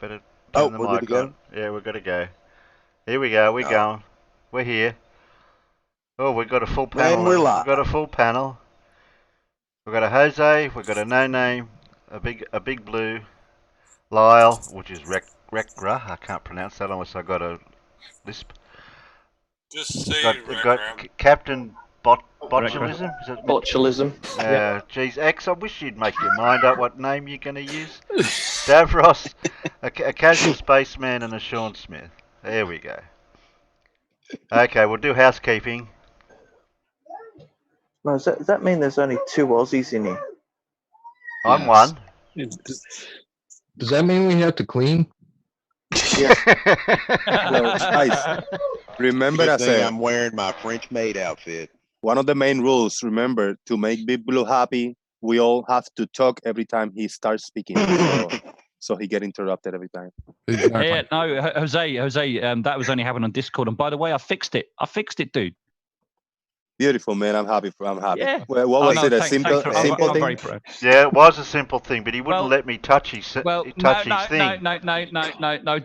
better turn the we're good mic to on. go? Yeah, we're good to go. Here we go. We're going. We're here. Oh, we've got a full panel. And we're We've live. got a full panel. We've got a Jose. We've got a no name. A big blue. Lyle, which is Rekra. I can't pronounce that unless I got a lisp. Just say We've got Captain Botulism. Is it Botulism. Geez, X, I wish you'd make your mind up what name you're going to use. Davros, a casual spaceman, and a Sean Smith. There we go. Okay, we'll do housekeeping. No, does that mean there's only 2 Aussies in here? I'm one. Does that mean we have to clean? Yeah. Well, guys, remember I said I'm wearing my French maid outfit. one of the main rules, remember, to make Big Blue happy, we all have to talk every time he starts speaking. So he get interrupted every time. Exactly. Yeah, no, Jose, that was only happening on Discord. And by the way, I fixed it, dude. Beautiful, man. I'm happy. Yeah. Well, what was it? A simple I'm thing? very pro. Yeah, it was a simple thing, but he wouldn't let me touch his thing. No.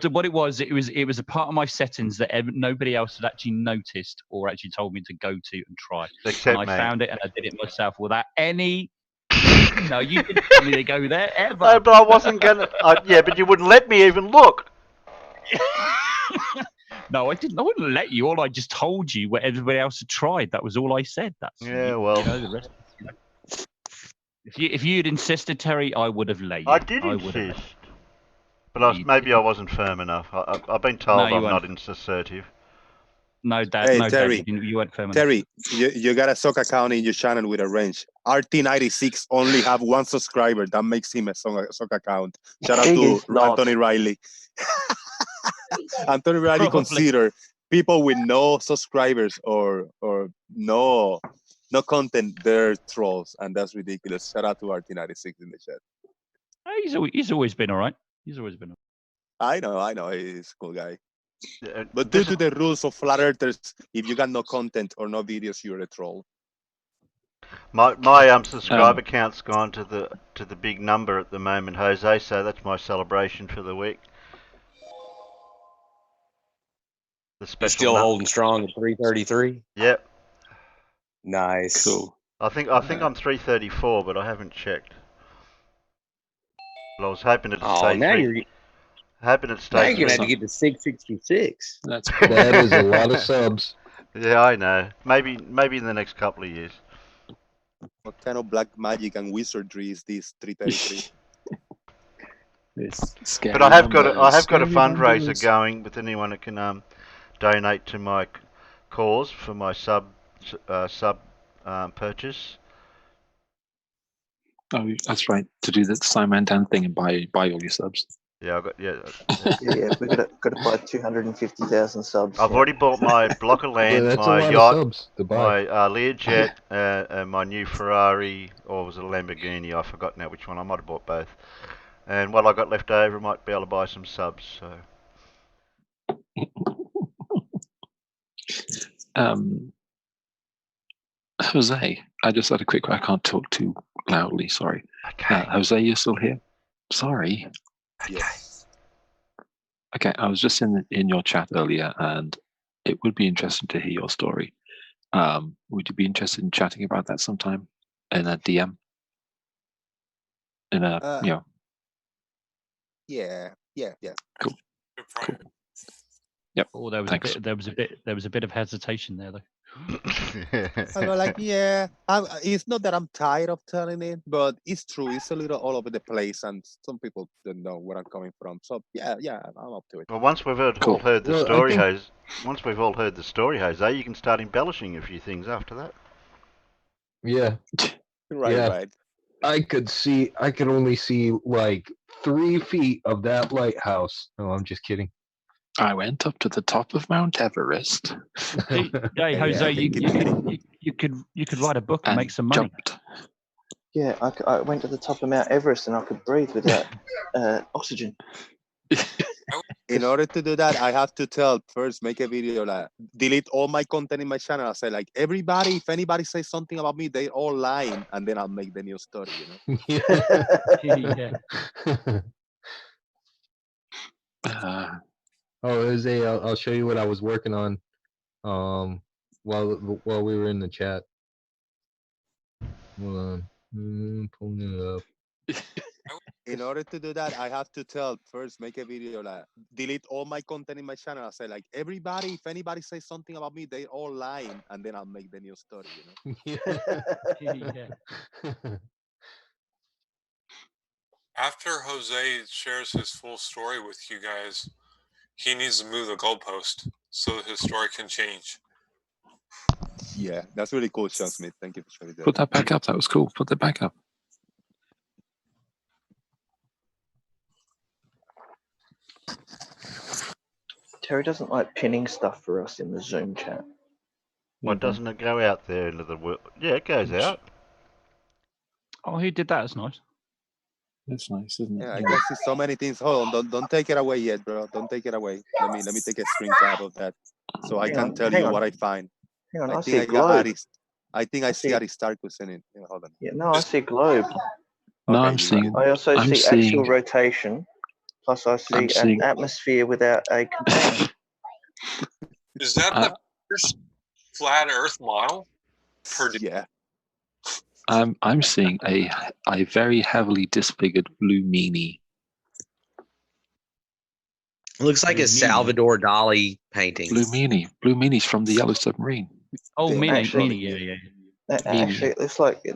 What it was a part of my settings that nobody else had actually noticed or actually told me to go to and try. Except and I me. found it and I did it myself without any. No, you didn't tell me to go there ever. No, but I wasn't gonna. Yeah, but you wouldn't let me even look. No, I didn't. I wouldn't let you. All I just told you what everybody else had tried. That was all I said. That's well. The rest, If you'd insisted, Terry, I would have let you. I did insist, but maybe I wasn't firm enough. I've been told I'm not assertive. No, Dad. Hey, no, Terry. Dad, you weren't firm enough. Terry, you got a soccer account in your channel with a range. RT96 only have 1 subscriber. That makes him a soccer account. Shout out to Anthony Riley. Anthony Riley consider people with no subscribers or no content, they're trolls, and that's ridiculous. Shout out to RT96 in the chat. He's always been all right. I know. He's a cool guy. Yeah, but due to the rules of flat earthers, if you got no content or no videos, you're a troll. My subscriber count's gone to the big number at the moment, Jose. So that's my celebration for the week. You're still holding strong at 333. Yep. Nice. Cool. I think I'm 334, but I haven't checked. But I was hoping it'd stay. Now you're hoping it stays. Now you're gonna have to get to 666. That is a lot of subs. Yeah, I know. Maybe in the next couple of years. What kind of black magic and wizardry is this 333? But I have got a fundraiser going with anyone that can donate to my cause for my sub purchase. Oh, that's right. To do the Simon Dan thing and buy all your subs. Yeah, yeah. We got to buy 250,000 subs. I've already bought my block of land, my yacht, my Learjet, and my new Ferrari, or was it a Lamborghini? I forgot now which one. I might have bought both. And what I got left over, I might be able to buy some subs. So. Jose, I just had a quick. I can't talk too loudly. Sorry. Okay. Jose, you're still here? Sorry. Yes. Okay, I was just in your chat earlier, and it would be interesting to hear your story. Would you be interested in chatting about that sometime in a DM? In a Yeah. Cool. Yep. Oh, there was a bit of hesitation there though. I go like, it's not that I'm tired of telling it, but it's true. It's a little all over the place, and some people don't know where I'm coming from. So yeah, I'm up to it. Well, once we've all heard the story, Jose, you can start embellishing a few things after that. Yeah. Right. I could only see like 3 feet of that lighthouse. Oh, I'm just kidding. I went up to the top of Mount Everest. Hey, Jose, you could write a book and make some money. Jumped. Yeah, I went to the top of Mount Everest and I could breathe without oxygen. In order to do that, I have to make a video, like delete all my content in my channel. I say like, everybody, if anybody says something about me, they all lying, and then I'll make the new story. Yeah. Oh, it was I'll show you what I was working on. While we were in the chat. Hold on. Pulling it up. In order to do that, I have to tell first, make a video, like delete all my content in my channel. I say like, everybody, if anybody says something about me, they all lying, and then I'll make the new story. Yeah. After Jose shares his full story with you guys, he needs to move the goalpost so that his story can change. Yeah, that's really cool, Sean Smith. Thank you for sharing that. Put that back up. That was cool. Put that back up. Terry doesn't like pinning stuff for us in the Zoom chat. Why doesn't it go out there into the world? Yeah, it goes out. Oh, who did that? That's nice. That's nice, isn't it? Yeah, I can see so many things. Hold on, don't take it away yet, bro. Don't take it away. Let me take a screen cap of that, so I can tell you what I find. Hang on, I I think see a globe. I think I see Aristarchus in it. Yeah, hold on. Yeah, no, I see a globe. No, Okay, I'm seeing. I also I'm see actual seeing. rotation. Plus, I see an seeing- atmosphere without a container. Is that the first flat Earth model? Yeah. I'm seeing a very heavily disfigured blue meanie. It looks like a Salvador Dali painting. Blue meanies from the Yellow Submarine. Oh, Damn, Meanie, actually- yeah. Actually, it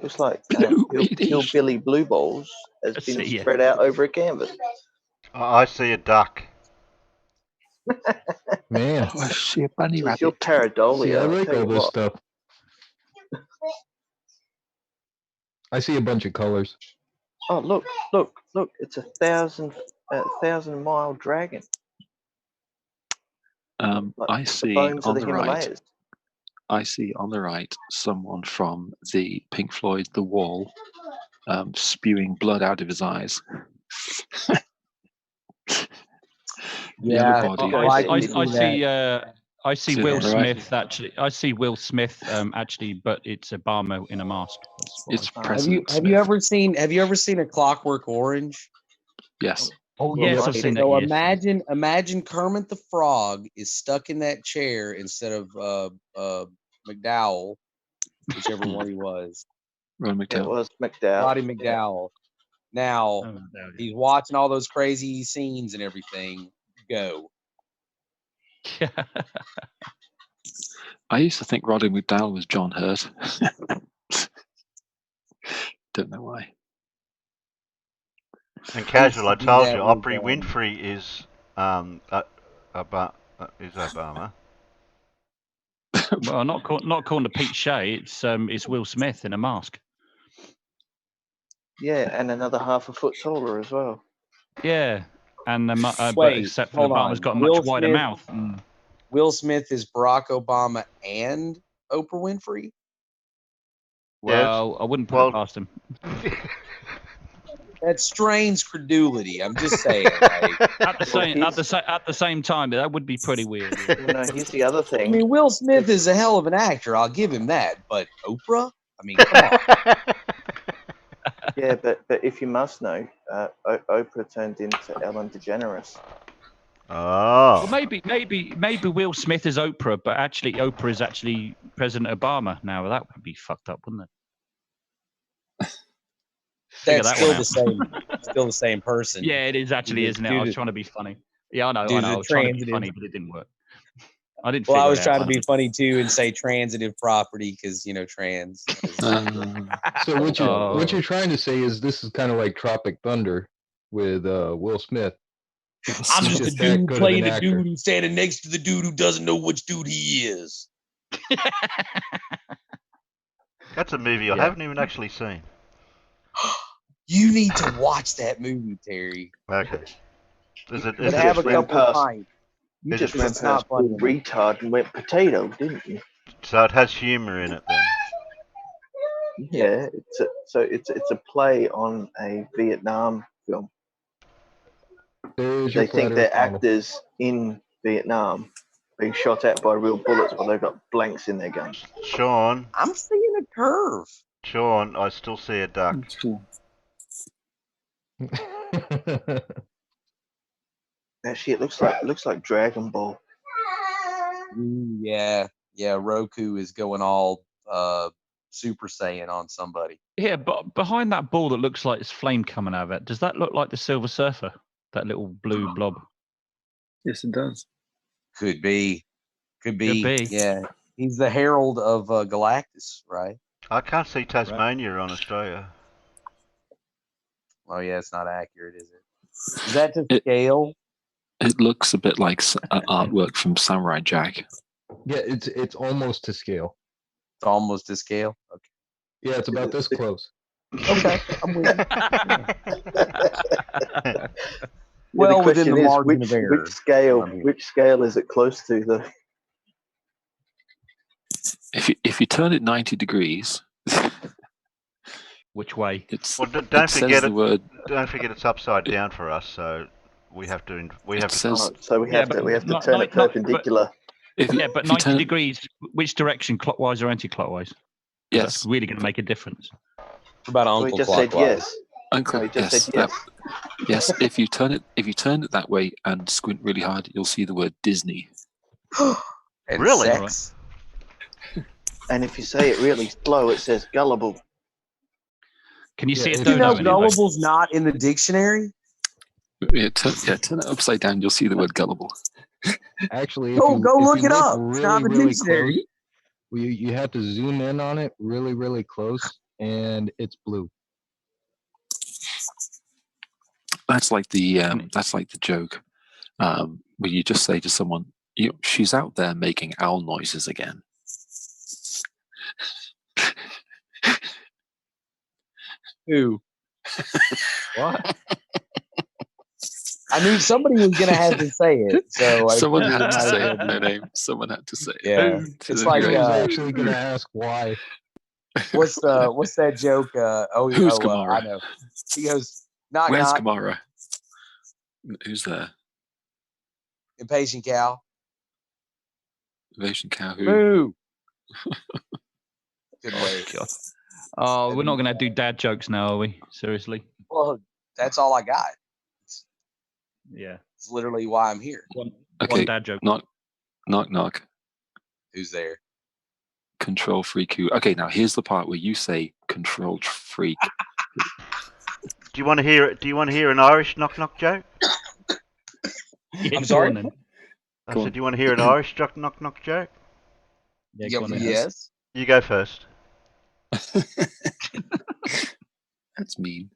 looks like Blue meanie. hillbilly blue balls has Let's been see, yeah. spread out over a canvas. I see a duck. Man, Oh, I see a bunny It's your rabbit. pareidolia. see, I I'll like tell you all this what. stuff. I see a bunch of colors. Oh, look! It's a 1,000-mile dragon. Like I the see bones of on the the right. Himalayas. I see on the right someone from the Pink Floyd The Wall, spewing blood out of his eyes. Yeah, Yellow body. I see Sit Will on the right. Smith actually. I see Will Smith actually, but it's Obama in a mask. It's Have President you Smith. ever seen A Clockwork Orange? Yes. Oh Well, yes, right. I've seen that. So Yes. imagine Kermit the Frog is stuck in that chair instead of McDowell, whichever one he was, Ron It McDowell. was McDowell. Roddy McDowell. Now Oh, no, yeah. he's watching all those crazy scenes and everything. Go. I used to think Roddy McDowell was John Hurt. Don't know why. And casual, I Do told that you, with, Oprah Winfrey is Obama. Well, not calling to Pete Shea. It's Will Smith in a mask. Yeah, and another half a foot taller as well. Yeah, and but Wait, except for hold Obama's on. got a Will much wider Smith- mouth. Will Smith is Barack Obama and Oprah Winfrey. Well, I wouldn't put it past him. That strains credulity. I'm just saying. Like, At the same time, that would be pretty weird. Well, no, here's the other I thing. mean, Will Smith is a hell of an actor. I'll give him that. But Oprah? I mean, come on. Yeah, but if you must know, Oprah turned into Ellen DeGeneres. Oh. Well, maybe Will Smith is Oprah, but actually Oprah is actually President Obama. Now that would be fucked up, wouldn't it? That's that still one the same. Still the same person. Yeah, it is actually, isn't it? I was trying to be funny. Yeah, I know. I was trying to be funny, but it didn't work. I didn't. Well, I figure was it trying out. to be funny too and say transitive property because trans. So what you're trying to say is this is kind of like Tropic Thunder with Will Smith. I'm He's just a that dude good of playing an a actor. dude who's standing next to the dude who doesn't know which dude he is. That's a movie I haven't even actually seen. You need to watch that movie, Terry. Okay. Is it? But Is have a it? couple of pints. You Is just it- went It's not past full funny. retard and went potato, didn't you? So it has humour in it then. Yeah, it's a play on a Vietnam film. There's your They think flat they're Earth model. actors in Vietnam being shot at by real bullets while they've got blanks in their guns. Sean, I'm seeing a curve. Sean, I still see a duck. Actually, it looks like Dragon Ball. Yeah, Roku is going all Super Saiyan on somebody. Yeah, but behind that ball that looks like it's flame coming out of it, does that look like the Silver Surfer? That little blue blob? Yes, it does. Could be. Could be. Yeah, he's the herald of Galactus, right? I can't see Tasmania on Australia. Oh yeah, it's not accurate, is it? Is that to scale? It looks a bit like artwork from Samurai Jack. Yeah, it's almost to scale. It's almost to scale. Okay. Yeah, it's about this close. Okay, I'm with you. Well, the within question the is, margin of error. which scale is it close to, though? If you turn it 90 degrees, which way? It's well, don't forget the word. Don't forget it's upside down for us, so we have to. So we have to turn it perpendicular. But 90 degrees. Which direction, clockwise or anti-clockwise? Yes, that's really going to make a difference. What about Uncle Uncle just Clockwise? said Uncle, no, he just said yes. yes. Yes, if you turn it that way and squint really hard, you'll see the word Disney. And really? Sex. And if you say it really slow, it says gullible. Can you see it? You know, gullible's not in the dictionary. Yeah, turn it upside down. You'll see the word gullible. Actually, go look it up. Really, it's not in the really dictionary. Close, you have to zoom in on it really, really close, and it's blue. That's like the joke where you just say to someone, "She's out there making owl noises again." Who? What? I knew somebody was going to have to say it, so someone had to say it. Their name. Someone had to say it. Yeah, it's like I was actually going to ask why. What's that joke? Who's Kamara? I know. He goes, knock Where's knock. Kamara? Who's there? Impatient cow. Invasion cow. Who? Boo. Good Oh, way. God. Oh, we're not going to do dad jokes now, are we? Seriously? Well, that's all I got. Yeah. It's literally why I'm here. Okay. One dad joke. Knock, knock, knock. Who's there? Control freak who? Okay, now here's the part where you say control freak. Do you want to hear it? Do you want to hear an Irish knock knock joke? Yeah, I'm sorry. I said, do you want to hear an Irish knock knock joke? Yeah, go on then. Yes. You go first. That's mean.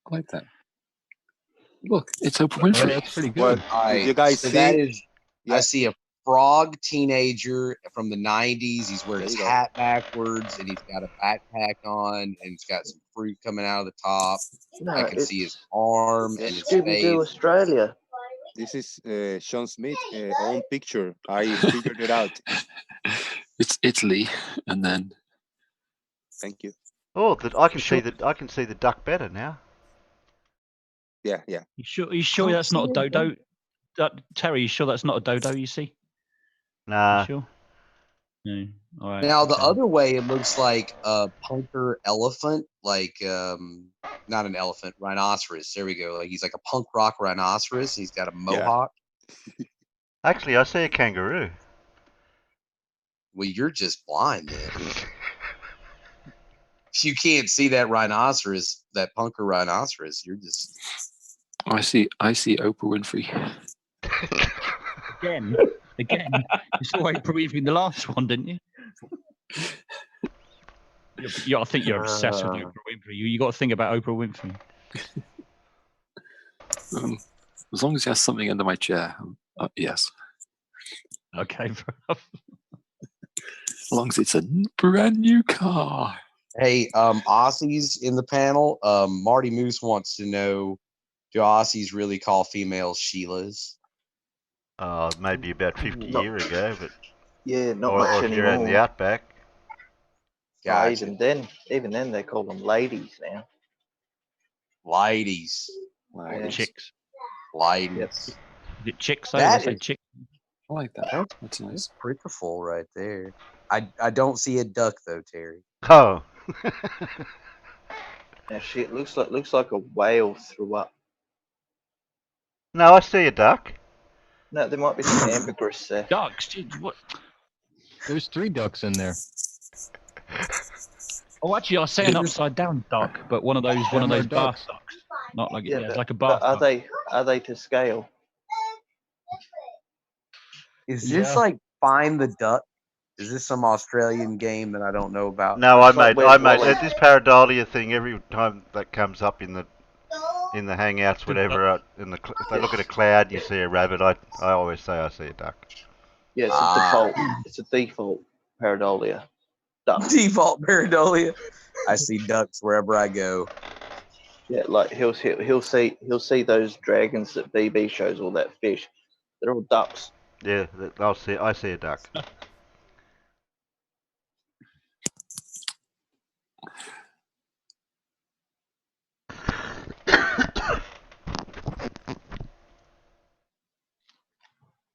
I like that. Look, it's Oprah Winfrey. That's pretty good. You guys see? That is, I see a frog teenager from the 90s. He's wearing his hat backwards, and he's got a backpack on, and he's got some fruit coming out of the top. No, I can see his arm and his Scooby-Doo face. Australia. This is Sean Smith's own picture. I figured it out. It's Italy, and then. Thank you. Oh, I can see the duck better now. Yeah. You sure that's not a dodo? Terry, you sure that's not a dodo? You see? Nah. You sure? No. All right. Now, the other way, it looks like a punker elephant, like not an elephant, rhinoceros. There we go. Like he's like a punk rock rhinoceros. He's got a mohawk. Actually, I see a kangaroo. Well, you're just blind then. If you can't see that rhinoceros, that punker rhinoceros, you're just. I see Oprah Winfrey. Again. You saw Oprah Winfrey in the last one, didn't you? I think you're obsessed with Oprah Winfrey. You got to think about Oprah Winfrey. As long as he has something under my chair, yes. Okay. As long as it's a brand new car. Hey, Aussies in the panel. Marty Moose wants to know: do Aussies really call females Sheilas? Maybe about 50 years ago, but yeah, not much or if you're in the outback. Gotcha. Even then, they call them ladies now. Ladies. Chicks. Ladies. Yep. Is it chicks? That Say is- chick. I like that. That's nice. Prettiful right there. I don't see a duck though, Terry. Oh. Actually, it looks like a whale threw up. No, I see a duck. No, there might be some ambergris there. Ducks? Dude, what? There's 3 ducks in there. Oh, actually, I say an upside down duck, but one of those Them are bath ducks. ducks. Not like Yeah, it's but, like a but bath duck. are they to scale? Is this like Find the Duck? Is this some Australian game that I don't know about? No, It's like Where's Wally? this pareidolia thing. Every time that comes up in the Hangouts, whatever, if they look at a cloud and you see a rabbit, I always say I see a duck. Yeah, it's a default. It's a default pareidolia. Duck. Default pareidolia. I see ducks wherever I go. Yeah, like he'll see those dragons that BB shows, all that fish. They're all ducks. Yeah, I see a duck.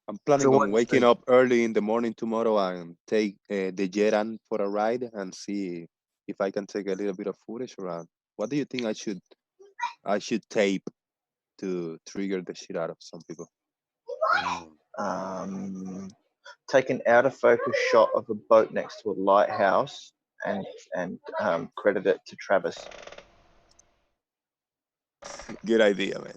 I'm planning on waking up early in the morning tomorrow and take the Jeran for a ride and see if I can take a little bit of footage around. What do you think I should tape to trigger the shit out of some people? Take an out of focus shot of a boat next to a lighthouse and credit it to Travis. Good idea, man.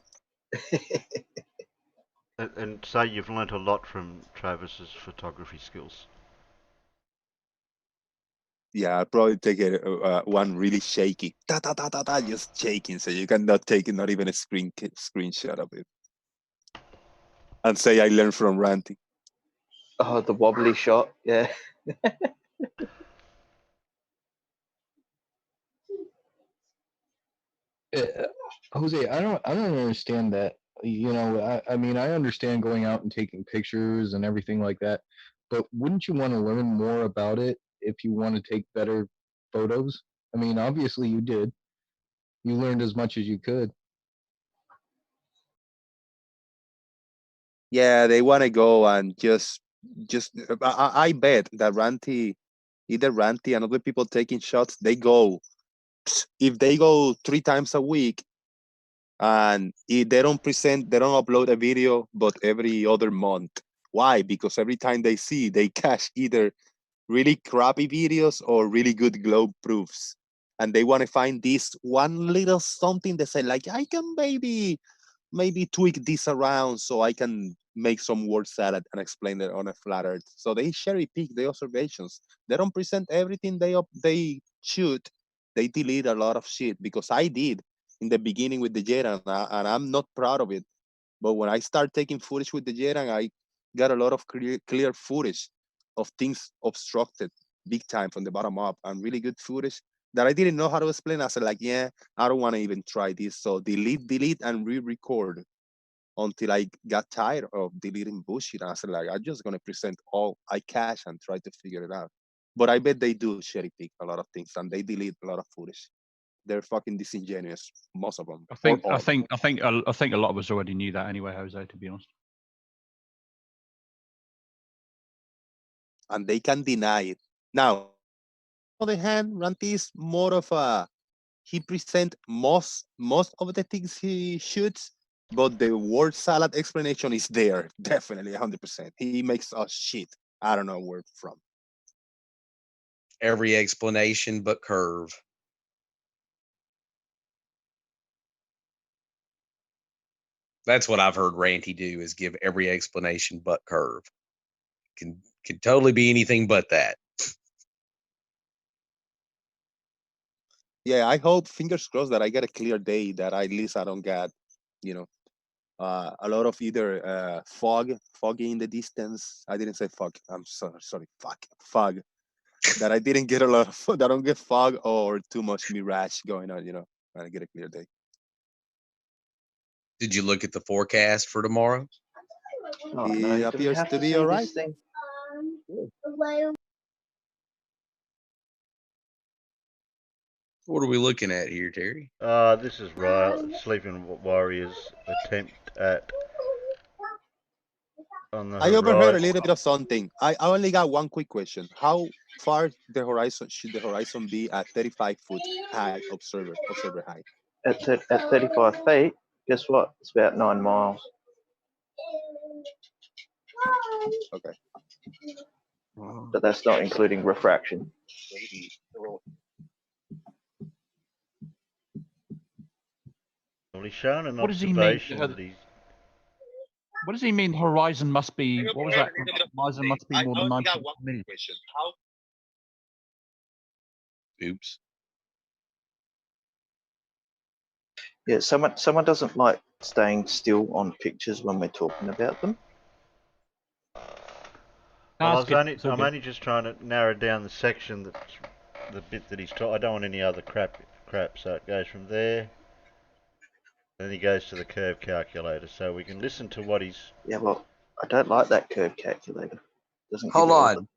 And say you've learnt a lot from Travis's photography skills. Yeah, I'll probably take one really shaky, just shaking, so you cannot take it, not even a screenshot of it. And say I learned from ranting. Oh, the wobbly shot, yeah. Jose, I don't understand that. You know, I mean, I understand going out and taking pictures and everything like that, but wouldn't you want to learn more about it if you want to take better photos? I mean, obviously you did. You learned as much as you could. Yeah, they want to go and just. I bet that either Ranty and other people taking shots, they go. If they go 3 times a week, and if they don't upload a video, but every other month. Why? Because every time they see, they catch either really crappy videos or really good globe proofs. And they want to find this one little something that say like, I can maybe tweak this around so I can make some word salad and explain it on a flat earth. So they cherry pick the observations. They don't present everything they shoot. They delete a lot of shit, because I did in the beginning with the Jeran, and I'm not proud of it. But when I start taking footage with the Jeran, I got a lot of clear footage of things obstructed big time from the bottom up, and really good footage that I didn't know how to explain. I said like, yeah, I don't want to even try this. So delete, and re-record until I got tired of deleting bullshit. And I said like, I'm just going to present all I cache and try to figure it out. But I bet they do cherry pick a lot of things, and they delete a lot of footage. They're fucking disingenuous, most of them. I think a lot of us already knew that anyway, Jose, to be honest. And they can deny it. Now, on the other hand, Ranty is more of he present most of the things he shoots, but the word salad explanation is there, definitely 100%. He makes us shit. I don't know where from. Every explanation but curve. That's what I've heard Ranty do, is give every explanation but curve. Can totally be anything but that. Yeah, I hope, fingers crossed, that I get a clear day, that at least I don't get, a lot of either foggy in the distance. I didn't say fog. I'm sorry, fog. That I didn't get a lot of, that I don't get fog or too much mirage going on, and get a clear day. Did you look at the forecast for tomorrow? Oh, It no. appears to be all right. What are we looking at here, Terry? This is Sleeping Warriors attempt at on the I overheard a horizon. little bit of something. I only got one quick question. How far should the horizon be at 35-foot high observer height? At 35 feet, guess what? It's about 9 miles. Okay. But that's not including refraction. Well, he's shown an What does he mean? observation that he's. What does he mean? Horizon must be. What was that? Horizon must be more than 90 million. Oops. Yeah, someone doesn't like staying still on pictures when we're talking about them. Well, I'm only just trying to narrow down the section that's the bit that he's taught. I don't want any other crap. So it goes from there. Then he goes to the curve calculator, so we can listen to what he's. Yeah, well, I don't like that curve calculator. Doesn't. Hold on.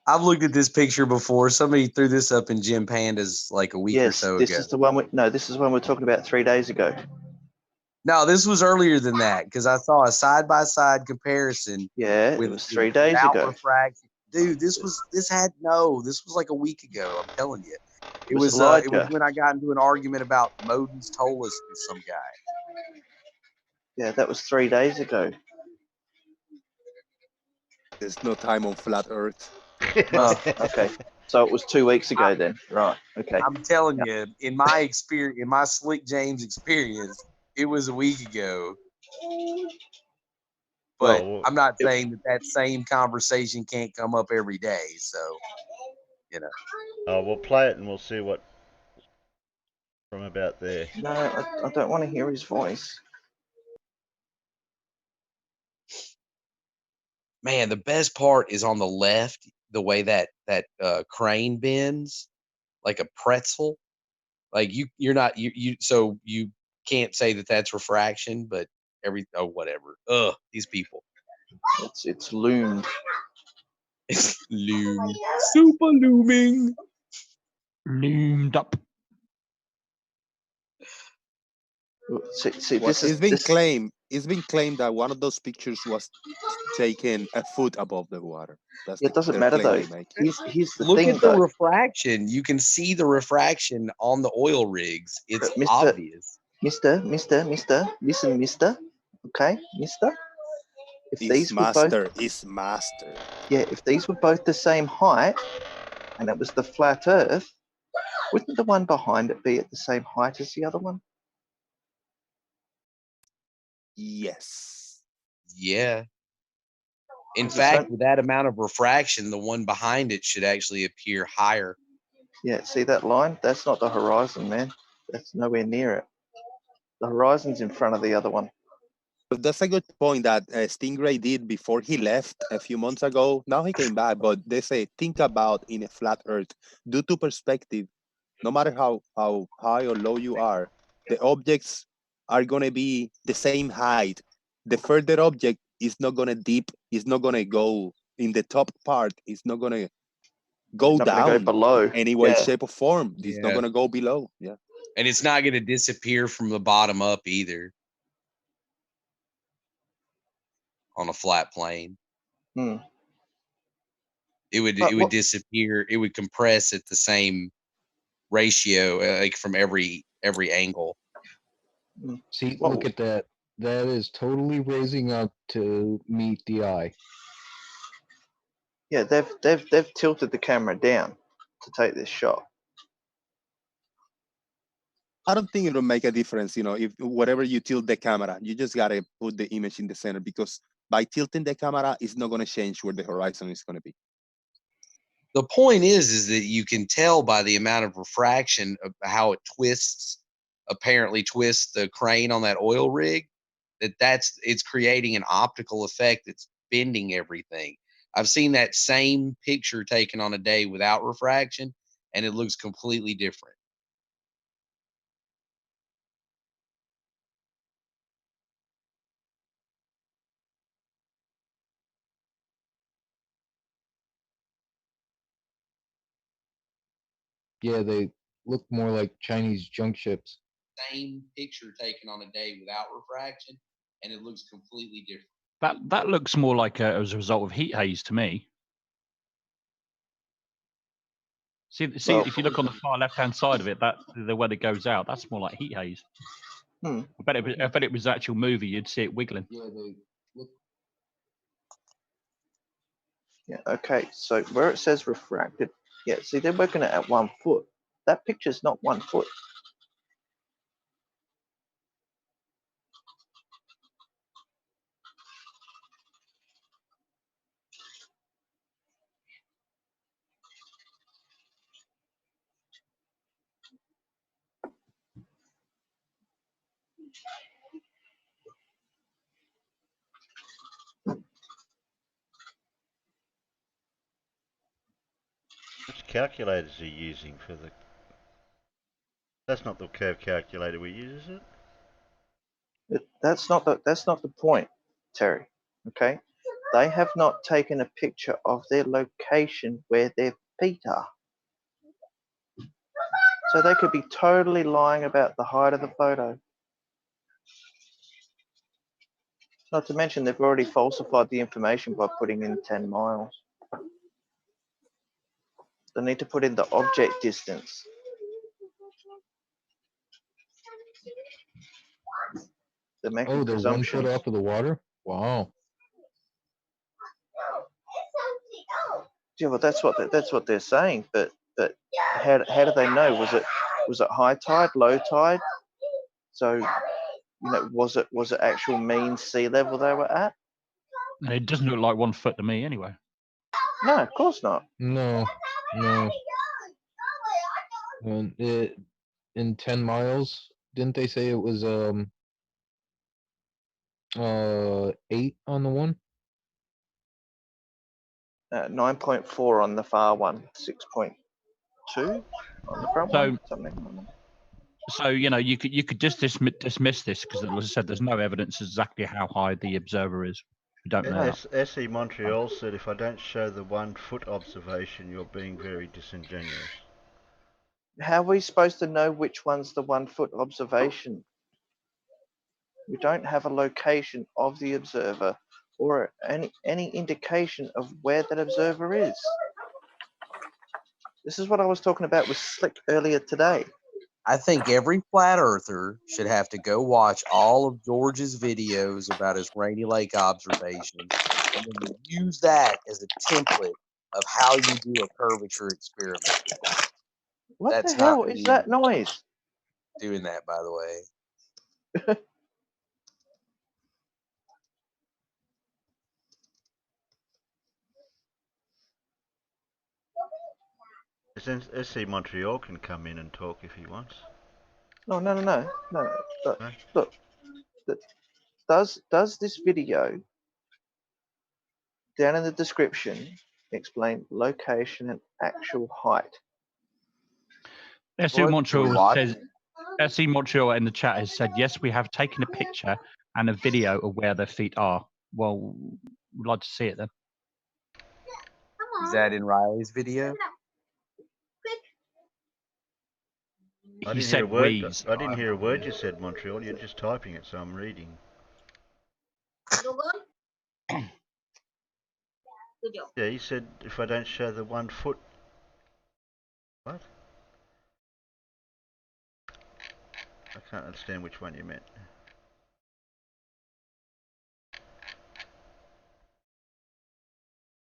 I've looked at this picture before. Somebody threw this up in Jim Panda's like a week or so this ago. is the one. This is one we're talking about 3 days ago. No, this was earlier than that because I saw a side-by-side comparison. Yeah, it was 3 days ago. Refraction. Dude, this was like a week ago. I'm telling you. It was when I got into an argument about Modin's Tolus with some guy. Yeah, that was 3 days ago. There's no time on flat Earth. Oh, okay. So it was 2 weeks ago then. Right. Okay. I'm telling you, in my experience, in my Slick James experience, it was a week ago. But Well, I'm not saying that same conversation can't come up every day. So, you know. We'll play it and we'll see what from about there. No, I don't want to hear his voice. Man, the best part is on the left, the way that crane bends like a pretzel. Like you're not so you can't say that that's refraction, but whatever. These people. It's loomed. It's loomed. Super looming. Loomed up. See, It's been claimed that one of those pictures was taken a foot above the water. It doesn't matter though. Here's the Look thing, at the refraction. You can see the refraction on the oil rigs. It's obvious. Mister, listen, mister. Okay, mister. If master. Yeah, if these were both the same height, and it was the flat Earth, wouldn't the one behind it be at the same height as the other one? Yes. Yeah. In fact, with that amount of refraction, the one behind it should actually appear higher. Yeah, see that line? That's not the horizon, man. That's nowhere near it. The horizon's in front of the other one. But that's a good point that Stingray did before he left a few months ago. Now he came back, but they say, think about in a flat Earth. Due to perspective, no matter how high or low you are, the objects are going to be the same height. The further object is not going to dip, it's not going to go in the top part, it's not going to go down below any way, shape, or form. It's not going to go below. Yeah. And it's not going to disappear from the bottom up either. On a flat plane. It would disappear. It would compress at the same ratio, like from every angle. See, look at that. That is totally raising up to meet the eye. Yeah, they've tilted the camera down to take this shot. I don't think it'll make a difference, if whatever you tilt the camera, you just gotta put the image in the center, because by tilting the camera, it's not gonna change where the horizon is gonna be. The point is that you can tell by the amount of refraction of how it apparently twists the crane on that oil rig, it's creating an optical effect that's bending everything. I've seen that same picture taken on a day without refraction, and it looks completely different. Yeah, they look more like Chinese junk ships. Same picture taken on a day without refraction, and it looks completely different. That looks more like as a result of heat haze to me. See, if you look on the far left-hand side of it, that the way it goes out, that's more like heat haze. I bet it was actual movie. You'd see it wiggling. Yeah, they look. Yeah, okay, so where it says refracted, yeah, see, they're working it at 1 foot. That picture's not 1 foot. Which calculators are you using for the... That's not the curve calculator we use, is it? That's not the point, Terry. Okay, they have not taken a picture of their location where their feet are, so they could be totally lying about the height of the photo. Not to mention they've already falsified the information by putting in 10 miles. They need to put in the object distance. They're making Oh, they're 1 foot presumptions. off of the water? Wow. Yeah, well, that's what they're saying. But how do they know? Was it high tide, low tide? So was it actual mean sea level they were at? It doesn't look like 1 foot to me anyway. No, of course not. No. And in 10 miles, didn't they say it was 8 on the one? 9.4 on the far one, 6.2 on the front one, something like that. So you could just dismiss this because, as I said, there's no evidence exactly how high the observer is. You don't know. SE Montreal said if I don't show the 1 foot observation, you're being very disingenuous. How are we supposed to know which one's the 1 foot observation? We don't have a location of the observer or any indication of where that observer is. This is what I was talking about with Slick earlier today. I think every flat earther should have to go watch all of George's videos about his Rainy Lake observation and then use that as a template of how you do a curvature experiment. What That's the hell not is me that noise? doing that, by the way. SE Montreal can come in and talk if he wants. No. Look, No? look. Does this video down in the description explain location and actual height? SE What Montreal we're says. SE Montreal in the chat has said yes, we have taken a picture and a video of where their feet are. Well, we'd like to see it then. Is that in Riley's video? I He didn't hear a said word. we. I didn't hear a word you said, Montreal. You're just typing it, so I'm reading. Yeah, he said if I don't show the 1 foot. What? I can't understand which one you meant.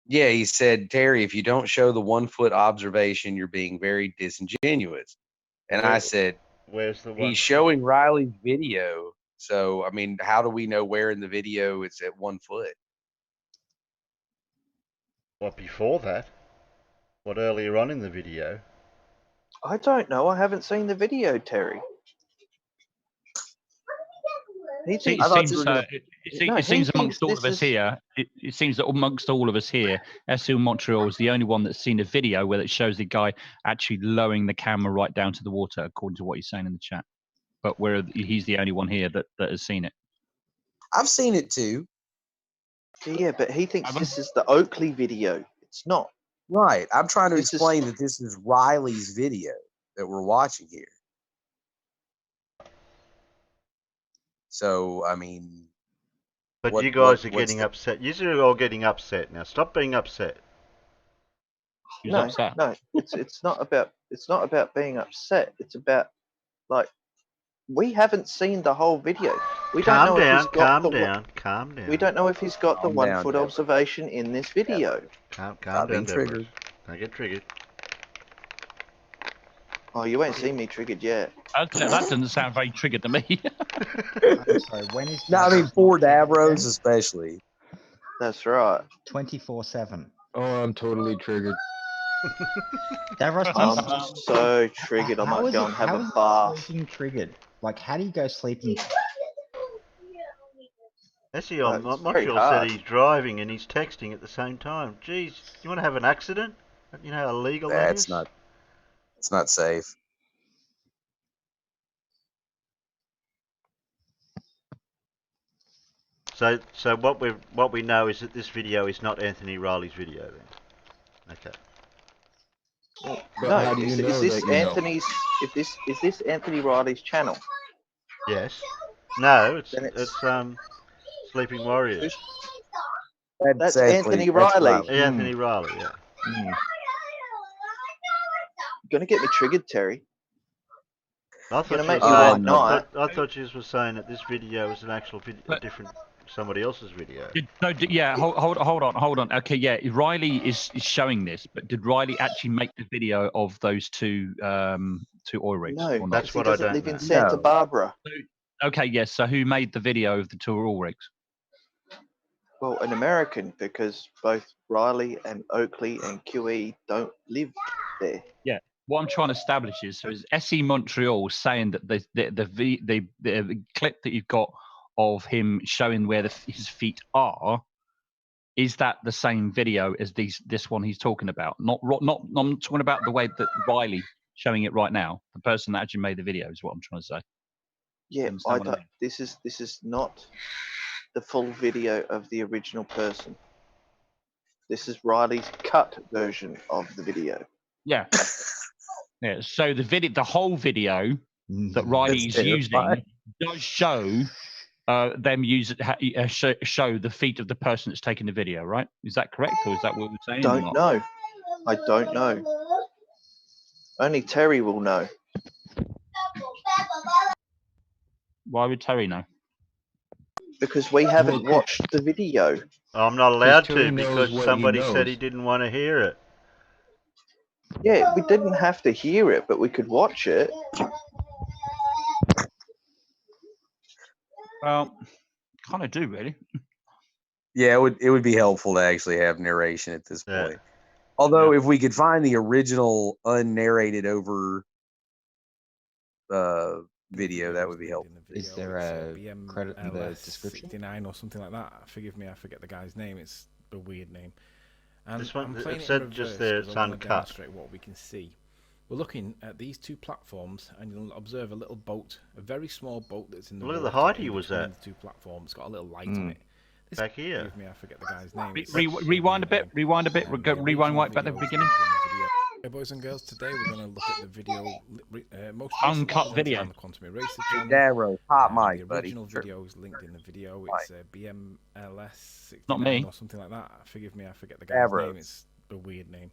Yeah, he said, Terry, if you don't show the 1 foot observation, you're being very disingenuous. And I said, where's the one? he's showing Riley's video. So, I mean, how do we know where in the video it's at 1 foot? What, before that? What, earlier on in the video? I don't know. I haven't seen the video, Terry. It seems amongst all of us here. It seems that amongst all of us here, SE Montreal is the only one that's seen a video where it shows the guy actually lowering the camera right down to the water, according to what he's saying in the chat. But he's the only one here that has seen it. I've seen it too. Yeah, but he thinks this is the Oakley video. It's not. Right. I'm trying to explain that this is Riley's video that we're watching here. So, I mean... But you guys are getting upset. You're all getting upset now. Stop being upset. No, it's not about being upset. It's about, like, We haven't seen the whole video. We don't know if he's got calm down. We don't know if he's got the Calm 1 down, foot Deborah. observation in this video. Calm Not being down, Deborah. triggered. Don't get triggered. Oh, you won't see me triggered yet. That doesn't sound very triggered to me. I'm sorry, when is No, I mean Davros for not triggered Davros again? especially. That's right. 24/7. Oh, I'm totally triggered. Davros, I'm so triggered. I might go and have a bath. Sleeping triggered. Like, how do you go sleeping? Actually, It's very Montreal hard. said he's driving and he's texting at the same time. Geez, you want to have an accident? You know how illegal that is? It's not safe. So what we know is that this video is not Anthony Riley's video then. Okay. But how do you is know this that you know? Anthony's? Is this Anthony Riley's channel? Yes. No, Then it's Sleeping Warriors. That's Anthony Riley. Anthony Riley, yeah. You're gonna get me triggered, Terry. I thought, make me white knight. I thought you were saying that this video was an actual video, a different somebody else's video. Hold on. Okay, yeah, Riley is showing this, but did Riley actually make the video of those two oil rigs? No, that's what he I doesn't don't live know. in Santa Barbara. Okay, yes. So who made the video of the two oil rigs? Well, an American, because both Riley and Oakley and QE don't live there. Yeah. What I'm trying to establish is SE Montreal saying that the clip that you've got of him showing where his feet are, is that the same video as this one he's talking about? Not I'm talking about the way that Riley showing it right now. The person that actually made the video is what I'm trying to say. Yeah, this is not the full video of the original person. This is Riley's cut version of the video. Yeah. Yeah. So the whole video that Riley's using does show them show the feet of the person that's taking the video, right? Is that correct, or is that what we're saying? Don't know. I don't know. Only Terry will know. Why would Terry know? Because we haven't watched the video. I'm not allowed to because somebody said he didn't want to hear it. Yeah, we didn't have to hear it, but we could watch it. Well, kind of do, really. Yeah, it would be helpful to actually have narration at this point. Although, if we could find the original unnarrated over video, that would be helpful. Is there a credit in the description? 69 or something like that. Forgive me, I forget the guy's name. It's a weird name. And This one, I'm playing it it said in just reverse there, 'cause it's I wanna uncut. demonstrate what we can see. We're looking at these two platforms, and you'll observe a little boat, a very small boat that's in the Look at water the height he in was between at. the two platforms. It's got a little light on it. This, Back here. Forgive me, I forget the guy's name. It's- Rewind a bit. Rewind a bit. Rewind right back at the beginning. Hey boys and girls, today we're going to look at the video, most Uncut video. on the Quantum Eraser channel. Darrow, hot The mic, buddy. original video is linked in the video. It's BMLS 69 Not me. or something like that. Forgive me, I forget the guy's Darrow. name. It's a weird name.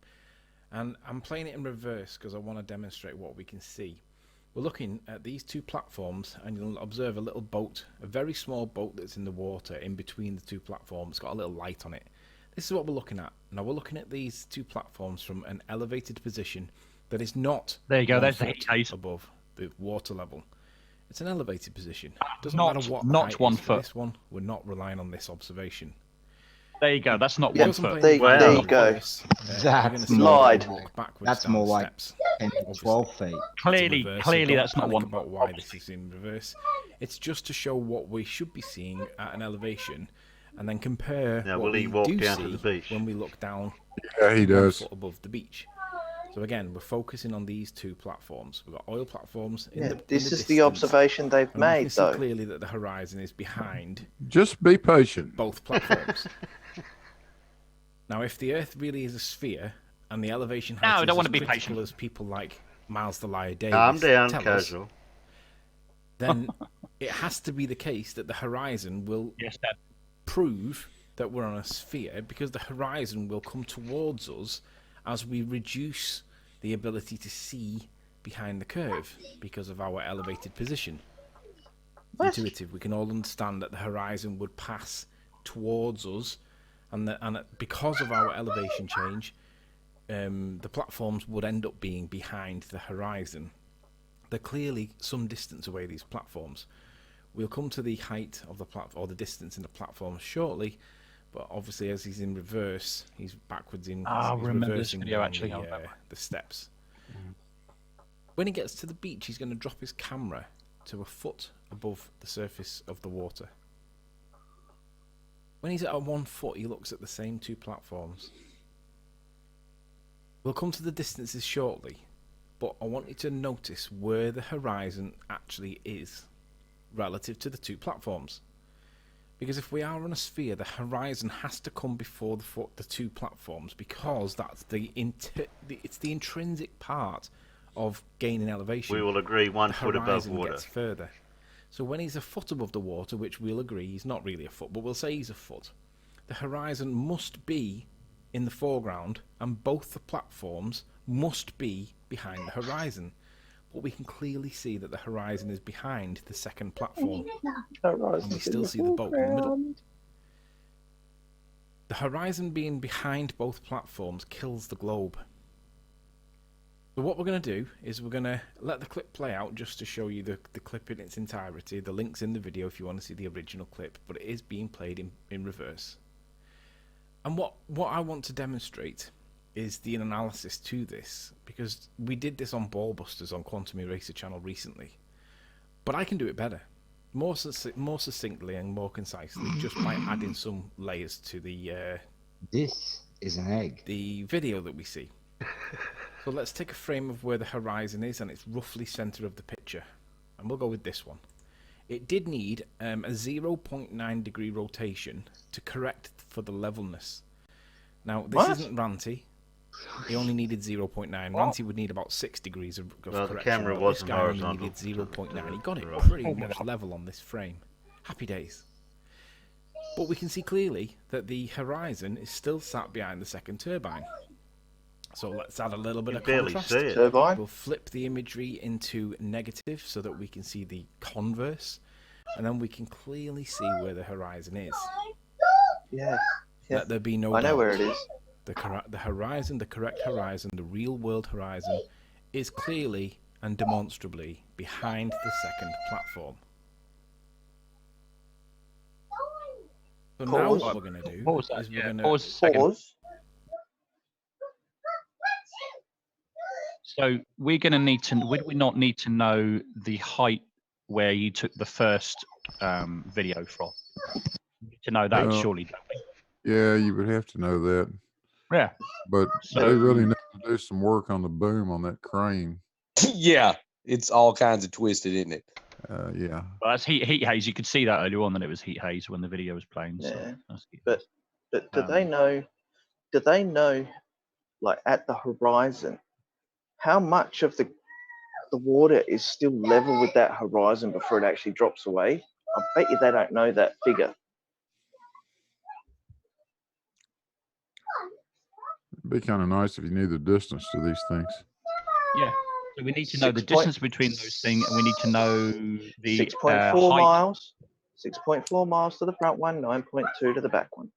And I'm playing it in reverse because I want to demonstrate what we can see. We're looking at these two platforms, and you'll observe a little boat, a very small boat that's in the water in between the two platforms. It's got a little light on it. This is what we're looking at. Now we're looking at these two platforms from an elevated position that is not There you go. 1 There's the foot heat case. above the water level. It's an elevated position. Doesn't Not- matter what not height 1 is for foot. This one, we're not relying on this observation. There you go. That's not Yeah, 1 foot. there you go. That's Lied. That's more like 10 to 12 feet. Clearly, that's not 1 about foot. why this is in reverse. It's just to show what we should be seeing at an elevation, and then compare Now, what will he we walk do down to see the beach? when we look down. Yeah, he 1 does. foot above the beach. So again, we're focusing on these two platforms. We've got oil platforms. Yeah, this is the observation they've and we made, can see though. clearly that the horizon is behind Just be patient. both platforms. Now, if the Earth really is a sphere and the elevation height No, I is don't wanna as be critical patient. as people like Miles Delia Davis Calm down, tell us, casual. then it has to be the case that the horizon will Yes, Dad. prove that we're on a sphere, because the horizon will come towards us as we reduce the ability to see behind the curve because of our elevated position. intuitive. We can all understand that the horizon would pass towards us, and because of our elevation change, the platforms would end up being behind the horizon. They're clearly some distance away, these platforms. We'll come to the height of the platform, or the distance in the platform shortly, but obviously as he's in reverse, he's backwards in he's reversing video actually the steps. When he gets to the beach, he's going to drop his camera to a foot above the surface of the water. When he's at 1 foot, he looks at the same two platforms. We'll come to the distances shortly, but I want you to notice where the horizon actually is relative to the two platforms. Because if we are on a sphere, the horizon has to come before the two platforms, because that's it's the intrinsic part of gaining elevation. We will agree 1 foot above horizon water. gets further. So when he's a foot above the water, which we'll agree he's not really a foot, but we'll say he's a foot, the horizon must be in the foreground, and both the platforms must be behind the horizon. But we can clearly see that the horizon is behind the second platform, and we still see the boat in the middle. The horizon being behind both platforms kills the globe. So what we're going to do is we're going to let the clip play out just to show you the clip in its entirety. The link's in the video if you want to see the original clip, but it is being played in reverse. And what I want to demonstrate is the analysis to this, because we did this on Ballbusters on Quantum Eraser channel recently, but I can do it better, more succinctly and more concisely, just by adding some layers to the This is an egg. The video that we see. So let's take a frame of where the horizon is, and it's roughly center of the picture, and we'll go with this one. It did need a 0.9 degree rotation to correct for the levelness. Now this isn't Ranty. He only needed 0.9. Ranty would need about 6 degrees of correction. The camera but wasn't this guy only horizontal. needed 0.9. He got it pretty much level on this frame. Happy days. But we can see clearly that the horizon is still sat behind the second turbine. So let's add a little bit of contrast. Turbine. We'll flip the imagery into negative so that we can see the converse, and then we can clearly see where the horizon is. Yeah. Let there be no I know doubt. where it is. The horizon, the correct horizon, the real world horizon, is clearly and demonstrably behind the second platform. So now what we're going to do is we're going to pause. So we're going to need to. Would we not need to know the height where you took the first video from? To know that, surely, don't we? Yeah, you would have to know that. Yeah. But So- they really need to do some work on the boom on that crane. Yeah, it's all kinds of twisted, isn't it? Yeah. Well, that's heat haze. You could see that earlier on that it was heat haze when the video was playing. Yeah. So that's heat But do they know? Do they know, like at the horizon, how much of the water is still level with that horizon before it actually drops away? I bet you they don't know that figure. It'd be kind of nice if you knew the distance to these things. Yeah. So we need to know the distance between those things, and we need to know the 6.4 height. miles. 6.4 miles to the front one, 9.2 to the back one.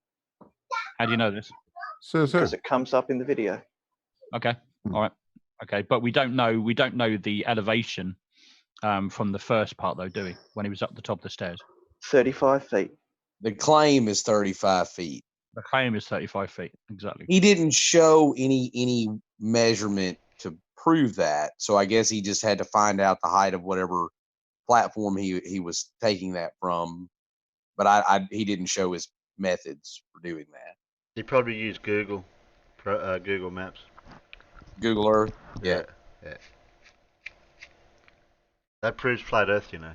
How do you know this? Says Because it comes up in the video. Okay. All right. Okay, but we don't know the elevation from the first part though, do we? When he was up the top of the stairs. 35 feet. The claim is 35 feet. The claim is 35 feet. Exactly. He didn't show any measurement to prove that, so I guess he just had to find out the height of whatever platform he was taking that from. But he didn't show his methods for doing that. He probably used Google Maps. Google Earth. Yeah. That proves flat Earth, you know.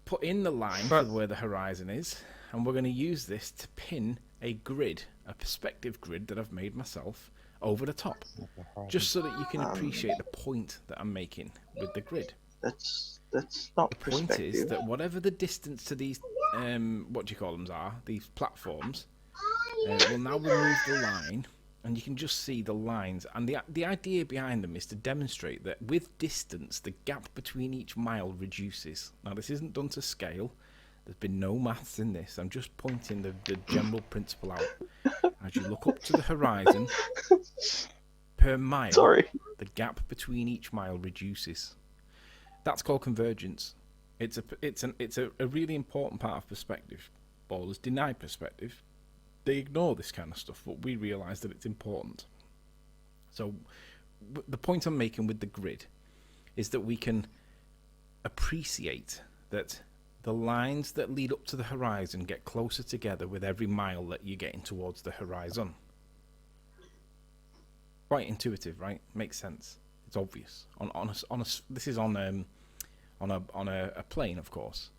put in the line for where the horizon is, and we're going to use this to pin a grid, a perspective grid that I've made myself, over the top, just so that you can appreciate the point that I'm making with the grid. That's not the point is that whatever the distance to these what do you call them these platforms, we'll now remove the line And you can just see the lines. And the idea behind them is to demonstrate that with distance, the gap between each mile reduces. Now, this isn't done to scale. There's been no maths in this. I'm just pointing the general principle out. As you look up to the horizon, per mile, the gap between each mile reduces. That's called convergence. It's a really important part of perspective. Ballers deny perspective. They ignore this kind of stuff, but we realise that it's important. So the point I'm making with the grid is that we can appreciate that the lines that lead up to the horizon get closer together with every mile that you're getting towards the horizon. Quite intuitive, right? Makes sense. It's obvious. This is on a plane, of course.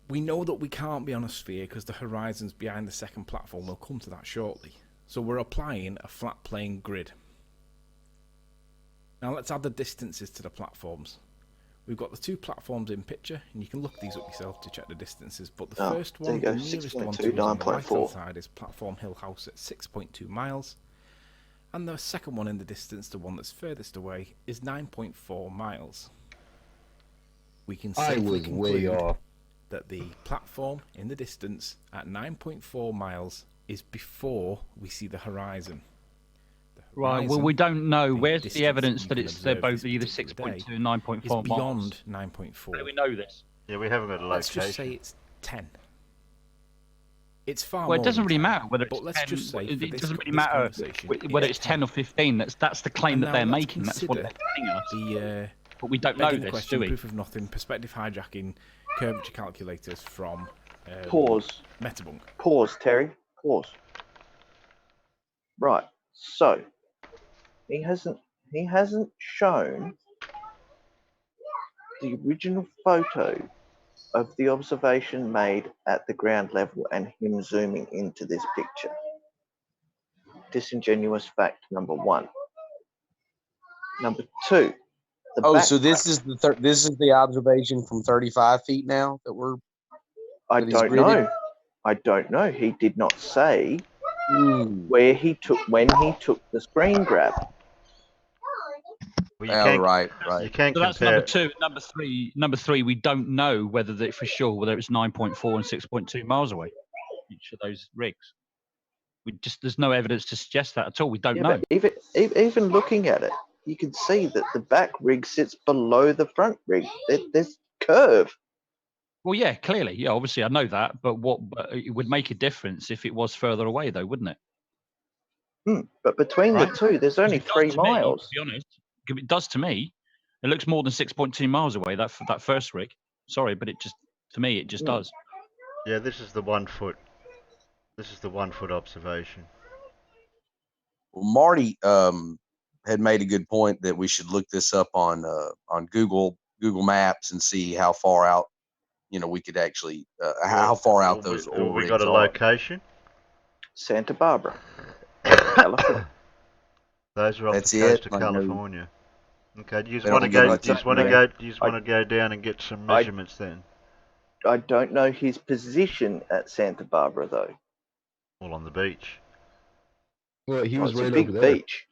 We know that we can't be on a sphere because the horizon's behind the second platform. We'll come to that shortly. So we're applying a flat plane grid. Now let's add the distances to the platforms. We've got the two platforms in picture, and you can look these up yourself to check the distances. But the first one, the nearest one to us on the right-hand side, is Platform Hill House at 6.2 miles. And the second one in the distance, the one that's furthest away, is 9.4 miles. We can safely conclude that the platform in the distance at 9.4 miles is before we see the horizon. Right, well, we don't know. Where's the evidence that they're both either 6.2 and 9.4 miles? Beyond 9.4. How do we know this? Yeah, we haven't got a location. Let's just say it's 10. It's far well, more. it doesn't really matter whether it's but let's 10. Just say it doesn't really matter whether it's 10 or 15. That's the claim that they're making. That's what they're telling us. But we don't know this, do we? Proof of nothing. Perspective hijacking curvature calculators from Pause. Metabunk. Pause, Terry. Pause. Right. So he hasn't shown the original photo of the observation made at the ground level and him zooming into this picture. Disingenuous fact number one. Number two. So this is the observation from 35 feet now that we're. I don't know. I don't know. He did not say when he took the screen grab. Well, right. You can so that's compare. Number two. Number three. We don't know whether for sure whether it's 9.4 and 6.2 miles away. Each of those rigs. There's no evidence to suggest that at all. We don't know. But even looking at it, you can see that the back rig sits below the front rig. There's curve. Well, yeah, clearly, yeah. Obviously, I know that, but it would make a difference if it was further away, though, wouldn't it? But between the two, there's only 3 miles. To be honest, it does to me. It looks more than 6.2 miles away. That first rig. Sorry, but it just does. Yeah, this is the 1 foot. This is the 1 foot observation. Well, Marty had made a good point that we should look this up on Google Maps and see how far out, we could actually how far out those oil rigs are. We got a location? Santa Barbara, California. Those are off the coast of California. Okay, do you just want to go down and get some measurements then? I don't know his position at Santa Barbara though. Well, on the beach. Well, he was right over there. It's a big beach.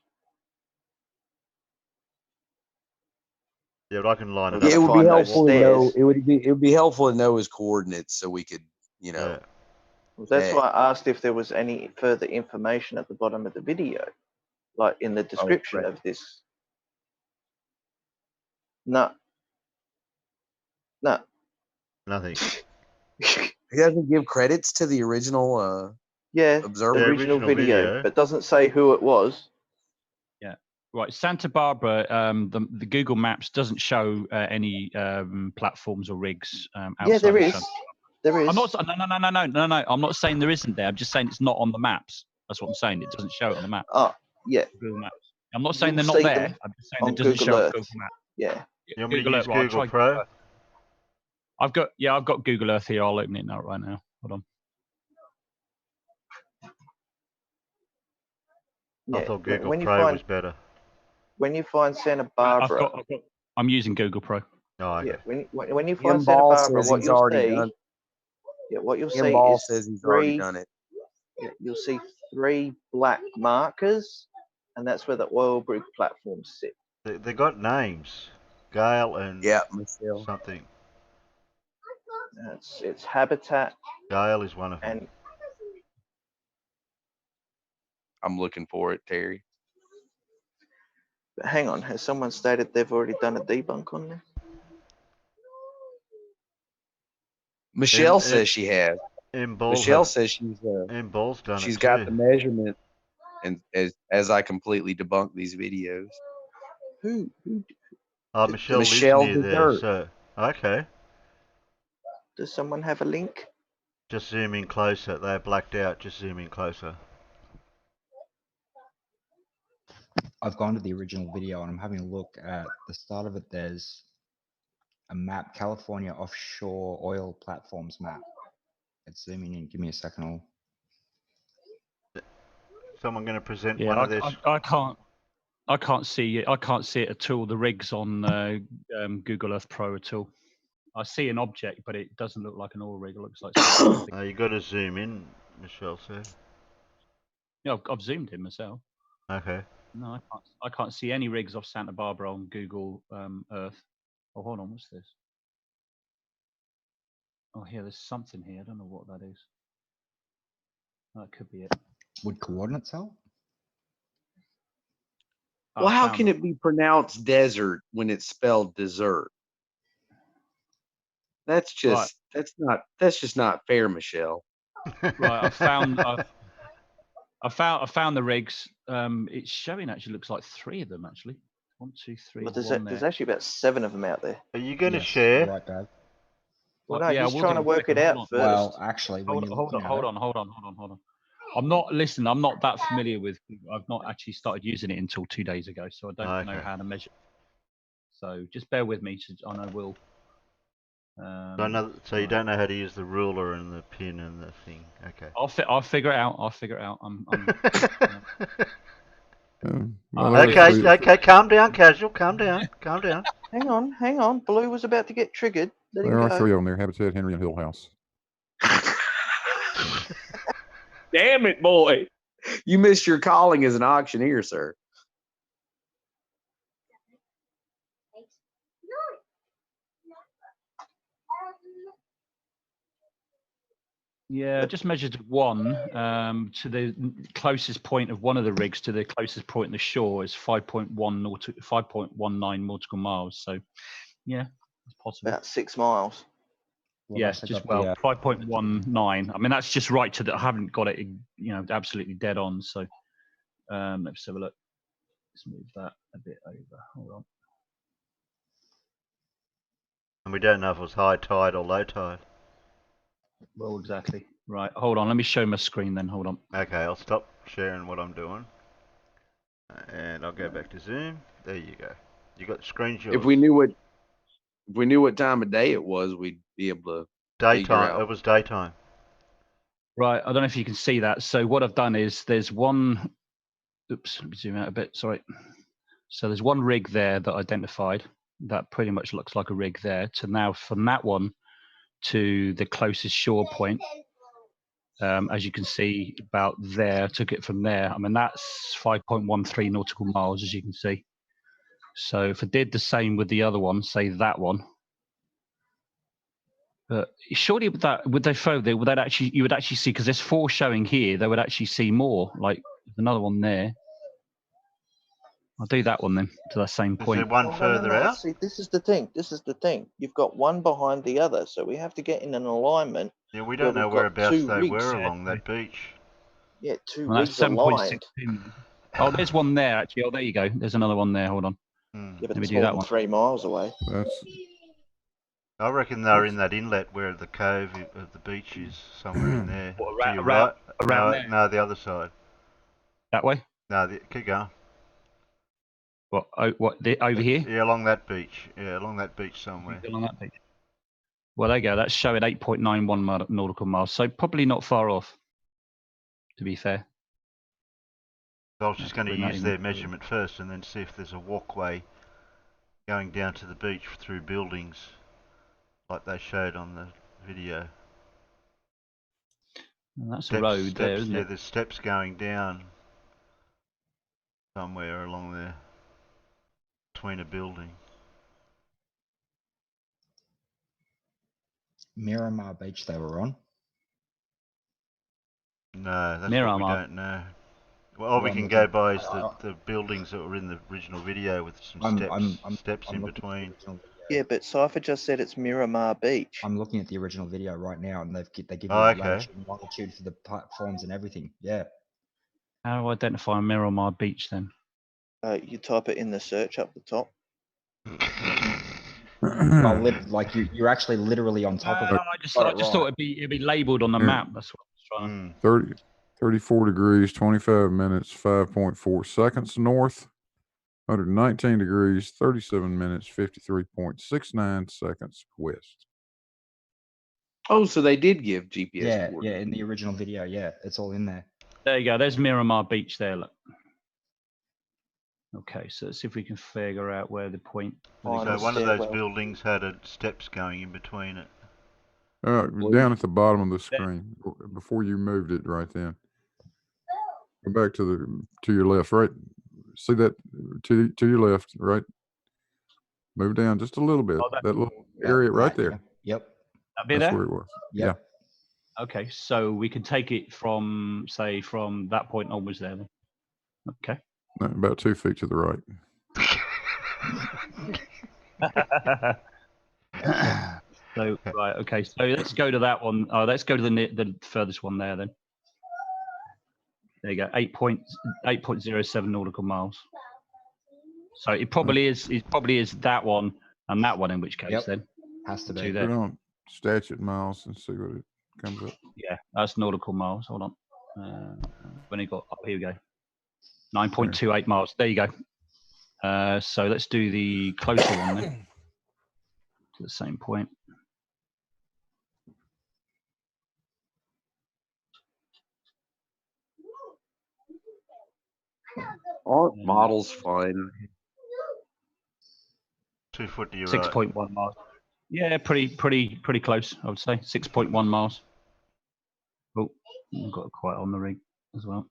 Yeah, but I can line it up. It would be helpful to know. It would be helpful to know his coordinates so we could, Well, that's why I asked if there was any further information at the bottom of the video, like in the description of this. No. Nothing. He doesn't give credits to the original. Observer. The original video, but doesn't say who it was. Yeah, right. Santa Barbara, the Google Maps doesn't show any platforms or rigs outside. Yeah, there is. There is. I'm not. No. I'm not saying there isn't there. I'm just saying it's not on the maps. That's what I'm saying. It doesn't show it on the map. Oh, yeah. Google Maps. I'm not saying they're not there. I'm just saying it doesn't show on Google Maps. Yeah. You want me to use Google Pro? I've got Google Earth here. I'll open it now right now. Hold on. Yeah, I thought Google Pro was better. When you find Santa Barbara, I'm using Google Pro. Oh, okay. Yeah, when you find Santa Barbara, what you'll see, what you'll see is says he's already done it. Yeah, you'll see 3 black markers, and that's where the oil rig platforms sit. They got names, Gale and Michelle. something. It's habitat. Gale is one of them. And I'm looking for it, Terry. but hang on, has someone stated they've already done a debunk on there? Michelle says she has. Michelle says she's done she's it got too. the measurement, and as I completely debunk these videos. Who? Oh, Michelle lives Michelle near there, so okay. Does someone have a link? Just zoom in closer. They're blacked out. Just zoom in closer. I've gone to the original video and I'm having a look at the start of it. There's a map, California offshore oil platforms map. It's zooming in. Give me a second. Someone going to present Yeah, one of this? I can't see it. I can't see it at all. The rigs on Google Earth Pro at all. I see an object, but it doesn't look like an oil rig. It looks like something. You got to zoom in, Michelle said. Yeah, I've zoomed in myself. Okay. No, I can't see any rigs off Santa Barbara on Google Earth. Oh, hold on, what's this? Oh, here, there's something here. I don't know what that is. That could be it. Would coordinates help? Well, how can it be pronounced desert when it's spelled dessert? That's just that's just not fair, Michelle. Right, I found the rigs. It's showing actually looks like 3 of them actually. 1, 2, 3. Well, there's actually about 7 of them out there. Are you going to share? Right, Dad. Well, no, he's trying to work it out first. Well, actually, hold on. I'm not that familiar with. I've not actually started using it until 2 days ago, so I don't know how to measure. So just bear with me, and I will. So you don't know how to use the ruler and the pin and the thing. Okay. I'll figure it out. I'm Okay. Calm down, casual. Calm down. Hang on. Blue was about to get triggered. Let him There are go. 3 on there: Habitat, Henry, and Hill House. Damn it, boy! You missed your calling as an auctioneer, sir. Yeah, I just measured 1 to the closest point of one of the rigs to the closest point in the shore is 5.19 nautical miles. So, yeah, it's possible. About 6 miles. Well, yes, just 5.19. I mean, that's just right to the. I haven't got it, absolutely dead on. So, let's have a look. Let's move that a bit over. Hold on. And we don't know if it was high tide or low tide. Well, exactly. Right. Hold on. Let me show my screen then. Hold on. Okay, I'll stop sharing what I'm doing. And I'll go back to Zoom. There you go. You got the screen yours. If we knew what time of day it was, we'd be able to daytime. It was daytime. Right. I don't know if you can see that. So what I've done is there's one. Oops. Let me zoom out a bit. Sorry. So there's one rig there that I identified that pretty much looks like a rig there. To now from that one to the closest shore point. As you can see about there, took it from there. I mean, that's 5.13 nautical miles, as you can see. So if I did the same with the other one, say that one, but surely with that, would they actually, you would actually see, because there's 4 showing here, they would actually see more, like another one there. I'll do that one then to that same point. Is there one further out? See, this is the thing. You've got one behind the other, so we have to get in an alignment. Yeah, we don't know whereabouts they were along that beach. Yeah, 2 rigs aligned. Oh, there's one there actually. Oh, there you go. There's another one there. Hold on. Yeah, but it's more than 3 miles away. I reckon they're in that inlet where the cove of the beach is, somewhere in there. What, right? Around there? No, the other side. That way? No, keep going. What? Over here? Yeah, along that beach. Yeah, along that beach somewhere. Along that beach. Well, there you go. That's showing 8.91 nautical miles, so probably not far off, to be fair. I was just going to use their measurement first and then see if there's a walkway going down to the beach through buildings like they showed on the video. And that's a road there, isn't yeah, it? there's steps going down somewhere along there between a building. Miramar Beach they were on. No, that's Miramar. what we don't know. Well, all we can go by is the buildings that were in the original video with some steps in between. Yeah, but Cypher just said it's Miramar Beach. I'm looking at the original video right now, and they give you latitude and longitude for the platforms and everything. Yeah. How do I identify Miramar Beach then? You type it in the search up the top. Well, like you're actually literally on top of it. I just thought it'd be labelled on the map. That's what I was trying to. 34 degrees, 25 minutes, 5.4 seconds north. 119 degrees, 37 minutes, 53.69 seconds west. Oh, so they did give GPS. Yeah, in the original video, yeah, it's all in there. There you go. There's Miramar Beach there. Look. Okay, so let's see if we can figure out where the point. So one of those buildings had steps going in between it. Down at the bottom of the screen before you moved it right then. Go back to your left, right? See that to your left, right? Move down just a little bit. That little area right there. Yep. That's where it was. Yep. Yeah. Okay, so we can take it from, say, from that point onwards there. Then. Okay. No, about 2 feet to the right. So right, okay. So let's go to that one. Let's go to the furthest one there then. There you go. 8.07 nautical miles. So it probably is. It probably is that one and that one. In which case, then has to be. Put on statute miles and see what it comes up. Yeah, that's nautical miles. Hold on. When it got up, here we go. 9.28 miles. There you go. So let's do the closer one then. To the same point. Our model's fine. 2 foot to your 6.1 miles. Yeah, pretty close, I would say. 6.1 miles. Oh, I've got it quite on the rig as well.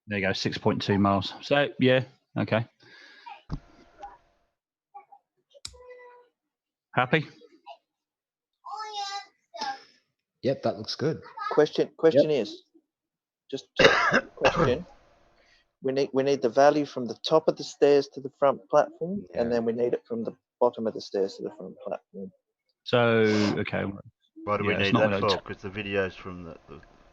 There you go, 6.2 miles. So yeah, okay. Happy? Yep, that looks good. Question is, just question. We need the value from the top of the stairs to the front platform, and then we need it from the bottom of the stairs to the front platform. So okay. Why do we need that for? Because the videos from the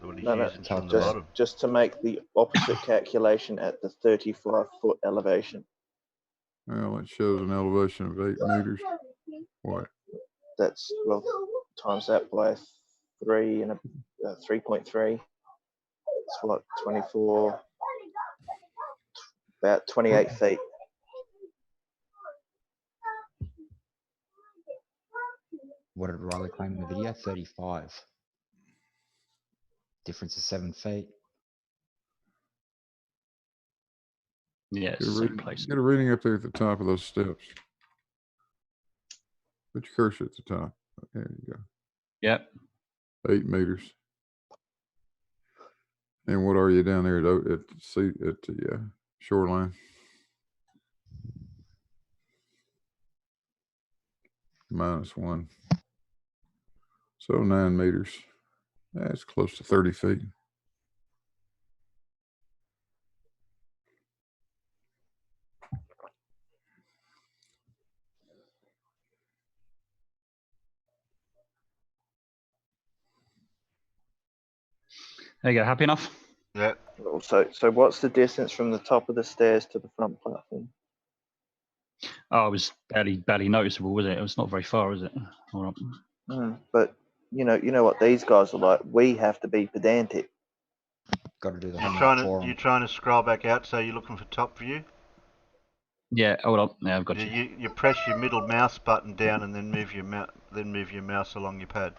what he's using from the bottom. Just to make the opposite calculation at the 35-foot elevation. Well, it shows an elevation of 8 meters. What? That's times that by 3 and 3.3. It's what 24. About 28 feet. What did Riley claim in the video? 35. Difference is 7 feet. Yeah, get a reading up there at the top of those steps. Put your cursor at the top. There you go. Yep. 8 meters. And what are you down there at the shoreline? -1. So 9 meters. That's close to 30 feet. There you go. Happy enough? Yeah. So what's the distance from the top of the stairs to the front platform? Oh, it was barely noticeable, was it? It was not very far, is it? All right. But you know what these guys are like. We have to be pedantic. Got to do the you trying to scroll back out so you're looking for top view? Yeah, hold on. Yeah, I've got you. You press your middle mouse button down and then move your mouse along your pad.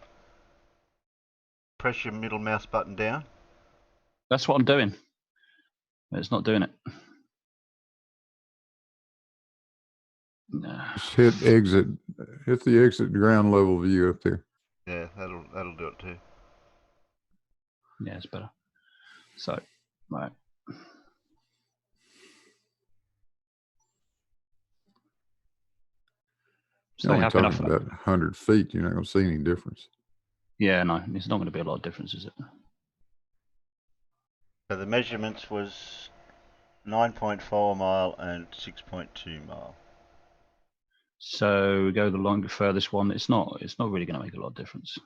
Press your middle mouse button down. That's what I'm doing. It's not doing it. Just hit exit. Hit the exit ground level view up there. Yeah, that'll do it too. Yeah, it's better. So, right. So You're only happy enough talking for that. about 100 feet. You're not going to see any difference. Yeah, no, it's not going to be a lot of difference, is it? So the measurements was 9.4 mile and 6.2 mile. So we go the longer, furthest one. It's not really going to make a lot of difference.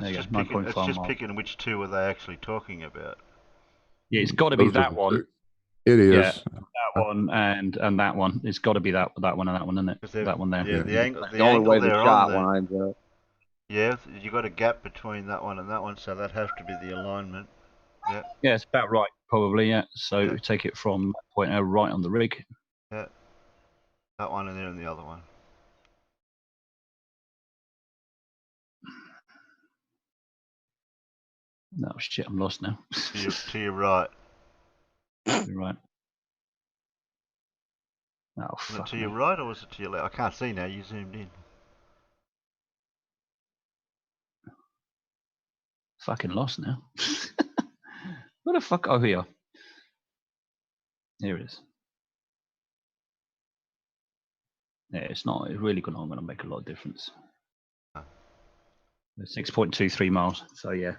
There you go, 9.5 It's just miles. picking which two are they actually talking about. Yeah, it's got to be Those are that the one. two. It is. Yeah, that one and that one. It's got to be that one and that one, isn't it? That one there. Yeah, the angle The only way the they're shot on there. lines up. Yeah, you got a gap between that one and that one, so that has to be the alignment. Yeah. Yeah, it's about right, probably. Yeah. So Yeah. we take it from that point out right on the rig. Yeah. That one and there and the other one. No shit, I'm lost now. To your right. You're right. Oh, Was it to me. your right or was it to your left? I can't see now. You zoomed in. Fucking lost now. What the fuck? Oh, here. Here it is. Yeah, it's really not going to make a lot of difference. 6.23 miles. So yeah.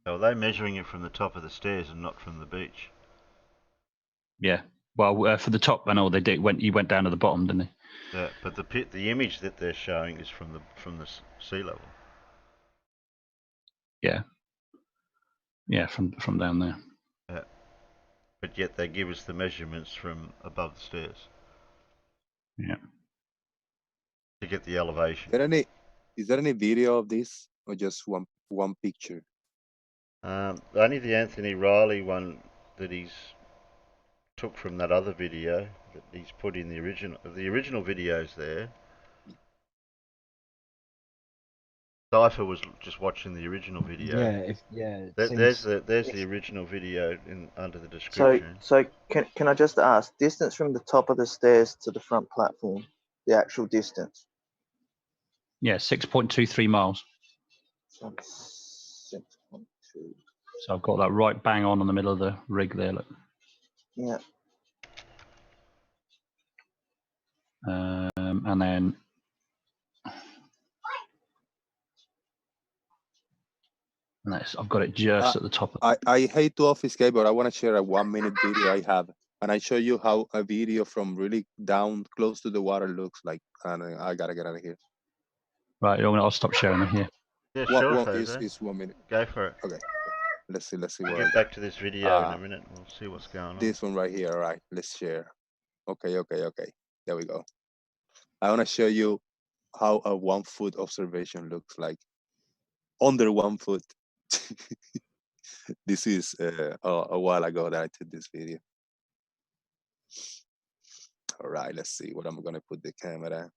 So are they measuring it from the top of the stairs and not from the beach? Yeah. Well, for the top, I know they did. You went down to the bottom, didn't they? Yeah, but the image that they're showing is from the sea level. Yeah. Yeah, from down there. Yeah. But yet they give us the measurements from above the stairs. Yeah. To get the elevation. Is there any video of this or just one picture? Only the Anthony Riley one that he's took from that other video that he's put in the original. The original video's there. Cypher was just watching the original video. There's the original video under the description. So can I just ask, distance from the top of the stairs to the front platform, the actual distance? Yeah, 6.23 miles. 6.2. So I've got that right bang on the middle of the rig there. Look. Yeah. And then I've got it just at the top. I hate to obfuscate, but I want to share a 1 minute video I have, and I show you how a video from really down close to the water looks like. And I gotta get out of here. Right, I'll stop sharing it here. Yeah, sure. Is 1 minute. Go for it. Okay. Let's see. We'll get back to this video in a minute. We'll see what's going on. This one right here. All right. Let's share. Okay. There we go. I want to show you how a 1 foot observation looks like. Under 1 foot. This is a while ago that I took this video. All right, let's see what I'm gonna put the camera.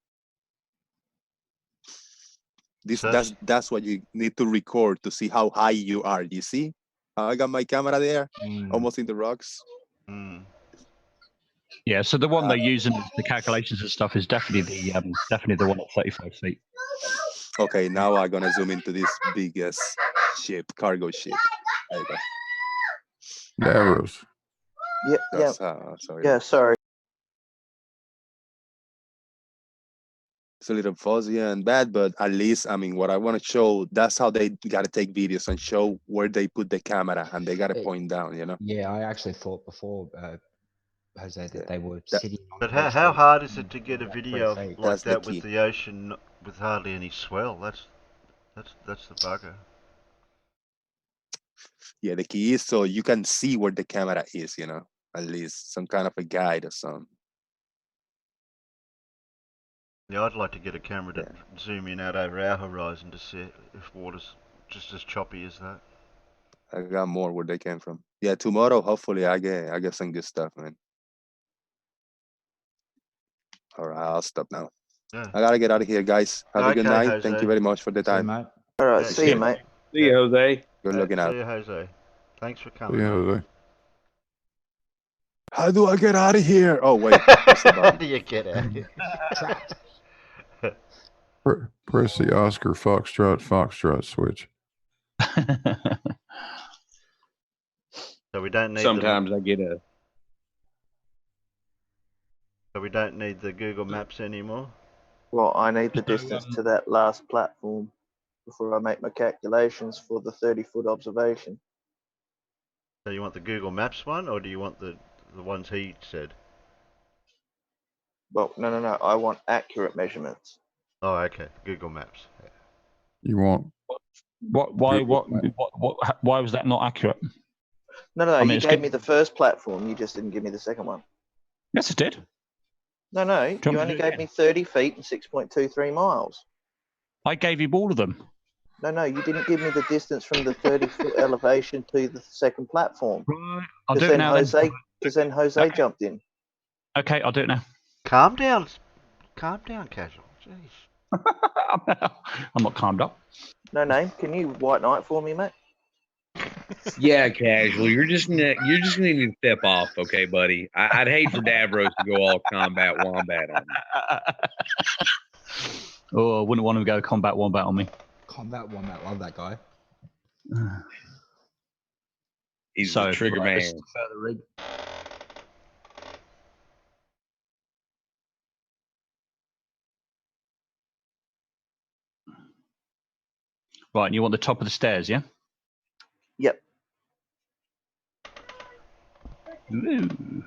That's what you need to record to see how high you are. You see how I got my camera there, almost in the rocks. Yeah, so the one they're using, the calculations and stuff, is definitely the one at 35 feet. Okay, now I'm gonna zoom into this biggest cargo ship. There you go. Davros. Yeah. Sorry. Yeah, sorry. It's a little fuzzy and bad, but at least, I mean, what I want to show, that's how they got to take videos and show where they put the camera, and they got to point down, you know? Yeah, I actually thought before, Jose, that they were sitting on. But how hard is it to get a video like That's that the with the ocean with hardly any swell? That's the bugger. Yeah, the key is so you can see where the camera is, you know, at least some kind of a guide or something. Yeah, I'd like to get a camera to zoom in out over our horizon to see if water's just as choppy as that. I got more where they came from. Yeah, tomorrow, hopefully, I get some good stuff, man. All right, I'll stop now. Yeah. I gotta get out of here, guys. Have a good night. Jose. Thank you very much for the time. Mate. All right, see you, mate. See you, Jose. Good looking out. See you, Jose. Thanks for coming. Yeah, Jose. How do I get out of here? Oh wait, How do you get out? Press the Oscar Foxtrot switch. So we don't need. Sometimes I get a. So we don't need the Google Maps anymore. Well, I need the distance to that last platform before I make my calculations for the 30-foot observation. So you want the Google Maps one, or do you want the ones he said? Well, no. I want accurate measurements. Oh, okay. Google Maps. You want Why was that not accurate? No. You gave me the first platform. You just didn't give me the second one. Yes, it did. No. You only gave me 30 feet and 6.23 miles. I gave you all of them. No. You didn't give me the distance from the 30-foot elevation to the second platform. Right. I'll do it now. Because then Jose jumped in. Okay, I'll do it now. Calm down, Casual. Jeez. I'm not calmed up. No name. Can you white knight for me, mate? Yeah, Casual. You're just gonna need to step off, okay, buddy? I'd hate for Davros to go all combat wombat on me. Oh, I wouldn't want him to go combat wombat on me. Combat wombat, love that guy. He's the trigger man. Further rig. Right, and you want the top of the stairs, yeah? Yep. Ooh.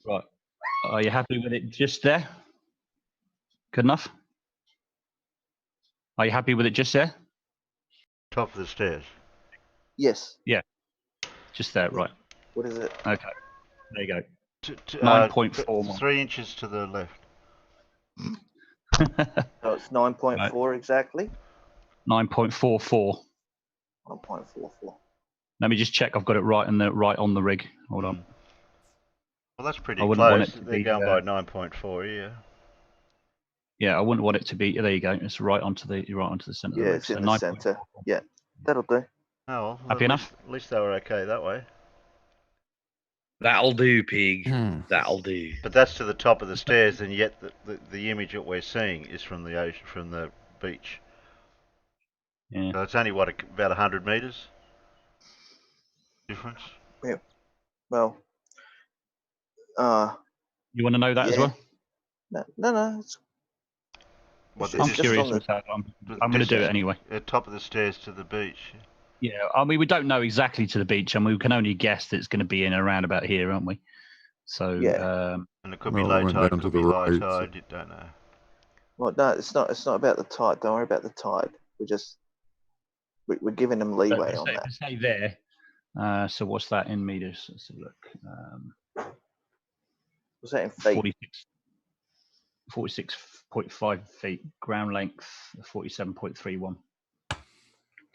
Right. Are you happy with it just there? Good enough? Are you happy with it just there? Top of the stairs. Yes. Yeah. Just there, right. What is it? Okay. There you go. 9.4. 3 inches to the left. So it's 9.4 exactly? 9.44. 1.44. Let me just check I've got it right on the rig. Hold on. Well, that's pretty I wouldn't want close. it to They're be, going by 9.4, yeah. Yeah, I wouldn't want it to be. There you go. It's right onto the center. Yeah, it's in the center. Yeah, that'll do. Oh, well, Happy enough? At least they were okay that way. That'll do, pig. That'll do. But that's to the top of the stairs, and yet the image that we're seeing is from the ocean, from the beach. Yeah. So it's only about 100 meters difference. Yeah. Well. You want to know that as well? No. I'm curious. I'm going to do it anyway. At top of the stairs to the beach. Yeah, I mean, we don't know exactly to the beach, and we can only guess that it's going to be in and around about here, aren't we? So, yeah. And it could be low tide, could be high tide. You don't know. Well, no, it's not about the tide. Don't worry about the tide. We're giving them leeway on that. Say there. So what's that in meters? Let's have a look. What's that in feet? 46.5 feet. Ground length 47.31.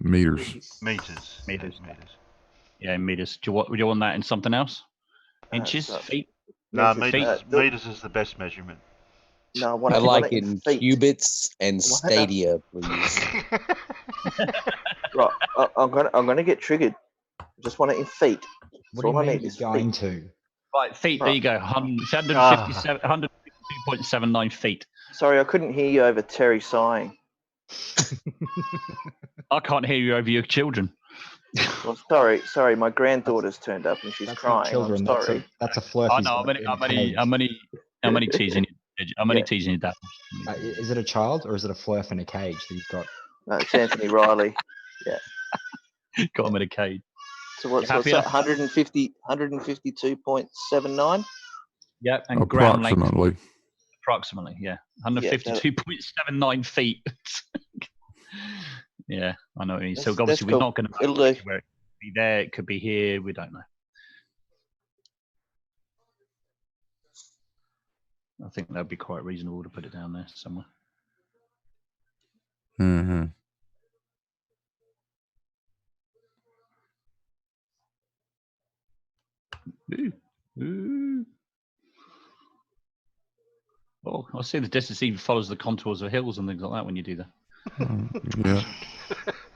Meters. Yeah, in meters. Do you want that in something else? Inches? Feet? No, meters is the best measurement. No, I like it in cubits and stadia, please. Right, I'm gonna get triggered. I just want it in feet. What do you mean it's going to? Right, feet. There you go. 152.79 feet. Sorry, I couldn't hear you over Terry sighing. I can't hear you over your children. Well, sorry, my granddaughter's turned up and she's crying. Children, I'm sorry. That's a flirty. I know. I'm only teasing you. I'm only teasing you, Dad. Is it a child or is it a flirt in a cage that you've got? No, it's Anthony Riley. Yeah. Got him in a cage. So what's that? 152.79? Yeah, and ground length. Approximately, yeah. 152.79 feet. Yeah, I know what you mean. So obviously we're not going to know where it could be there. It could be here. We don't know. I think that'd be quite reasonable to put it down there somewhere. Mm-hmm. Ooh. Oh, I see the distance even follows the contours of hills and things like that when you do that. Yeah,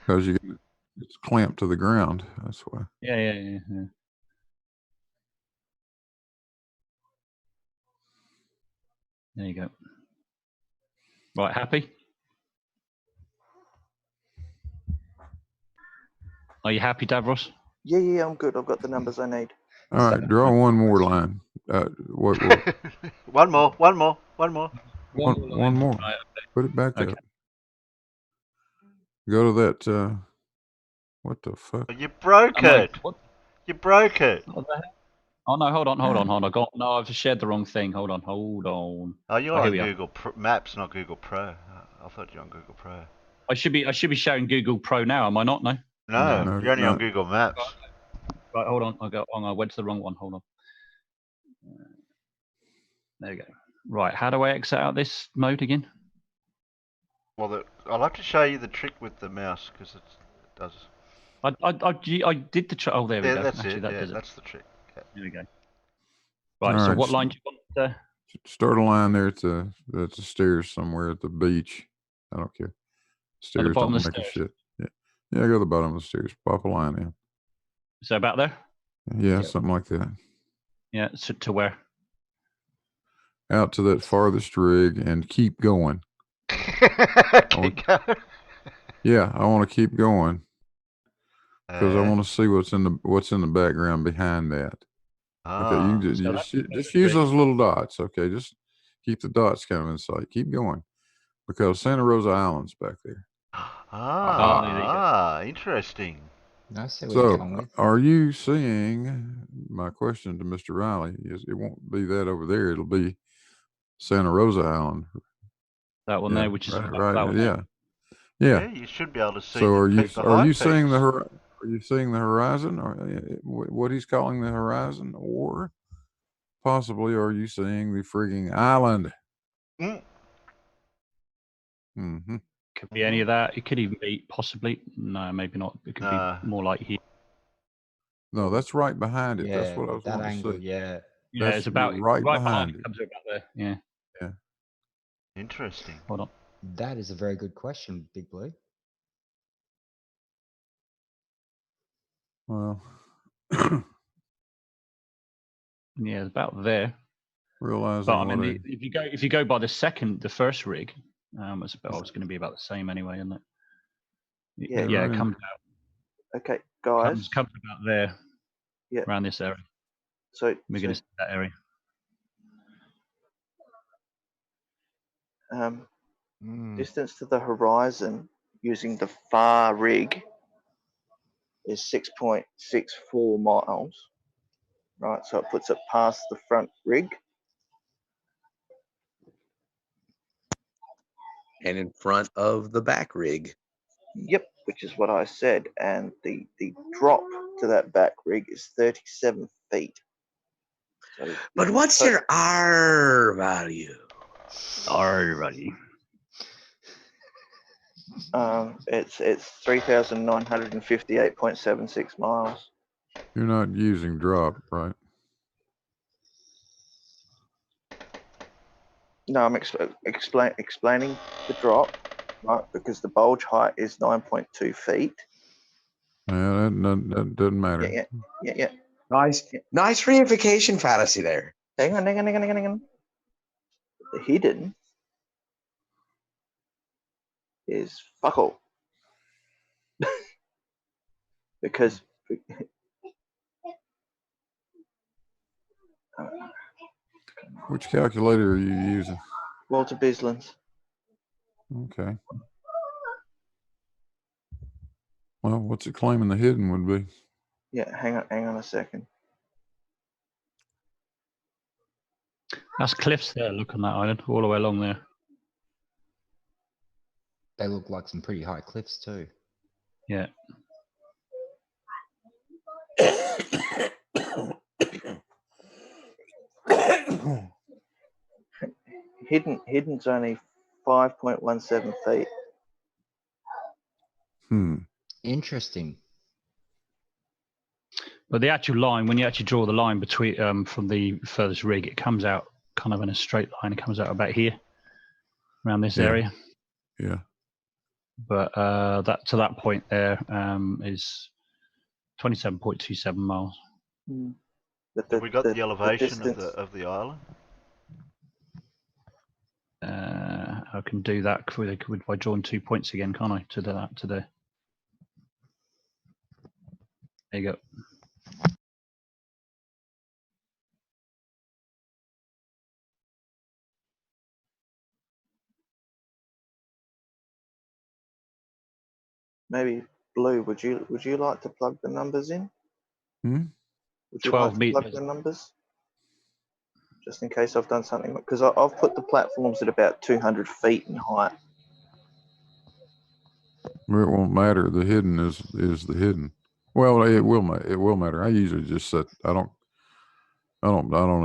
because it's clamped to the ground. That's why. Yeah. There you go. Right, happy? Are you happy, Davros? Yeah, I'm good. I've got the numbers I need. All right, draw one more line. One more. One more. Right, Put it back okay. up. Go to that. What the fuck? You broke it. You broke it. What the hell? Oh no! Hold on. No, I've just shared the wrong thing. Hold on. Oh, you're here on we are. Google Maps, not Google Pro. I thought you were on Google Pro. I should be showing Google Pro now. Am I not? No. No, you're only on Google Maps. Right, hold on. I went to the wrong one. Hold on. There you go. Right, how do I exit out this mode again? Well, I'll have to show you the trick with the mouse because it does. I did the trick. Oh, there we go. That's Actually, it. that does it. That's the trick. Yeah. There we go. Right. All So right, what line do you want? Start a line there at the stairs somewhere at the beach. I don't care. Stairs At the bottom don't of the make a stairs. shit. Yeah, go to the bottom of the stairs. Pop a line in. So about there? Yeah, something like that. Yeah. So to where? Out to that farthest rig and keep going. Keep going. Yeah, I want to keep going because I want to see what's in the background behind that. Okay, you can just use those little dots. Okay, just keep the dots kind of in sight. Keep going because Santa Rosa Island's back there. Interesting. I see what you're going with. Are you seeing my question to Mr. Riley? Is it won't be that over there? It'll be Santa Rosa Island. That one there, which is right. That one there. Yeah, you should be able to see. So are you seeing the horizon? Are you seeing the horizon, or what he's calling the horizon, or possibly are you seeing the frigging island? Mm-hmm. Could be any of that. It could even be possibly. No, maybe not. It could be more like here. No, that's right behind it. Yeah, that's what I was that wanting angle. to say. Yeah. Yeah, it's about right behind it. it. Comes about there. Yeah. Yeah. Interesting. Hold on. That is a very good question, Big Blue. Well, yeah, it's about there. Realizing, but I mean, if you go by the first rig, it's going to be about the same anyway, isn't it? Yeah, it comes out. Okay, guys. Comes about there. Yeah. Around this area. So we're going to see that area. Distance to the horizon using the far rig is 6.64 miles. Right, so it puts it past the front rig. And in front of the back rig. Yep, which is what I said. And the drop to that back rig is 37 feet. So but what's your R value? R value. It's 3,958.76 miles. You're not using drop, right? No, I'm explaining the drop, right? Because the bulge height is 9.2 feet. Yeah, that doesn't matter. Yeah. Nice reification fallacy there. Hang on. The hidden is fuck all. Because which calculator are you using? Walter Bisland's. Okay. Well, what's it claiming the hidden would be? Yeah, hang on a second. That's cliffs there. Look on that island, all the way along there. They look like some pretty high cliffs too. Yeah. Hidden's only 5.17 feet. Interesting. But the actual line, when you actually draw the line between from the furthest rig, it comes out kind of in a straight line. It comes out about here, around this area. Yeah. But that to that point there is 27.27 miles. But Have we got the elevation of the island? I can do that by drawing 2 points again, can't I? There you go. Maybe Blue, would you like to plug the numbers in? Hmm? Would you 12 like to plug meters. the numbers? Just in case I've done something, because I've put the platforms at about 200 feet in height. Well, it won't matter. The hidden is the hidden. Well, it will matter. I usually just set. I don't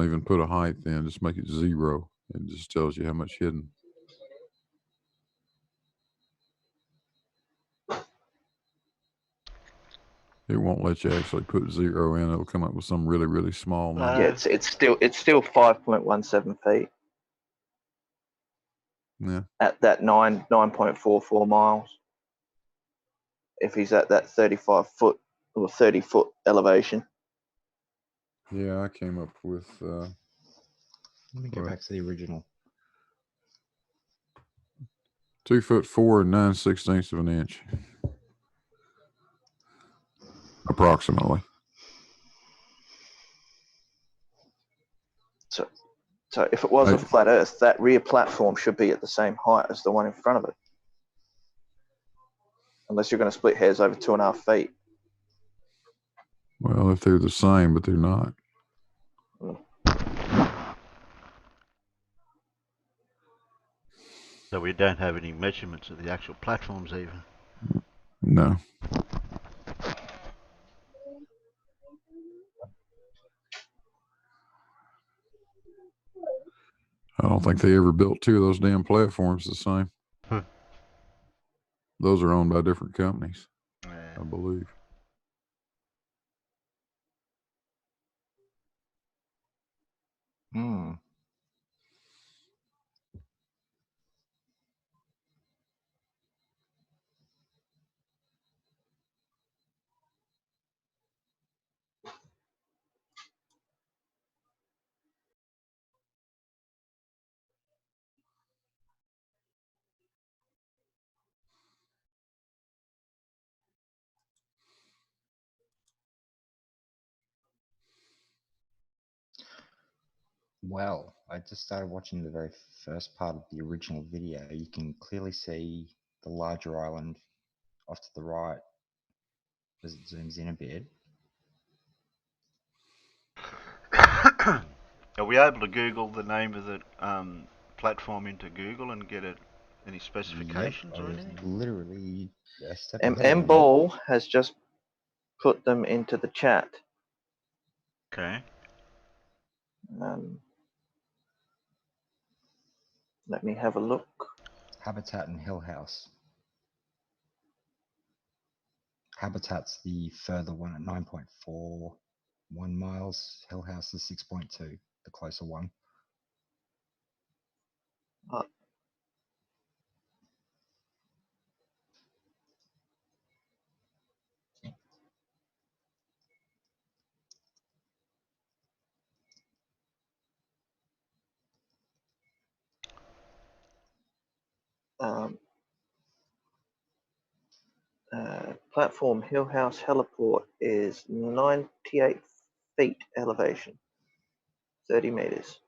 even put a height in. Just make it 0. It just tells you how much hidden. It won't let you actually put 0 in. It'll come up with some really, really small number. Yeah, it's still 5.17 feet. Yeah. At that 9.44 miles. If he's at that 35 foot or 30 foot elevation. Yeah, I came up with. Let me go back to the original. 2 foot 4 and 9/16 of an inch, approximately. So if it was a flat Earth, that rear platform should be at the same height as the one in front of it. Unless you're going to split hairs over 2.5 feet. Well, if they're the same, but they're not. So we don't have any measurements of the actual platforms even. No. I don't think they ever built 2 of those damn platforms the same. Those are owned by different companies, I believe. Hmm. Well, I just started watching the very first part of the original video. You can clearly see the larger island off to the right as it zooms in a bit. Are we able to Google the name of the platform into Google and get any specifications Yep, or I was anything? literally a step ahead of you. M-Ball has just put them into the chat. Okay. Let me have a look. Habitat and Hill House. Habitat's the further one at 9.41 miles. Hill House is 6.2, the closer one. Platform Hill House Heliport is 98 feet elevation, 30 meters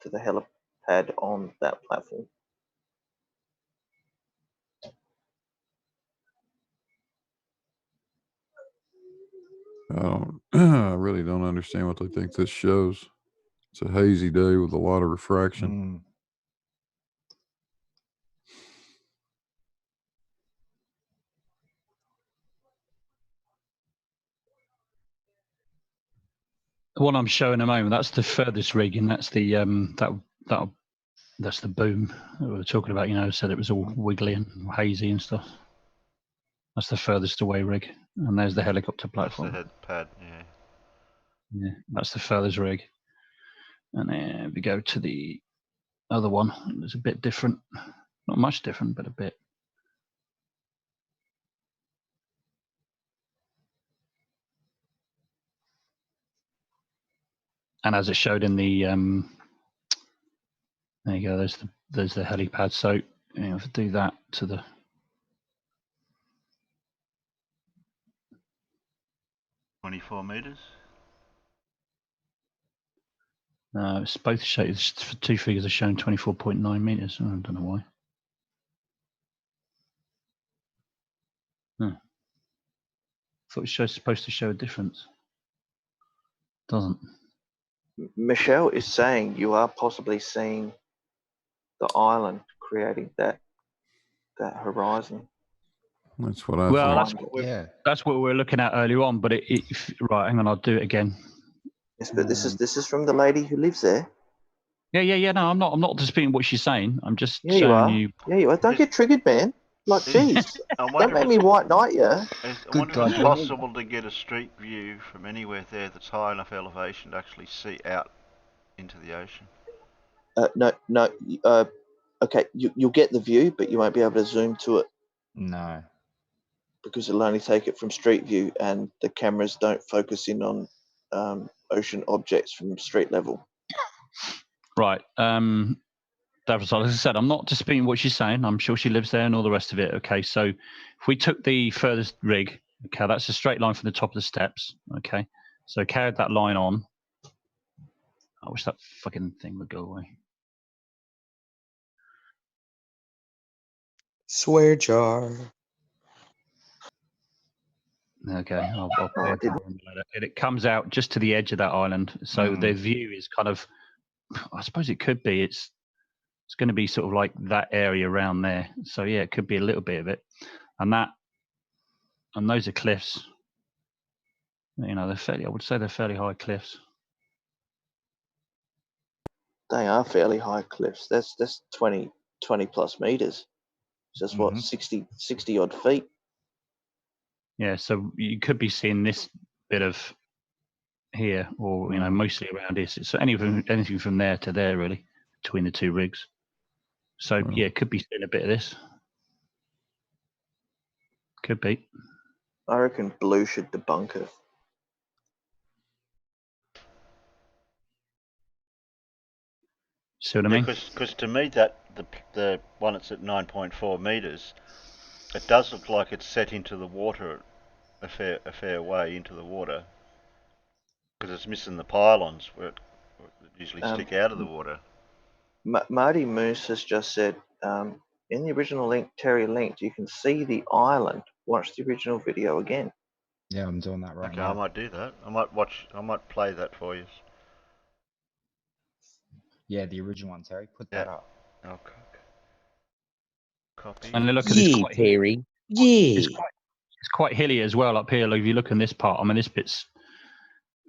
to the helipad on that platform. I really don't understand what they think this shows. It's a hazy day with a lot of refraction. The one I'm showing at the moment, that's the furthest rig, and that's the that's the boom that we were talking about. You know, said it was all wiggly and hazy and stuff. That's the furthest away rig, and there's the helicopter platform. That's the head pad, yeah. Yeah, that's the furthest rig. And then we go to the other one. It's a bit different, not much different, but a bit. And as it showed in the there you go. There's the helipad. So if I do that to the. $24 meters. It's both shows. Two figures are showing 24.9 meters. I don't know why. Thought it was supposed to show a difference. Doesn't. Michelle is saying you are possibly seeing the island creating that horizon. That's what I Well, thought. that's what we were looking at earlier on. But right, hang on, I'll do it again. Yes, but this is from the lady who lives there. Yeah. No, I'm not disputing what she's saying. I'm just Yeah, you showing are. you. Yeah, you are. Don't get triggered, man. Like, geez, don't make me white knight you. I wonder if it's possible to get a street view from anywhere there that's high enough elevation to actually see out into the ocean. No. Okay, you'll get the view, but you won't be able to zoom to it. No. Because it'll only take it from street view, and the cameras don't focus in on ocean objects from street level. Right. As I said, I'm not disputing what she's saying. I'm sure she lives there and all the rest of it. Okay, so if we took the furthest rig, okay, that's a straight line from the top of the steps. Okay, so carried that line on. I wish that fucking thing would go away. Swear jar. Okay, I'll put it. It comes out just to the edge of that island, so the view is kind of. I suppose it could be. It's going to be sort of like that area around there. So yeah, it could be a little bit of it, and those are cliffs. You know, I would say they're fairly high cliffs. They are fairly high cliffs. That's 20 plus meters. So that's what 60 odd feet. Yeah, so you could be seeing this bit of here, or mostly around here. So anything from there to there, really, between the two rigs. So yeah, could be seeing a bit of this. Could be. I reckon Blue should debunk it. See what I mean? Because to me, that the one that's at 9.4 meters, it does look like it's set into the water, a fair way into the water, because it's missing the pylons where it usually stick out of the water. Marty Moose has just said, in the original link Terry linked, you can see the island. Watch the original video again. Yeah, I'm doing that right now. Okay, I might do that. I might play that for you. Yeah, the original one, Terry. Put that up. Okay. Copy. And look at this quite Terry. Yeah. It's quite hilly as well up here. Like if you look in this part, I mean, this bit's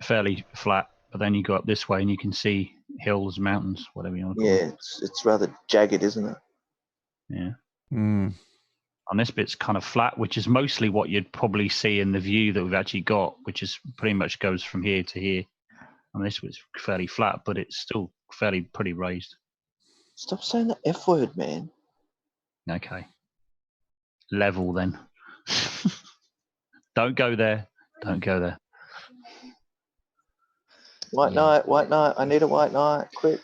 fairly flat, but then you go up this way and you can see hills, mountains, whatever you want to call it. Yeah, it's rather jagged, isn't it? Yeah. And this bit's kind of flat, which is mostly what you'd probably see in the view that we've actually got, which is pretty much goes from here to here. And this was fairly flat, but it's still pretty raised. Stop saying the F word, man. Okay. Level then. Don't go there. Don't go there. White knight. I need a white knight. Quick.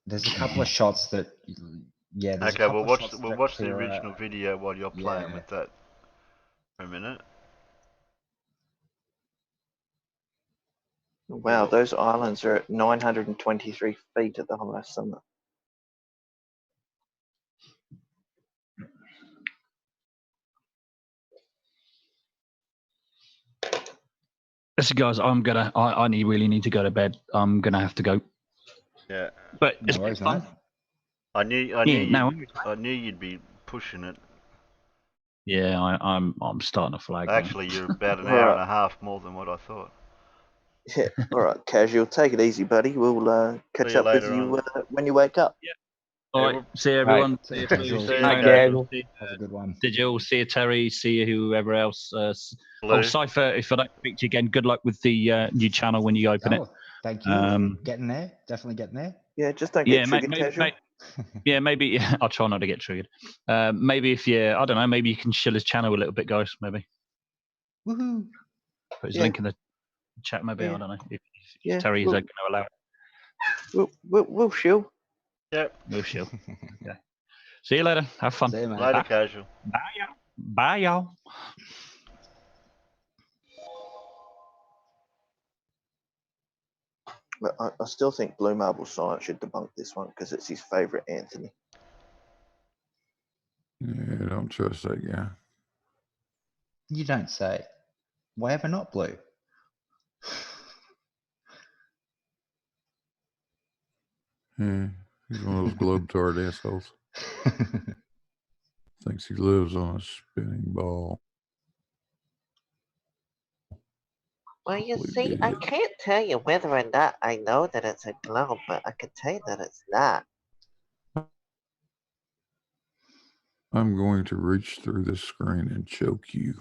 There's a couple of shots that. Yeah. Okay, we'll watch the original video while you're playing with that for a minute. Wow, those islands are at 923 feet at the highest summit. Listen, guys, I really need to go to bed. I'm gonna have to go. Yeah. But it's been fun. I knew you'd be pushing it. Yeah, I'm starting to flag. Actually, you're about an hour and a half more than what I thought. Yeah. All right, Casual. Take it easy, buddy. We'll catch up with you when you wake up. Yeah. All right. See you, everyone. Right. See you. Have a good one. Did you all see you, Terry? See you, whoever else. Cypher, if I don't speak to you again, good luck with the new channel when you open it. Thank you. Getting there. Definitely getting there. Yeah, just don't get triggered, Casual. Maybe I'll try not to get triggered. Maybe if I don't know, maybe you can shill his channel a little bit, guys. Maybe. Woohoo! Put his link in the chat. Maybe I don't know if Terry is going to allow it. We'll shill. Yeah, we'll shill. Yeah. See you later. Have fun. See you, mate. Later, casual. Bye, y'all. Bye, y'all. But I still think Blue Marble Science should debunk this one because it's his favourite Anthony. Yeah, don't trust that guy. You don't say. Why ever not blue? Yeah, he's one of those globe-tard assholes. Thinks he lives on a spinning ball. Well, you Complete see, I idiot. can't tell you whether or not I know that it's a globe, but I can tell you that it's not. I'm going to reach through this screen and choke you.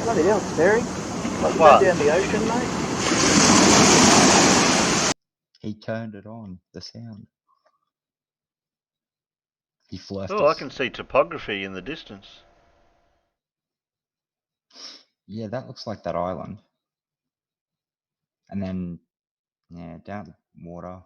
Bloody hell, Terry. What's What? that down the ocean, mate? He turned it on, the sound. He fluffed Oh, I us. can see topography in the distance. Yeah, that looks like that island. And then, yeah, down the water.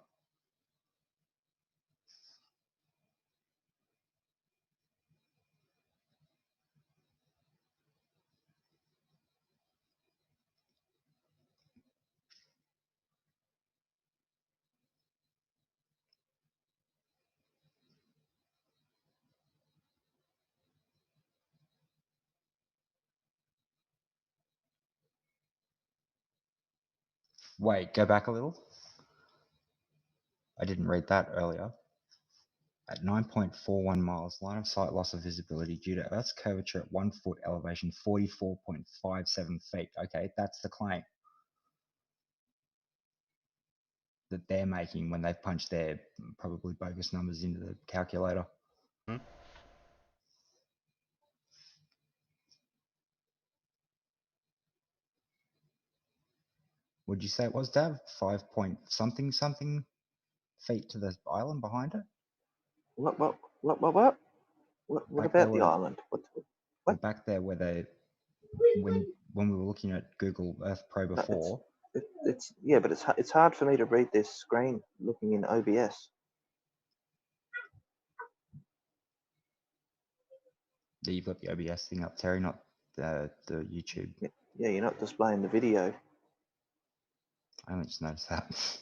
Wait, go back a little. I didn't read that earlier. At 9.41 miles, line of sight loss of visibility due to Earth's curvature at 1 foot elevation, 44.57 feet. Okay, that's the claim that they're making when they've punched their probably bogus numbers into the calculator. Hmm? Would you say it was, Dav? 5 point something feet to the island behind it? What Back about there the where, island? What? back there where they, when we were looking at Google Earth Pro No, before, it's yeah, but it's hard for me to read this screen looking in OBS. you've got the OBS thing up, Terry, not the YouTube. Yeah, you're not displaying the video. I only just noticed that.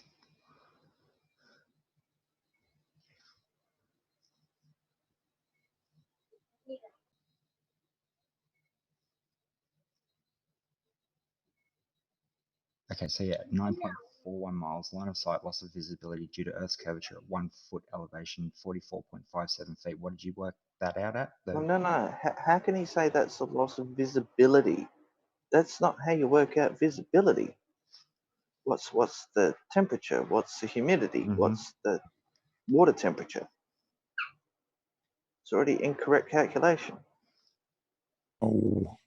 Okay, so yeah, 9.41 miles, line of sight, loss of visibility due to Earth's curvature at 1 foot elevation, 44.57 feet. What did you work that out at? Well, no. How can he say that's a loss of visibility? That's not how you work out visibility. What's the temperature? What's the humidity? What's the water temperature? It's already incorrect calculation. Oh,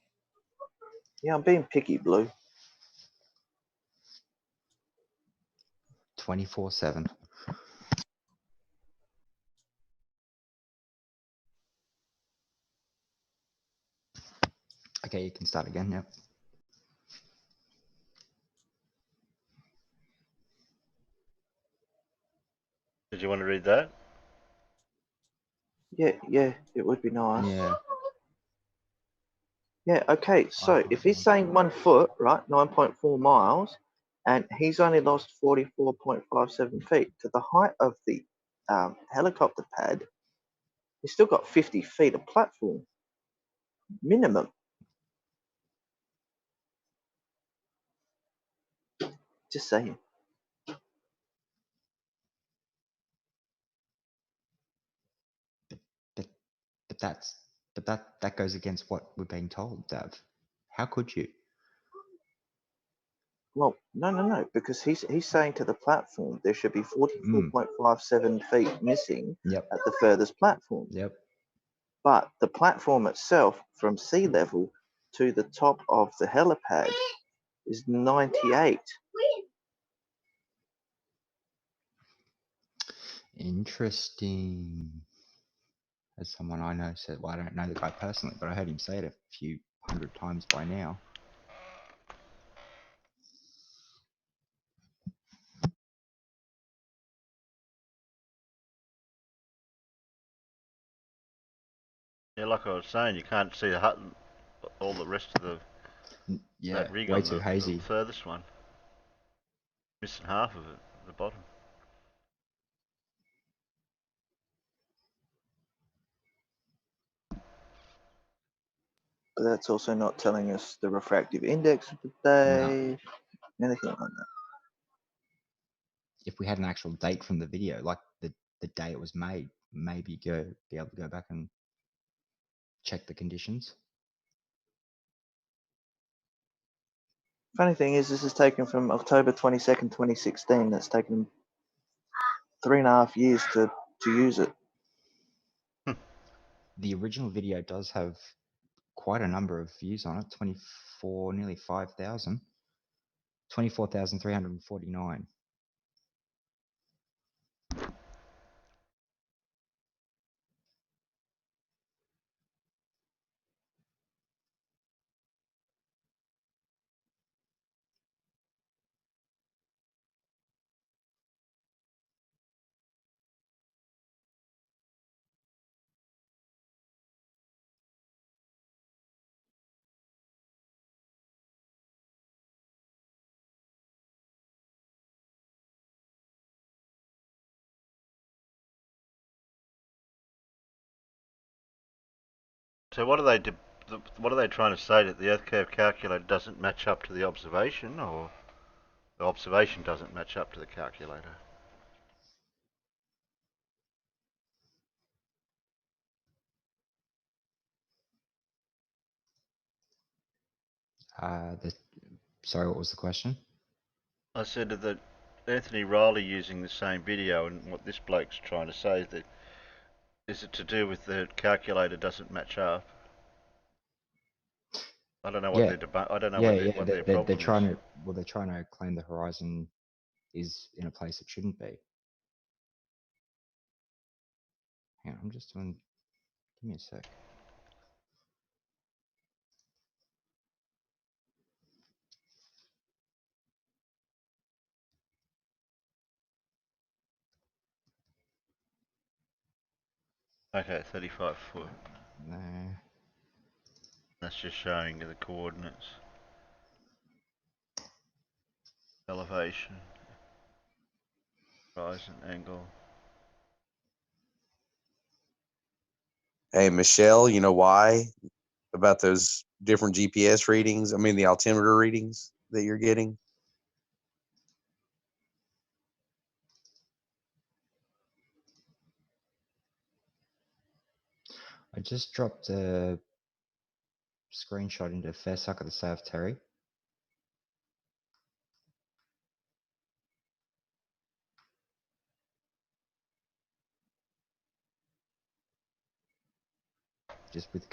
Yeah, I'm being picky, Blue. 24/7. Okay, you can start again, yep. Did you want to read that? Yeah, it would be nice. Yeah. Yeah, okay, so if he's saying 1 foot, right, 9.4 miles, and he's only lost 44.57 feet to the height of the helicopter pad, he's still got 50 feet of platform, minimum. Just saying. But that goes against what we're being told, Dav. How could you? Well, no, because he's saying to the platform there should be 44.57 feet missing Yep. at the furthest platform. Yep. But the platform itself from sea level to the top of the helipad is 98. Interesting. As someone I know said, well, I don't know the guy personally, but I heard him say it a few hundred times by now. Yeah, like I was saying, you can't see the hut, all the rest of Yeah, that rig way on too the hazy. furthest one. Missing half of it, the bottom. But that's also not telling us the refractive index of the day, anything like that. If we had an actual date from the video, like the day it was made, maybe be able to go back and check the conditions. Funny thing is, this is taken from October 22nd, 2016. That's taken 3.5 years to use it. The original video does have quite a number of views on it, 24, nearly 5,000, 24,349. So what are they? What are they trying to say, that the Earth curve calculator doesn't match up to the observation, or the observation doesn't match up to the calculator? Sorry, what was the question? I said that Anthony Riley using the same video, and what this bloke's trying to say is that, is it to do with the calculator doesn't match up? I don't know what Yeah, their I don't know yeah, what yeah. their They're problem trying is. to, well, they're trying to claim the horizon is in a place it shouldn't be. Hang on, I'm just doing. Give me a sec. Okay, 35 foot. No. That's just showing the coordinates. Elevation. Horizon angle. Hey, Michelle, you know why about those different GPS readings? I mean, the altimeter readings that you're getting? I just dropped a screenshot into Fair Suck of the South Terry. Just with,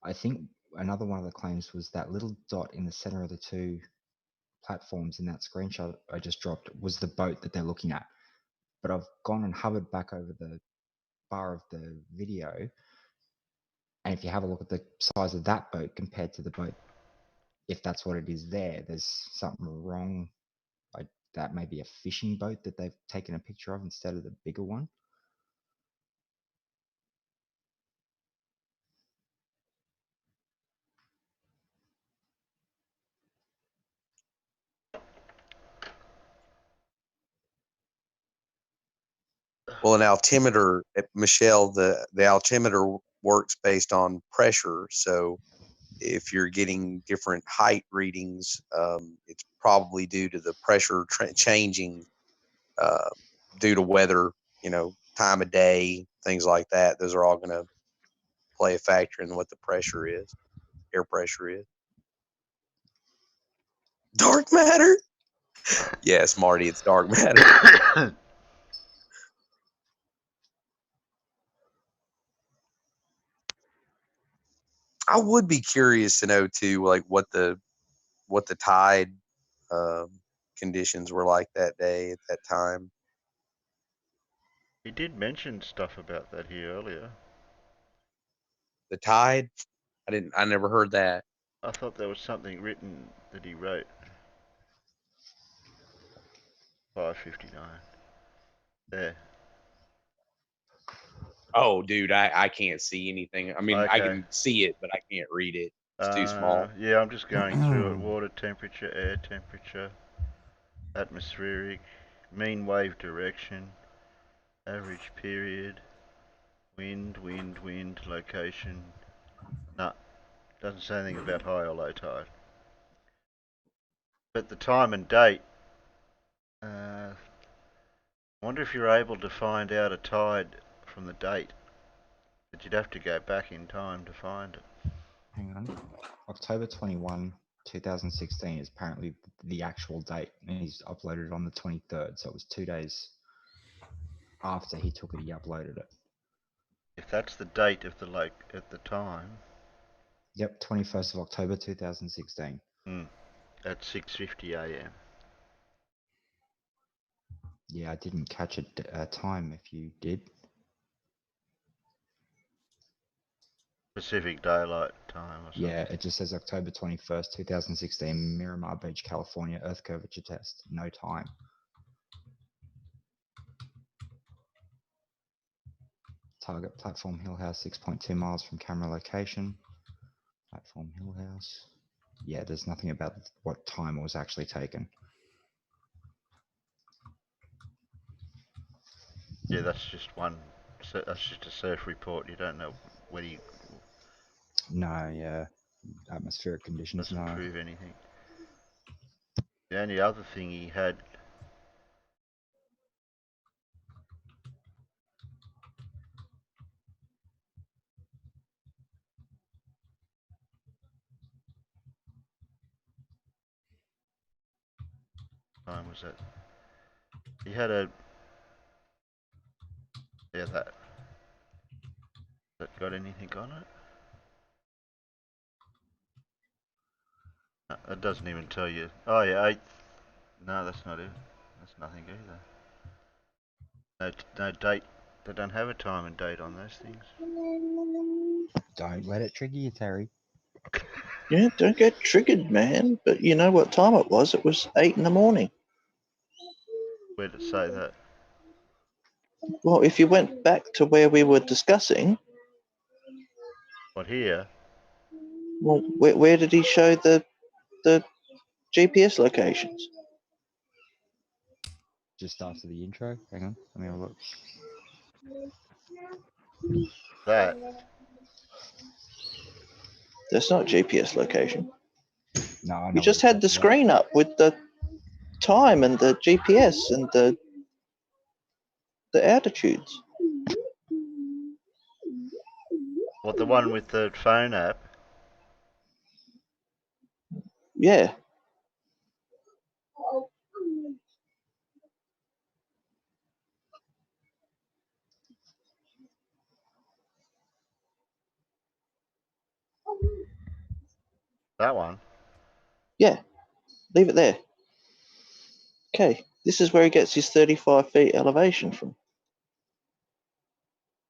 I think another one of the claims was that little dot in the center of the two platforms in that screenshot I just dropped was the boat that they're looking at. But I've gone and hovered back over the bar of the video, and if you have a look at the size of that boat compared to the boat, if that's what it is there's something wrong. That may be a fishing boat that they've taken a picture of instead of the bigger one. Well, an altimeter, Michelle, the altimeter works based on pressure. So if you're getting different height readings, it's probably due to the pressure changing due to weather, time of day, things like that. Those are all going to play a factor in what the pressure is, air pressure is. Dark matter? Yes, Marty, it's dark matter. I would be curious to know too, like what the tide conditions were like that day at that time. He did mention stuff about that here earlier. The tide? I never heard that. I thought there was something written that he wrote. 5:59. There. Oh, dude, I can't see anything. I mean, I Okay. can see it, but I can't read it. It's too small. Yeah, I'm just going through it. Water temperature, air temperature, atmospheric, mean wave direction, average period, wind, location. No, doesn't say anything about high or low tide. But the time and date, I wonder if you're able to find out a tide from the date. But you'd have to go back in time to find it. Hang on. October 21, 2016 is apparently the actual date, and he's uploaded it on the 23rd, so it was 2 days after he took it, he uploaded it. If that's the date of the at the time. Yep, 21st of October 2016. At 6:50 a.m. Yeah, I didn't catch a time if you did. Pacific Daylight Time or something. Yeah, it just says October 21st, 2016, Miramar Beach, California, Earth curvature test. No time. Target platform Hill House, 6.2 miles from camera location. Platform Hill House. Yeah, there's nothing about what time it was actually taken. Yeah, that's just one. That's just a surf report. You don't know when he. No, yeah. Atmospheric conditions, Doesn't no. prove anything. The only other thing he had. Time was that? He had a. Yeah, that got anything on it? No, it doesn't even tell you. Oh yeah, 8th. No, that's not it. That's nothing either. No date. They don't have a time and date on those things. Don't let it trigger you, Terry. Yeah, don't get triggered, man. But you know what time it was? It was 8 in the morning. Where did it say that? Well, if you went back to where we were discussing, What here? well, where did he show the GPS locations? Just after the intro. Hang on, let me have a look. That. That's not GPS location. No, I know You just what had the screen up with the time and the GPS and the altitudes. What, the one with the phone app? Yeah. That one? Yeah. Leave it there. Okay. This is where he gets his 35 feet elevation from.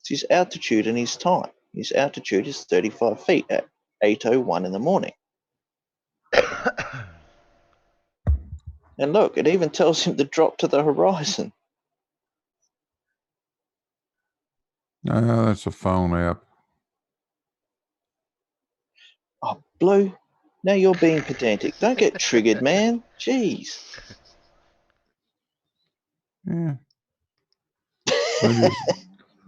It's his altitude and his time. His altitude is 35 feet at 8:01 in the morning. And look, it even tells him to drop to the horizon. That's a phone app. Oh, Blue, now you're being pedantic. Don't get triggered, man. Jeez. Yeah.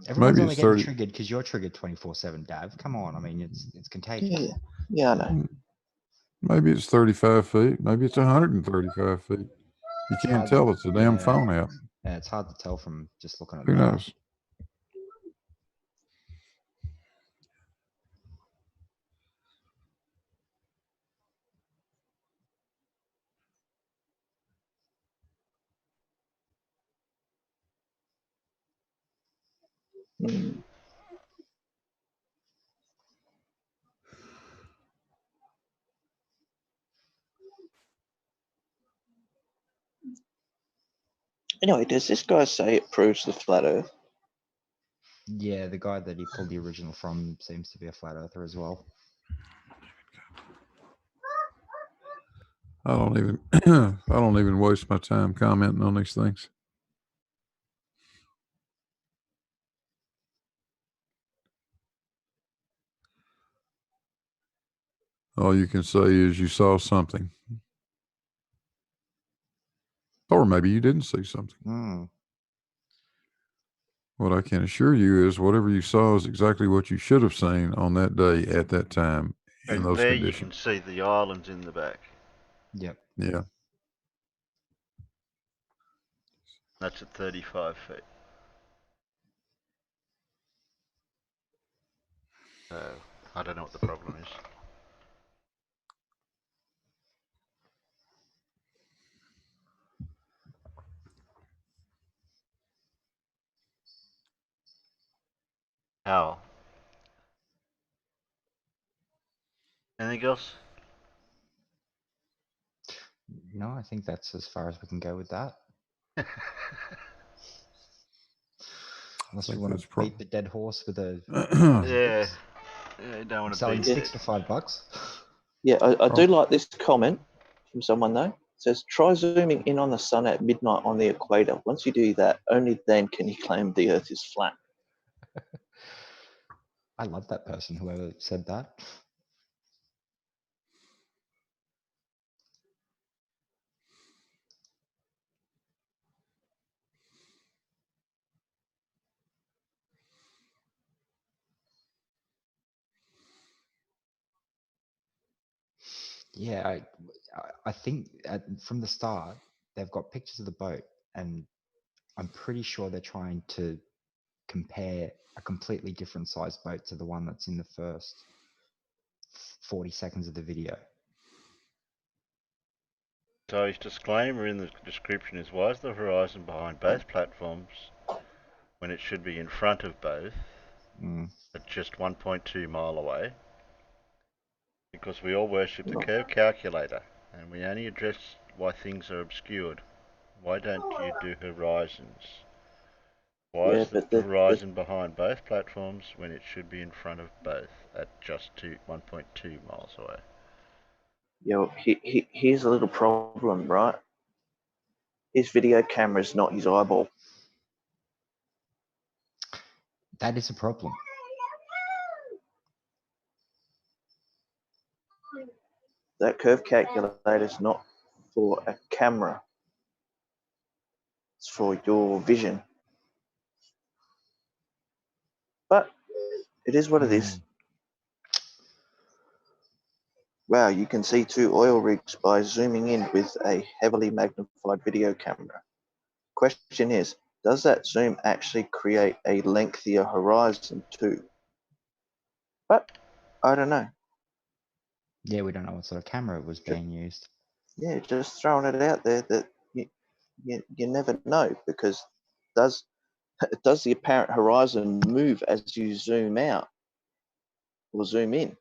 Everyone's only getting 30. triggered because you're triggered 24/7, Dav. Come on, I mean, it's contagious. Yeah, yeah, I know. Maybe it's 35 feet. Maybe it's 135 feet. You can't tell. It's a damn phone app. Yeah, it's hard to tell from just looking at Who that. knows? Mm. Anyway, does this guy say it proves the flat Earth? Yeah, the guy that he pulled the original from seems to be a flat earther as well. I don't even I don't even waste my time commenting on these things. All you can say is you saw something. Or maybe you didn't see something. What I can assure you is whatever you saw is exactly what you should have seen on that day at that time in those there conditions. You can see the islands in the back. Yep. Yeah. That's at 35 feet. I don't know what the problem is. How? Anything else? No, I think that's as far as we can go with that. Unless you want to beat the dead horse with a yeah, don't want to selling beat sticks for $5. Yeah, I do like this comment from someone though. It says, try zooming in on the sun at midnight on the equator. Once you do that, only then can you claim the Earth is flat. I love that person, whoever said that. Yeah, I think from the start, they've got pictures of the boat, and I'm pretty sure they're trying to compare a completely different size boat to the one that's in the first 40 seconds of the video. So his disclaimer in the description is, why is the horizon behind both platforms when it should be in front of both, but just 1.2 mile away? Because we all worship the curve calculator, and we only address why things are obscured. Why don't you do horizons? Why is the horizon behind both platforms when it should be in front of both at just 1.2 miles away? Yeah, here's a little problem, right? His video camera is not his eyeball. That is a problem. That curve calculator is not for a camera. It's for your vision. But it is what it is. Wow, you can see 2 oil rigs by zooming in with a heavily magnified video camera. Question is, does that zoom actually create a lengthier horizon too? But I don't know. Yeah, we don't know what sort of camera was being used. Yeah, just throwing it out there that you never know, because does the apparent horizon move as you zoom out or zoom in?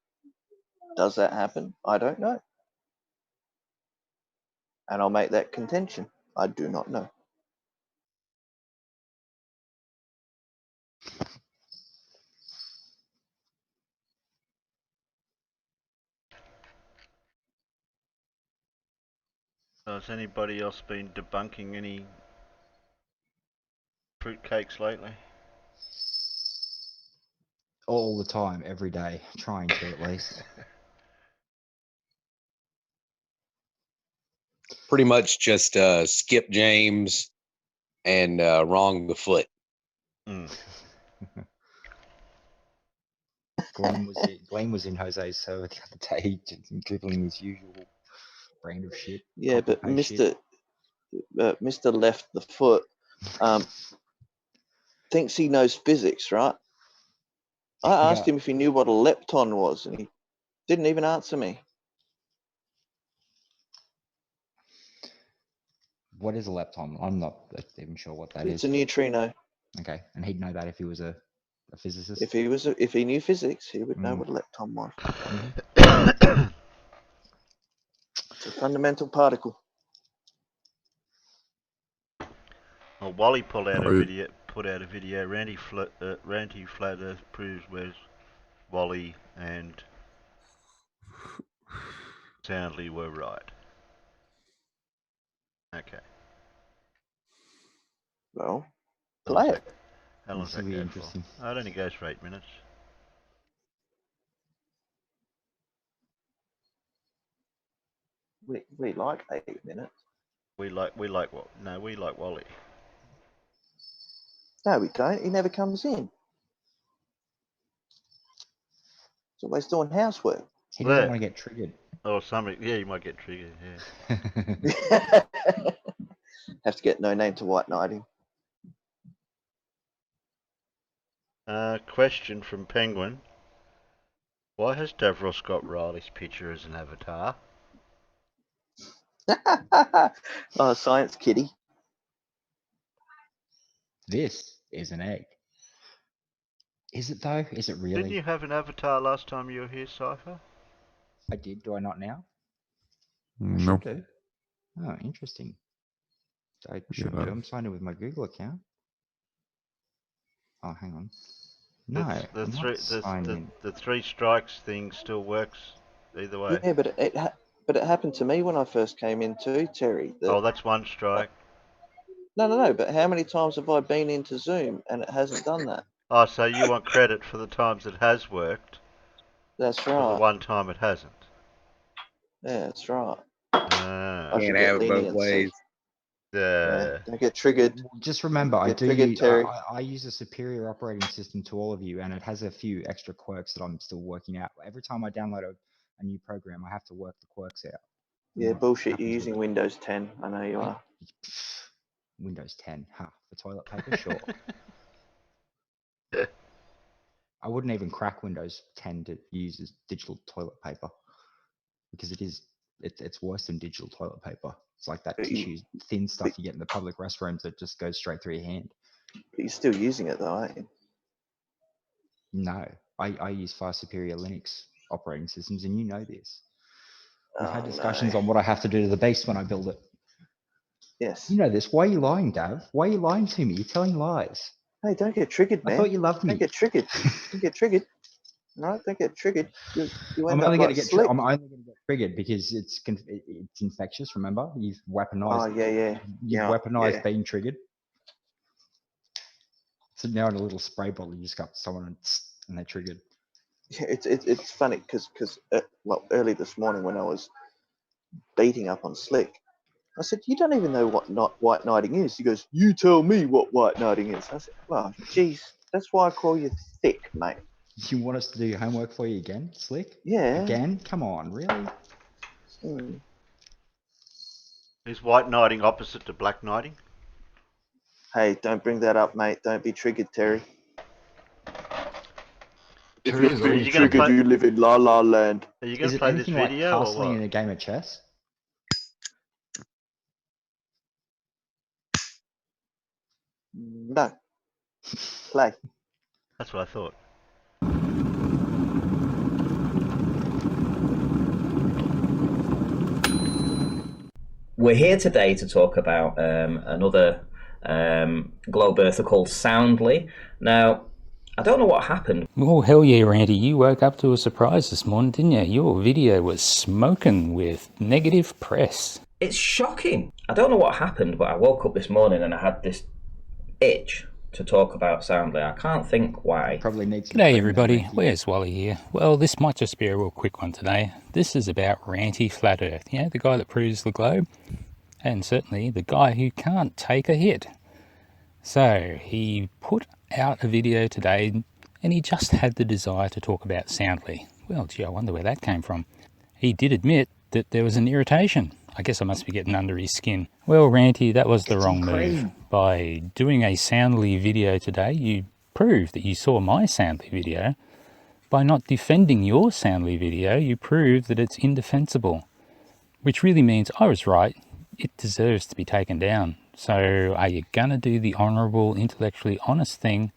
Does that happen? I don't know. And I'll make that contention. I do not know. Has anybody else been debunking any fruitcakes lately? All the time, every day, trying to at least. Pretty much just Skip James and Wrong the Foot. Glenn was in Jose's server the other day, dribbling his usual brand of shit. Yeah, but Mr. Left the Foot thinks he knows physics, right? I asked him if he knew what a lepton was, and he didn't even answer me. What is a lepton? I'm not even sure what that is. It's a neutrino. Okay, and he'd know that if he was a physicist. If he knew physics, he would know what a lepton was. It's a fundamental particle. Well, Wally put out a video. Randy Flat Earth proves where's Wally and Soundly were right. Okay. Well, play it. How long does that go for? Oh, it only goes for 8 minutes. We like 8 minutes. We like what? No, we like Wally. No, we don't. He never comes in. He's always doing housework. He doesn't want to get triggered. Oh, somebody. Yeah, you might get triggered. Yeah. Have to get no name to white knighting. Question from Penguin. Why has Davros got Riley's picture as an avatar? Oh, science kitty. This is an egg. Is it though? Is it really? Didn't you have an avatar last time you were here, Cypher? I did. Do I not now? Nope. I should do. Oh, interesting. I should do. I'm signed in with my Google account. Oh, hang on. No, the three strikes thing still works either way. Yeah, but it happened to me when I first came in too, Terry. Oh, that's one strike. No. But how many times have I been into Zoom and it hasn't done that? Oh, so you want credit for the times it has worked? That's right. For the one time it hasn't. Yeah, that's right. I can't have it both ways. Yeah, don't get triggered. Just remember, I use a superior operating system to all of you, and it has a few extra quirks that I'm still working out. Every time I download a new program, I have to work the quirks out. Yeah, bullshit. You're using Windows 10. I know you are. Windows 10, for toilet paper, sure. I wouldn't even crack Windows 10 to use as digital toilet paper because it's worse than digital toilet paper. It's like that tissue, thin stuff you get in the public restrooms that just goes straight through your hand. But you're still using it though, aren't you? No, I use far superior Linux operating systems, and you know this. We've had discussions on what I have to do to the base when I build it. Yes. You know this. Why are you lying, Dav? Why are you lying to me? You're telling lies. Hey, don't get triggered, man. I thought you loved me. Don't get triggered. Don't get triggered. No, don't get triggered. You I'm only going to get triggered because it's infectious. Remember, you've weaponized. Oh yeah. You've weaponized being triggered. So now in a little spray bottle, you just got someone and they're triggered. Yeah, it's funny because early this morning when I was beating up on Slick, I said, "You don't even know what white knighting is." He goes, "You tell me what white knighting is." I said, "Well, geez, that's why I call you thick, mate." You want us to do homework for you again, Slick? Yeah. Again? Come on, really? Is white knighting opposite to black knighting? Hey, don't bring that up, mate. Don't be triggered, Terry. If you're being triggered, you live in La La Land. Are you going to play this video like or what? In a game of chess? No. Play. That's what I thought. We're here today to talk about another globe earther called Soundly. Now, I don't know what happened. Oh, hell yeah, Randy. You woke up to a surprise this morning, didn't you? Your video was smoking with negative press. It's shocking. I don't know what happened, but I woke up this morning and I had this itch to talk about Soundly. I can't think why. Probably needs. G'day everybody, where's Wally here? Well, this might just be a real quick one today. This is about Ranty Flat Earth, the guy that proves the globe, and certainly the guy who can't take a hit. So, he put out a video today and he just had the desire to talk about Soundly. Well, gee, I wonder where that came from. He did admit that there was an irritation. I guess I must be getting under his skin. Well, Ranty, that was the wrong move. By doing a Soundly video today, you proved that you saw my Soundly video. By not defending your Soundly video, you proved that it's indefensible. Which really means I was right. It deserves to be taken down. So are you going to do the honourable, intellectually honest thing,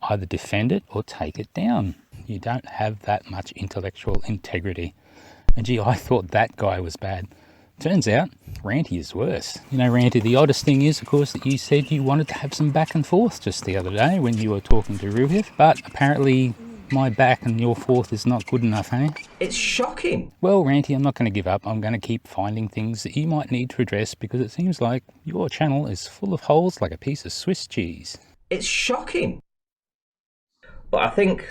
either defend it or take it down? You don't have that much intellectual integrity. And gee, I thought that guy was bad. Turns out, Ranty is worse. Ranty, the oddest thing is, of course, that you said you wanted to have some back and forth just the other day when you were talking to Ruhif, but apparently my back and your forth is not good enough, eh? It's shocking. Well, Ranty, I'm not going to give up. I'm going to keep finding things that you might need to address because it seems like your channel is full of holes like a piece of Swiss cheese. It's shocking. But I think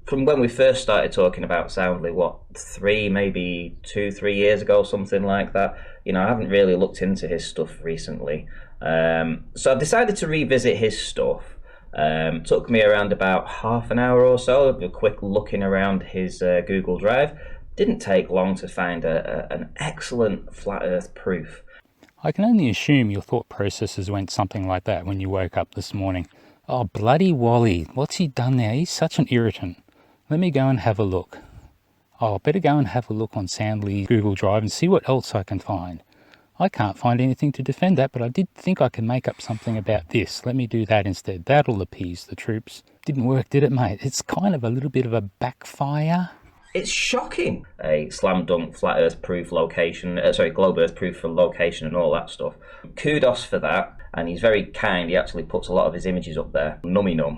from when we first started talking about Soundly, what, 3 years ago, something like that. You know, I haven't really looked into his stuff recently. So I decided to revisit his stuff. Took me around about half an hour or so of a quick looking around his Google Drive. Didn't take long to find an excellent flat earth proof. I can only assume your thought processes went something like that when you woke up this morning. Oh, bloody Wally, what's he done now? He's such an irritant. Let me go and have a look. Oh, I better go and have a look on Soundly's Google Drive and see what else I can find. I can't find anything to defend that, but I did think I could make up something about this. Let me do that instead. That'll appease the troops. Didn't work, did it, mate? It's kind of a little bit of a backfire. It's shocking. A slam dunk flat earth proof location, globe earth proof for location and all that stuff. Kudos for that. And he's very kind. He actually puts a lot of his images up there. Nummy num.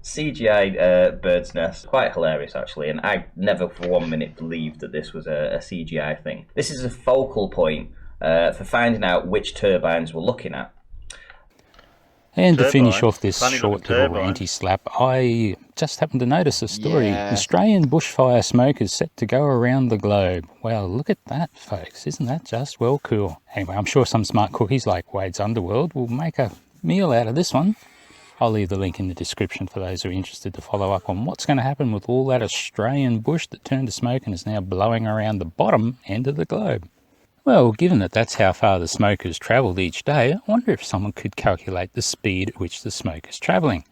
CGI bird's nest. Quite hilarious, actually. And I never for 1 minute believed that this was a CGI thing. This is a focal point for finding out which turbines we're looking at. And to finish off this short little anti-slap, I just happened to notice a story. Yeah. Australian bushfire smoke is set to go around the globe. Well, look at that, folks. Isn't that just well cool? Anyway, I'm sure some smart cookies like Wade's Underworld will make a meal out of this one. I'll leave the link in the description for those who are interested to follow up on what's going to happen with all that Australian bush that turned to smoke and is now blowing around the bottom end of the globe. Well, given that that's how far the smoke has travelled each day, I wonder if someone could calculate the speed at which the smoke is travelling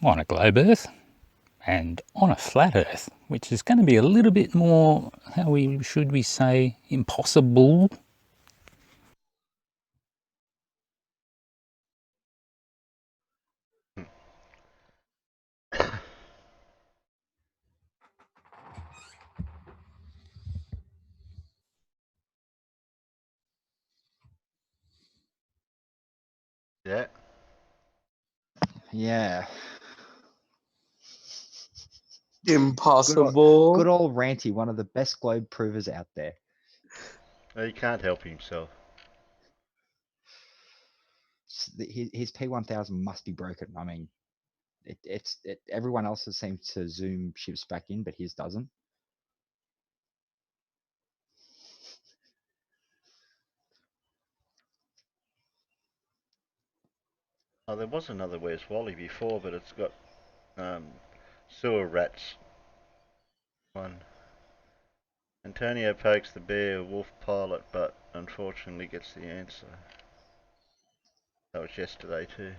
on a globe Earth and on a flat Earth, which is going to be a little bit more, should we say, impossible. Yeah. Yeah. Impossible. Good old Ranty, one of the best globe provers out there. Well, he can't help himself. His P1000 must be broken. I mean, everyone else seems to zoom ships back in, but his doesn't. Oh, there was another Where's Wally before, but it's got sewer rats. One. Antonio pokes the bear wolf pilot, but unfortunately gets the answer. That was yesterday too.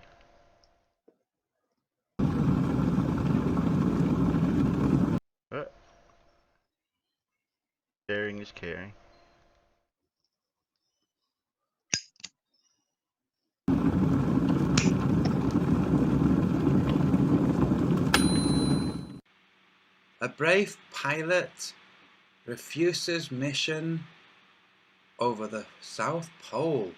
Sharing is caring. A brave pilot refuses mission over the South Pole.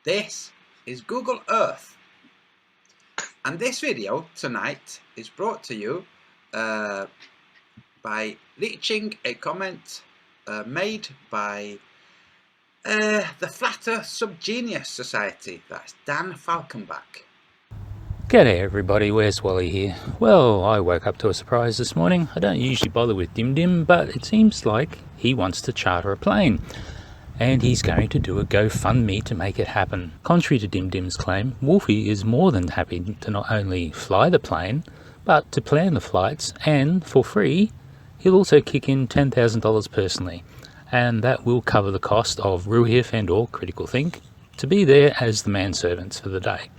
This is Google Earth. And this video tonight is brought to you by leeching a comment made by the Flat Earth Subgenius Society. That's Dan Falkenbach. G'day everybody, where's Wally here? Well, I woke up to a surprise this morning. I don't usually bother with Dim Dim, but it seems like he wants to charter a plane. And he's going to do a GoFundMe to make it happen. Contrary to Dim Dim's claim, Wolfie is more than happy to not only fly the plane, but to plan the flights, and for free, he'll also kick in $10,000 personally. And that will cover the cost of Ruhif and or Critical Think to be there as the manservants for the day.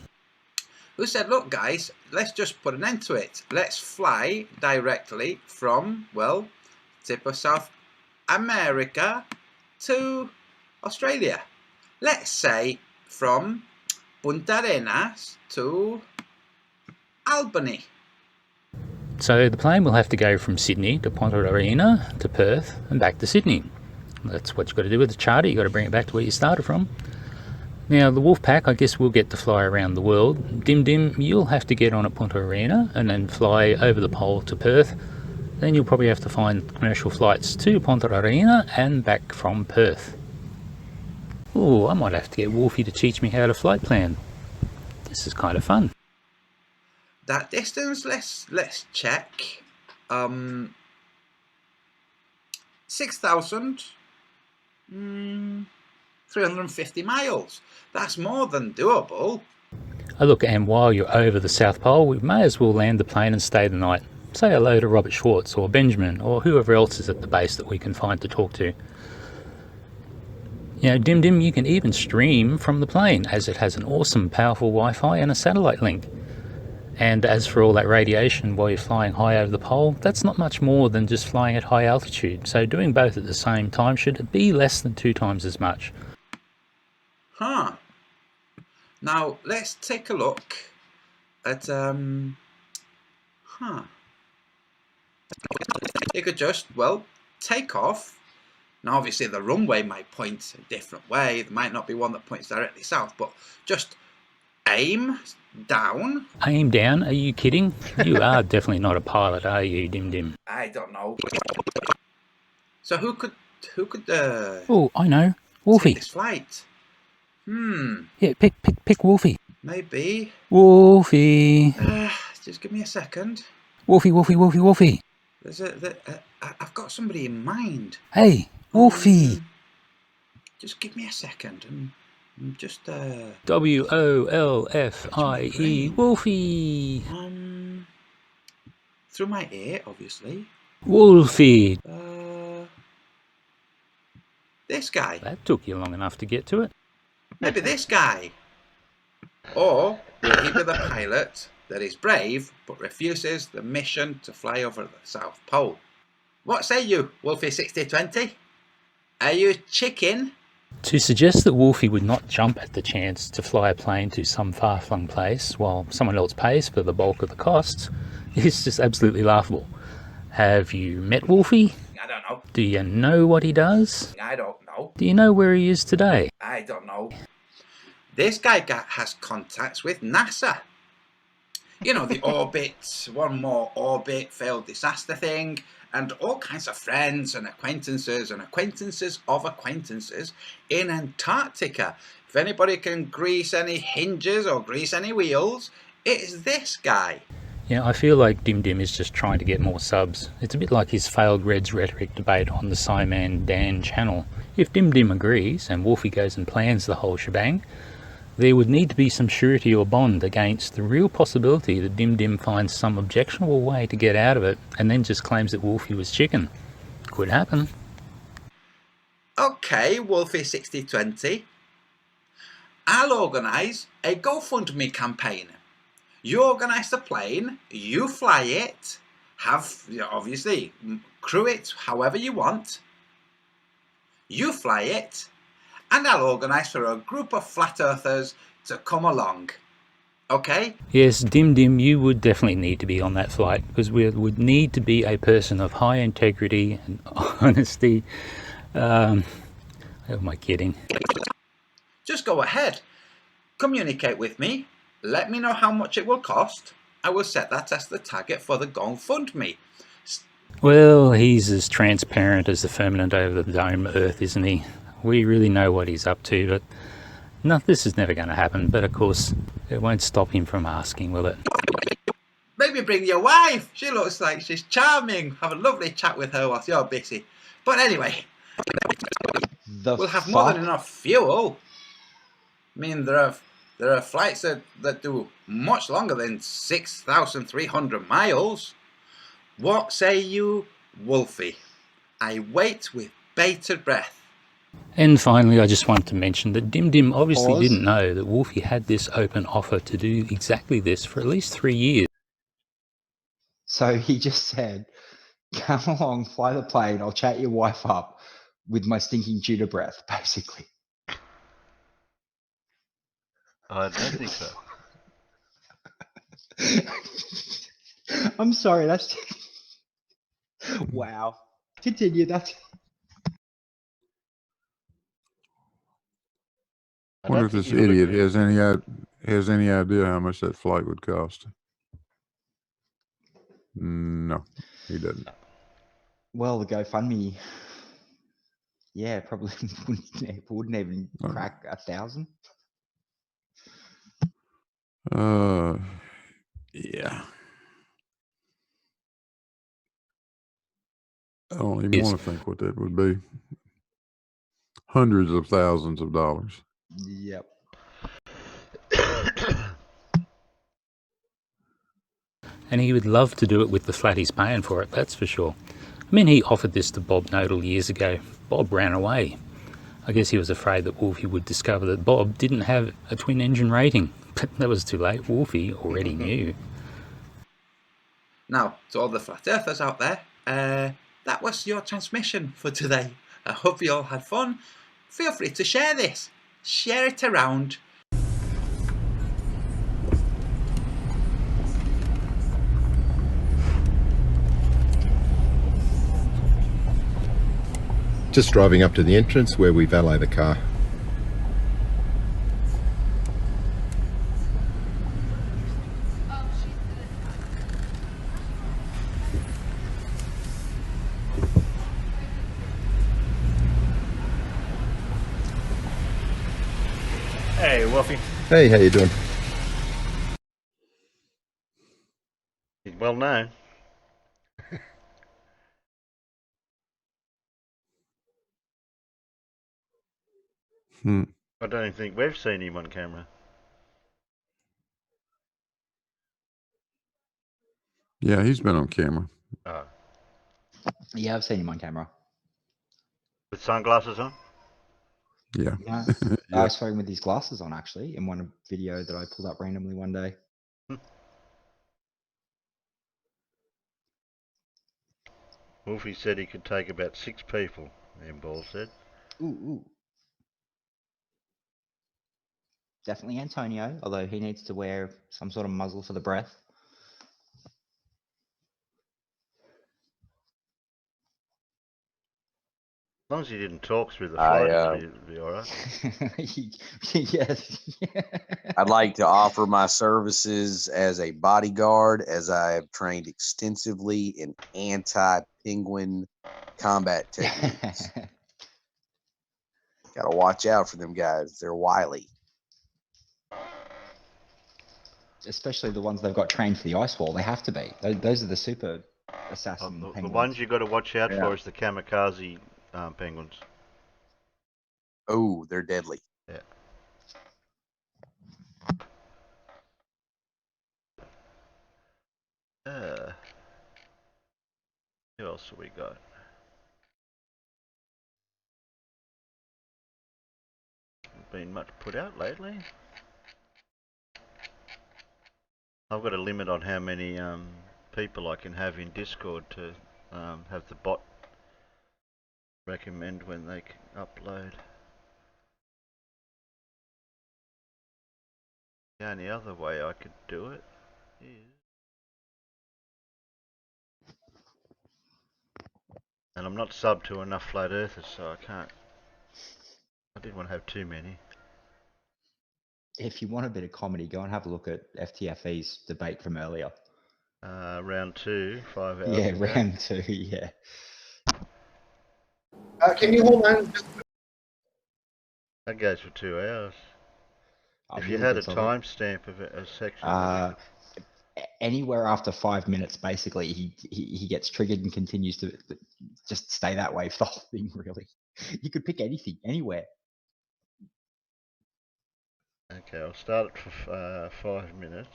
Who said, look guys, let's just put an end to it. Let's fly directly from, well, tip of South America to Australia. Let's say from Punta Arenas to Albany. So the plane will have to go from Sydney to Ponta Arena to Perth and back to Sydney. That's what you've got to do with the charter. You've got to bring it back to where you started from. Now, the Wolfpack, I guess, will get to fly around the world. Dim Dim, you'll have to get on at Punta Arena and then fly over the pole to Perth. Then you'll probably have to find commercial flights to Ponta Arena and back from Perth. Oh, I might have to get Wolfie to teach me how to flight plan. This is kind of fun. That distance, let's check. 6,350 miles. That's more than doable. Oh, look, and while you're over the South Pole, we may as well land the plane and stay the night. Say hello to Robert Schwartz or Benjamin or whoever else is at the base that we can find to talk to. You know, Dim Dim, you can even stream from the plane, as it has an awesome powerful Wi-Fi and a satellite link. And as for all that radiation while you're flying high over the pole, that's not much more than just flying at high altitude, so doing both at the same time should be less than 2 times as much. Huh. Now, let's take a look at, You could just, well, take off. Now, obviously, the runway might point a different way. There might not be one that points directly south, but just aim down. Aim down? Are you kidding? You are definitely not a pilot, are you, Dim Dim? I don't know. So who could Oh, I know. Wolfie. take this flight? Yeah, pick Wolfie. Maybe. Wolfie. Just give me a second. Wolfie. I've got somebody in mind. Hey, Wolfie. Just give me a second and just W-O-L-F-I-E. Wolfie. Through my ear, obviously. Wolfie. This guy. That took you long enough to get to it. Maybe this guy. Or will he be the pilot that is brave but refuses the mission to fly over the South Pole? What say you, Wolfie 6020? Are you chicken? To suggest that Wolfie would not jump at the chance to fly a plane to some far-flung place while someone else pays for the bulk of the costs is just absolutely laughable. Have you met Wolfie? I don't know. Do you know what he does? I don't know. Do you know where he is today? I don't know. This guy has contacts with NASA. You know, the orbit, one more orbit, failed disaster thing, and all kinds of friends and acquaintances of acquaintances in Antarctica. If anybody can grease any hinges or grease any wheels, it's this guy. Yeah, I feel like Dim Dim is just trying to get more subs. It's a bit like his failed Reds rhetoric debate on the Simon Dan channel. If Dim Dim agrees and Wolfie goes and plans the whole shebang, there would need to be some surety or bond against the real possibility that Dim Dim finds some objectionable way to get out of it and then just claims that Wolfie was chicken. Could happen. Okay, Wolfie 6020. I'll organise a GoFundMe campaign. You organise the plane, you fly it, obviously, crew it however you want. You fly it, and I'll organise for a group of flat earthers to come along. Okay? Yes, Dim Dim, you would definitely need to be on that flight because we would need to be a person of high integrity and honesty. Who am I kidding? Just go ahead. Communicate with me. Let me know how much it will cost. I will set that as the target for the GoFundMe. Well, he's as transparent as the firmament over the dome Earth, isn't he? We really know what he's up to, but no, this is never going to happen. But of course, it won't stop him from asking, will it? Maybe bring your wife. She looks like she's charming. Have a lovely chat with her whilst you're busy. But anyway, we'll have more than enough fuel. I mean, there are flights that do much longer than 6,300 miles. What say you, Wolfie? I wait with bated breath. And finally, I just wanted to mention that Dim Dim obviously didn't know that Wolfie had this open offer to do exactly this for at least 3 years. So he just said, come along, fly the plane, I'll chat your wife up with my stinking Judah breath, basically. I don't think so. I'm sorry, that's... Wow. Continue, that's... I wonder if this idiot has any idea how much that flight would cost. No, he doesn't. Well, the GoFundMe, Yeah, probably wouldn't even crack 1,000. Yeah. I don't even want to think what that would be. Hundreds of thousands of dollars. Yep. And he would love to do it with the flat he's paying for it, that's for sure. I mean, he offered this to Bob Nodal years ago. Bob ran away. I guess he was afraid that Wolfie would discover that Bob didn't have a twin engine rating. But that was too late. Wolfie already knew. Now, to all the flat earthers out there, that was your transmission for today. I hope you all had fun. Feel free to share this. Share it around. Just driving up to the entrance where we valet the car. Hey, Wolfie. Hey, how you doing? Well known. I don't think we've seen him on camera. Yeah, he's been on camera. Oh. Yeah, I've seen him on camera. With sunglasses on? Yeah. Yeah. Yeah. I saw him with his glasses on, actually, in one video that I pulled up randomly one day. Wolfie said he could take about 6 people, Ball said. Ooh. Definitely Antonio, although he needs to wear some sort of muzzle for the breath. As long as he didn't talk through the flight, it'd be all right. Yes. I'd like to offer my services as a bodyguard, as I have trained extensively in anti-penguin combat techniques. Got to watch out for them guys. They're wily. Especially the ones they've got trained for the ice wall. They have to be. Those are the super assassin The penguins. ones you've got to watch out for is the kamikaze penguins. Oh, they're deadly. Yeah. Who else have we got? Been much put out lately. I've got a limit on how many people I can have in Discord to have the bot recommend when they upload. The only other way I could do it is... And I'm not subbed to enough flat earthers, so I can't... I didn't want to have too many. If you want a bit of comedy, go and have a look at FTFE's debate from earlier. Round 2, 5 hours Yeah, ago. round 2, yeah. Can you hold on? That goes for 2 hours. If you Really had a good topic. timestamp of a section. Anywhere after 5 minutes, basically, he gets triggered and continues to just stay that way for the whole thing, really. You could pick anything, anywhere. Okay, I'll start it for 5 minutes.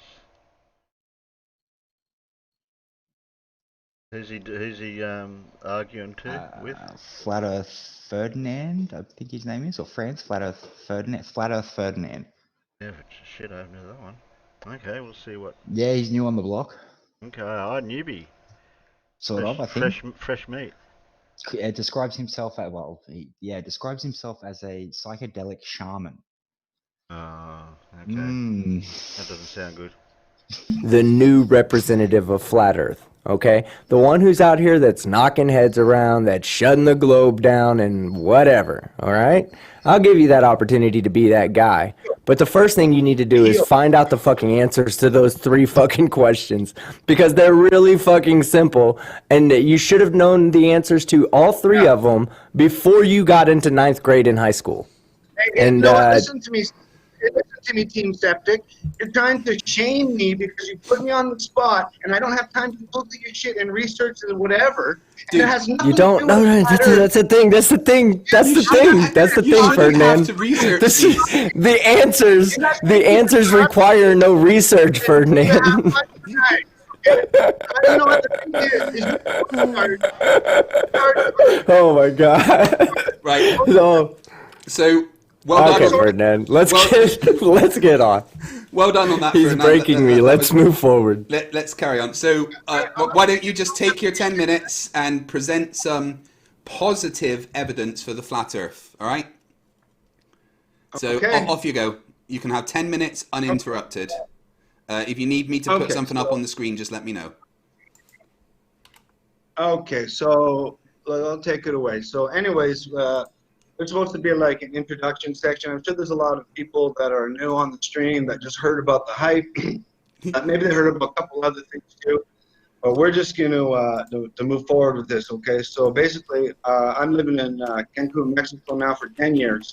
Who's he arguing with? Flat Earth Ferdinand, I think his name is, or France, Flat Earth Ferdinand. Yeah, shit, I haven't heard that one. Okay, we'll see what... Yeah, he's new on the block. Okay, newbie. Sort of, I think. Fresh meat. Describes himself as, describes himself as a psychedelic shaman. Oh, okay. That doesn't sound good. The new representative of Flat Earth. okay? The one who's out here that's knocking heads around, that's shutting the globe down and whatever, all right? I'll give you that opportunity to be that guy. But the first thing you need to do is find out the fucking answers to those 3 fucking questions, because they're really fucking simple, and you should have known the answers to all 3 of them before you got into 9th grade in high school. And no, listen to me. Listen to me, Team Septic. You're trying to shame me because you put me on the spot, and I don't have time to look at your shit and research and whatever. And it has nothing you don't. to do No, with no. That's the thing. That's the thing. That's the thing. That's the thing, Ferdinand. The answers. The answers require no research, Ferdinand. I don't know what the thing is. Oh my God. Right. So well okay, done. Ferdinand. Let's get on. Well done on that. He's Ferdinand. breaking me. Let's move forward. Let's carry on. So why don't you just take your 10 minutes and present some positive evidence for the flat Earth? All right. So off you go. You can have 10 minutes uninterrupted. If you need me to put something up on the screen, just let me know. Okay, so I'll take it away. So anyways, there's supposed to be like an introduction section. I'm sure there's a lot of people that are new on the stream that just heard about the hype. Maybe they heard about a couple other things too. But we're just going to move forward with this, okay? So basically, I'm living in Cancun, Mexico now for 10 years.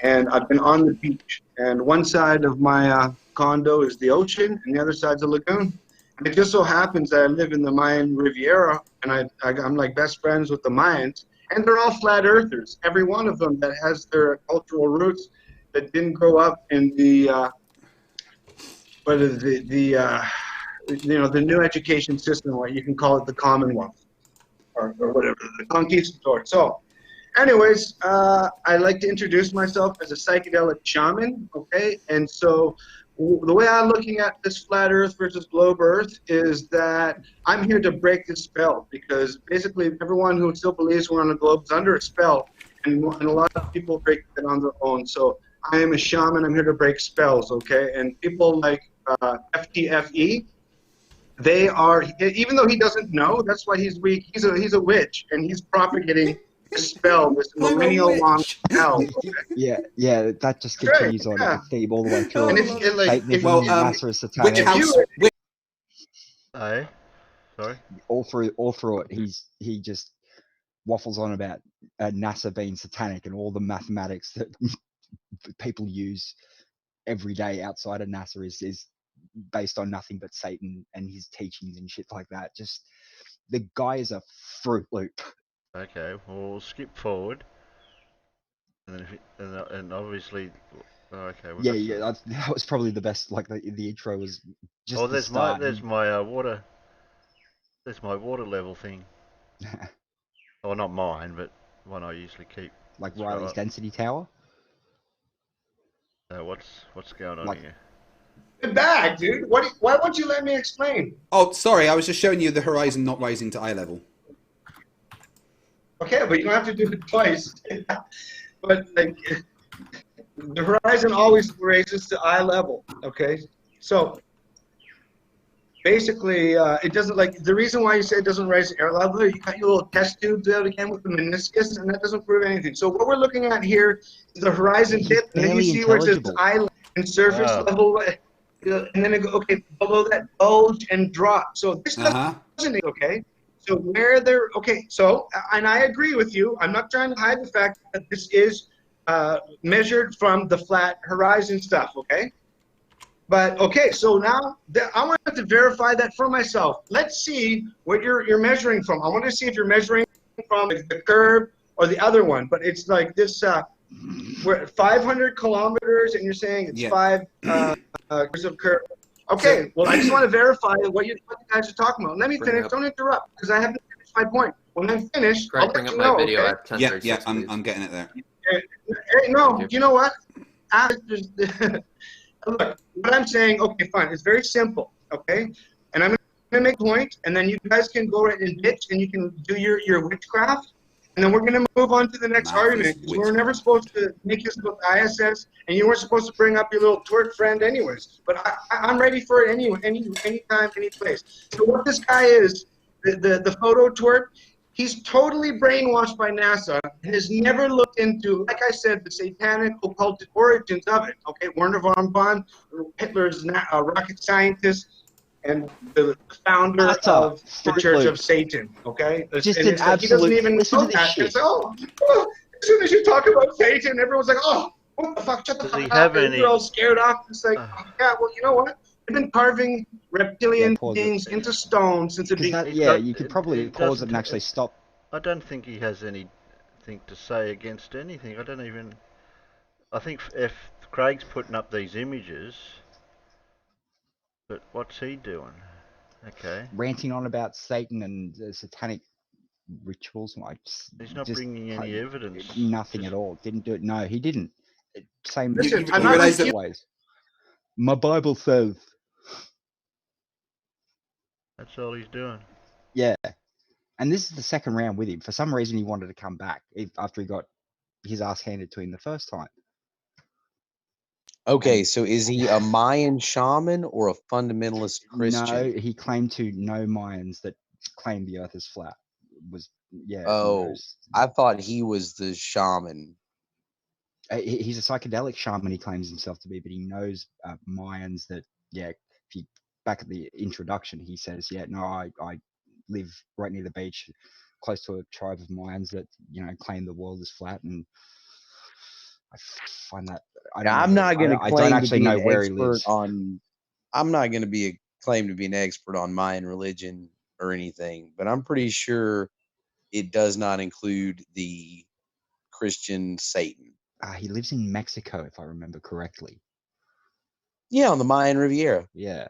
And I've been on the beach. And one side of my condo is the ocean, and the other side's a lagoon. And it just so happens that I live in the Mayan Riviera, and I'm like best friends with the Mayans. And they're all flat earthers, every one of them that has their cultural roots that didn't grow up in the new education system, or you can call it the Commonwealth, or whatever, the conquistador. So, anyways, I like to introduce myself as a psychedelic shaman, okay? And so the way I'm looking at this flat Earth versus globe Earth is that I'm here to break the spell, because basically everyone who still believes we're on a globe is under a spell, and a lot of people break it on their own. So I am a shaman. I'm here to break spells, okay? And people like FTFE, they are, even though he doesn't know, that's why he's weak. He's a witch, and he's propagating this spell, this millennial long spell. Yeah, that just continues on a theme all the way through. And NASA is satanic. Sorry. All through it, he just waffles on about NASA being satanic and all the mathematics that people use every day outside of NASA is based on nothing but Satan and his teachings and shit like that. Just the guy is a Fruit Loop. Okay, we'll skip forward, and then and obviously, okay. That was probably the best. Like the intro was just. Oh, there's my water. There's my water level thing. Well, not mine, but one I usually keep. Like Riley's density tower. What's going on here? Get back, dude. Why won't you let me explain? Oh, sorry. I was just showing you the horizon not rising to eye level. Okay, but you don't have to do it twice. But like, the horizon always raises to eye level. Okay, so basically, it doesn't, like, the reason why you say it doesn't rise to air level, you got your little test tubes out again with the meniscus, and that doesn't prove anything. So what we're looking at here is the horizon dip, and then you see where it says eye level and surface level, and then it go, okay, below that bulge and drop. So this doesn't, okay. So where they're, okay, so, and I agree with you. I'm not trying to hide the fact that this is measured from the flat horizon stuff, okay? But, okay, so now I want to verify that for myself. Let's see what you're measuring from. I want to see if you're measuring from the curve or the other one. But it's like this, we're at 500 kilometers, and you're saying it's 5 meters of curve. Okay, well, I just want to verify what you guys are talking about. Let me finish. Don't interrupt, because I haven't finished my point. When I'm finished, I'll let you know, okay? I'm getting it there. No, you know what? Look, what I'm saying, okay, fine. It's very simple, okay? And I'm going to make a point, and then you guys can go right and bitch, and you can do your witchcraft. and then we're going to move on to the next argument. We were never supposed to make this about the ISS, and you weren't supposed to bring up your little twerk friend anyways. But I'm ready for it anytime, any place. So what this guy is, the photo twerk, he's totally brainwashed by NASA and has never looked into, like I said, the satanic occulted origins of it. Okay, Werner von Braun, Hitler's a rocket scientist, and the founder of the Church of Satan. Okay, Just and an it's like he doesn't absolute. even Listen know to this that. shit. It's like, oh, as soon as you talk about Satan, everyone's like, oh, what the fuck? Shut the Does he fuck have up. any- You're all scared off. It's like, yeah, well, you know what? They've been carving reptilian beings into stone since the beginning. Yeah, you could probably pause it and actually stop. I don't think he has anything to say against anything. I think if Craig's putting up these images, but what's he doing? Okay. Ranting on about Satan and satanic rituals. He's not bringing any evidence. Nothing at all. Didn't do it. No, he didn't. Same. Listen, you realize that ways. My Bible says. That's all he's doing. Yeah, and this is the second round with him. For some reason, he wanted to come back after he got his ass handed to him the first time. Okay, so is he a Mayan shaman or a fundamentalist Christian? No, he claimed to know Mayans that claimed the Earth is flat. Oh, I thought he was the shaman. He's a psychedelic shaman. He claims himself to be, but he knows Mayans that. Yeah, back at the introduction, he says, "Yeah, no, I live right near the beach, close to a tribe of Mayans that claim the world is flat." And I find that I'm not going to claim I don't actually to be know an where he expert lives. I'm not going to claim to be an expert on Mayan religion or anything, but I'm pretty sure it does not include the Christian Satan. He lives in Mexico, if I remember correctly. Yeah, on the Mayan Riviera. Yeah.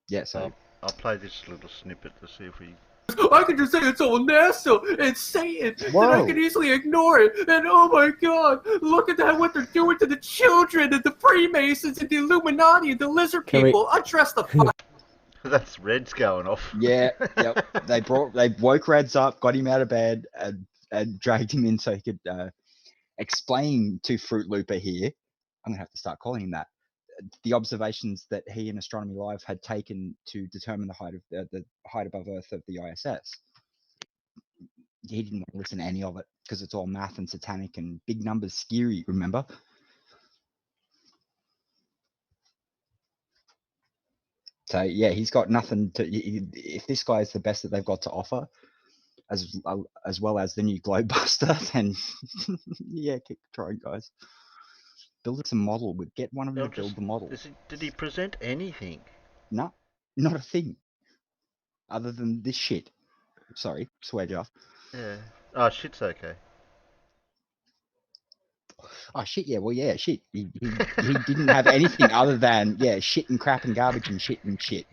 Yeah, so I'll play this little snippet to see if we. I can just say it's all NASA and Satan, Whoa. and I can easily ignore it. And oh my God, look at that! What they're doing to the children and the Freemasons and the Illuminati and the lizard people. Undress the fuck. That's Red's going off. Yeah, yep. They woke Reds up, got him out of bed, and dragged him in so he could explain to Fruit Looper here. I'm gonna have to start calling him that. The observations that he and Astronomy Live had taken to determine the height above Earth of the ISS. He didn't want to listen to any of it because it's all math and satanic and big numbers scary. Remember? So yeah, he's got nothing to. If this guy is the best that they've got to offer, as well as the new Globebuster, then yeah, keep trying, guys. Build us a model. Get one of them to build the model. Did he present anything? No, not a thing. Other than this shit. Sorry, swear Jeff. Yeah. Oh, shit's okay. Oh shit, yeah, well yeah, shit. He didn't have anything other than shit and crap and garbage and shit and shit.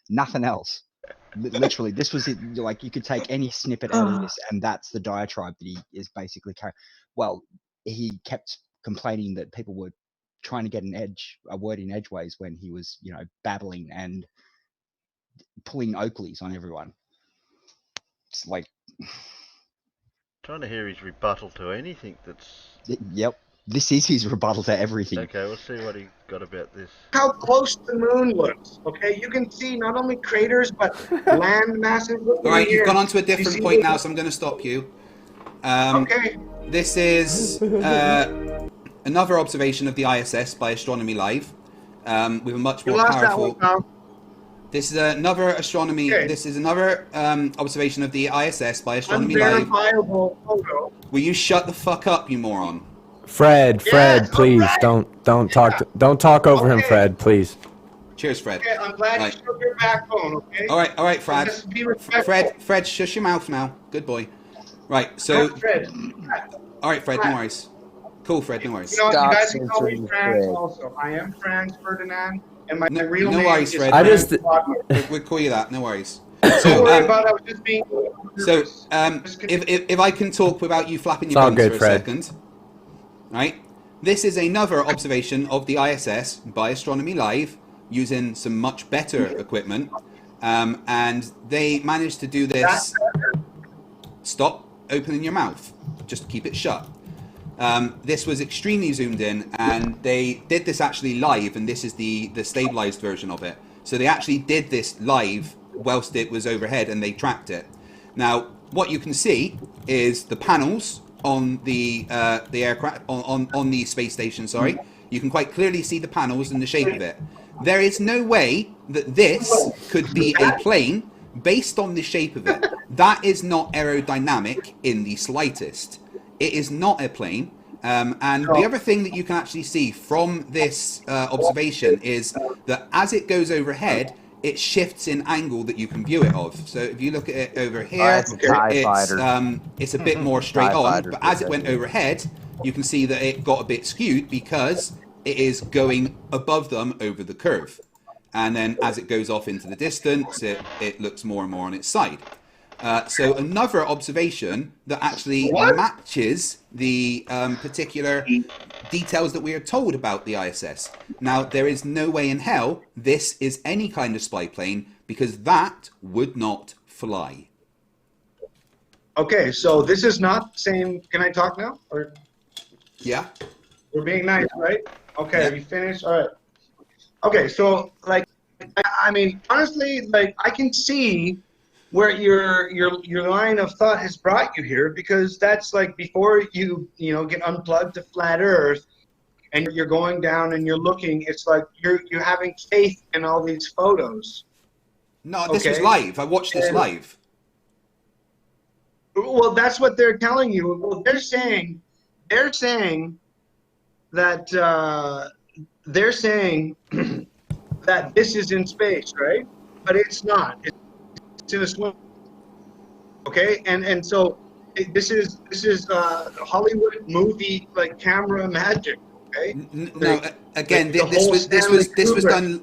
Nothing else. Literally, this was it. Like you could take any snippet out of this, and that's the diatribe that he is basically carrying. Well, he kept complaining that people were trying to get a word in edgeways when he was, babbling and pulling Oakleys on everyone. It's like Trying to hear his rebuttal to anything that's. Yep, this is his rebuttal to everything. Okay, we'll see what he got about this. How close the moon looks. Okay, you can see not only craters but land masses. All right, you've gone on to a different point now, so I'm going to stop you. Okay. This is another observation of the ISS by Astronomy Live, with a much more powerful. This is another astronomy. Okay. This is another observation of the ISS by Astronomy Live. Photo. Will you shut the fuck up, you moron? Fred, please don't talk over him, Fred, please. Cheers, Fred. Okay, I'm glad you showed your backbone. Okay. All right, Fred. Fred, shush your mouth now. Good boy. Right, so. Fred. All right, Fred. No worries. Cool, Fred. No worries. You know, you guys can call me Franz also. I am Franz Ferdinand, and my real name worries, is Fred. We'll call you that. No worries. Don't worry about it. I was just being. So, if I can talk without you flapping your gums for a second, right? This is another observation of the ISS by Astronomy Live using some much better equipment, and they managed to do this. Stop opening your mouth. Just keep it shut. This was extremely zoomed in, and they did this actually live, and this is the stabilized version of it. So they actually did this live whilst it was overhead, and they tracked it. Now, what you can see is the panels on the aircraft, on the space station, sorry. You can quite clearly see the panels and the shape of it. There is no way that this could be a plane based on the shape of it. That is not aerodynamic in the slightest. It is not a plane. And the other thing that you can actually see from this observation is that as it goes overhead, it shifts in angle that you can view it of. So if you look at it over here, it's a bit more straight on. But as it went overhead, you can see that it got a bit skewed because it is going above them over the curve. And then as it goes off into the distance, it looks more and more on its side. So another observation that actually matches the particular details that we are told about the ISS. Now, there is no way in hell this is any kind of spy plane, because that would not fly. Okay, so this is not the same. Can I talk now? Or yeah, we're being nice, right? Okay, yeah. You finished? All right. Okay, so like, I mean, honestly, like I can see where your line of thought has brought you here, because that's like before you get unplugged to flat Earth, and you're going down and you're looking. It's like you're having faith in all these photos. No, this was live. I watched this live. Well, that's what they're telling you. Well, they're saying that that this is in space, right? But it's not. It's in a swim. Okay, and so this is Hollywood movie like camera magic. Okay. No, again, this was done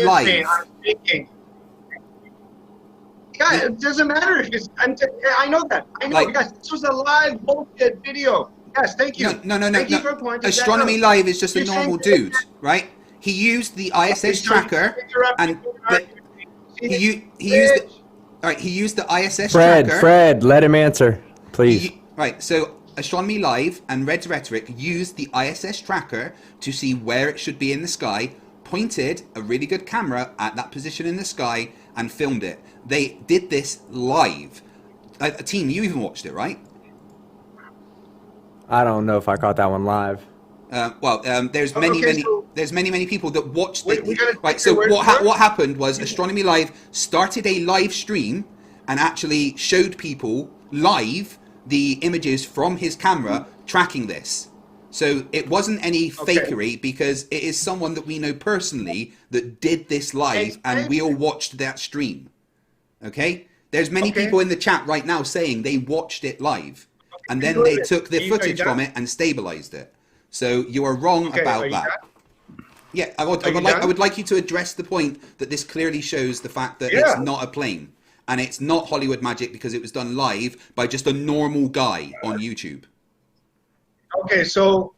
live. I'm thinking. Yeah, it doesn't matter if it's. I know that. I know. Yes, this was a live bullshit video. Yes, thank you. No. Astronomy Live is just a normal dude, right? He used the ISS tracker, and he used the ISS tracker. Fred, let him answer, please. Right. So Astronomy Live and Red's Rhetoric used the ISS tracker to see where it should be in the sky, pointed a really good camera at that position in the sky, and filmed it. They did this live. Team, you even watched it, right? I don't know if I caught that one live. There's many people that watched it. Right. So what happened was Astronomy Live started a live stream and actually showed people live the images from his camera tracking this. So it wasn't any fakery, because it is someone that we know personally that did this live, and we all watched that stream. Okay? There's many people in the chat right now saying they watched it live, and then they took the footage from it and stabilized it. So you are wrong about that. Yeah, I would like you to address the point that this clearly shows the fact that it's not a plane, and it's not Hollywood magic because it was done live by just a normal guy on YouTube. Okay, so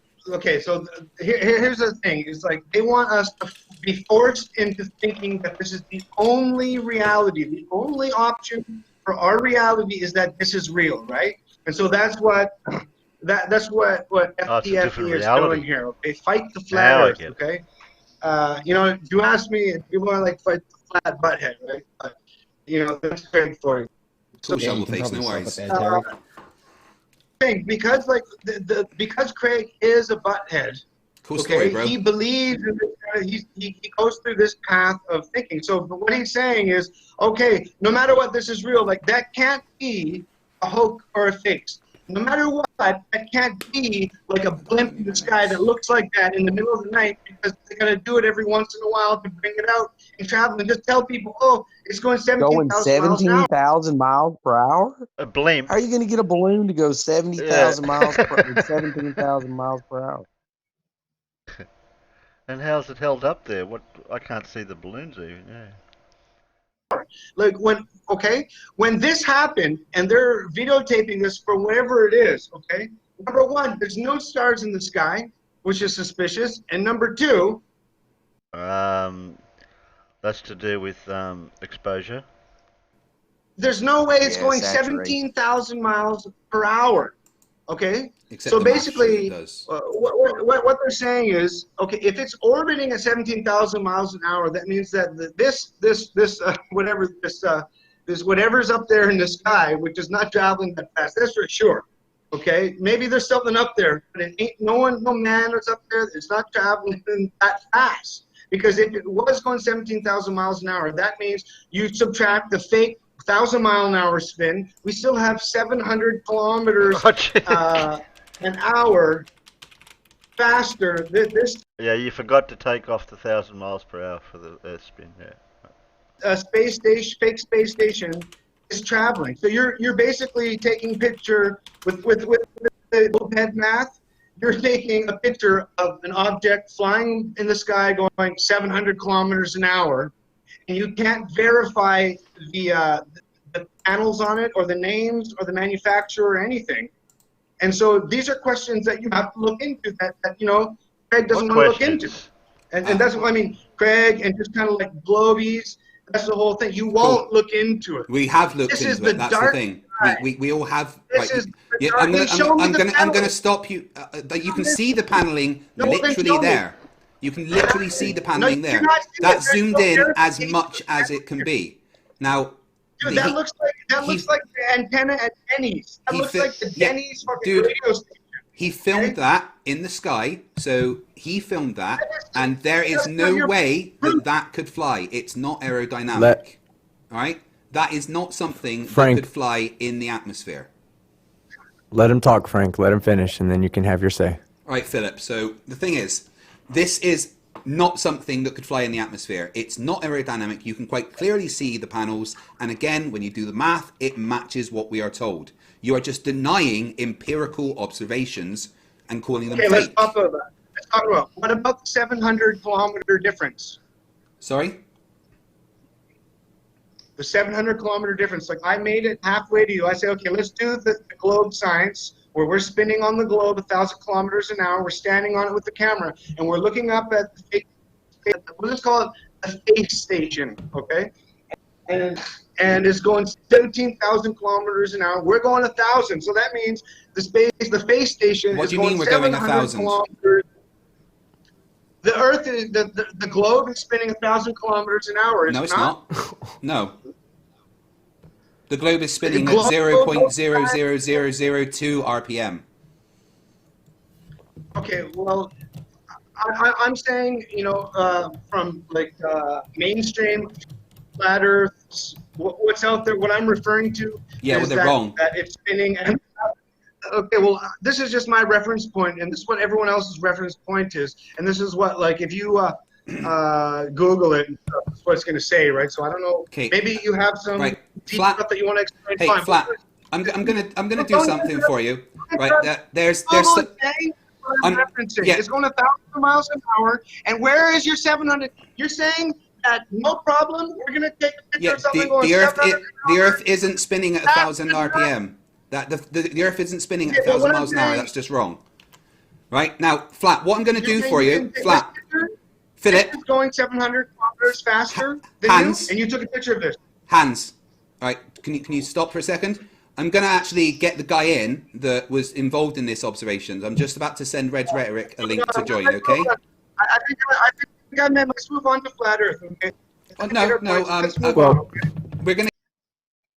here's the thing. It's like they want us to be forced into thinking that this is the only reality. The only option for our reality is that this is real, right? And so that's what FTFE is doing here. Okay, fight the flat Earth. Okay, you asked me, you want to like fight the flat butthead, right? But that's great for you. Cool, shovel face, no worries. Because because Craig is a butthead. Cool story, bro. He believes in this, he goes through this path of thinking. So what he's saying is, okay, no matter what, this is real. Like that can't be a hoax or a fix. No matter what, that can't be like a blimp in the sky that looks like that in the middle of the night, because they're gonna do it every once in a while to bring it out and travel and just tell people, oh, it's going 17,000 miles per hour. A blimp. How are you going to get a balloon to go 70,000 miles per 17,000 miles per hour? And how's it held up there? I can't see the balloons even. Yeah. Like when this happened and they're videotaping this for whatever it is, okay? Number one, there's no stars in the sky, which is suspicious. And number two, That's to do with exposure. There's no way it's Yeah, going saturation. 17,000 miles per hour. Okay. Except So the math shows it basically, does. what they're saying is, okay, if it's orbiting at 17,000 miles an hour, that means that this whatever's up there in the sky, which is not traveling that fast. That's for sure. Okay, maybe there's something up there, but it ain't no man that's up there. It's not traveling that fast. Because if it was going 17,000 miles an hour, that means you subtract the fake 1,000-mile-an-hour spin. We still have 700 kilometers an hour faster. Yeah, you forgot to take off the 1,000 miles per hour for the Earth spin. Yeah. Space station, fake space station, is traveling. So you're basically taking picture with the head math. You're taking a picture of an object flying in the sky going 700 kilometers an hour, and you can't verify the panels on it or the names or the manufacturer or anything. And so these are questions that you have to look into that Craig doesn't want to look into. And that's what I mean, Craig, and just kind of like Globies. That's the whole thing. You won't look into it. We have looked into it. That's the thing. We all have. I'm going to stop you. You can see the paneling literally there. You can literally see the paneling there. That's zoomed in as much as it can be. Now, dude, that looks like the antenna at Denny's. That looks like the Denny's fucking radio station. He filmed that in the sky, so he filmed that, and there is no way that that could fly. It's not aerodynamic. All right? That is not something that could fly in the atmosphere. Let him talk, Frank. Let him finish, and then you can have your say. All right, Philip. So the thing is, this is not something that could fly in the atmosphere. It's not aerodynamic. You can quite clearly see the panels, and again, when you do the math, it matches what we are told. You are just denying empirical observations and calling them fake. Let's talk about that. Let's talk about what about the 700-kilometer difference? Sorry? The 700-kilometer difference. Like, I made it halfway to you. I say, okay, let's do the globe science, where we're spinning on the globe 1,000 kilometers an hour. We're standing on it with the camera, and we're looking up at the fake, let's call it a space station, okay? And it's going 17,000 kilometers an hour. We're going 1,000, so that means the space station is going 700 kilometers. The Earth is the globe is spinning 1,000 kilometers an hour. No, it's not. No. The globe is spinning at 0.00002 RPM. Okay, well, I'm saying, from like mainstream flat Earth, what's out there, what I'm referring to is they're wrong. That it's spinning. And, okay, well, this is just my reference point, and this is what everyone else's reference point is. And this is what, like, if you Google it, that's what it's going to say, right? So I don't know. Maybe you have some deep stuff that you want to explain. Hey, Flat, I'm gonna do something for you. Right, there's I'm referencing. It's going 1,000 miles an hour, and where is your 700? You're saying that no problem. We're going to take a picture of something going 700. The Earth isn't spinning at 1,000 RPM. That the Earth isn't spinning at 1,000 miles an hour. That's just wrong. Right now, Flat. What I'm going to do for you, Flat. Philip, is going 700 kilometers faster than you, and you took a picture of this. Hans, all right, can you stop for a second? I'm going to actually get the guy in that was involved in this observations. I'm just about to send Red's Rhetoric a link to join, okay? I think I meant let's move on to flat Earth, okay? Oh, no, we're going to...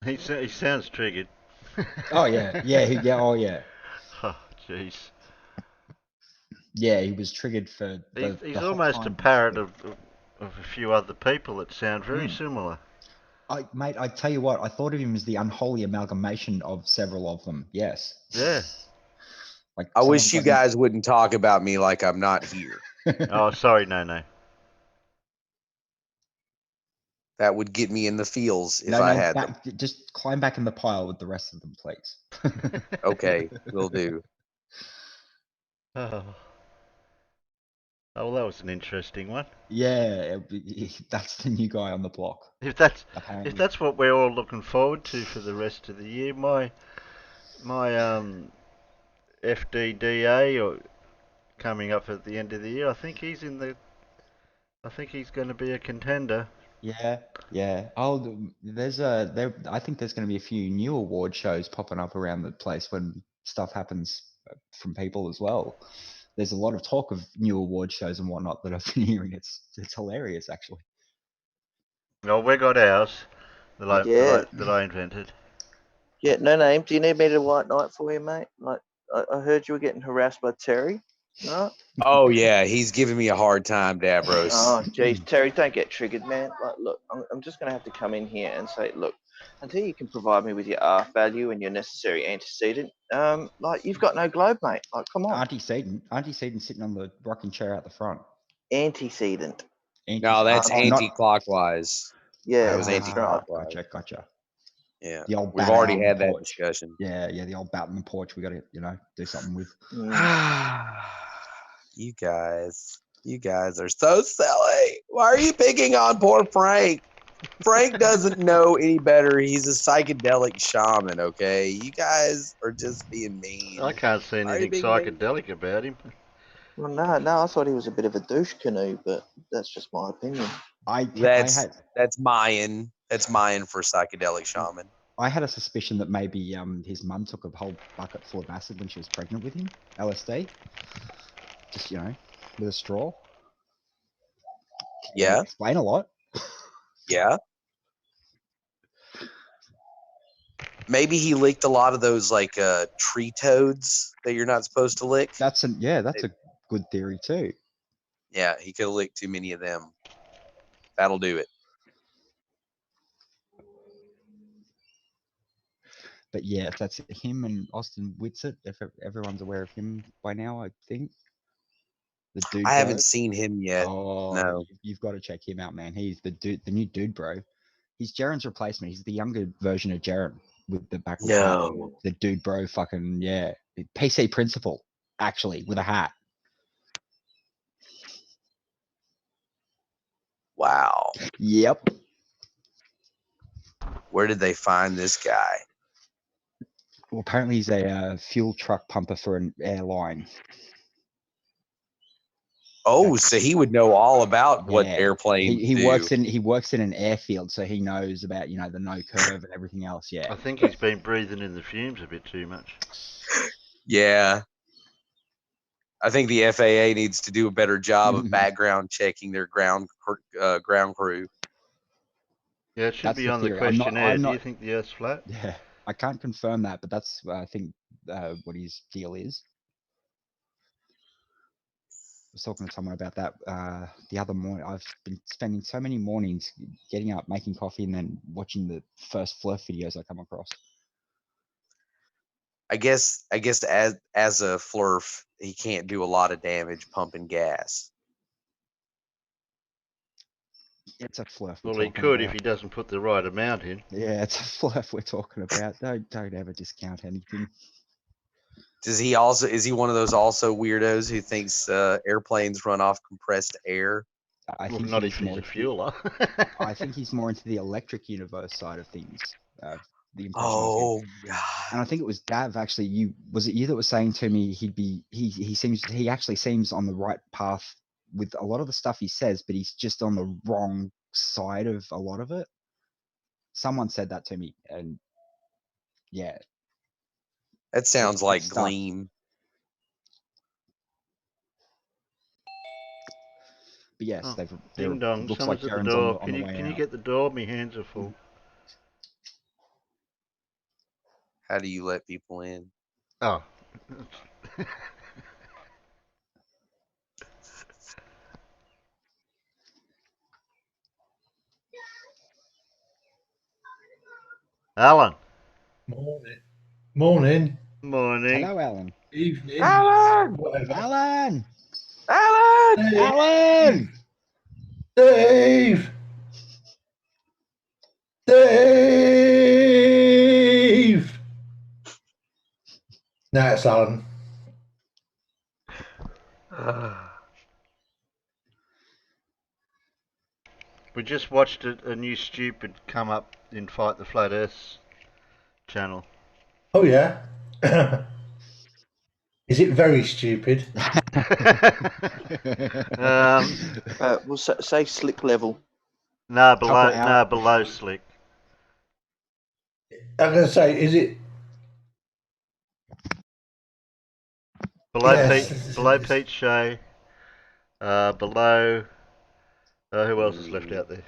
He sounds triggered. Oh, yeah, oh, yeah. Oh, jeez. Yeah, he was triggered for. He's almost a parrot of a few other people that sound very similar. Mate, I tell you what, I thought of him as the unholy amalgamation of several of them. Yes. Yeah. Like I wish you guys wouldn't talk about me like I'm not here. Oh, sorry, no. That would get me in the feels if I had them. Just climb back in the pile with the rest of them, please. Okay, will do. Oh, well, that was an interesting one. Yeah, that's the new guy on the block. If that's what we're all looking forward to for the rest of the year, my FDDA or coming up at the end of the year, I think he's going to be a contender Yeah. Oh, I think there's going to be a few new award shows popping up around the place when stuff happens from people as well. There's a lot of talk of new award shows and whatnot that I've been hearing. It's hilarious, actually. Well, we got ours that I invented. Yeah, no name. Do you need me to white knight for you, mate? Like, I heard you were getting harassed by Terry, right? Oh yeah, he's giving me a hard time, Davros. Oh, geez, Terry, don't get triggered, man. Like, look, I'm just going to have to come in here and say, look, until you can provide me with your R value and your necessary antecedent, like, you've got no globe, mate. Like, come on. Antecedent sitting on the rocking chair out the front. Antecedent. No, that's anti-clockwise. Yeah, that was that's anti-clockwise. Gotcha. Yeah, The old we've bat already out on had the that porch. discussion. Yeah, the old bat on the porch. We got to, do something with. You guys are so silly. Why are you picking on poor Frank? Frank doesn't know any better. He's a psychedelic shaman, okay? You guys are just being mean. I can't see anything psychedelic about him. Well, no, I thought he was a bit of a douche canoe, but that's just my opinion. That's Mayan. That's Mayan for psychedelic shaman. I had a suspicion that maybe his mum took a whole bucket full of acid when she was pregnant with him, LSD. Just, with a straw. Yeah. Explain a lot. Yeah. Maybe he licked a lot of those tree toads that you're not supposed to lick. That's a good theory too. Yeah, he could have licked too many of them. That'll do it. But yeah, that's him and Austin Whitsitt. If everyone's aware of him by now, I think. The dude. I haven't seen him yet. Oh, no. You've got to check him out, man. He's the new dude, bro. He's Jaren's replacement. He's the younger version of Jaren with the backwards hat. The dude, bro. Fucking yeah. PC principal, actually, with a hat. Wow. Yep. Where did they find this guy? Well, apparently he's a fuel truck pumper for an airline. Oh, so he would know all about what airplanes he do. works in an airfield, so he knows about the no curve and everything else. Yeah. I think he's been breathing in the fumes a bit too much. Yeah. I think the FAA needs to do a better job of background checking their ground crew. Yeah, it should be on the questionnaire. Do you think the Earth's flat? Yeah, I can't confirm that, but that's I think what his deal is. I was talking to someone about that the other morning. I've been spending so many mornings getting up, making coffee, and then watching the first fluff videos I come across. I guess as a flurf, he can't do a lot of damage pumping gas. It's a fluff. Well, he could if he doesn't put the right amount in. Yeah, it's a fluff we're talking about. Don't ever discount anything. Is he one of those also weirdos who thinks airplanes run off compressed air? I think not if he's a fueler. I think he's more into the electric universe side of things. Oh God! And I think it was Dav actually. Was it you that was saying to me he actually seems on the right path with a lot of the stuff he says, but he's just on the wrong side of a lot of it. Someone said that to me, and yeah, that sounds like Gleam. But yes, ding dong! Someone's at the door. Can you get the door? My hands are full. How do you let people in? Oh. Alan. Morning. Hello, Alan. Evening. Alan. Whatever. Alan. Alan. Hey. Alan. Dave. Dave. No, it's Alan. We just watched a new stupid come up in Fight the Flat Earth channel. Oh yeah. Is it very stupid? We'll say slick level. No, below Slick. I'm going to say, is it below Pete Shea? Below. Who else is left out there?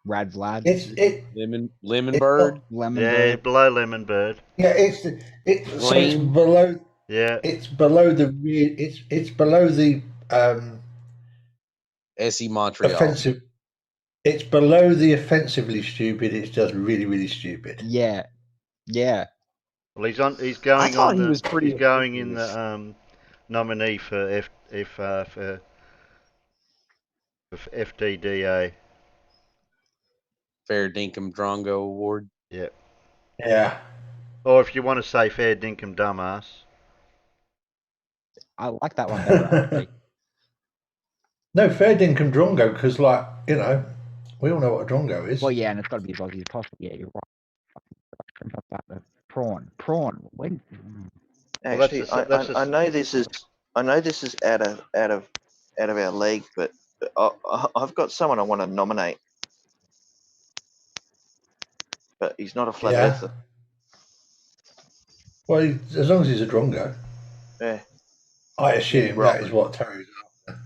Rad Vlad. Lemon Bird. Yeah, below Lemon Bird. Yeah, so it's below. Yeah, it's below the it's below the SE Montreal. offensive. It's below the offensively stupid. It's just really, really stupid. Yeah, yeah. Well, he's going on the. He's going in the nominee for FDDA. Fair Dinkum Drongo Award. Yep. Yeah. Or if you want to say fair dinkum dumbass. I like that one better, actually. No, fair dinkum drongo, because, like, you know, we all know what a drongo is. Well, yeah, and it's got to be as Aussie as possible. Yeah, you're right. Prawn. When? Actually, I know this is out of our league, but I've got someone I want to nominate, but he's not a flat earther. Well, as long as he's a drongo. Yeah. I assume that is what Terry's after.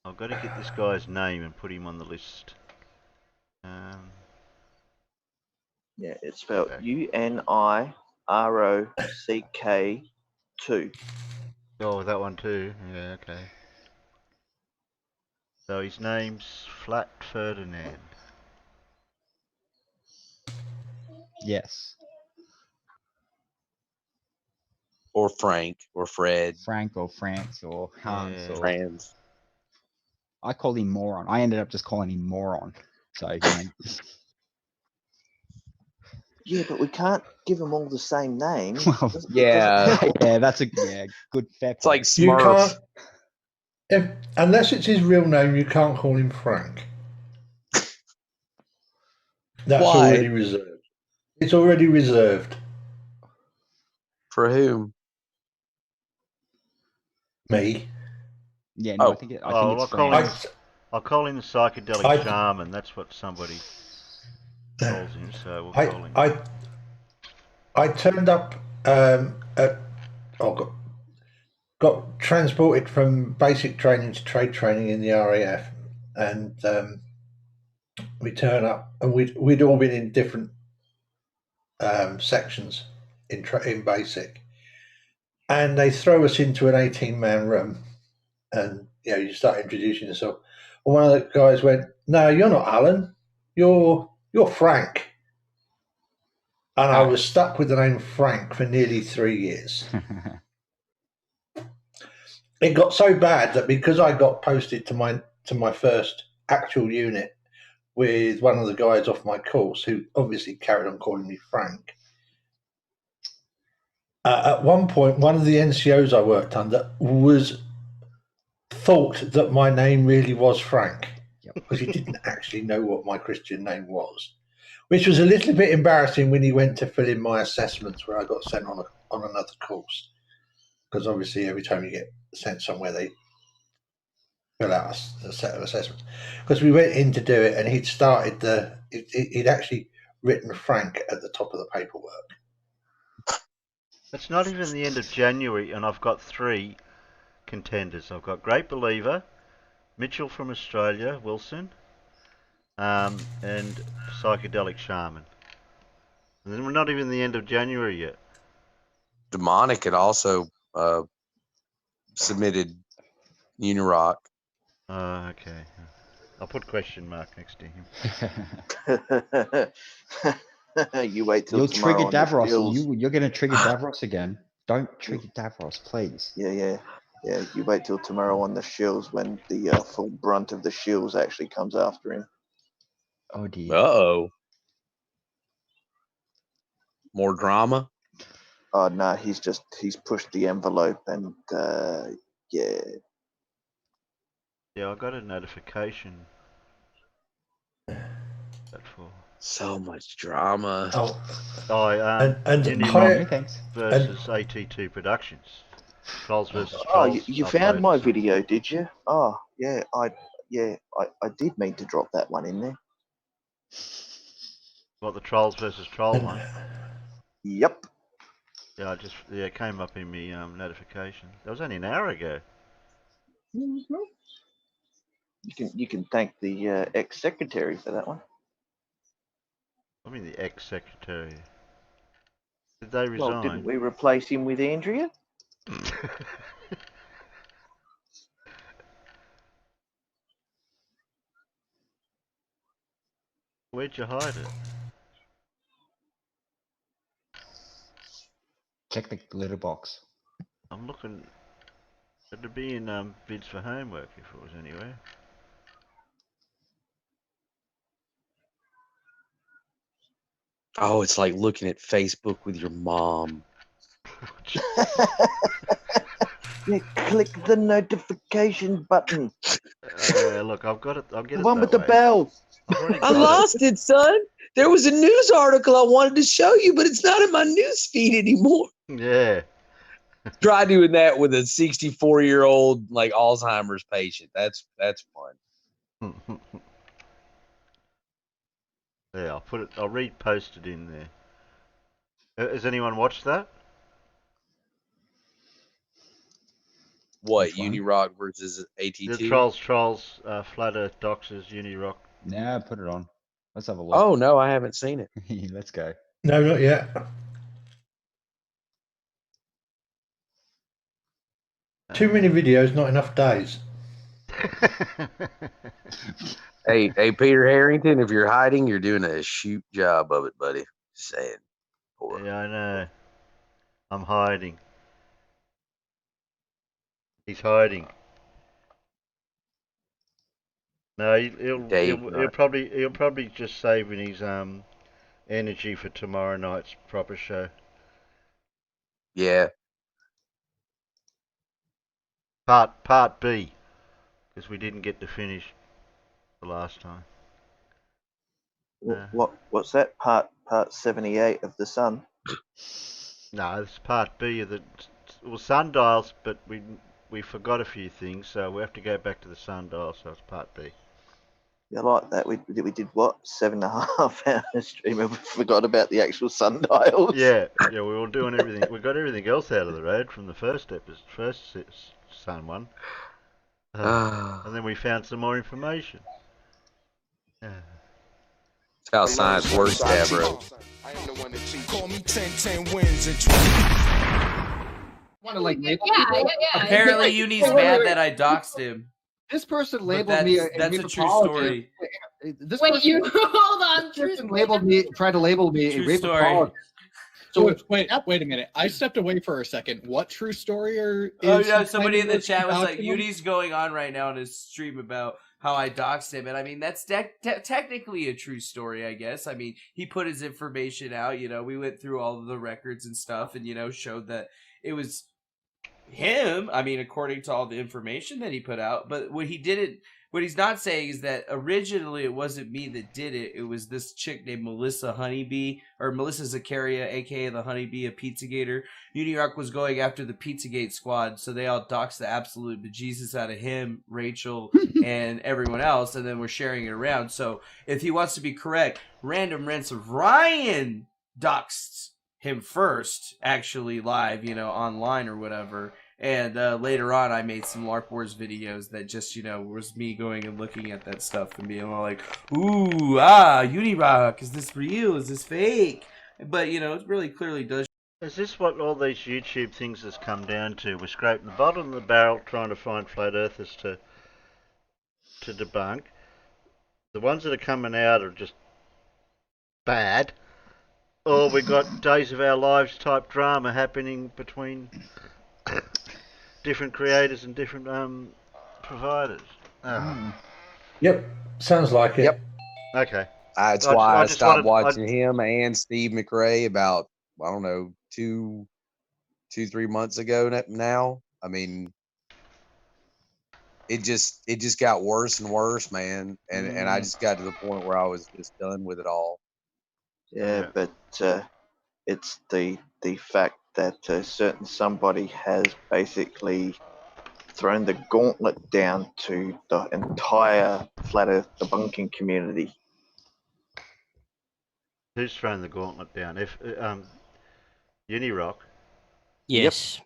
I've got to get this guy's name and put him on the list. Yeah, it's spelled UNIROCK2. Oh, that one too. Yeah, okay. So his name's Flat Ferdinand. Yes. Or Frank, or Fred. Frank, or France, or Hans, or Franz. I call him moron. I ended up just calling him moron. So, you know. Yeah, but we can't give them all the same name. Well, yeah, that's a good fair. It's like You Smurf. can't, unless it's his real name, you can't call him Frank. That's already reserved. It's already reserved. For whom? Me. Yeah, no, I think it's I'll call him the psychedelic shaman. That's what somebody calls him. So we'll call him. I turned up got transported from basic training to trade training in the RAF, and we turn up, and we'd all been in different sections in basic, and they throw us into an 18-man room, and you start introducing yourself. And one of the guys went, "No, you're not Alan. You're Frank." And I was stuck with the name Frank for nearly 3 years. It got so bad that because I got posted to my first actual unit with one of the guys off my course, who obviously carried on calling me Frank, at one point, one of the NCOs I worked under thought that my name really was Frank, because he didn't actually know what my Christian name was, which was a little bit embarrassing when he went to fill in my assessments, where I got sent on another course, because obviously every time you get sent somewhere, they fill out a set of assessments. Because we went in to do it, and he'd actually written Frank at the top of the paperwork. It's not even the end of January, and I've got 3 contenders. I've got Great Believer, Mitchell from Australia, Wilson, and Psychedelic Shaman. And then we're not even the end of January yet. Demonic had also submitted Unirock. Okay. I'll put question mark next to him. You wait till You'll tomorrow. trigger Davros. You're going to trigger Davros again. Don't trigger Davros, please. Yeah. You wait till tomorrow on the shills when the full brunt of the shills actually comes after him. Oh dear. Uh-oh. More drama? Oh no, he's pushed the envelope, and yeah. Yeah, I got a notification. So much drama. And Unirock versus AT2 Productions. Trolls versus Oh, Trolls. you found my video, did you? Oh, yeah, I did mean to drop that one in there. What, the Trolls versus Troll one? Yep. Yeah, it came up in me notification. That was only an hour ago. You can thank the ex-secretary for that one. I mean the ex-secretary. Did they resign? Well, didn't we replace him with Andrea? Where'd you hide it? Check the litter box. I'm looking. It'd be in vids for homework if it was anywhere. Oh, it's like looking at Facebook with your mom. Yeah, click the notification button. Look, I've got it. I'll get The it. one with the bell. I lost it, son. There was a news article I wanted to show you, but it's not in my news feed anymore. Yeah. Try doing that with a 64-year-old like Alzheimer's patient. That's fun. Yeah, I'll put it. I'll repost it in there. Has anyone watched that? What, Unirock versus ATT? The Trolls, Flat Earth Doxers, Unirock. Yeah, put it on. Let's have a look. Oh no, I haven't seen it. Let's go. No, not yet. Too many videos, not enough days. Hey, Peter Harrington, if you're hiding, you're doing a shoot job of it, buddy. Just saying. Poor. Yeah, I know. I'm hiding. He's hiding. No, he'll probably just saving his energy for tomorrow night's proper show. Yeah. Part B, because we didn't get to finish the last time. What's that? Part 78 of the Sun. No, it's part B of the sundials, but we forgot a few things, so we have to go back to the sundial. So it's part B. Yeah, I like that. We did what, 7.5 hour stream, and we forgot about the actual sundials. Yeah, we were doing everything. We got everything else out of the road from the first sun one, and then we found some more information. Yeah. That's how science works, bro. Call me 10 wins and 20. Want to like label Yeah. Apparently, Uni's mad that I doxed him. This person But labeled me. that's a true story. This Wait, person, hold on. This person labeled me, tried to label me a True rape story. apologist. So wait a minute. I stepped away for a second. What true story is? Oh he yeah, somebody in the claiming chat was about like, him? "Uni's going on right now on his stream about how I doxed him," and I mean that's technically a true story, I guess. I mean, he put his information out. You know, we went through all of the records and stuff, and showed that it was him. I mean, according to all the information that he put out, but what he's not saying is that originally it wasn't me that did it. It was this chick named Melissa Honeybee, or Melissa Zakaria, aka the Honeybee, a Pizzagator. Unirock was going after the Pizzagate squad, so they all doxed the absolute bejesus out of him, Rachel, and everyone else, and then we're sharing it around. So if he wants to be correct, Random Rents of Ryan doxed him first, actually live, online or whatever. And later on, I made some LARP Wars videos that just, was me going and looking at that stuff and being all like, ooh, Unirock, is this real? Is this fake? But, it really clearly does. Is this what all these YouTube things has come down to? We're scraping the bottom of the barrel trying to find flat earthers to debunk. The ones that are coming out are just bad. Or we got Days of Our Lives type drama happening between different creators and different providers. Yep, sounds like it. Yep. Okay. That's why I stopped watching him and Steve McRae about, I don't know, 2-3 months ago now. I mean, it just got worse and worse, man. And I just got to the point where I was just done with it all. Yeah, but it's the fact that a certain somebody has basically thrown the gauntlet down to the entire flat Earth debunking community. Who's thrown the gauntlet down? If Unirock. Yes.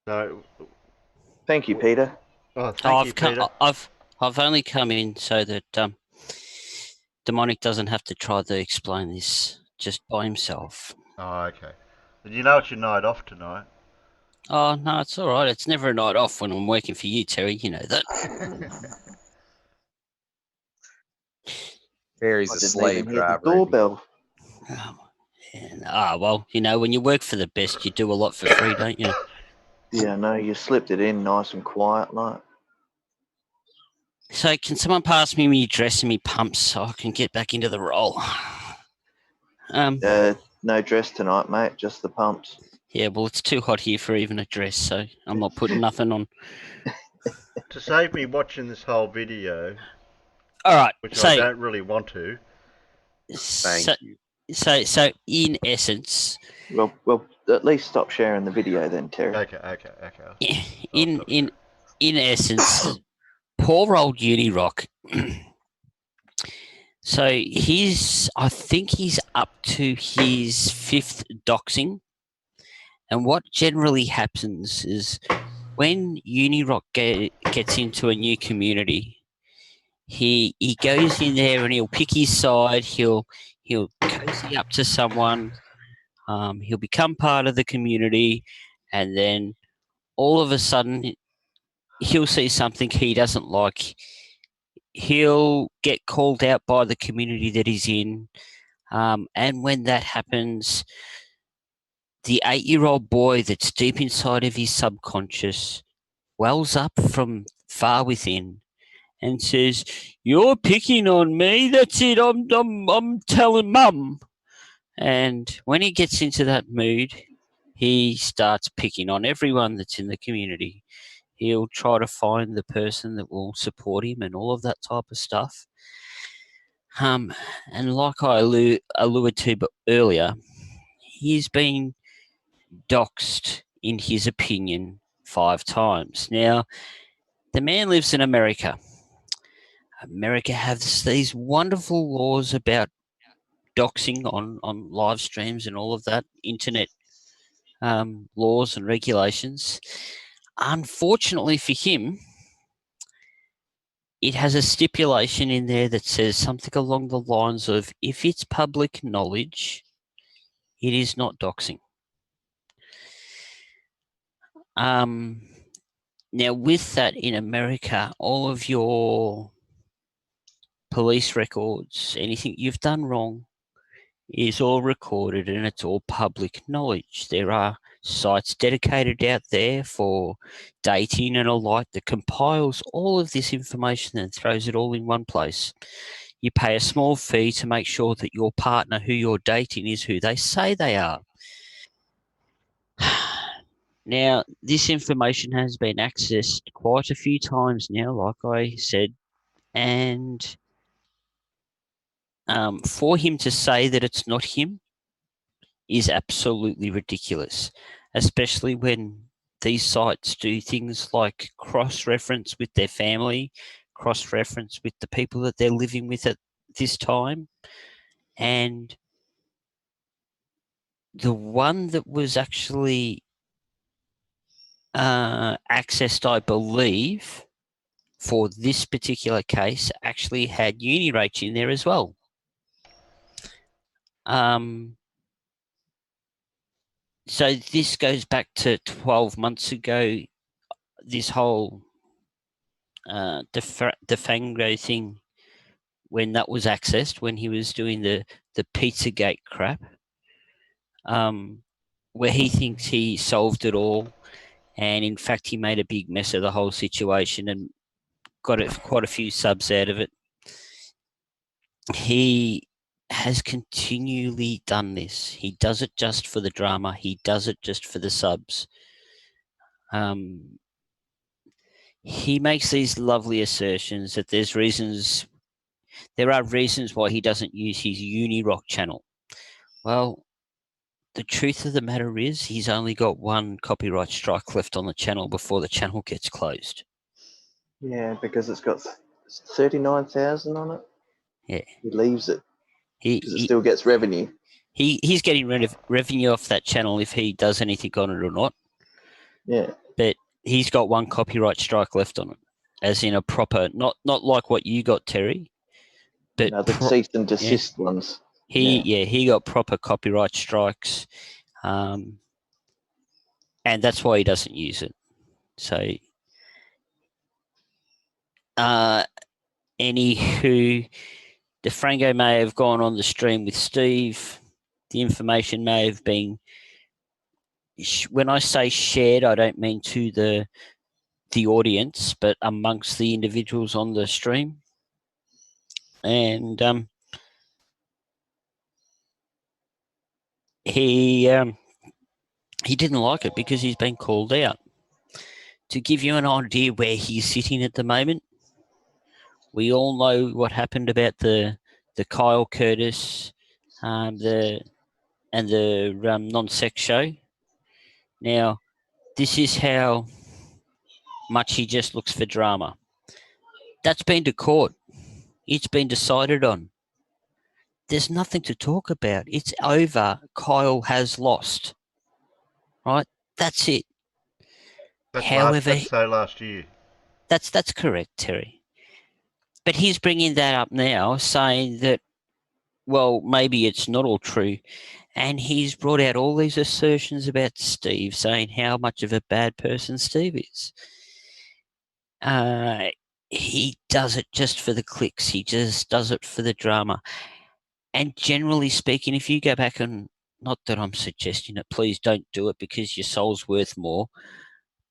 So. Thank you, Peter. Oh, thank you, Peter. I've only come in so that Demonic doesn't have to try to explain this just by himself. Oh, okay. And you know it's your night off tonight. Oh no, it's all right. It's never a night off when I'm working for you, Terry. You know that. Terry's a slave driver. The doorbell. Well, you know, when you work for the best, you do a lot for free, don't you? Yeah, no, you slipped it in nice and quiet, like. So, can someone pass me my dress and me pumps so I can get back into the role? No dress tonight, mate. Just the pumps. Yeah, well, it's too hot here for even a dress, so I'm not putting nothing on. To save me watching this whole video. All right. Which I don't really want to. Thank you. So in essence. Well, at least stop sharing the video then, Terry. Okay. In essence, poor old Unirock. So I think he's up to his 5th doxing. And what generally happens is when Unirock gets into a new community, he goes in there and he'll pick his side. He'll cozy up to someone. He'll become part of the community, and then all of a sudden he'll see something he doesn't like. He'll get called out by the community that he's in, and when that happens, the 8-year-old boy that's deep inside of his subconscious wells up from far within and says, "You're picking on me. That's it. I'm telling Mum." And when he gets into that mood, he starts picking on everyone that's in the community. He'll try to find the person that will support him and all of that type of stuff. And like I alluded to earlier, he's been doxed, in his opinion, 5 times. Now, the man lives in America. America has these wonderful laws about doxing on live streams and all of that, internet laws and regulations. Unfortunately for him, it has a stipulation in there that says something along the lines of, if it's public knowledge, it is not doxing. Now, with that, in America, all of your police records, anything you've done wrong, is all recorded and it's all public knowledge. There are sites dedicated out there for dating and a like that compiles all of this information and throws it all in one place. You pay a small fee to make sure that your partner who you're dating is who they say they are. Now, this information has been accessed quite a few times now, like I said, and for him to say that it's not him is absolutely ridiculous, especially when these sites do things like cross-reference with their family, cross-reference with the people that they're living with at this time. And the one that was actually accessed, I believe, for this particular case, actually had Unirach in there as well. So this goes back to 12 months ago, this whole Defango thing, when that was accessed, when he was doing the Pizzagate crap, where he thinks he solved it all, and in fact he made a big mess of the whole situation and got quite a few subs out of it. He has continually done this. He does it just for the drama. He does it just for the subs. He makes these lovely assertions that there are reasons why he doesn't use his Unirock channel. Well, the truth of the matter is he's only got one copyright strike left on the channel before the channel gets closed. Yeah, because it's got 39,000 on it. Yeah. He leaves it because it He still gets revenue. he's getting revenue off that channel if he does anything on it or not. Yeah. But he's got one copyright strike left on it, as in a proper, not like what you got, Terry. But No, the cease and desist ones. He got proper copyright strikes, and that's why he doesn't use it. So, anywho, DeFranco may have gone on the stream with Steve. The information may have been, when I say shared, I don't mean to the audience, but amongst the individuals on the stream. And he didn't like it because he's been called out. To give you an idea where he's sitting at the moment, we all know what happened about the Kyle Curtis the non-sex show. Now, this is how much he just looks for drama. That's been to court. It's been decided on. There's nothing to talk about. It's over. Kyle has lost. Right? That's it. That's last year. That's correct, Terry. But he's bringing that up now, saying that, well, maybe it's not all true. And he's brought out all these assertions about Steve, saying how much of a bad person Steve is. He does it just for the clicks. He just does it for the drama. And generally speaking, if you go back and, not that I'm suggesting it, please don't do it because your soul's worth more.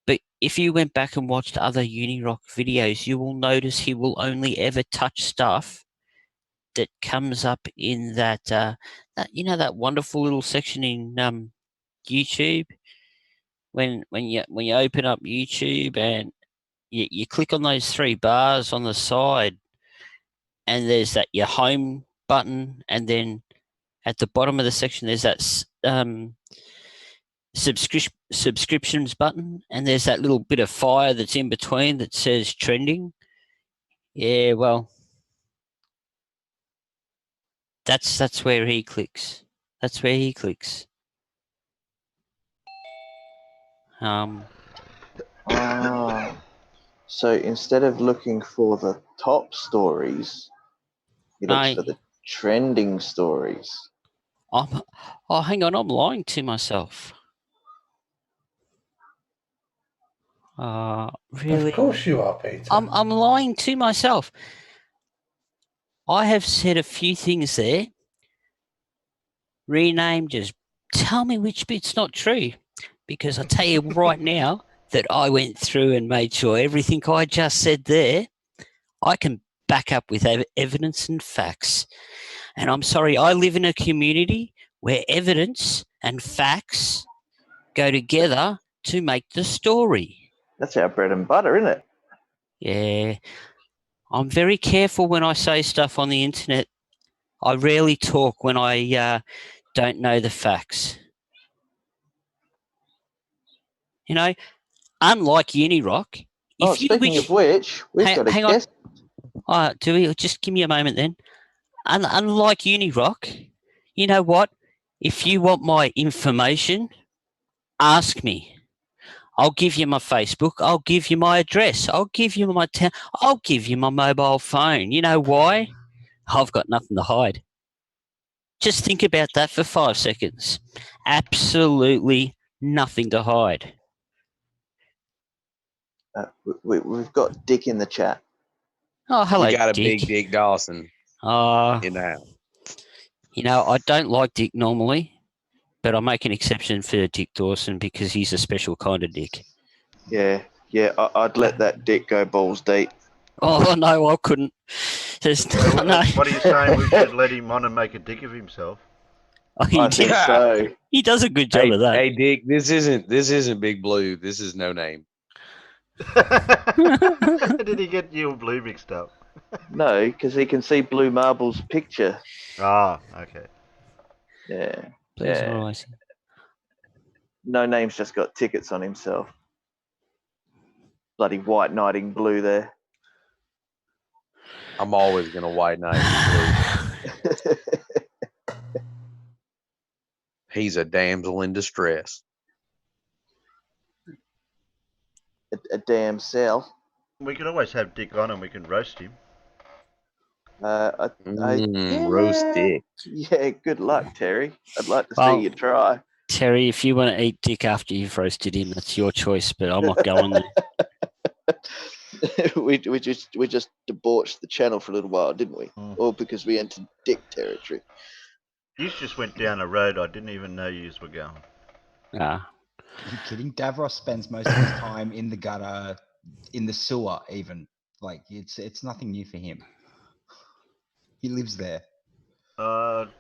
But if you went back and watched other Unirock videos, you will notice he will only ever touch stuff that comes up in that that wonderful little section in YouTube when you open up YouTube and you click on those three bars on the side, and there's that your home button, and then at the bottom of the section there's that subscriptions button, and there's that little bit of fire that's in between that says trending. Yeah, well, that's where he clicks. That's where he clicks. So instead of looking for the top stories, he looks for the trending stories. Hang on, I'm lying to myself. Really? Of course you are, Peter. I'm lying to myself. I have said a few things there. Rename, just tell me which bit's not true. Because I tell you right now that I went through and made sure everything I just said there, I can back up with evidence and facts. And I'm sorry, I live in a community where evidence and facts go together to make the story. That's our bread and butter, isn't it? Yeah. I'm very careful when I say stuff on the internet. I rarely talk when I don't know the facts. You know, unlike Unirock. Speaking of which, we've got a guest. Do we? Just give me a moment then. Unlike Unirock, you know what? If you want my information, ask me. I'll give you my Facebook. I'll give you my address. I'll give you my I'll give you my mobile phone. You know why? I've got nothing to hide. Just think about that for 5 seconds. Absolutely nothing to hide. We've got Dick in the chat. Oh, hello, We got a Dick. big Dick Dawson in the house. You know, I don't like Dick normally, but I make an exception for Dick Dawson because he's a special kind of Dick. Yeah, I'd let that Dick go balls deep. Oh, no, I couldn't. No. What are you saying? We should let him on and make a dick of himself? Oh, I think so. He does a good job of that. Hey, Dick, this isn't Big Blue. This is No Name. Did he get you and Blue mixed up? No, because he can see Blue Marble's picture. Ah, okay. Yeah. Blue's alright. No Name's just got tickets on himself. Bloody white knighting blue there. I'm always gonna white knight blue. He's a damsel in distress. A damn cell. We could always have Dick on and we can roast him. Roast Dick. Yeah, good luck, Terry. I'd like to Well, see you try. Terry, if you want to eat Dick after you've roasted him, that's your choice. But I'm not going there. we just debauched the channel for a little while, didn't we? All because we entered Dick territory. You just went down a road I didn't even know you were going. Ah. Are you kidding? Davros spends most of his time in the gutter, in the sewer even. Like, it's nothing new for him. He lives there.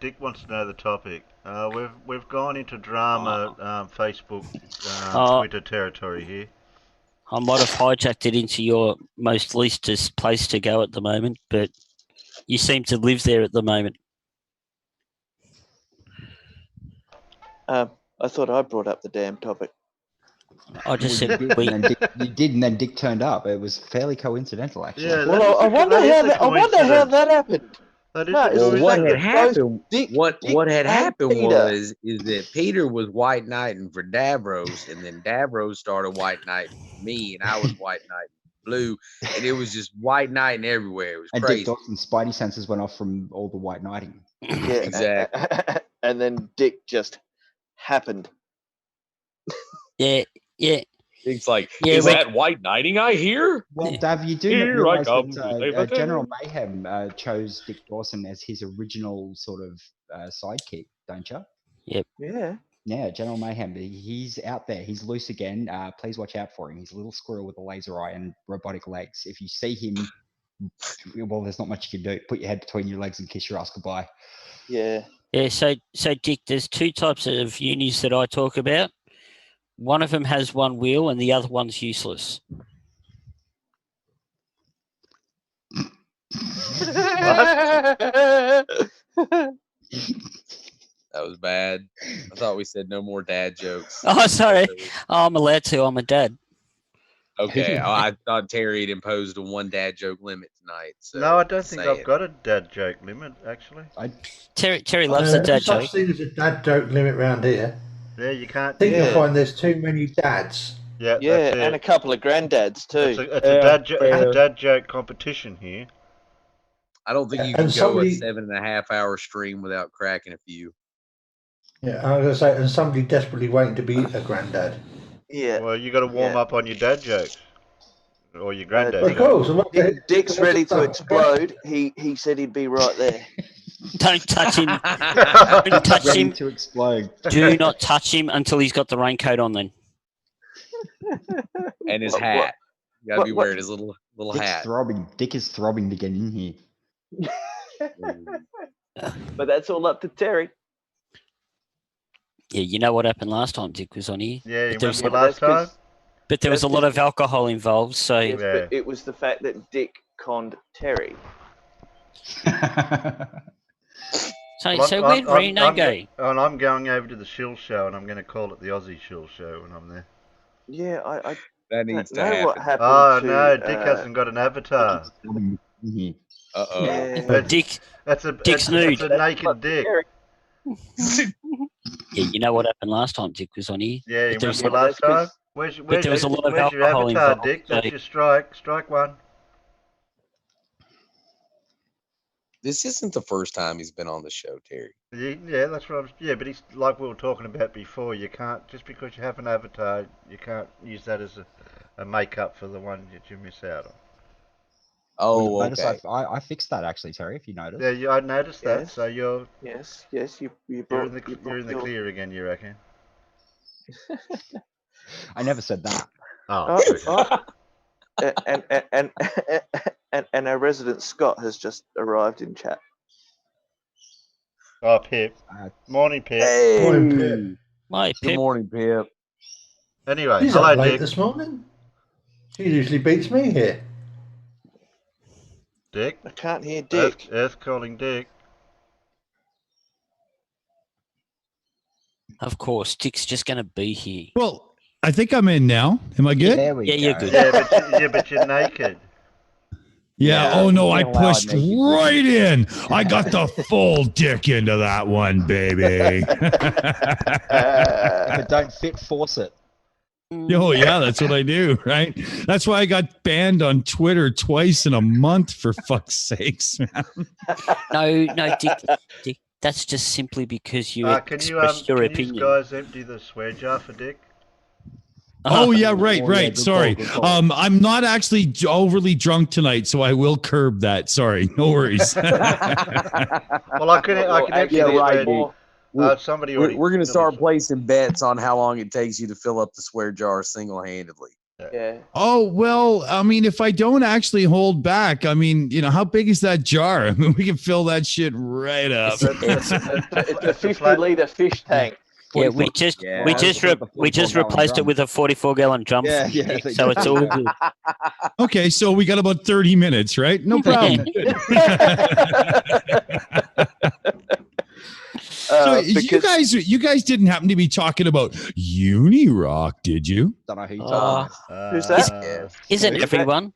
Dick wants to know the topic. We've gone into drama, Facebook, Twitter territory here. I might have hijacked it into your most leastest place to go at the moment, but you seem to live there at the moment. I thought I brought up the damn topic. I just said you did, and then Dick turned up. It was fairly coincidental, actually. Yeah, Well, I wonder how that happened. Well, what had happened? What had happened Peter. is that Peter was white knighting for Davros, and then Davros started white knighting for me, and I was white knighting blue, and it was just white knighting everywhere. It was And crazy. Dick Dawson's spidey senses went off from all the white knighting. Yeah, exactly. And then Dick just happened. Yeah. It's like, Yeah, is well- that white knighting I hear? Well, Dav, you do Here realize I come that to save the day. General Mayhem chose Dick Dawson as his original sort of sidekick, don't you? Yep. Yeah. Yeah, General Mayhem. He's out there. He's loose again. Please watch out for him. He's a little squirrel with a laser eye and robotic legs. If you see him, well, there's not much you can do. Put your head between your legs and kiss your ass goodbye. Yeah. Yeah, so Dick, there's two types of unis that I talk about. One of them has one wheel and the other one's useless. That was bad. I thought we said no more dad jokes. Oh, sorry. Oh, I'm allowed to. I'm a dad. Okay, I thought Terry had imposed a one dad joke limit tonight. So No, I don't think say I've it. got a dad joke limit, actually. Terry loves the dad such joke. thing as a dad joke limit round here. Yeah, you can't. I think Yeah. you'll find there's too many dads. Yeah, Yeah, that's it. and a couple of granddads too. It's a dad joke competition here. I don't think you And can go somebody- a 7.5 hour stream without cracking a few. Yeah, I was going to say, and somebody desperately waiting to be a granddad. Yeah. Well, you got to warm up on your dad jokes or your granddad Of jokes. course. Dick's ready to explode. He said he'd be right there. Don't touch him. Don't touch Ready him. to explode. Do not touch him until he's got the raincoat on then. And his What- hat. You gotta be what- wearing his little Dick's hat. throbbing. Dick is throbbing to get in here. But that's all up to Terry. Yeah, you know what happened last time Dick was on here? Yeah, you But there was remember a- last time? But there was a lot of alcohol involved, so Yes, but it was the fact that Dick conned Terry. so where'd Reno go? And I'm going over to the Shill Show, and I'm going to call it the Aussie Shill Show when I'm there. Yeah, I That needs to know happen. what happened Oh to, no, Dick hasn't got an avatar. Uh-oh. Yeah. Dick's It's nude. a naked Dick. Yeah, you know what happened last time Dick was on here? Yeah, you But there was remember a- last time? Where's there was a lot of where's your alcohol avatar, involved, Dick? That's so- your strike. Strike one. This isn't the first time he's been on the show, Terry. Yeah, that's what yeah, but he's like we were talking about before. You can't just because you have an avatar, you can't use that as a makeup for the one that you miss out on. Oh, Notice okay. I fixed that actually, Terry. If you noticed. Yeah, I noticed that. Yes. So you're Yes, you you're brought, in the you you're in the brought clear again. You reckon? I never said that. Oh, okay. and our resident Scott has just arrived in chat. Oh, Pip. Morning, Pip. Morning, Pip. My Good Pip. morning, Pip. Anyway, He's hello, up late Dick. this morning. He usually beats me here. Dick. I can't hear Dick. Earth calling Dick. Of course, Dick's just going to be here. Well, I think I'm in now. Am I good? Yeah, you're good. But you're naked. Yeah. Yeah, Oh no, you I can't allow pushed it naked right in. I got the full dick into that one, baby. If it don't fit, force it. Oh yeah, that's what I do, right? That's why I got banned on Twitter twice in a month, for fuck's sakes, man. No, Dick, that's just simply because you expressed your can opinion. you guys empty the swear jar for Dick? Oh yeah, right. Oh, yeah, good Sorry. call, good call. I'm not actually overly drunk tonight, so I will curb that. Sorry, no worries. Well, I can actually yeah, right. more. We're, Somebody we're, already. we're going to start placing bets on how long it takes you to fill up the swear jar single-handedly. Yeah. Oh well, I mean, if I don't actually hold back, I mean, how big is that jar? I mean, we can fill that shit right up. It's a 50-liter fish tank. Yeah, we just replaced it with a 44-gallon drum. Yeah, from yeah, Dick, there so you it's go. all good. Okay, so we got about 30 minutes, right? No problem. So you guys didn't happen to be talking about Unirock, did you? Don't know who you're talking about. Who's that? Isn't everyone?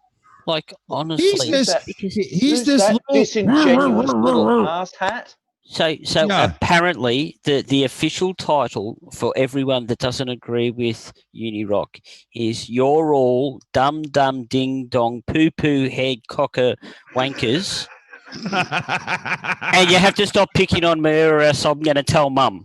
Like, honestly. He's this that little disingenuous little ass hat? So apparently the official title for everyone that doesn't agree with Unirock is "You're all dumb ding dong poo poo head cocker wankers," and you have to stop picking on me, or else I'm going to tell Mum.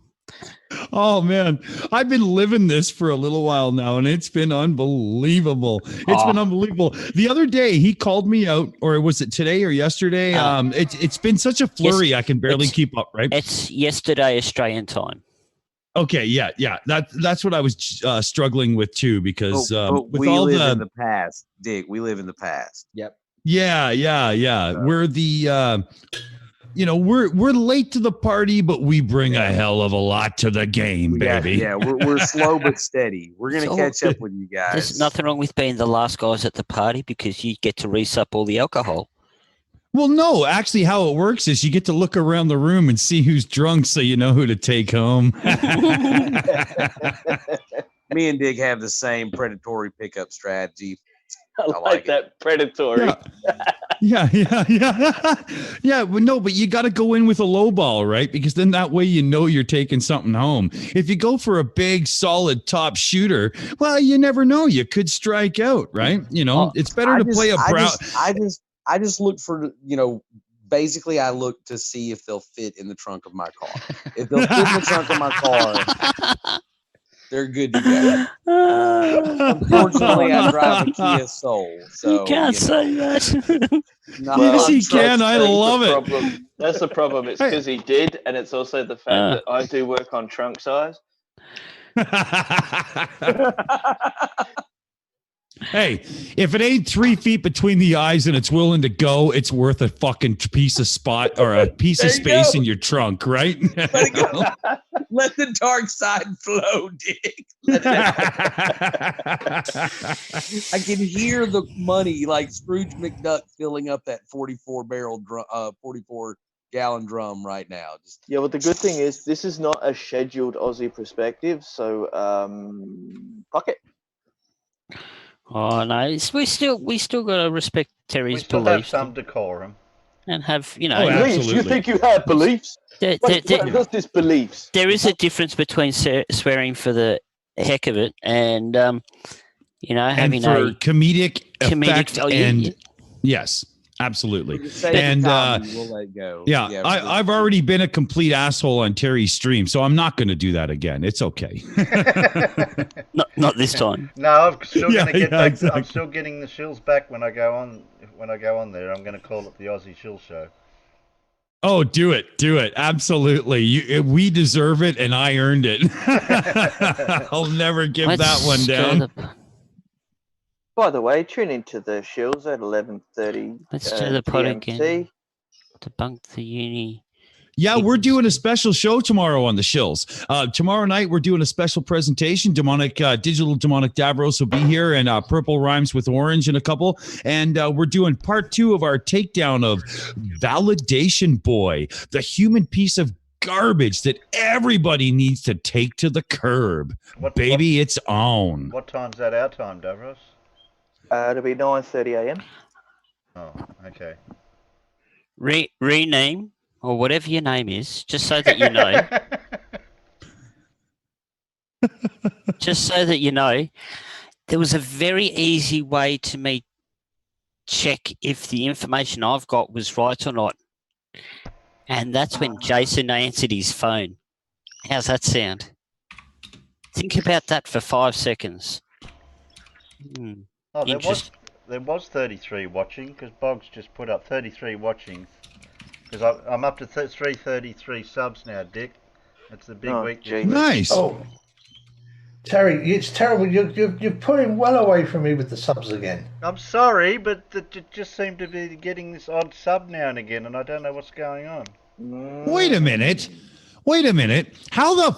Oh man, I've been living this for a little while now, and it's been unbelievable. It's been unbelievable. The other day, he called me out, or was it today or yesterday? It's been such a flurry, I can barely keep up. Right? It's yesterday Australian time. Okay, yeah. That's what I was struggling with too, because But with we all live the in the past, Dick. We live in the past. Yep. Yeah. We're the we're late to the party, but we bring a hell of a lot to the game, baby. Yeah, we're slow but steady. We're gonna So- catch up with you guys. There's nothing wrong with being the last guys at the party because you get to resup all the alcohol. Well, no, actually, how it works is you get to look around the room and see who's drunk, so you know who to take home. Me and Dick have the same predatory pickup strategy. I like that predatory. Yeah. Yeah, well, no, but you got to go in with a low ball, right? Because then that way you know you're taking something home. If you go for a big, solid top shooter, well, you never know. You could strike out, right? It's better to play a brown. I just look for, basically I look to see if they'll fit in the trunk of my car. If they'll fit in the trunk of my car, they're good to go. Unfortunately, I drive a Kia Soul. So, You can't say that. Yes, he can. I love it. That's the problem. It's because he did, and it's also the fact that I do work on trunk size. Hey, if it ain't 3 feet between the eyes and it's willing to go, it's worth a fucking piece of spot or a piece of space in your trunk, right? Let the dark side flow, Dick. I can hear the money like Scrooge McDuck filling up that 44-gallon drum right now. Yeah, well, the good thing is this is not a scheduled Aussie perspective, so fuck it. Oh no, we still got to respect Terry's We still have beliefs some decorum. and have Beliefs? You think you have beliefs? What's this beliefs? There is a difference between swearing for the heck of it and having and for a comedic effect oh, and yes, absolutely. And we'll let it go. I've already been a complete asshole on Terry's stream, so I'm not going to do that again. It's okay. not this time. No, I'm still going to get back. Exactly. I'm still getting the shills back when I go on. When I go on there, I'm going to call it the Aussie Shill Show. Oh, do it. Absolutely. We deserve it, and I earned it. I'll never give that one down. By the way, tune into the Shills at 11:30. Let's do the pod GMT. again. Debunk the uni. Yeah, we're doing a special show tomorrow on the Shills. Tomorrow night, we're doing a special presentation. Digital Demonic Davros will be here, and Purple Rhymes with Orange and a couple. And we're doing part 2 of our takedown of Validation Boy, the human piece of garbage that everybody needs to take to the curb. Baby, it's on. What time's that our time, Davros? It'll be 9:30 a.m. Oh, okay. Rename or whatever your name is, just so that you know. Just so that you know, there was a very easy way to me check if the information I've got was right or not. And that's when Jason answered his phone. How's that sound? Think about that for 5 seconds. Oh, there was 33 watching, because Boggs just put up 33 watching. Because I'm up to 333 subs now, Dick. It's a big week. Nice. Oh, Terry, it's terrible. You're pulling well away from me with the subs again. I'm sorry, but it just seemed to be getting this odd sub now and again, and I don't know what's going on. Wait a minute. How the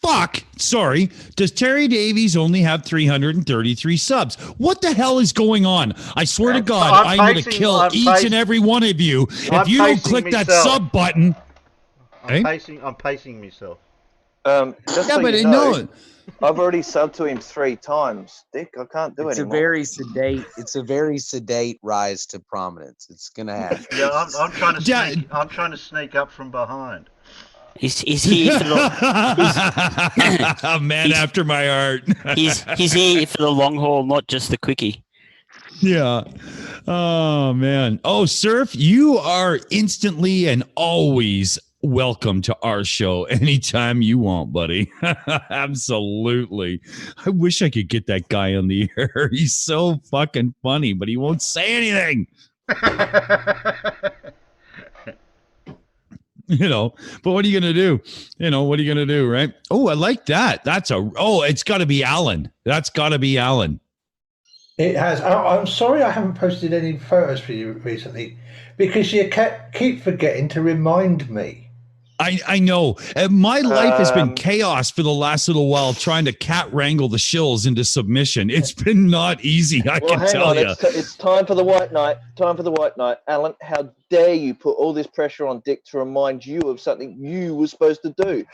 fuck, sorry, does Terry Davies only have 333 subs? What the hell is going on? I swear to God, I'm going to kill each and every one of you if you don't click that sub button. I'm pacing myself. Just so you know, I've already subbed to him 3 times, Dick. I can't do it anymore. It's a very sedate rise to prominence. It's gonna happen. Yeah, I'm trying to sneak. I'm trying to sneak up from behind. He's here for the a man after my heart. he's here for the long haul, not just the quickie. Yeah. Oh man. Oh, Surf, you are instantly and always welcome to our show anytime you want, buddy. Absolutely. I wish I could get that guy on the air. He's so fucking funny, but he won't say anything. But what are you going to do? What are you going to do, right? Oh, I like that. It's got to be Alan. That's got to be Alan. It has. I'm sorry I haven't posted any photos for you recently because you keep forgetting to remind me. I know. My life has been chaos for the last little while trying to cat wrangle the shills into submission. It's been not easy, I can tell you. It's time for the white knight. Alan, how dare you put all this pressure on Dick to remind you of something you were supposed to do?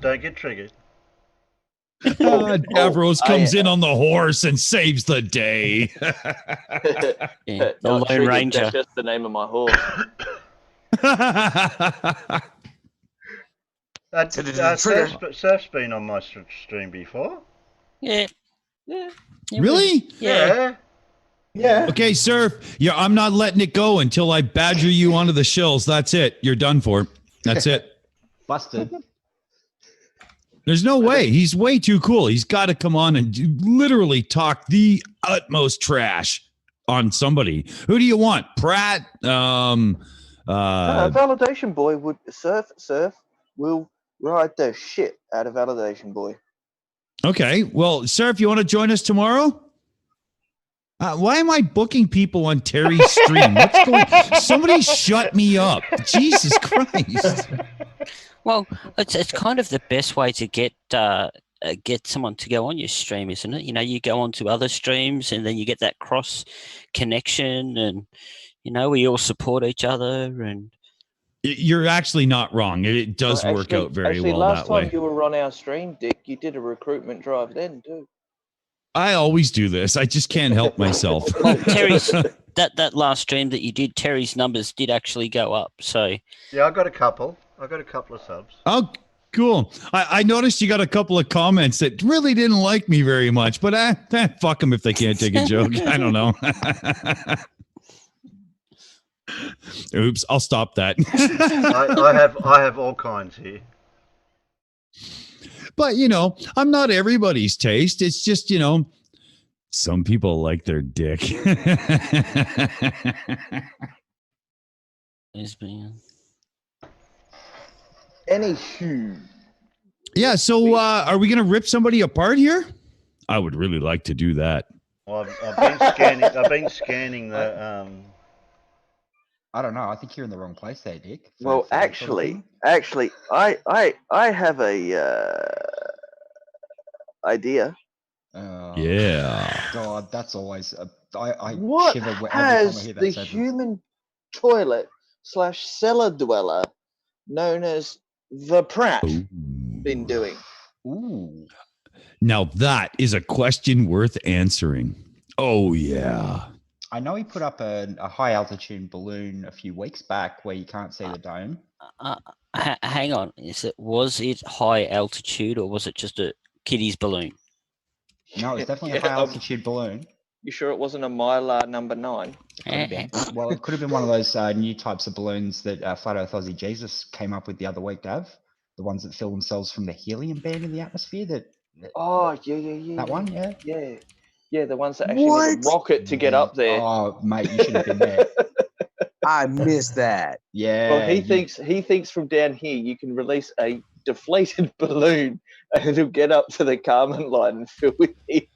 Don't get triggered. Davros comes in on the horse and saves the day. The Lone Ranger. That's just the name of my horse. Surf's been on my stream before. Yeah. Really? Yeah. Okay, Surf. Yeah, I'm not letting it go until I badger you onto the shills. That's it. You're done for. That's it. Busted. There's no way. He's way too cool. He's got to come on and literally talk the utmost trash on somebody. Who do you want? Pratt? Validation Boy would Surf will ride the shit out of Validation Boy. Okay. Well, Surf, you want to join us tomorrow? Why am I booking people on Terry's stream? What's going? Somebody shut me up. Jesus Christ. Well, it's kind of the best way to get someone to go on your stream, isn't it? You go on to other streams and then you get that cross connection and, we all support each other. And you're actually not wrong. It does work out very well that way. Last time you were on our stream, Dick, you did a recruitment drive then too. I always do this. I just can't help myself. Well, Terry's that last stream that you did, Terry's numbers did actually go up. So yeah, I got a couple of subs. Oh, cool. I noticed you got a couple of comments that really didn't like me very much, but fuck them if they can't take a joke. I don't know. Oops, I'll stop that. I have all kinds here. But I'm not everybody's taste. It's just some people like their dick. Anywho. Yeah, so are we gonna rip somebody apart here? I would really like to do that. Well, I've been scanning the. I don't know. I think you're in the wrong place there, Dick. Well, actually, I have a idea. Yeah. God, that's always I what shiver every time I has hear that the sentence. human toilet cellar dweller known as the Pratt been doing? Ooh. Now that is a question worth answering. Oh, yeah. I know he put up a high altitude balloon a few weeks back where you can't see the dome. Hang on. Was it high altitude or was it just a kiddie's balloon? No, it's definitely a high altitude balloon. You sure it wasn't a Mylar number 9? Could have been. Well, it could have been one of those new types of balloons that Flat Earth Aussie Jesus came up with the other week, Dav. The ones that fill themselves from the helium band in the atmosphere. Oh, yeah. That one, yeah? Yeah, the ones that actually need a rocket to get up there. Oh, mate, you should have been there. I missed that. Yeah. Well, he thinks from down here you can release a deflated balloon and it'll get up to the Kármán line and fill with helium.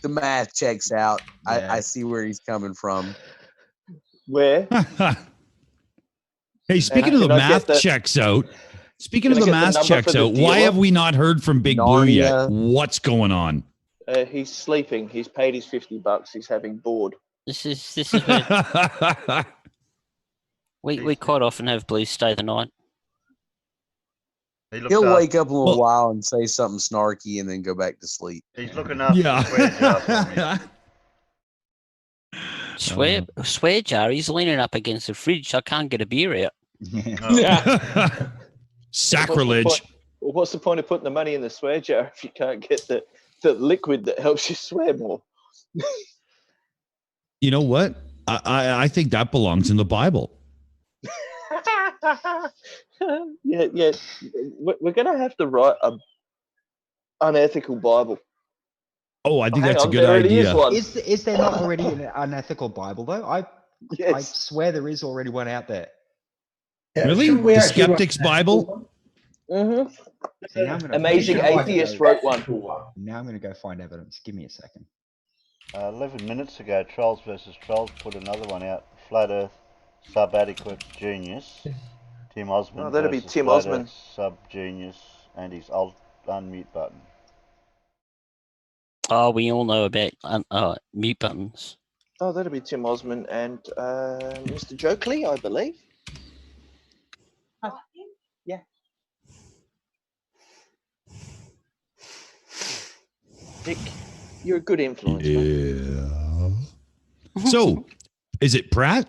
The math checks out. Yeah. I see where he's coming from. Where? Hey, speaking of the math checks out, why have we not heard from Big Blue yet? What's going on? He's sleeping. He's paid his $50. He's having bored. This is where we quite often have Blue stay the night. He'll wake up in a little while and say something snarky and then go back to sleep. He's looking after the swear jar for me. Swear jar. He's leaning up against the fridge. I can't get a beer out. Yeah. Sacrilege. What's the point of putting the money in the swear jar if you can't get the liquid that helps you swear more? You know what? I think that belongs in the Bible. Yeah. We're going to have to write an unethical Bible. Oh, I think that's a good idea. Is there not already an unethical Bible, though? I swear there is already one out there. Yeah, really? The Skeptics Bible? Mm-hmm. See, Amazing Atheist wrote one. Now I'm going to go find evidence. Give me a second. 11 minutes ago, Trolls vs. Trolls put another one out. Flat Earth Subadequate Genius. Tim Osmond. Oh, that'd be Tim Flat Osmond. Earth Sub-Genius and his alt unmute button. Oh, we all know about mute buttons. Oh, that'd be Tim Osmond and Mr. Jokley, I believe. Yeah. Dick, you're a good influence, man. So, is it Pratt?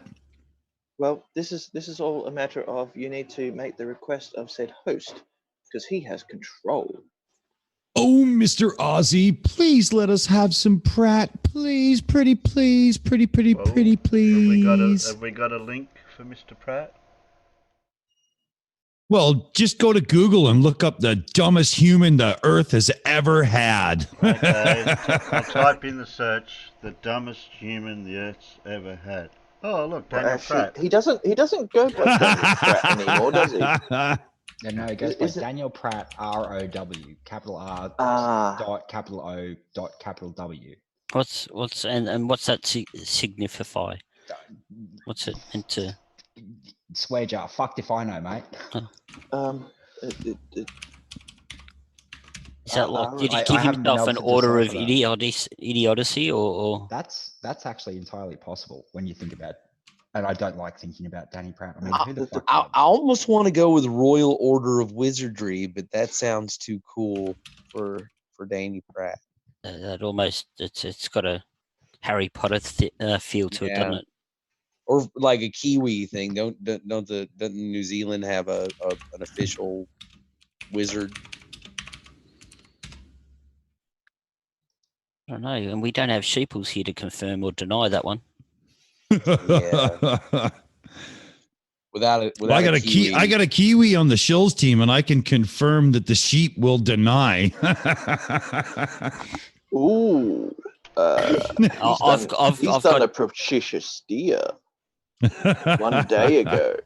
Well, this is all a matter of you need to make the request of said host because he has control. Oh, Mr. Ozzie, please let us have some Pratt. Please, pretty please. Have we got a link for Mr. Pratt? Well, just go to Google and look up the dumbest human the Earth has ever had. Okay, I'll type in the search, the dumbest human the Earth's ever had. Oh, look, Daniel Pratt. He doesn't go by Daniel Pratt anymore, does he? Yeah, no, it goes by Daniel Pratt, R-O-W, capital R, dot, capital O, dot, capital W. What's that signify? What's it meant to? Swear jar. Fucked if I know, mate. Is that like, did he give himself an order of idiocy or? That's actually entirely possible when you think about it. And I don't like thinking about Danny Pratt. I mean, who the fuck? I almost want to go with Royal Order of Wizardry, but that sounds too cool for Danny Pratt. That almost it's got a Harry Potter feel to it, doesn't it? Or like a Kiwi thing. Doesn't New Zealand have an official wizard? I don't know, and we don't have sheeples here to confirm or deny that one. Yeah. Without I got a Kiwi on the Shills team, and I can confirm that the sheep will deny. Ooh. I've got a propitious steer 1 day ago.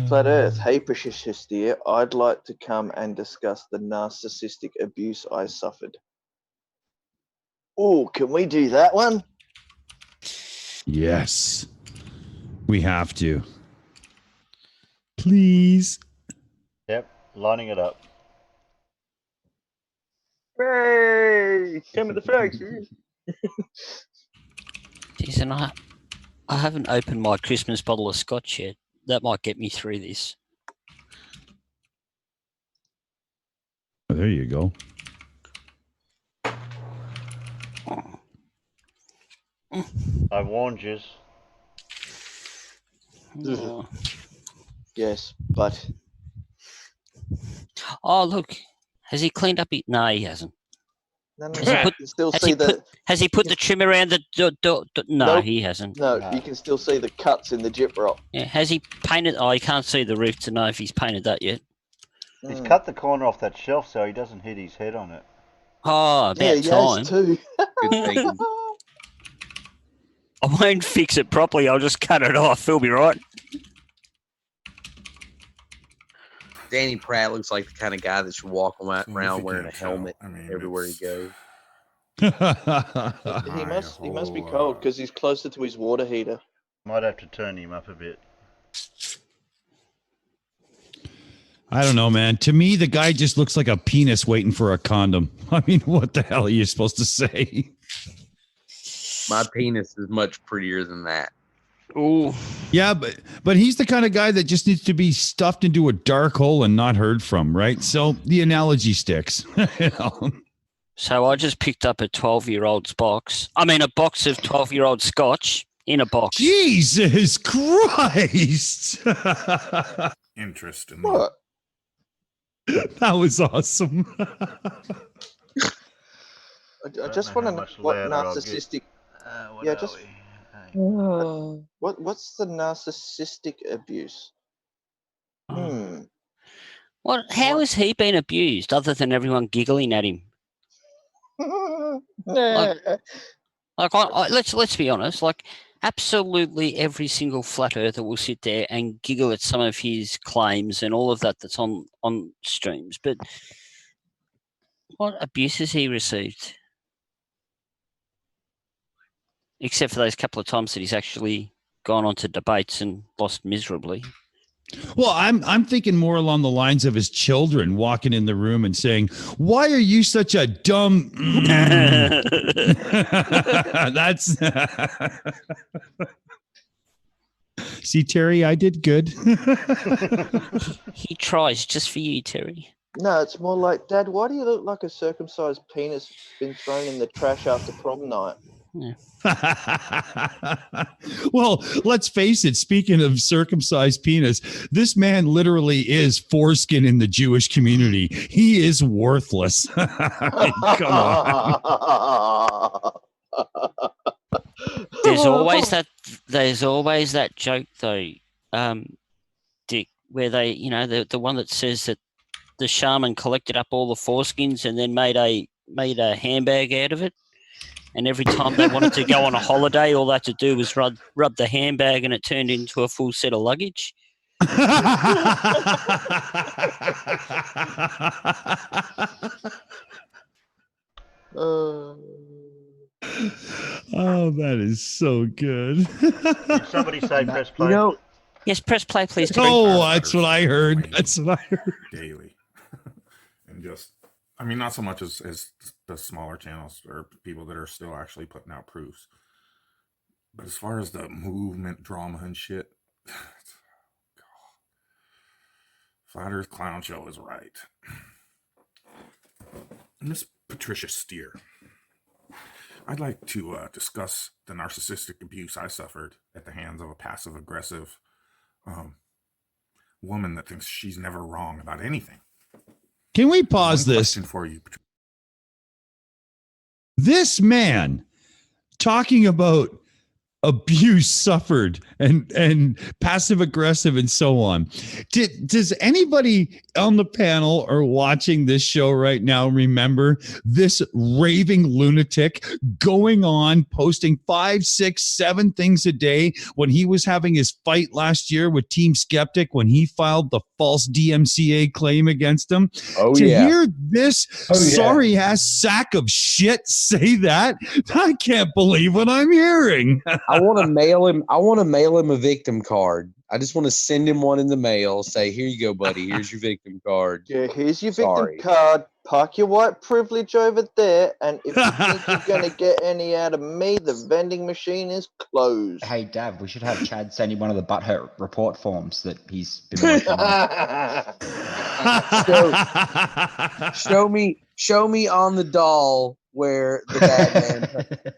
Flat Earth, hey propitious steer, I'd like to come and discuss the narcissistic abuse I suffered. Oh, can we do that one? Yes, we have to. Please. Yep, lining it up. Hey, come to the factory. Jeez, and I haven't opened my Christmas bottle of scotch yet. That might get me through this. Oh, there you go. I warned you. Oh. Yes, but Oh, look. Has he cleaned up? No, he hasn't. no, Has he you put, can still has see he the. put, has he put the trim around the... No, Nope. he hasn't. No, you can still see the cuts in the gyprock. Yeah, has he painted... Oh, you can't see the roof to know if he's painted that yet. He's cut the corner off that shelf so he doesn't hit his head on it. Oh, Yeah, about he time. has too. Good thinking. I won't fix it properly. I'll just cut it off. He'll be right. Danny Pratt looks like the kind of guy that should walk around wearing a helmet everywhere he goes. He must be cold because he's closer to his water heater. Might have to turn him up a bit. I don't know, man. To me, the guy just looks like a penis waiting for a condom. I mean, what the hell are you supposed to say? My penis is much prettier than that. Oh, yeah, but he's the kind of guy that just needs to be stuffed into a dark hole and not heard from, right? So the analogy sticks. You know? So I just picked up a 12-year-old's box. I mean, a box of 12-year-old scotch in a box. Jesus Christ! Interesting. What? That was awesome. I just want to know what narcissistic. Yeah, just. What's the narcissistic abuse? What? How has he been abused other than everyone giggling at him? Let's be honest. Like, absolutely every single flat earther will sit there and giggle at some of his claims and all of that that's on streams. But what abuse has he received? Except for those couple of times that he's actually gone on to debates and lost miserably. Well, I'm thinking more along the lines of his children walking in the room and saying, "Why are you such a dumb?" That's see, Terry, I did good. He tries just for you, Terry. No, it's more like, Dad, why do you look like a circumcised penis been thrown in the trash after prom night? Yeah. Well, let's face it. Speaking of circumcised penis, this man literally is foreskin in the Jewish community. He is worthless. I mean, come on. There's always that joke though, Dick, where they, you know, the one that says that the shaman collected up all the foreskins and then made a handbag out of it. And every time they wanted to go on a holiday, all they had to do was rub the handbag and it turned into a full set of luggage. Oh, that is so good. Did somebody say press play? Yes, press play, please. Oh, that's what I heard. That's what I heard. Daily. And just, I mean, not so much as the smaller channels or people that are still actually putting out proofs. But as far as the movement, drama, and shit, Flat Earth Clown Show is right. Miss Patricia Steer, I'd like to discuss the narcissistic abuse I suffered at the hands of a passive-aggressive woman that thinks she's never wrong about anything. Can we pause this? Question for you. This man talking about abuse suffered and passive aggressive and so on. Does anybody on the panel or watching this show right now remember this raving lunatic going on posting 5, 6, 7 things a day when he was having his fight last year with Team Skeptic when he filed the false DMCA claim against him? Hear this sorry ass sack of shit say that, I can't believe what I'm hearing. I want to mail him. I want to mail him a victim card. I just want to send him one in the mail. Say, here you go, buddy. Here's your victim card. Yeah, here's your Sorry. victim card. Park your white privilege over there, and if you think you're gonna get any out of me, the vending machine is closed. Hey, Dav, we should have Chad send you one of the butthurt report forms that he's been working on. Show me on the doll where the bad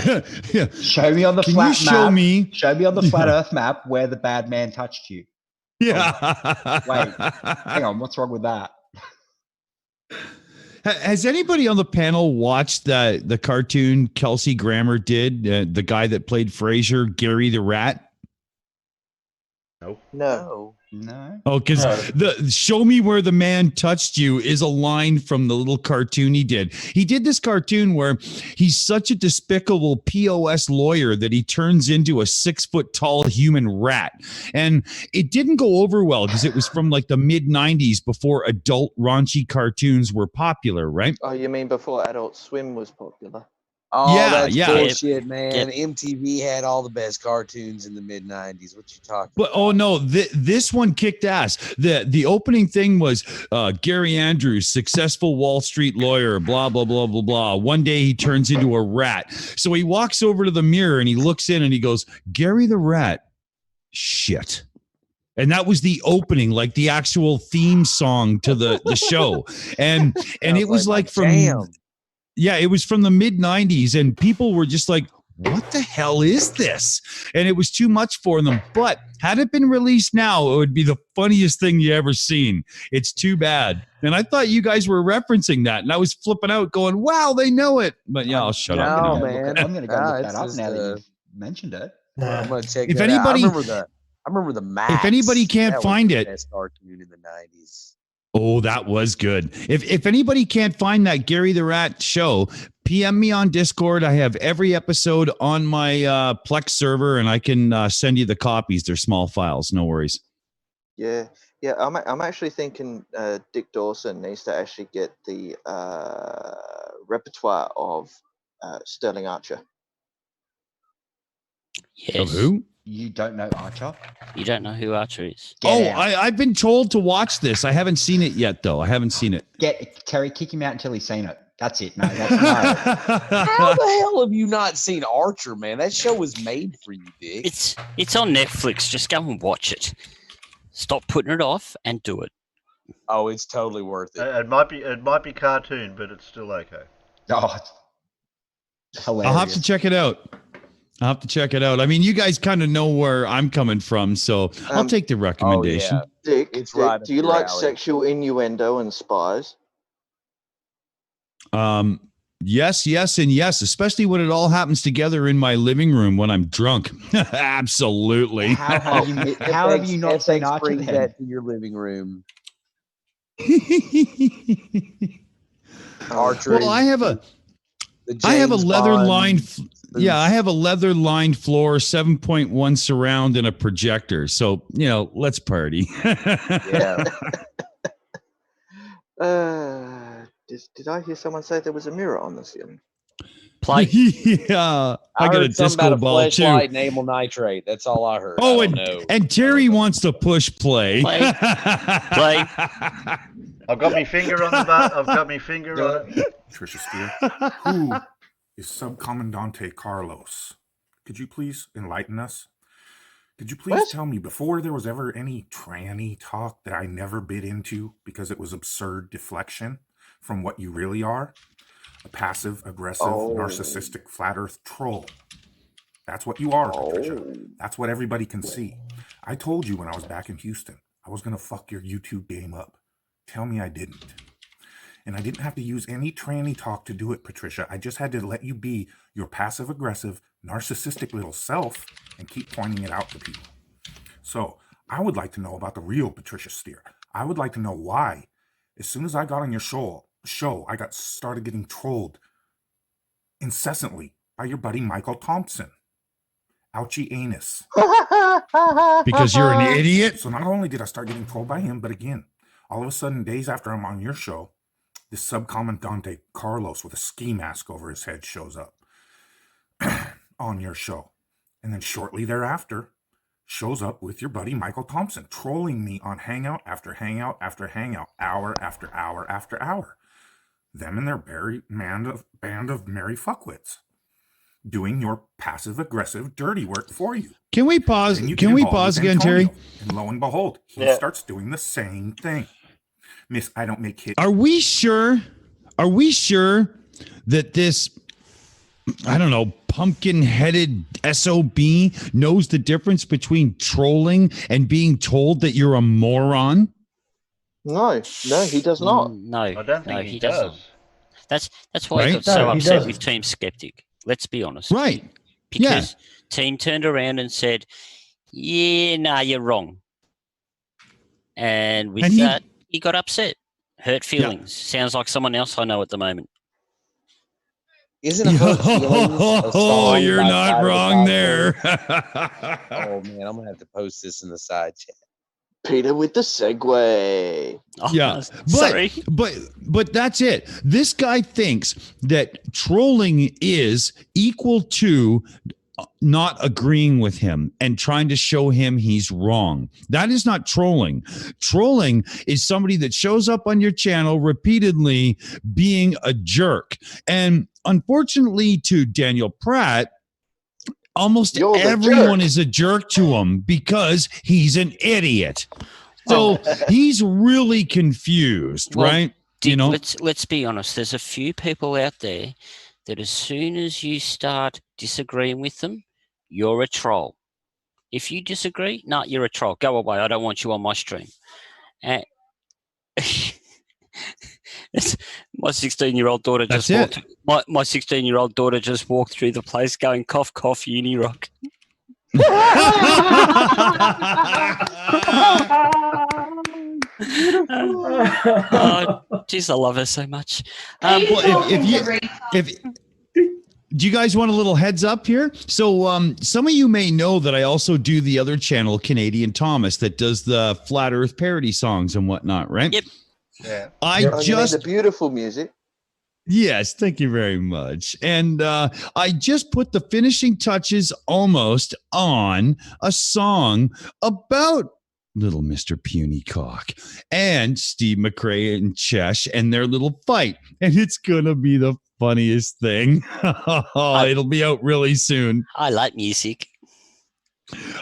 man. Yeah. Show me on the Can flat you show map. me? Show me on the flat Earth map where the bad man touched you. Yeah. Oh, wait, hang on. What's wrong with that? Has anybody on the panel watched the cartoon Kelsey Grammer did? The guy that played Frasier, Gary the Rat? No. Oh, because the "show me where the man touched you" is a line from the little cartoon he did. He did this cartoon where he's such a despicable POS lawyer that he turns into a 6 foot tall human rat. And it didn't go over well because it was from like the mid 90s before adult raunchy cartoons were popular, right? Oh, you mean before Adult Swim was popular? Oh, Yeah, that's yeah. bullshit, man. MTV had all the best cartoons in the mid '90s. What you talking? But oh no, this one kicked ass. The opening thing was Gary Andrews, successful Wall Street lawyer, blah blah blah blah blah. One day he turns into a rat. So he walks over to the mirror and he looks in and he goes, "Gary the Rat, shit." And that was the opening, like the actual theme song to the show. And it was like from damn. Yeah, it was from the mid 90s and people were just like, what the hell is this? And it was too much for them. But had it been released now, it would be the funniest thing you ever seen. It's too bad. And I thought you guys were referencing that. And I was flipping out going, wow, they know it. But yeah, I'll shut up. No, now. man. I'm going to go look that up just, now that you've mentioned it. I'm going to check If that anybody- out. I remember the Max. If anybody can't That was find the it- best cartoon in the '90s. Oh, that was good. If anybody can't find that Gary the Rat show, PM me on Discord. I have every episode on my Plex server, and I can send you the copies. They're small files. No worries. Yeah. I'm actually thinking Dick Dawson needs to actually get the repertoire of Sterling Archer. Yes. Of who? You don't know Archer? You don't know who Archer is? I've been told to watch this. I haven't seen it yet, though. I haven't seen it. Get Terry, kick him out until he's seen it. That's it. No, that's no. How the hell have you not seen Archer, man? That show was made for you, Dick. It's on Netflix. Just go and watch it. Stop putting it off and do it. Oh, it's totally worth it. It might be cartoon, but it's still okay. Oh, it's hilarious. I'll have to check it out. I mean, you guys kind of know where I'm coming from, so I'll take the recommendation. Dick, It's Dick, right up do you your like alley. sexual innuendo and spies? Yes, and yes, especially when it all happens together in my living room when I'm drunk. Absolutely. How have you not seen Archer brings then? that to your living room? Archer. Well, I have a James leather Bond lined. Yeah, I have a leather lined floor, 7.1 surround, and a projector. So let's party. Yeah. Did I hear someone say there was a mirror on the ceiling? Play. Yeah, I got a heard something disco about ball too. fleshlight and amyl nitrate. That's all I heard. Oh, I don't know. and Terry wants to push play. Play. I've got my finger on the bat. I've got my finger on it. Patricia Steele. Who is Subcomandante Carlos? Could you please enlighten us? Could you please tell me, before there was ever any tranny talk that I never bit into because it was absurd deflection from what you really are? A passive, aggressive, narcissistic, flat earth troll. That's what you are, Patricia. That's what everybody can see. I told you when I was back in Houston, I was going to fuck your YouTube game up. Tell me I didn't. And I didn't have to use any tranny talk to do it, Patricia. I just had to let you be your passive-aggressive, narcissistic little self and keep pointing it out to people. So I would like to know about the real Patricia Steer. I would like to know why, as soon as I got on your show, I started getting trolled incessantly by your buddy Michael Thompson. Ouchie anus. Because you're an idiot? So not only did I start getting trolled by him, but again, all of a sudden, days after I'm on your show, this Subcomandante Carlos with a ski mask over his head shows up. on your show. And then shortly thereafter, shows up with your buddy Michael Thompson, trolling me on hangout after hangout after hangout, hour after hour after hour. Them and their band of merry fuckwits, doing your passive-aggressive dirty work for you. Can we pause? Can we pause again, Terry? And lo and behold, he starts doing the same thing. Miss, I don't make hits. Are we sure? Are we sure that this, I don't know, pumpkin-headed SOB knows the difference between trolling and being told that you're a moron? No, he does not. No, I don't think he does. That's why I Right? got so No, he upset doesn't. with Team Skeptic. Let's be honest. Right. Because Team turned around and said, yeah, nah, you're wrong. And with that, he got upset. Hurt feelings. Sounds like someone else I know at the moment. Isn't Hurt Feelings a song You're by not Tyler wrong Bachman? Oh man, I'm gonna have to post this in the side chat. Peter with the segue. Yeah, sorry. but that's it. This guy thinks that trolling is equal to not agreeing with him and trying to show him he's wrong. That is not trolling. Trolling is somebody that shows up on your channel repeatedly being a jerk. And unfortunately to Daniel Pratt, almost everyone is a jerk to him because he's an idiot. So he's really confused, Well, right? Dick, let's be honest. There's a few people out there that as soon as you start disagreeing with them, you're a troll. If you disagree, no, you're a troll. Go away. I don't want you on my stream. My 16-year-old daughter just walked. My 16-year-old daughter just walked through the place going cough cough uni rock. Oh, geez, I love her so much. Do you guys want a little heads up here? So some of you may know that I also do the other channel, Canadian Thomas, that does the Flat Earth parody songs and whatnot, right? Yep. Yeah. I You made just the beautiful music. Yes, thank you very much. And I just put the finishing touches almost on a song about little Mr. Puny Cock and Steve McRae and Chesh and their little fight. And it's going to be the funniest thing. It'll be out really soon. I like music.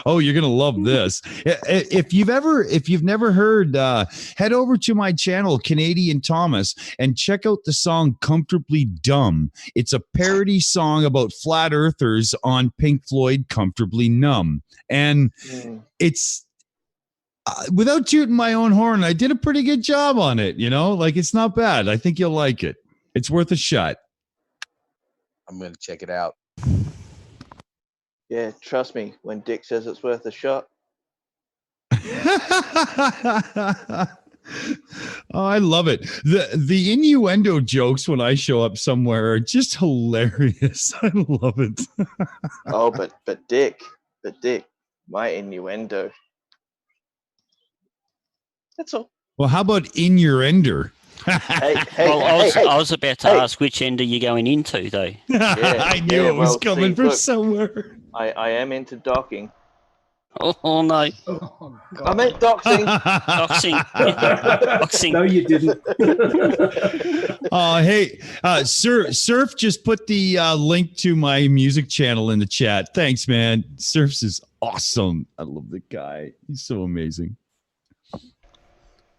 Oh, you're gonna love this. If you've never heard, head over to my channel, Canadian Thomas, and check out the song "Comfortably Dumb." It's a parody song about flat earthers on Pink Floyd, "Comfortably Numb," and it's without tooting my own horn, I did a pretty good job on it. You know, like it's not bad. I think you'll like it. It's worth a shot. I'm gonna check it out. Yeah, trust me, when Dick says it's worth a shot. Oh, I love it. The innuendo jokes when I show up somewhere are just hilarious. I love it. Oh, but Dick, my innuendo. That's all. Well, how about in your ender? I was about to ask which end are you going into, though. I knew it was coming from somewhere. I am into docking. Oh no! I meant doxing. Doxing. No, you didn't. Hey, Surf just put the link to my music channel in the chat. Thanks, man. Surf's is awesome. I love the guy. He's so amazing.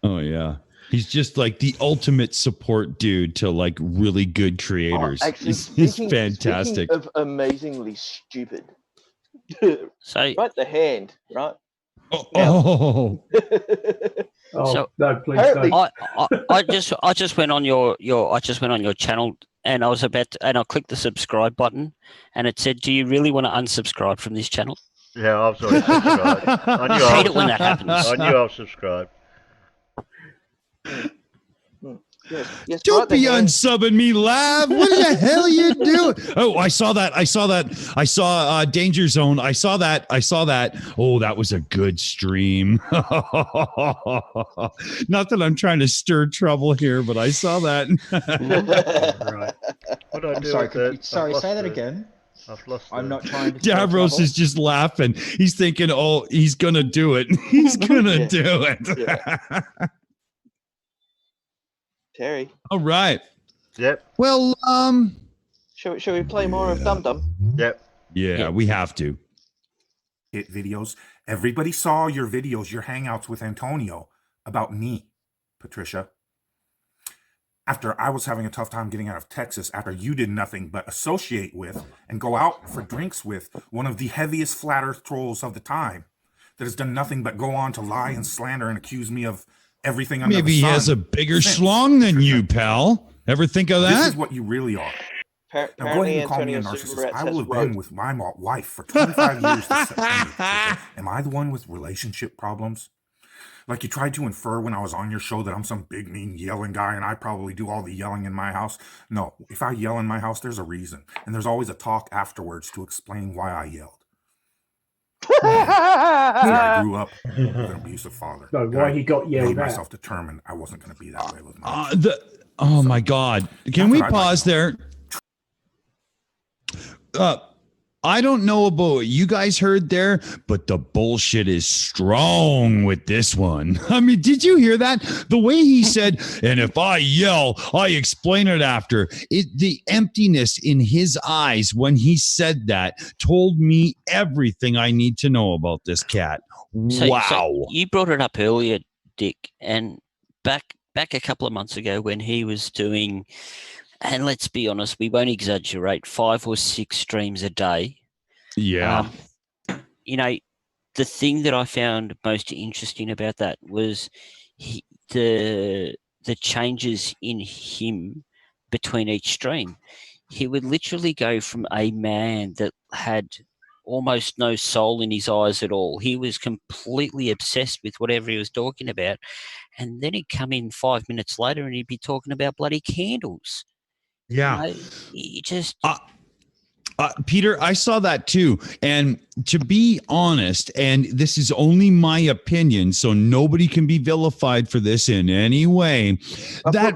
Oh yeah. He's just like the ultimate support dude to like really good creators. Actually, he's fantastic. Speaking of amazingly stupid. So right the hand, right? Oh. So no, please don't. I just went on your channel and I was about to, and I clicked the subscribe button and it said, "Do you really want to unsubscribe from this channel?" Yeah, I was already subscribed. I hate it when that happens. I knew I was subscribed. Yes, Don't be unsubbing me live. What the hell are you doing? Oh, I saw that. I saw Danger Zone. I saw that. Oh, that was a good stream. Not that I'm trying to stir trouble here, but I saw that. What do I I'm do sorry. with that? Sorry, I've say lost that it. again. I've lost. I'm not trying to. Davros is just laughing. He's thinking, "Oh, he's gonna do it. He's gonna do it." Terry. All right. Yep. Well, Shall we play more of Dum Dum? Yep. Yeah, we have to. Hit videos. Everybody saw your videos, your hangouts with Antonio about me, Patricia. After I was having a tough time getting out of Texas, after you did nothing but associate with and go out for drinks with one of the heaviest flat earth trolls of the time that has done nothing but go on to lie and slander and accuse me of everything under Maybe the he sun. has a bigger schlong than you, pal. Ever think of that? This is what you really are. Now go ahead and call me a narcissist. I will have been with my wife for 25 years this September. Am I the one with relationship problems? Like you tried to infer when I was on your show that I'm some big, mean, yelling guy and I probably do all the yelling in my house. No, if I yell in my house, there's a reason. And there's always a talk afterwards to explain why I yelled. I grew up with an abusive father. No, why he got yelled made at. myself determined I wasn't going to be that way with my Oh my God! Can we pause there? I don't know about what you guys heard there, but the bullshit is strong with this one. I mean, did you hear that? The way he said, and if I yell, I explain it after. The emptiness in his eyes when he said that told me everything I need to know about this cat. Wow. So you brought it up earlier, Dick, and back a couple of months ago when he was doing, and let's be honest, we won't exaggerate, 5 or 6 streams a day. Yeah. You know, the thing that I found most interesting about that was the changes in him between each stream. He would literally go from a man that had almost no soul in his eyes at all. He was completely obsessed with whatever he was talking about. And then he'd come in 5 minutes later and he'd be talking about bloody candles. Yeah. You know, he just... Peter, I saw that too. And to be honest, and this is only my opinion, so nobody can be vilified for this in any way, that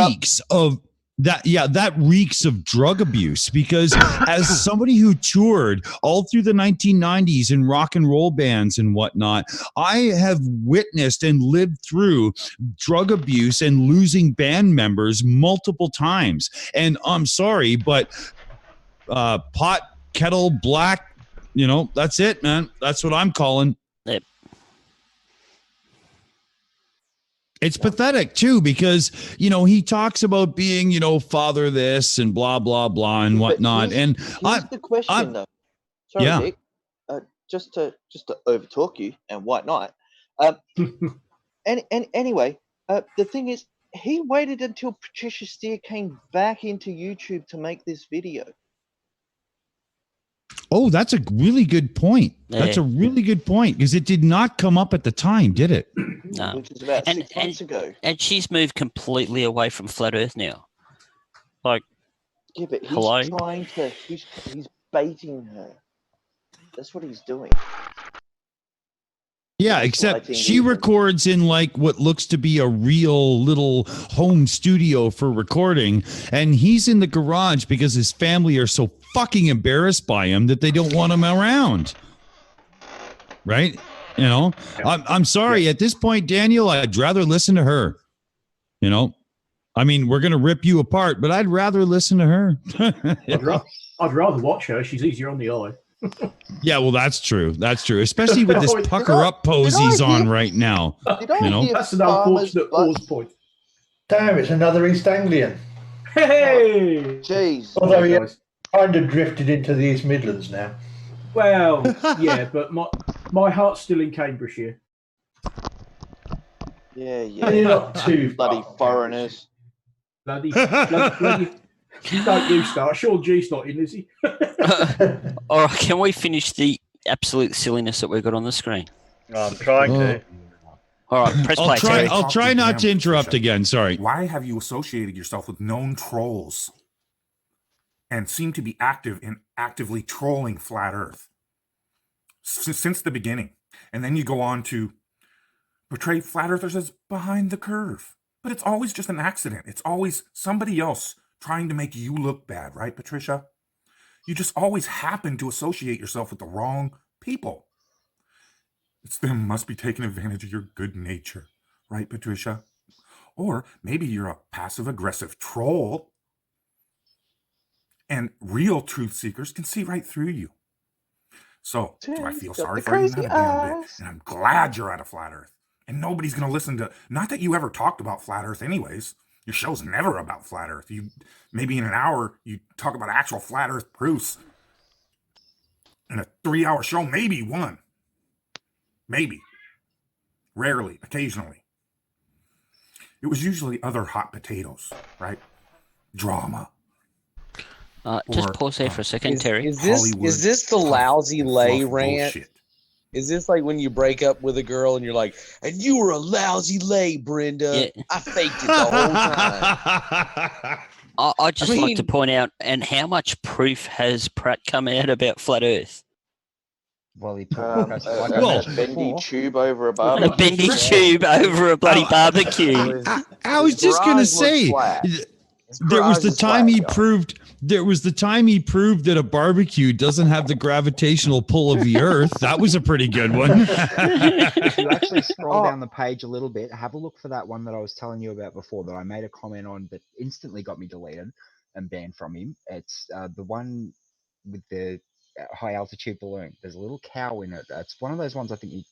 reeks of that. Yeah, that reeks of drug abuse, because as somebody who toured all through the 1990s in rock and roll bands and whatnot, I have witnessed and lived through drug abuse and losing band members multiple times. And I'm sorry, but pot, kettle, black, that's it, man. That's what I'm calling. Yep. It's pathetic too, because, he talks about being, father this and blah, blah, blah and whatnot. And here's the question though. Sorry, yeah. Dick. Just to overtalk you and whatnot. Anyway, the thing is, he waited until Patricia Steer came back into YouTube to make this video. Oh, that's a really good point. That's a really good point, because it did not come up at the time, did it? No. Which is about 6 months ago. And she's moved completely away from Flat Earth now. Like, yeah, but he's hello? trying to, he's baiting her. That's what he's doing. Yeah, except she records in like what looks to be a real little home studio for recording, and he's in the garage because his family are so fucking embarrassed by him that they don't want him around. Right? I'm sorry. At this point, Daniel, I'd rather listen to her. I mean, we're going to rip you apart, but I'd rather listen to her. I'd rather watch her. She's easier on the eye. Yeah, well, that's true. That's true. Especially with this pucker up pose he's on right now. That's an unfortunate pause point. Damn, it's another East Anglian. Hey! Jeez. Although he kind of drifted into the East Midlands now. Well, yeah, but my heart's still in Cambridgeshire. Yeah. You're not too bloody foreigners. Bloody. Don't you start. Sean G's not in, is he? All right, can we finish the absolute silliness that we've got on the screen? I'm trying to. All right, press play. Terry. I'll try not to interrupt again. Sorry. Why have you associated yourself with known trolls and seem to be active in actively trolling Flat Earth since the beginning? And then you go on to portray Flat Earthers as behind the curve. But it's always just an accident. It's always somebody else trying to make you look bad, right, Patricia? You just always happen to associate yourself with the wrong people. It's them must be taking advantage of your good nature, right, Patricia? Or maybe you're a passive-aggressive troll. And real truth seekers can see right through you. So, do I feel sorry for you? Not a damn bit. And I'm glad you're out of Flat Earth. And nobody's going to listen to... Not that you ever talked about Flat Earth anyways. Your show's never about Flat Earth. You maybe in an hour, you talk about actual Flat Earth proofs. In a 3-hour show, maybe one. Maybe. Rarely. Occasionally. It was usually other hot potatoes, right? Drama. Just pause there for a second, Terry. Is this the lousy lay rant? Bullshit. Is this like when you break up with a girl and you're like, and you were a lousy lay, Brenda? Yeah. I faked it the whole time. I'd just like to point out, and how much proof has Pratt come out about Flat Earth? Well, he a bendy tube over a barbecue. A bendy tube over a bloody barbecue. I was just going to say... There was the time he proved that a barbecue doesn't have the gravitational pull of the earth. That was a pretty good one. If you actually scroll down the page a little bit, have a look for that one that I was telling you about before that I made a comment on that instantly got me deleted and banned from him. It's the one with the high altitude balloon. There's a little cow in it. It's one of those ones I think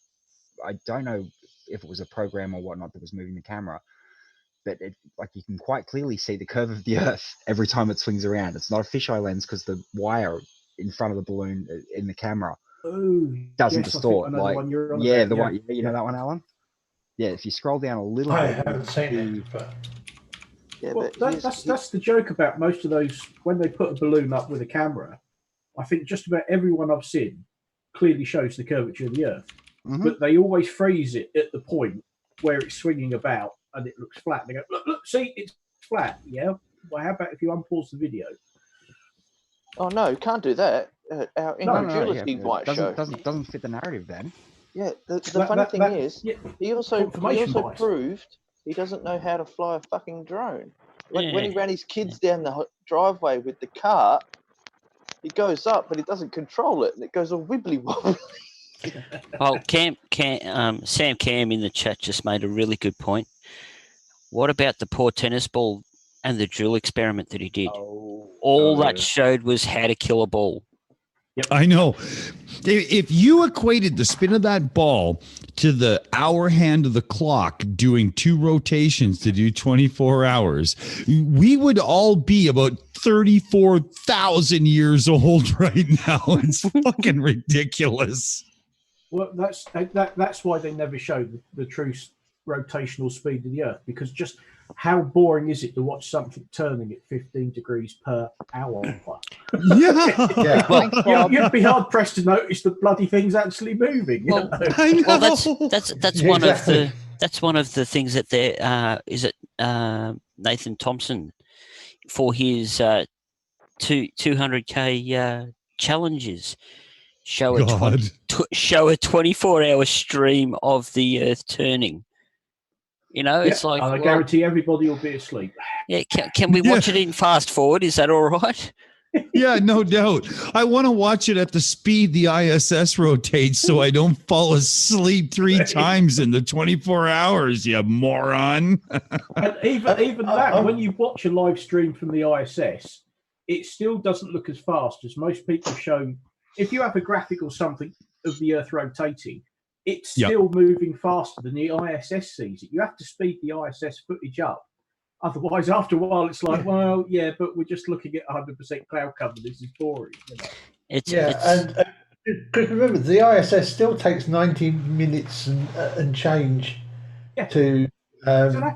I don't know if it was a program or whatnot that was moving the camera. But like you can quite clearly see the curve of the Earth every time it swings around. It's not a fisheye lens because the wire in front of the balloon in the camera doesn't distort. Like, yeah, the one. You know that one, Alan? Yeah, if you scroll down a little I bit, haven't seen it, but yeah, well, that's the joke about most of those when they put a balloon up with a camera. I think just about everyone I've seen clearly shows the curvature of the Earth, but they always freeze it at the point where it's swinging about. And it looks flat. They go, look, see, it's flat. Yeah. Well, how about if you unpause the video? Oh no, can't do that. Our incredulity might show. Doesn't fit the narrative then. Yeah. The funny thing is, he also proved he doesn't know how to fly a fucking drone. When he ran his kids down the driveway with the cart, he goes up, but he doesn't control it, and it goes all wibbly wobbly. Well, Sam Cam in the chat just made a really good point. What about the poor tennis ball and the drill experiment that he did? All that showed was how to kill a ball. Yep. I know. If you equated the spin of that ball to the hour hand of the clock doing 2 rotations to do 24 hours, we would all be about 34,000 years old right now. It's fucking ridiculous. Well, that's why they never show the true rotational speed of the Earth, because just how boring is it to watch something turning at 15 degrees per hour? Yeah. Well, you'd be hard pressed to notice the bloody thing's actually moving. Well, that's one of the things that there Nathan Thompson for his 200K challenges show a 24-hour stream of the Earth turning. You know, it's like I guarantee everybody will be asleep. Yeah, can we watch it in fast forward? Is that all right? Yeah, no doubt. I want to watch it at the speed the ISS rotates so I don't fall asleep 3 times in the 24 hours, you moron. And even that, when you watch a live stream from the ISS, it still doesn't look as fast as most people show. If you have a graphic or something of the Earth rotating, it's still moving faster than the ISS sees it. You have to speed the ISS footage up. Otherwise, after a while, it's like, well, yeah, but we're just looking at 100% cloud cover. This is boring. You know? And remember, the ISS still takes 90 minutes and change to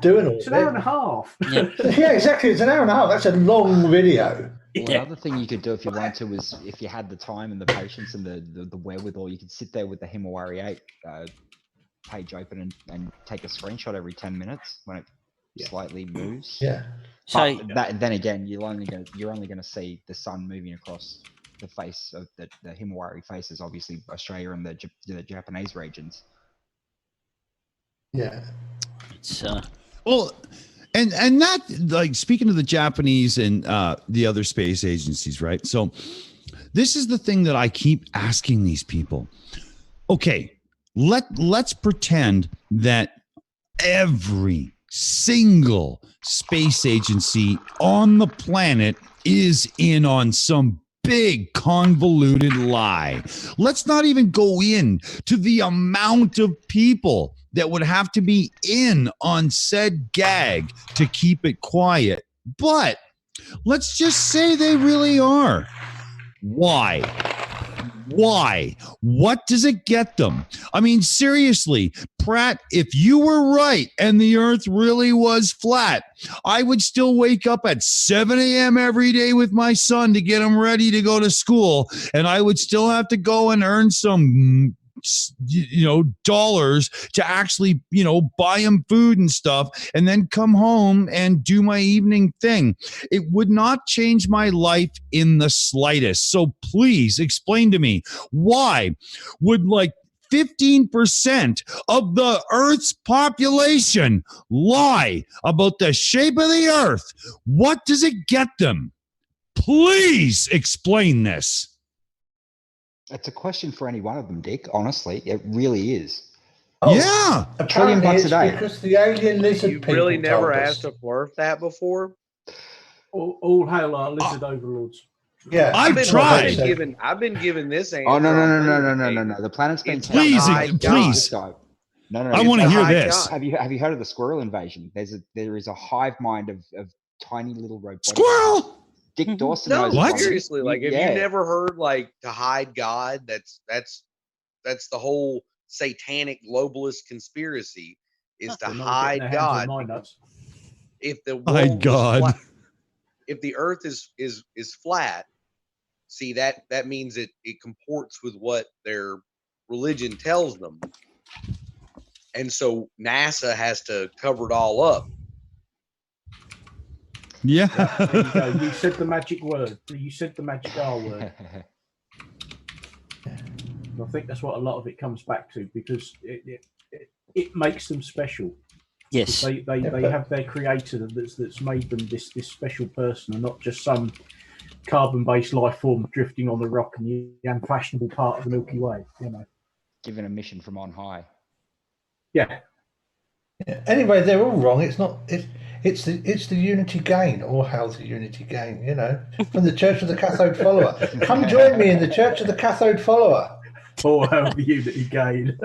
doing all It's an hour and a half. Yeah, exactly. It's an hour and a half. That's a long video. Well, another thing you could do if you wanted to is if you had the time and the patience and the wherewithal, you could sit there with the Himawari 8 page open and take a screenshot every 10 minutes when it slightly moves. Yeah. So then again, you're only going to see the sun moving across the face of the Himawari faces, obviously Australia and the Japanese regions. Yeah. It's well. And that, like, speaking of the Japanese and the other space agencies, right? So This is the thing that I keep asking these people. Okay, let's pretend that every single space agency on the planet is in on some big convoluted lie. Let's not even go in to the amount of people that would have to be in on said gag to keep it quiet. But let's just say they really are. Why? Why? What does it get them? I mean, seriously, Pratt, if you were right and the earth really was flat, I would still wake up at 7 a.m. every day with my son to get him ready to go to school. And I would still have to go and earn some dollars to actually, buy him food and stuff and then come home and do my evening thing. It would not change my life in the slightest. So please explain to me, why would 15% of the Earth's population lie about the shape of the Earth? What does it get them? Please explain this. It's a question for any one of them, Dick. Honestly, it really is. Oh, yeah, $1 trillion a day. Because the alien lizard You people really never told us. asked a Flurf that before? All hail our lizard overlords. Yeah, I've tried. I've been given this answer. Oh no! The planet's been please. No. I want to hear this. Have you heard of the squirrel invasion? There is a hive mind of tiny little robots. Squirrel. Dick Dawson No, knows. seriously, have you never heard to hide God? That's the whole satanic globalist conspiracy is to hide God. If the hide God, if the Earth is flat, see that means it comports with what their religion tells them, and so NASA has to cover it all up. Yeah. There you go. You said the magic word. You said the magic R word. I think that's what a lot of it comes back to, because it makes them special. Yes. They have their creator that's made them this special person, and not just some carbon-based life form drifting on the rock in the unfashionable part of the Milky Way. Given a mission from on high. Yeah. Anyway, they're all wrong. It's not. It's the unity gain, or how's the unity gain? From the Church of the Cathode Follower. Come join me in the Church of the Cathode Follower. Or how the unity gain.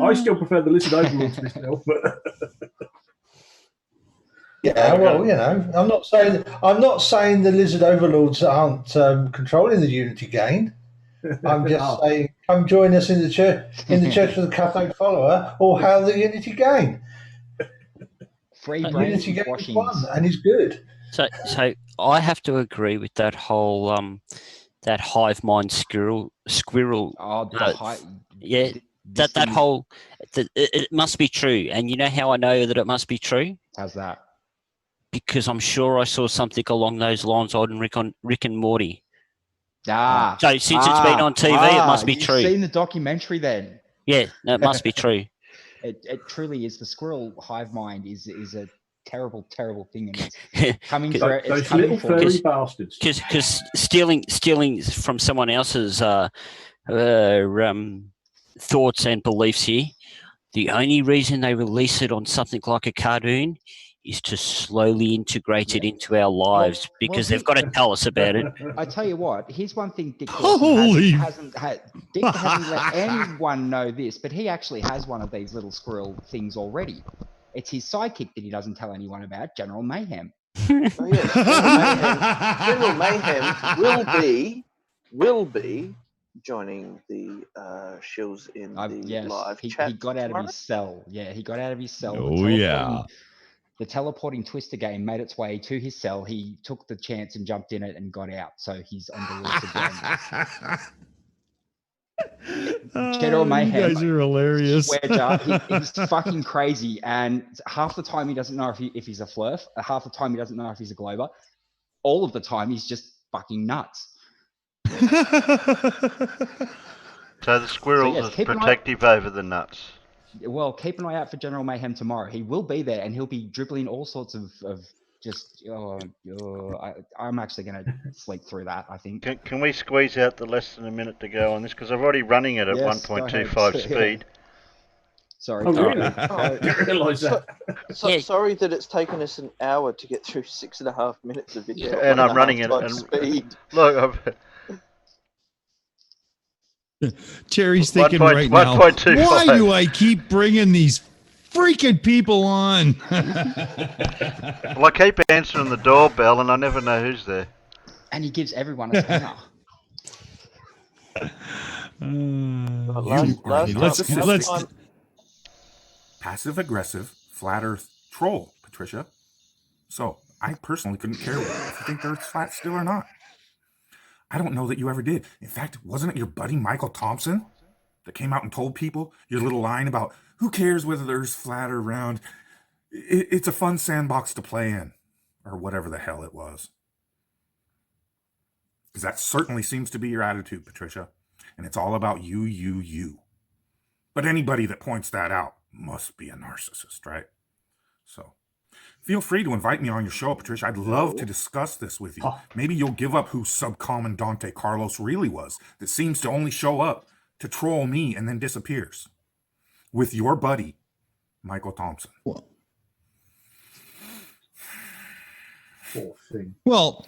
I still prefer the lizard overlords myself, but. Yeah, well, I'm not saying the lizard overlords aren't controlling the unity gain. I'm just saying, come join us in the church of the Cathode Follower, or how the unity gain. Free unity gain is fun and is good. So I have to agree with that whole that hive mind squirrel. Oh, yeah. That whole it must be true, and you know how I know that it must be true? How's that? Because I'm sure I saw something along those lines on Rick and Morty. So since it's been on TV, it must be true. You've seen the documentary then? Yeah, no, it must be true. It truly is. The squirrel hive mind is a terrible, terrible thing, and it's coming for those little furry bastards. Because stealing from someone else's thoughts and beliefs here. The only reason they release it on something like a cartoon is to slowly integrate it into our lives, because they've got to tell us about it. I tell you what, here's one thing Dick hasn't let anyone know this, but he actually has one of these little squirrel things already. It's his sidekick that he doesn't tell anyone about, General Mayhem. Oh, yes. General Mayhem will be joining the shills in the live chat. He got out of his cell. Yeah, he got out of his cell. Oh, yeah. The teleporting twister game made its way to his cell. He took the chance and jumped in it and got out. So he's on the list again. General Mayhem. You guys are hilarious. He's fucking crazy. And half the time he doesn't know if he's a Flurf. Half the time he doesn't know if he's a Glober. All of the time he's just fucking nuts. So the squirrel is protective over the nuts. Well, keep an eye out for General Mayhem tomorrow. He will be there, and he'll be dribbling all sorts of just I'm actually going to flake through that, I think. Can we squeeze out the less than a minute to go on this? Because I'm already running it at Yes, go 1.25 ahead. speed. Sorry. Oh, really? Oh, Didn't realise that. Sorry that it's taken us an hour to get through 6.5 minutes of video. And I'm running it at and speed. Look, Terry's thinking right now, 1.25. why do I keep bringing these freaking people on? Well, I keep answering the doorbell and I never know who's there. And he gives everyone a spanner. Passive aggressive, flat Earth troll, Patricia. So I personally couldn't care if you think the Earth's flat still or not. I don't know that you ever did. In fact, wasn't it your buddy Michael Thompson that came out and told people your little line about who cares whether the Earth's flat or round? It's a fun sandbox to play in, or whatever the hell it was. Because that certainly seems to be your attitude, Patricia. And it's all about you. But anybody that points that out must be a narcissist, right? So feel free to invite me on your show, Patricia. I'd love to discuss this with you. Maybe you'll give up who Subcommandante Carlos really was, that seems to only show up to troll me and then disappears. With your buddy, Michael Thompson. Well,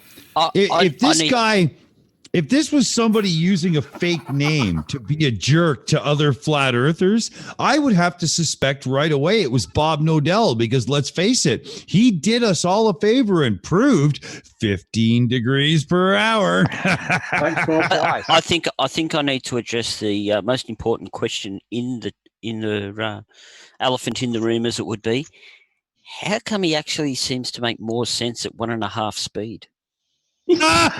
if this was somebody using a fake name to be a jerk to other flat earthers, I would have to suspect right away it was Bob Nodell, because let's face it, he did us all a favor and proved 15 degrees per hour. I think I need to address the most important question in the elephant in the room, as it would be. How come he actually seems to make more sense at 1.5 speed? You got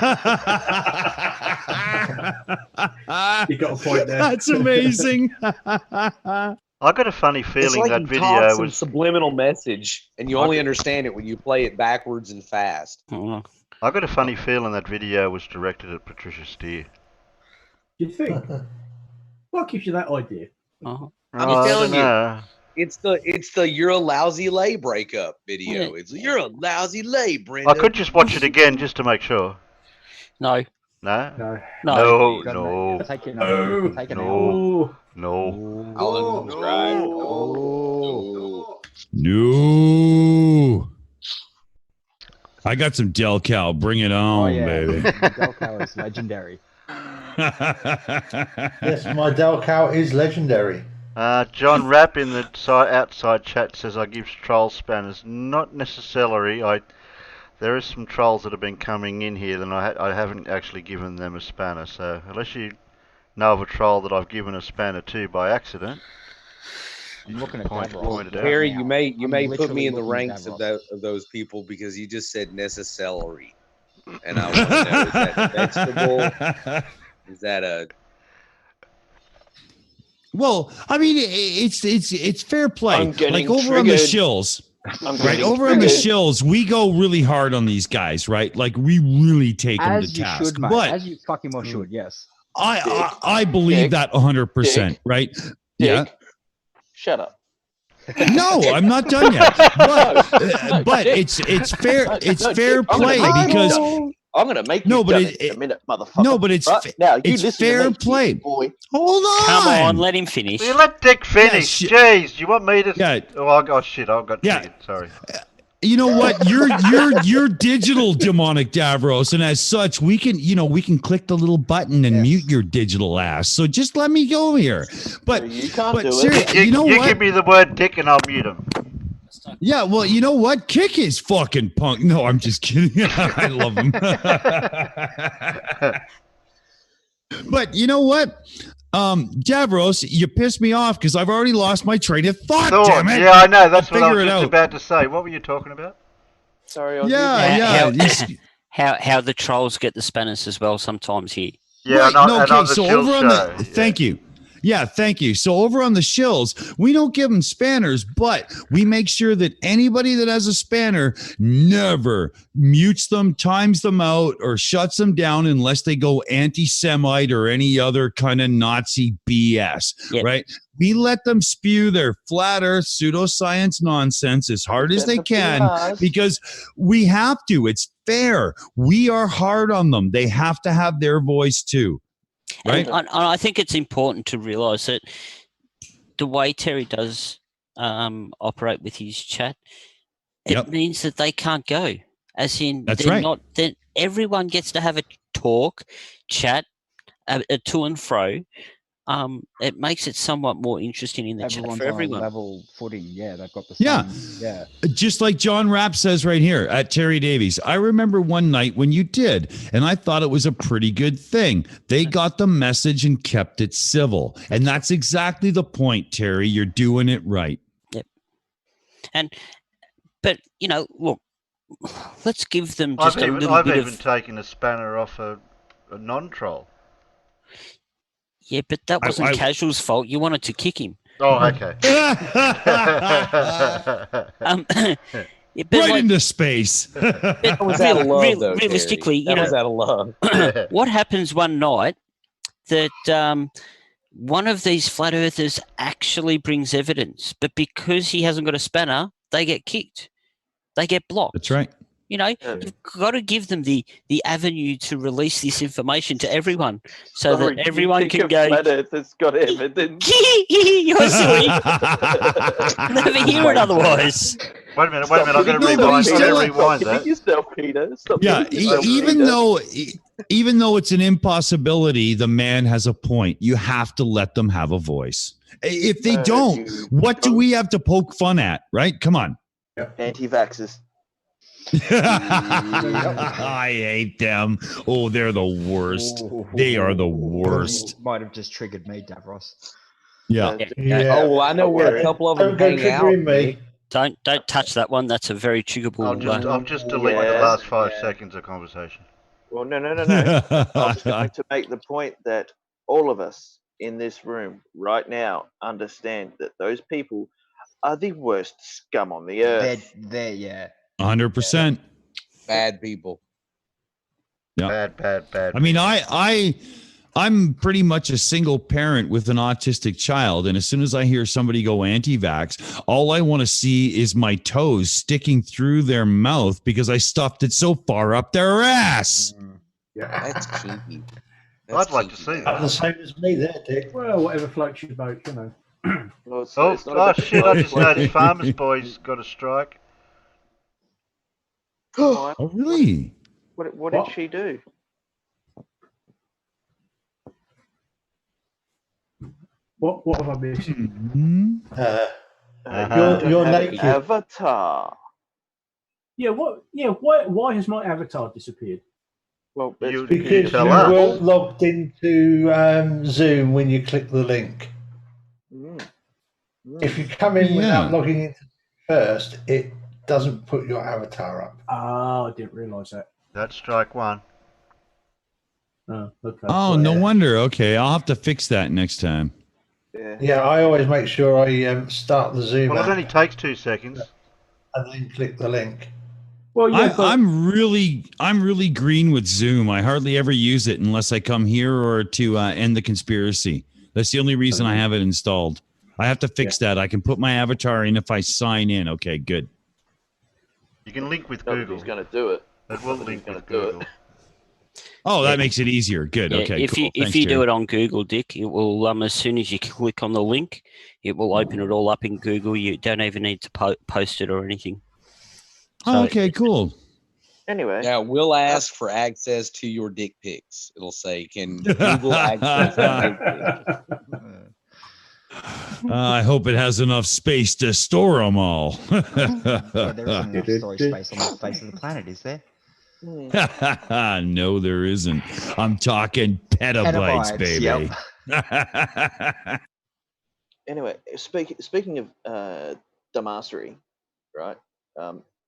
a point there. That's amazing. I got a funny feeling It's like that he video talks was. a subliminal message, and you only understand it when you play it backwards and fast. I got a funny feeling that video was directed at Patricia Steer. You think? What gives you that idea? I'm telling you, it's the "you're a lousy lay" breakup video. It's "you're a lousy lay, Brenda." I could just watch it again just to make sure. No. No? No. No. Take it now. Take it now. No. I'll unsubscribe. No. I got some Del Cal. Bring it on, baby. Del Cal is legendary. Yes, my Del Cal is legendary. John Rapp in the outside chat says I give trolls spanners. Not necessarily. There is some trolls that have been coming in here, and I haven't actually given them a spanner. So unless you know of a troll that I've given a spanner to by accident, I'm looking at Harry, you may put me in the ranks of those people, because you just said necessary, and I want to know, is that a vegetable? Is that a? Well, I mean, it's fair play. Like over triggered. on the shills, right? Over on the shills, we go really hard on these guys, right? Like we really take them to task. Should, mate. But as you fucking well should, yes. I believe that 100%, right? Yeah. Shut up. No, I'm not done yet. But it's fair. It's fair play because. I'm going to make you done it in a minute, motherfucker. No, but it's fair play. Boy. Hold on. Come on, let him finish. You let Dick finish. Jeez, you want me to? Yeah. Oh, shit! I got triggered. Sorry. You know what? You're digital, demonic Davros, and as such, we can click the little button and mute your digital ass. So just let me go here. But you can't do it. You know what? Give me the word Dick and I'll mute him. Yeah, well, you know what? Kick his fucking punk. No, I'm just kidding. I love him. But you know what? Davros, you pissed me off because I've already lost my train of thought. Damn it. Yeah, I know. That's what I was just out. about to say. What were you talking about? Sorry. How the trolls get the spanners as well sometimes here. Yeah, right, so over on the thank you. Yeah, thank you. So over on the shills, we don't give them spanners, but we make sure that anybody that has a spanner never mutes them, times them out, or shuts them down unless they go anti-Semite or any other kind of Nazi BS, right? We let them spew their flat earth pseudoscience nonsense as hard as they can because we have to. It's fair. We are hard on them. They have to have their voice too. Right. And I think it's important to realise that the way Terry does operate with his chat, it means that they can't go. As in, not. Then everyone gets to have a talk, chat, a to and fro. It makes it somewhat more interesting in the chat for everyone. On a level footing. Yeah, they've got the same. Yeah. Just like John Rapp says right here at Terry Davies. I remember one night when you did, and I thought it was a pretty good thing. They got the message and kept it civil. And that's exactly the point, Terry. You're doing it right. Yep. But, you know, look, let's give them just a little bit I've even taken a spanner off a non-troll. Yeah, but that wasn't Casual's fault. You wanted to kick him. Oh, okay. Right into space. That was out of love, though, realistically, Terry. That was out of love. What happens one night that one of these flat earthers actually brings evidence, but because he hasn't got a spanner, they get kicked. They get blocked. That's right. You know, you've got to give them the avenue to release this information to everyone so that everyone can go. Flat Earth has got evidence. You're silly. Never hear it otherwise. Wait a minute. I've got to rewind that. Yourself, Peter. Even though it's an impossibility, the man has a point. You have to let them have a voice. If they don't, what do we have to poke fun at? Right? Come on. Anti-vaxxers. I hate them. Oh, they're the worst. They are the worst. Might have just triggered me, Davros. Yeah. Oh, well, I know where a couple of them hang out. Don't touch that one. That's a very triggable. I've just deleted the last 5 seconds of conversation. Well, no. I was going to make the point that all of us in this room right now understand that those people are the worst scum on the earth. They're 100%. Bad people. Yeah. Bad. I mean, I'm pretty much a single parent with an autistic child, and as soon as I hear somebody go anti-vax, all I want to see is my toes sticking through their mouth because I stuffed it so far up their ass. Yeah, that's cheeky. I'd like to see that. The same as me there, Dick. Well, whatever floats your boat, you know. Shit! I just noticed Farmer's Boy's got a strike. Oh, really? What did she do? What have I missed? Your naked avatar. Yeah. What? Yeah. Why has my avatar disappeared? Well, because you weren't logged into Zoom when you click the link. If you come in without logging into first, it doesn't put your avatar up. Oh, I didn't realise that. That's strike one. Oh, okay. Oh, no wonder. Okay, I'll have to fix that next time. Yeah, I always make sure I start the Zoom. Well, it only takes 2 seconds. And then click the link. Well, yeah, I'm really green with Zoom. I hardly ever use it unless I come here or to end the conspiracy. That's the only reason I have it installed. I have to fix that. I can put my avatar in if I sign in. Okay, good. You can link with Google. He's going to do it. It will link with Google. Oh, that makes it easier. Good. Yeah, okay. If you do it on Google, Dick, it will as soon as you click on the link, it will open it all up in Google. You don't even need to post it or anything. Oh, okay, cool. Anyway, now we'll ask for access to your dick pics. It'll say, "Can Google access your dick pics?" I hope it has enough space to store them all. There isn't enough storage space on the face of the planet, is there? No, there isn't. I'm talking petabytes, baby. Yep. Anyway, speaking of dumbassery, right?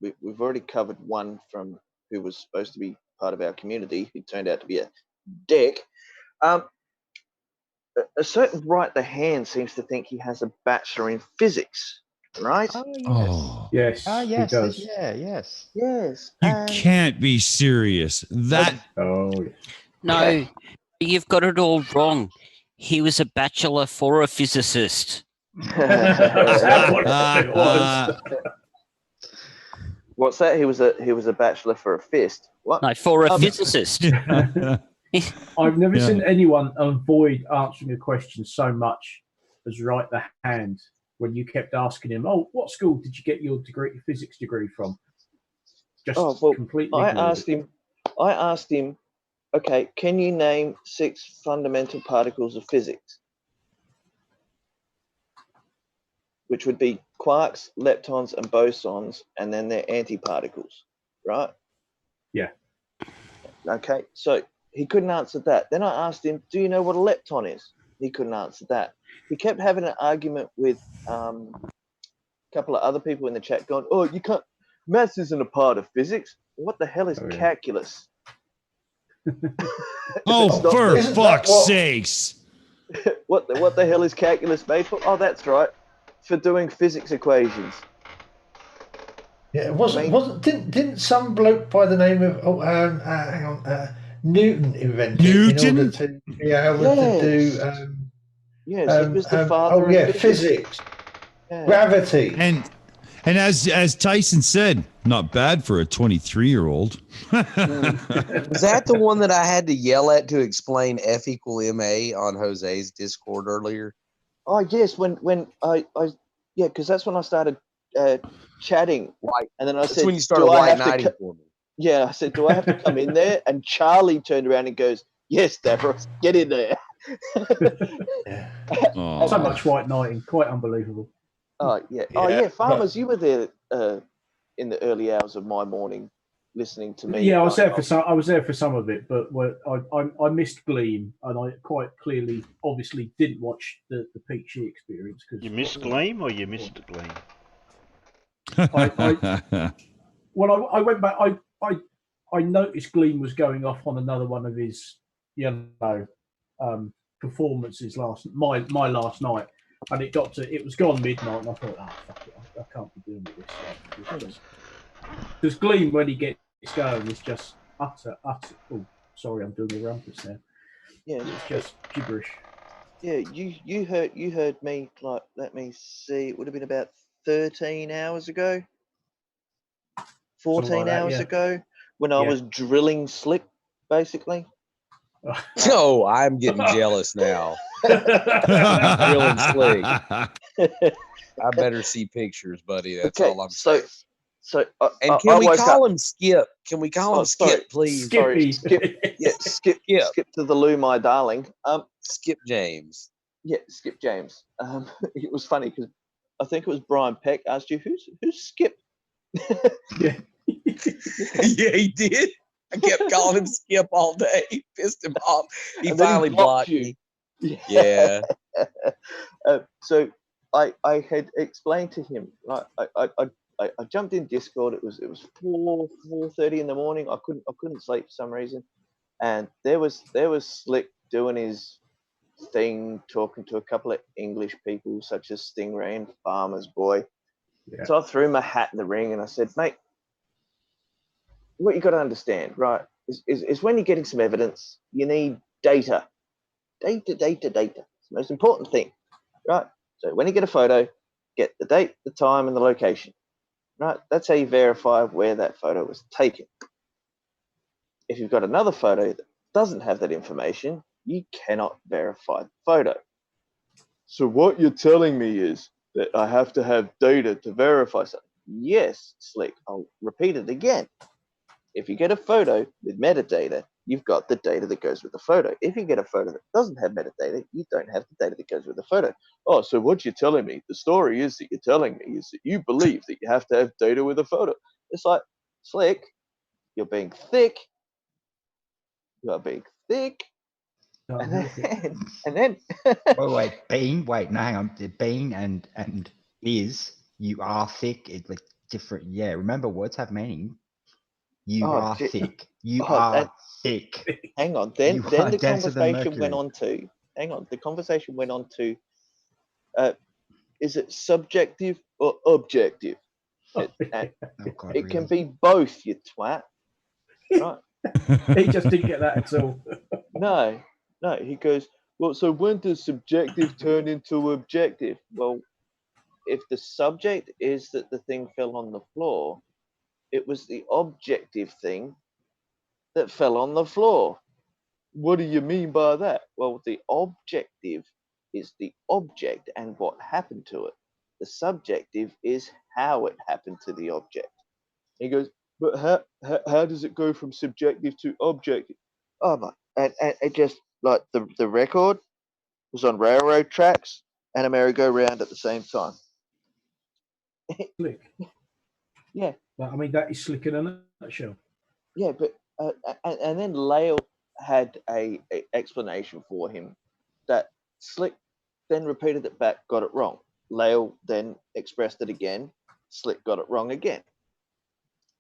We've already covered one from who was supposed to be part of our community, who turned out to be a dick. a certain right the hand seems to think he has a bachelor in physics, right? Oh, Yes, yes, he does. yes. Yes. You can't be serious. That. Oh, yes. No, you've got it all wrong. He was a bachelor for a physicist. Is that what it was? What's that? He was a bachelor for a fist. What? No, for a physicist. I've never seen anyone avoid answering a question so much as right the hand when you kept asking him, "Oh, what school did you get your physics degree from?" Just completely. I asked him, okay, can you name 6 fundamental particles of physics? Which would be quarks, leptons, and bosons, and then their antiparticles, right? Yeah. Okay, so he couldn't answer that. Then I asked him, do you know what a lepton is? He couldn't answer that. He kept having an argument with a couple of other people in the chat going, oh, you can't, maths isn't a part of physics. What the hell is calculus? Oh, for fuck's sakes. What the hell is calculus made for? Oh, that's right. For doing physics equations. Yeah, it wasn't. Didn't some bloke by the name of hang on, Newton invent it in order to be able to do? Yes, he was the father of physics, gravity, and as Tyson said, not bad for a 23-year-old. Was that the one that I had to yell at to explain F equal MA on Jose's Discord earlier? Oh yes, when I because that's when I started chatting, and then I said, when you started white knighting for me. Yeah, I said, do I have to come in there? And Charlie turned around and goes, yes, Davros, get in there. So much white knighting, quite unbelievable. Oh yeah, Farmers, you were there in the early hours of my morning, listening to me. Yeah, I was there for some. I was there for some of it, but I missed Gleam, and I quite clearly, obviously, didn't watch the Pete Shee experience. Cause you missed Gleam, or you missed Gleam? When I went back, I noticed Gleam was going off on another one of his performances my last night, and it was gone midnight, and I thought, oh fuck it, I can't be doing this. Because Gleam, when he gets going, is just utter. Oh, sorry, I'm doing a rumpus now. Yeah, it's just gibberish. Yeah, you heard me, like, let me see, it would have been about 13 hours ago, 14 hours ago, when I was drilling Slick, basically. Oh, I'm getting jealous now. Drilling Slick. I better see pictures, buddy. That's all I'm saying. So, and can we call him Skip? Can we call him Skip, please? Skippy. Skip to the loo, my darling. Skip James. Yeah, Skip James. It was funny because I think it was Brian Peck asked you, who's Skip? Yeah. Yeah, he did. I kept calling him Skip all day. Pissed him off. He finally blocked me. Yeah. So I had explained to him, like, I jumped in Discord. It was 4:30 in the morning. I couldn't sleep for some reason, and there was Slick doing his thing, talking to a couple of English people such as Stingray and Farmer's Boy. Yeah. So I threw my hat in the ring and I said, mate, what you got to understand, right, is when you're getting some evidence, you need data. Data. It's the most important thing, right? So when you get a photo, get the date, the time, and the location. Right, that's how you verify where that photo was taken. If you've got another photo that doesn't have that information, you cannot verify the photo. So what you're telling me is that I have to have data to verify something. Yes, Slick, I'll repeat it again. If you get a photo with metadata, you've got the data that goes with the photo. If you get a photo that doesn't have metadata, you don't have the data that goes with the photo. Oh, so what you're telling me, the story is that you're telling me is that you believe that you have to have data with a photo. It's like, Slick, you're being thick. You are being thick. And then wait, no, hang on. Being and is, you are thick, it's like different. Yeah, remember, words have meaning. You are thick. You are thick. Hang on. Then the conversation went on to, hang on. The conversation went on to, is it subjective or objective? It can be both, you twat. Right. He just didn't get that at all. No. He goes, well, so when does subjective turn into objective? Well, if the subject is that the thing fell on the floor, it was the objective thing that fell on the floor. What do you mean by that? Well, the objective is the object and what happened to it. The subjective is how it happened to the object. He goes, but how does it go from subjective to objective? Oh my! And it just like the record was on railroad tracks and a merry-go-round at the same time. Slick. Yeah. But, I mean, that is slick in a nutshell. Yeah, but and then Lale had a explanation for him that Slick then repeated it back, got it wrong. Lale then expressed it again. Slick got it wrong again.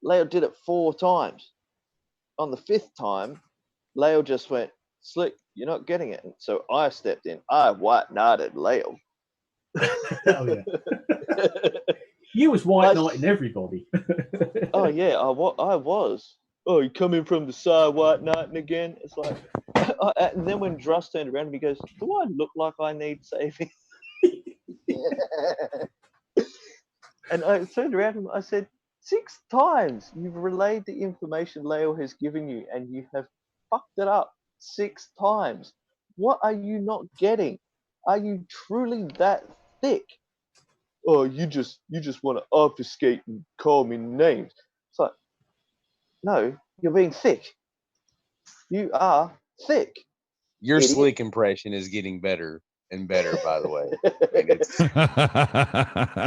Lale did it 4 times. On the 5th time, Lale just went, Slick, you're not getting it. And so I stepped in. I white-knighted Lale. Oh, yeah. You was white-knighting everybody. Oh, yeah, I was. Oh, you coming from the side white-knighting again? It's like, and then when Druss turned around and he goes, do I look like I need saving? And I turned around and I said, 6 times you've relayed the information Leo has given you and you have fucked it up 6 times. What are you not getting? Are you truly that thick? Oh, you just want to obfuscate and call me names. It's like, no, you're being thick. You are thick. Your idiot. Slick impression is getting better and better, by the way. I mean, it's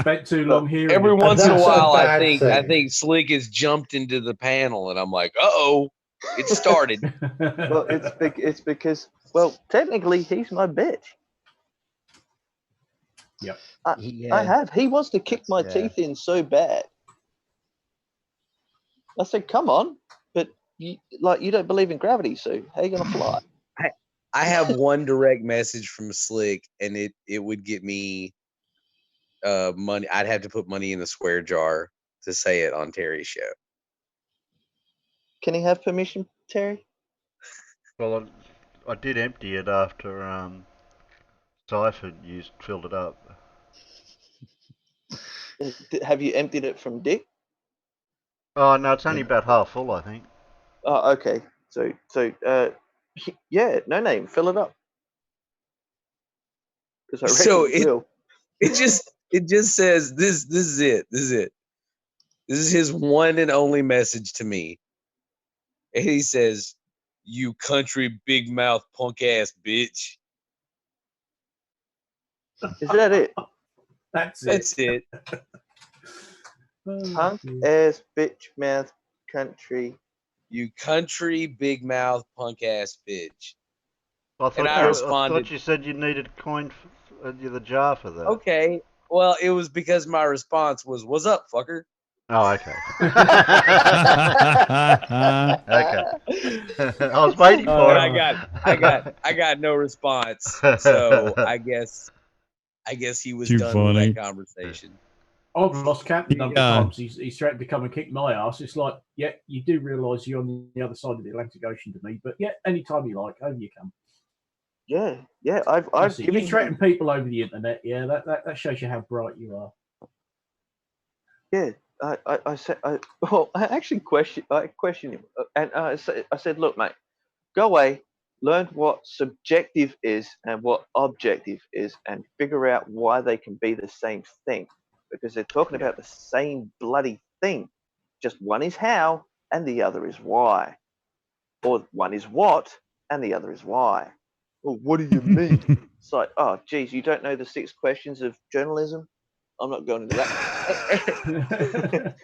spent too long here. Every once in a while, I think Slick has jumped into the panel, and I'm like, uh-oh, it started. Well, it's because, well, technically, he's my bitch. Yep. I have. He wants to kick my teeth in so bad. I said, come on, but you don't believe in gravity, so how are you gonna fly? I have one direct message from Slick, and it would get me money. I'd have to put money in the swear jar to say it on Terry's show. Can he have permission, Terry? Well, I did empty it after Cypher filled it up. Have you emptied it from Dick? Oh no, it's only about half full, I think. Oh, okay. So yeah, no name, fill it up. So it just says this is it. This is his one and only message to me. And he says, "You country big mouth punk ass bitch." Is that it? That's it. Punk ass bitch mouth country. You country big mouth punk ass bitch. I thought you said you needed a coin for the jar for that. Okay. Well, it was because my response was, "What's up, fucker?" Oh, okay. Okay. I was waiting for it. I got no response. So I guess he was done with that conversation. I've lost count the number of times he's threatened to come and kick my ass. It's like, yeah, you do realise you're on the other side of the Atlantic Ocean to me, but yeah, anytime you like, over you come. Yeah. I've given you threaten people over the internet. Yeah, that shows you how bright you are. Yeah, I actually questioned him, and I said, look, mate, go away, learn what subjective is and what objective is, and figure out why they can be the same thing, because they're talking about the same bloody thing. Just one is how and the other is why, or one is what and the other is why. Well, what do you mean? It's like, oh, geez, you don't know the 6 questions of journalism? I'm not going into that.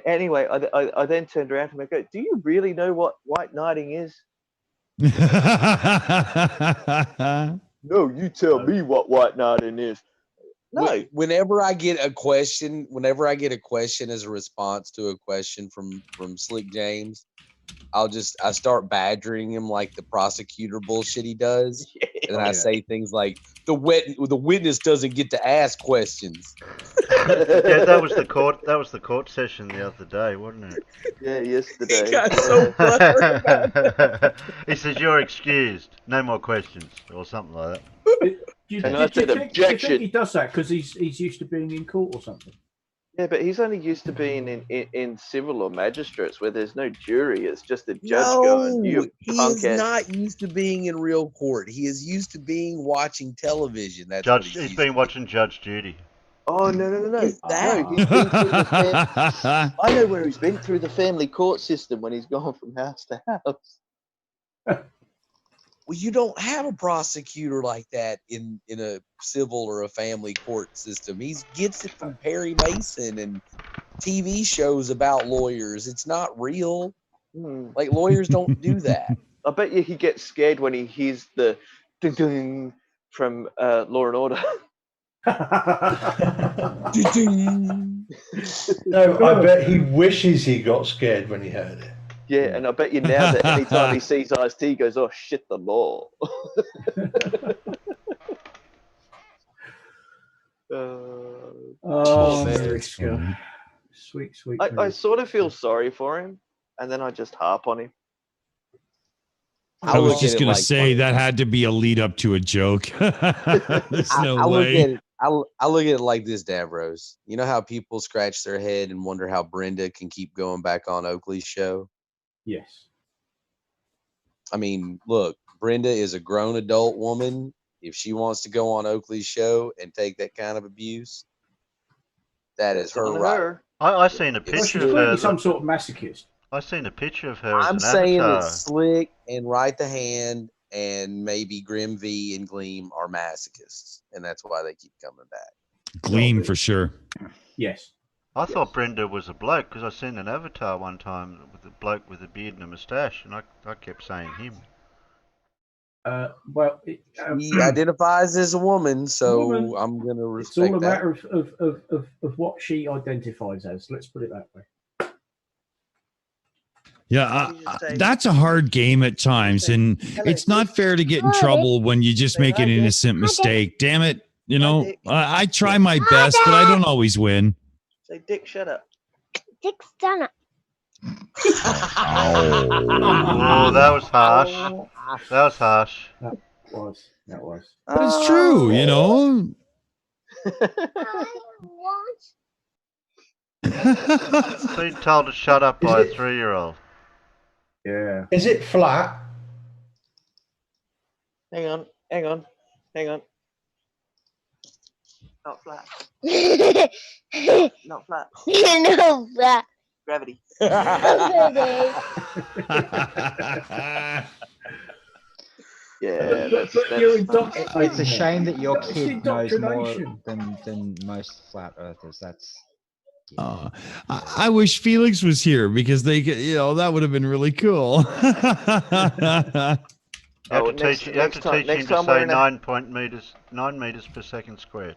Anyway, I then turned around to him and go, do you really know what white knighting is? No, you tell me what white knighting is. No. Whenever I get a question as a response to a question from Slick James, I start badgering him like the prosecutor bullshit he does, and then I say things like the witness doesn't get to ask questions. Yeah, that was the court session the other day, wasn't it? Yeah, yesterday. He got so butthurt about that. He says you're excused. No more questions, or something like that. I Do you think he does that because he's used to being in court or something? Yeah, but he's only used to being in civil or magistrates where there's no jury. It's just a judge going, "You he punk is ass." not used to being in real court. He is used to being watching television. That's Judge, what he's he's used been watching Judge Judy. Oh no! Is that? No, he's been through the I know where he's been through the family court system when he's gone from house to house. Well, you don't have a prosecutor like that in a civil or a family court system. He gets it from Perry Mason and TV shows about lawyers. It's not real. Like lawyers don't do that. I bet you he gets scared when he hears the ding ding from Law and Order. No, I bet he wishes he got scared when he heard it. Yeah, and I bet you now that anytime he sees Ice-T, he goes, "Oh shit, the law." Oh, man. Mariska. Sweet. I sort of feel sorry for him, and then I just harp on him. I was just going to say that had to be a lead up to a joke. There's no way. I look at it like this, Davros. You know how people scratch their head and wonder how Brenda can keep going back on Oakley's show? Yes. I mean, look, Brenda is a grown adult woman. If she wants to go on Oakley's show and take that kind of abuse, that is her right. I seen a picture of her. Some sort of masochist. I seen a picture of her. I'm as an saying avatar. that Slick and Right the Hand and maybe Grim V and Gleam are masochists, and that's why they keep coming back. Gleam for sure. Yes. I thought Brenda was a bloke because I seen an avatar one time with a bloke with a beard and a moustache, and I kept saying him. He identifies as a woman, so I'm going to It's respect all a that. matter of what she identifies as. Let's put it that way. Yeah, that's a hard game at times, and it's not fair to get in trouble when you just make an innocent mistake. Damn it. You know, I try my best, but I don't always win. Say, Dick, shut up. Dick's done it. Oh, that was harsh. That was harsh. That was. But it's true, you know. Being told to shut up by a 3-year-old. Yeah. Is it flat? Hang on. Not flat. Not flat. No, flat. Gravity. Yeah, that's It's a shame that your kid knows more than most flat earthers. That's. I wish Felix was here because they could, that would have been really cool. You have to teach him to say 9 meters per second squared.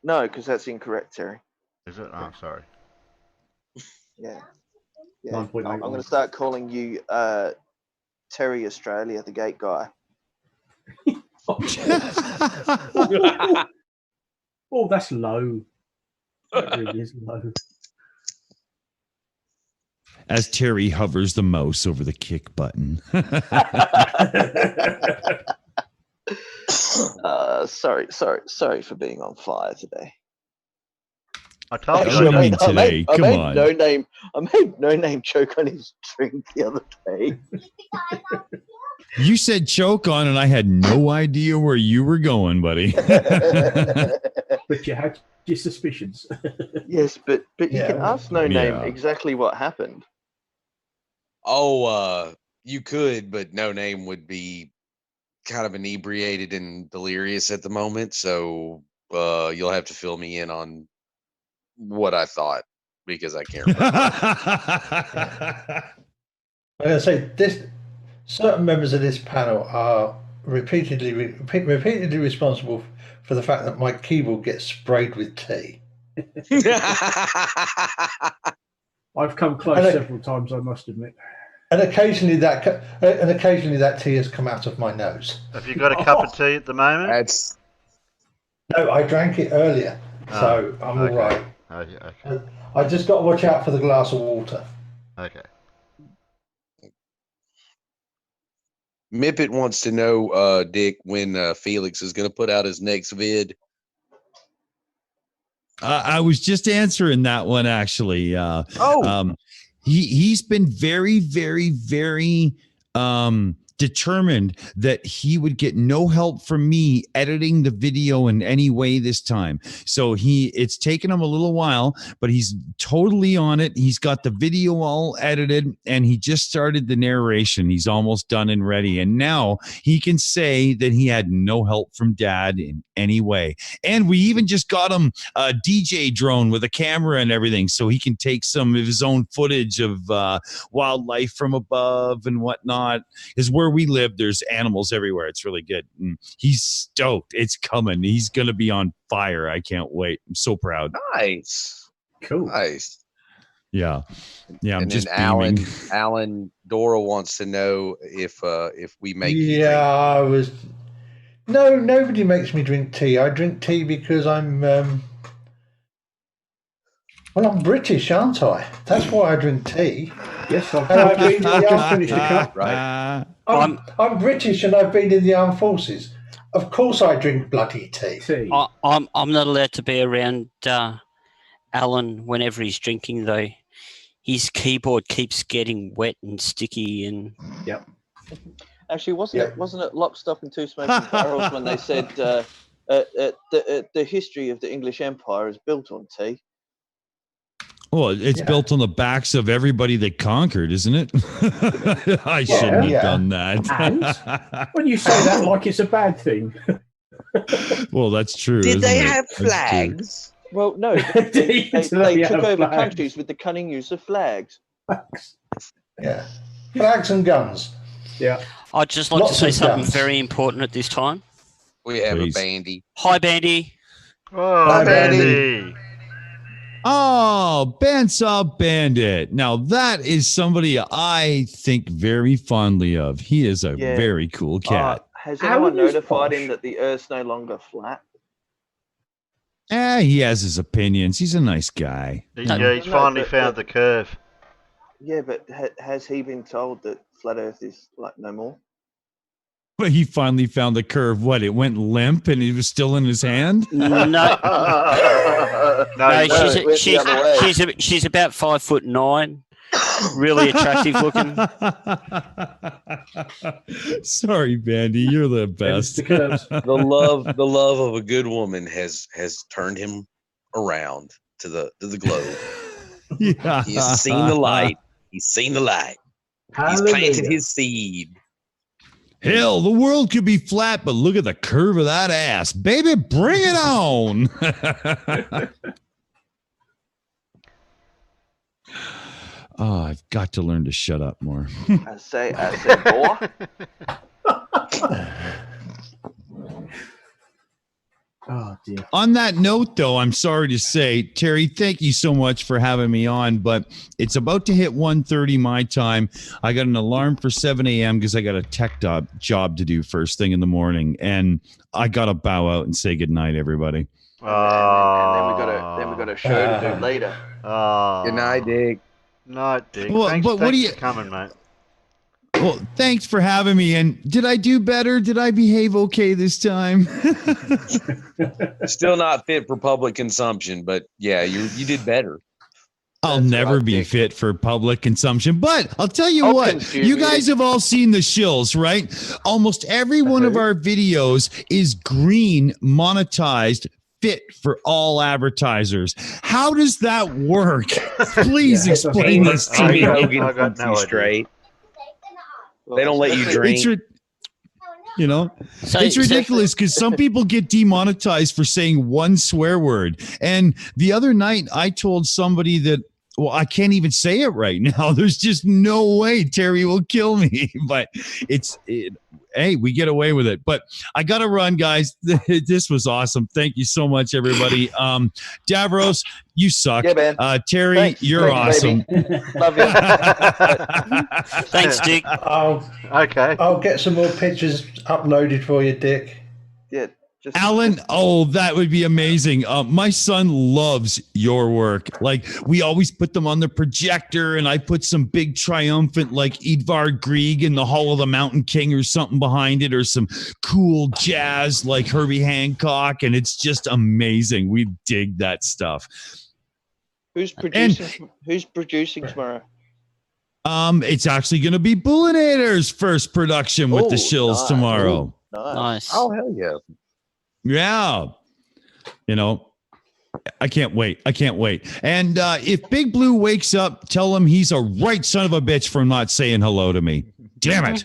No, because that's incorrect, Terry. Is it? Oh, sorry. Yeah. 9.8. I'm going to start calling you Terry Australia, the gate guy. Oh, that's low. That really is low. As Terry hovers the mouse over the kick button. Sorry for being on fire today. I told you. What do you mean today? Come on. I made no name choke on his drink the other day. You said choke on, and I had no idea where you were going, buddy. But you had your suspicions. Yes, but you can ask No Name exactly what happened. Oh, you could, but No Name would be kind of inebriated and delirious at the moment, so you'll have to fill me in on what I thought because I can't remember. I'm going to say this: certain members of this panel are repeatedly responsible for the fact that my keyboard gets sprayed with tea. I've come close several times, I must admit. And occasionally that tea has come out of my nose. Have you got a cup of tea at the moment? No, I drank it earlier, so I'm all right. Okay. I just got to watch out for the glass of water. Okay. Mippet wants to know, Dick, when Felix is going to put out his next vid. I was just answering that one actually. He's been very, very, very determined that he would get no help from me editing the video in any way this time. So it's taken him a little while, but he's totally on it. He's got the video all edited and he just started the narration. He's almost done and ready. And now he can say that he had no help from Dad in any way. And we even just got him a DJ drone with a camera and everything, so he can take some of his own footage of wildlife from above and whatnot. Is where we live, there's animals everywhere. It's really good. And he's stoked. It's coming. He's going to be on fire. I can't wait. I'm so proud. Nice. Cool. Nice. Yeah. Yeah. I'm And just then beaming. Alan Dora wants to know if we make Yeah, No, nobody makes me drink tea. I drink tea because I'm British, aren't I? That's why I drink tea. Yes, I've just finished a cup. Right. I'm British and I've been in the armed forces. Of course I drink bloody tea. I'm not allowed to be around Alan whenever he's drinking, though. His keyboard keeps getting wet and sticky, and yep. Actually, wasn't it Lock, Stock and Two Smoking Barrels when they said the history of the English Empire is built on tea? Well, it's built on the backs of everybody they conquered, isn't it? I shouldn't have done that. And when you say that like it's a bad thing. Well, that's true. Did they isn't it? have That's true. flags? Well, no. They took over countries with the cunning use of flags. Yeah. Flags and guns. Yeah. I'd just like Lots to say of something guns. very important at this time. We have Please. a bandy. Hi, Bandy. Oh, Hi, Bandy. Oh, Bandsaw Bandit. Now, that is somebody I think very fondly of. He is a Yeah. very cool cat. Has Alan anyone is notified posh. him that the Earth's no longer flat? He has his opinions. He's a nice guy. Yeah, he's No, finally but- found the curve. Yeah, but has he been told that flat Earth is like no more? But he finally found the curve. What? It went limp and it was still in his hand? No, No, she's about 5'9", really attractive looking. Sorry, Bandy, you're the best. The love of a good woman has turned him around to the globe. Yeah. He's seen the light. He's seen the light. He's planted his seed. Hell, the world could be flat, but look at the curve of that ass. Baby, bring it on. Oh, I've got to learn to shut up more. I say, boy. Oh dear. On that note, though, I'm sorry to say, Terry, thank you so much for having me on, but it's about to hit 1:30 my time. I got an alarm for 7 a.m. because I got a tech job to do first thing in the morning, and I got to bow out and say goodnight, everybody. And then we got a show to do later. Good night, Dick. Night, Dick. Well, Thanks, but what do you- for coming, mate. Well, thanks for having me. And did I do better? Did I behave okay this time? Still not fit for public consumption, but yeah, you did better. I'll never be fit for public consumption. But I'll tell you what, you guys have all seen the shills, right? Almost every one of our videos is green, monetized, fit for all advertisers. How does that work? Please explain this to me. Hogan keeps you straight. They don't let you drink. It's ridiculous because some people get demonetized for saying one swear word. And the other night, I told somebody that well, I can't even say it right now. There's just no way Terry will kill me. But hey, we get away with it. But I got to run, guys. This was awesome. Thank you so much, everybody. Davros, you suck. Yeah, man. Terry, Thanks. you're Thanks, awesome. Love you. Thanks, Dick. I'll get some more pictures uploaded for you, Dick. Yeah. Alan, oh, that would be amazing. My son loves your work. Like, we always put them on the projector, and I put some big triumphant, like Edvard Grieg in the Hall of the Mountain King or something behind it, or some cool jazz like Herbie Hancock, and it's just amazing. We dig that stuff. Who's producing tomorrow? It's actually going to be Bullinator's first production with the Shills tomorrow. Nice. Oh, hell yeah. Yeah. You know, I can't wait. I can't wait. And if Big Blue wakes up, tell him he's a right son of a bitch for not saying hello to me. Damn it.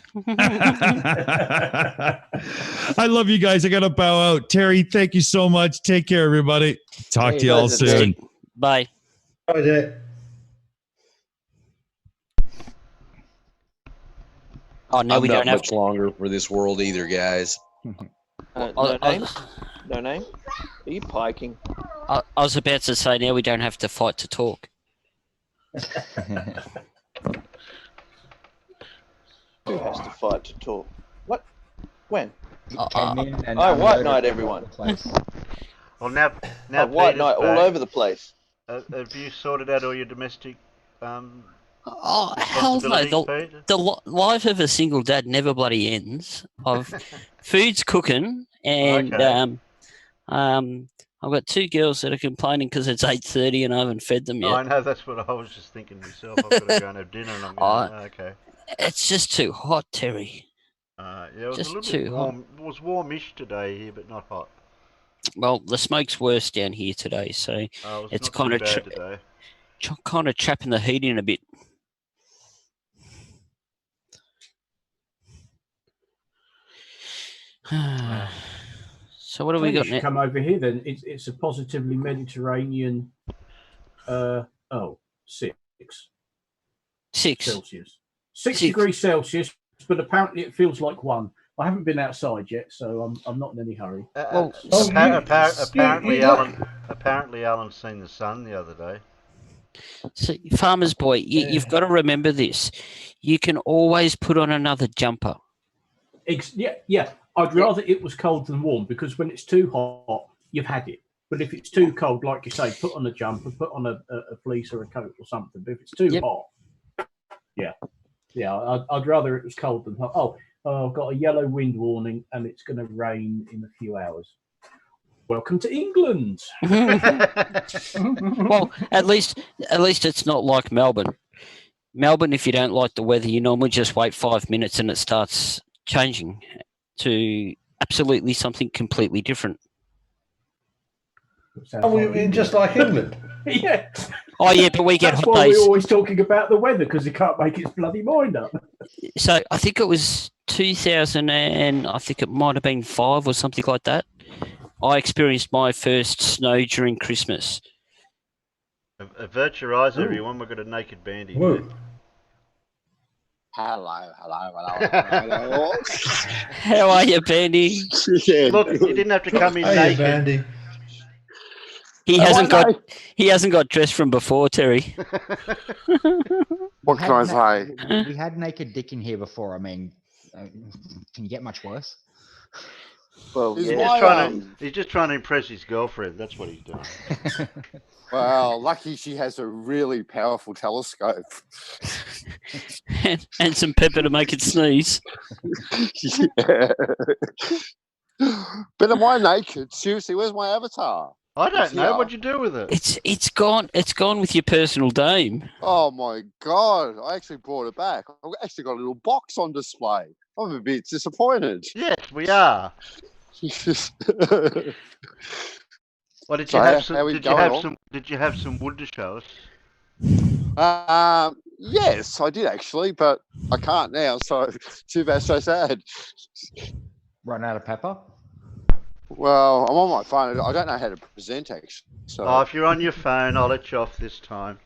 I love you guys. I got to bow out. Terry, thank you so much. Take care, everybody. Talk to you all soon. Bye. Bye, Dick. Oh, no, I'm we not don't have much longer for this world either, guys. No name? No name? Are you piking? I was about to say, now we don't have to fight to talk. Who has to fight to talk? What? When? White night, everyone. Well, now white Peter's night all back. over the place. Have you sorted out all your domestic Oh, hell no. responsibilities, The life of a single dad never bloody ends. Food's cooking, and I've got two girls that are complaining because it's 8:30 and I haven't fed them yet. I know, that's what I was just thinking myself. I've got to go and have dinner, and I'm going, okay. It's just too hot, Terry. Yeah, it was Just a little too bit warm. It was warmish today here, but not hot. Well, the smoke's worse down here today, so it's not kind too of bad today. kind of trapping the heat in a bit. So what have we got should now? come over here then. It's a positively Mediterranean. 6 Celsius. 6 degrees Celsius, but apparently it feels like 1. I haven't been outside yet, so I'm not in any hurry. Apparently, Alan's seen the sun the other day. So, farmer's boy, you've got to remember this. You can always put on another jumper. Yeah. I'd rather it was cold than warm, because when it's too hot, you've had it. But if it's too cold, like you say, put on a jumper, put on a fleece or a coat or something. But if it's too hot, I'd rather it was cold than hot. Oh, I've got a yellow wind warning, and it's going to rain in a few hours. Welcome to England. Well, at least it's not like Melbourne. Melbourne, if you don't like the weather, you normally just wait 5 minutes and it starts changing to absolutely something completely different. Oh, you mean just like England? Yeah. Oh, yeah, but we get That's hot why days. we're always talking about the weather, because he can't make his bloody mind up. So I think it was 2000 and I think it might have been 5 or something like that. I experienced my first snow during Christmas. Avert your eyes, everyone. We've got a naked bandy. Hello. How are you, Bandy? Look, you didn't have to come in naked. Bandy. He hasn't got dressed from before, Terry. What can I say? We had naked Dick in here before. I mean, can you get much worse? Well, he's just trying to impress his girlfriend. That's what he's doing. Well, lucky she has a really powerful telescope. and some pepper to make it sneeze. Yeah. But am I naked? Seriously, where's my avatar? I don't know. What'd you do with it? It's gone. It's gone with your personal dame. Oh my god! I actually brought it back. I've actually got a little box on display. I'm a bit disappointed. Yes, we are. Well, did you have some wood to show us? Yes, I did actually, but I can't now. So too bad, so sad. Run out of pepper? Well, I'm on my phone. I don't know how to present actually. So. Oh, if you're on your phone, I'll let you off this time.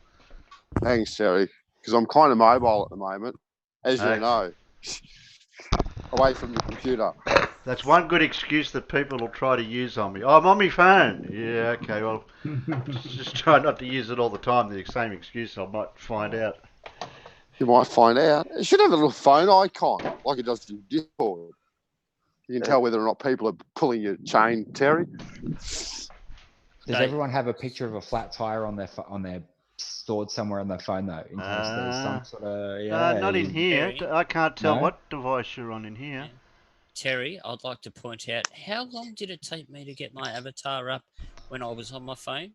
Thanks, Terry, because I'm kind of mobile at the moment, as you Okay. know, away from the computer. That's one good excuse that people will try to use on me. Oh, I'm on my phone. Yeah, okay, well, just try not to use it all the time. The same excuse, I might find out. You might find out. It should have a little phone icon, like it does in Discord. You can tell whether or not people are pulling your chain, Terry. Does everyone have a picture of a flat tire on their stored somewhere on their phone though, in case there's some sort of Not in here. Terry? I can't tell No? what device you're on in here. Terry, I'd like to point out, how long did it take me to get my avatar up when I was on my phone?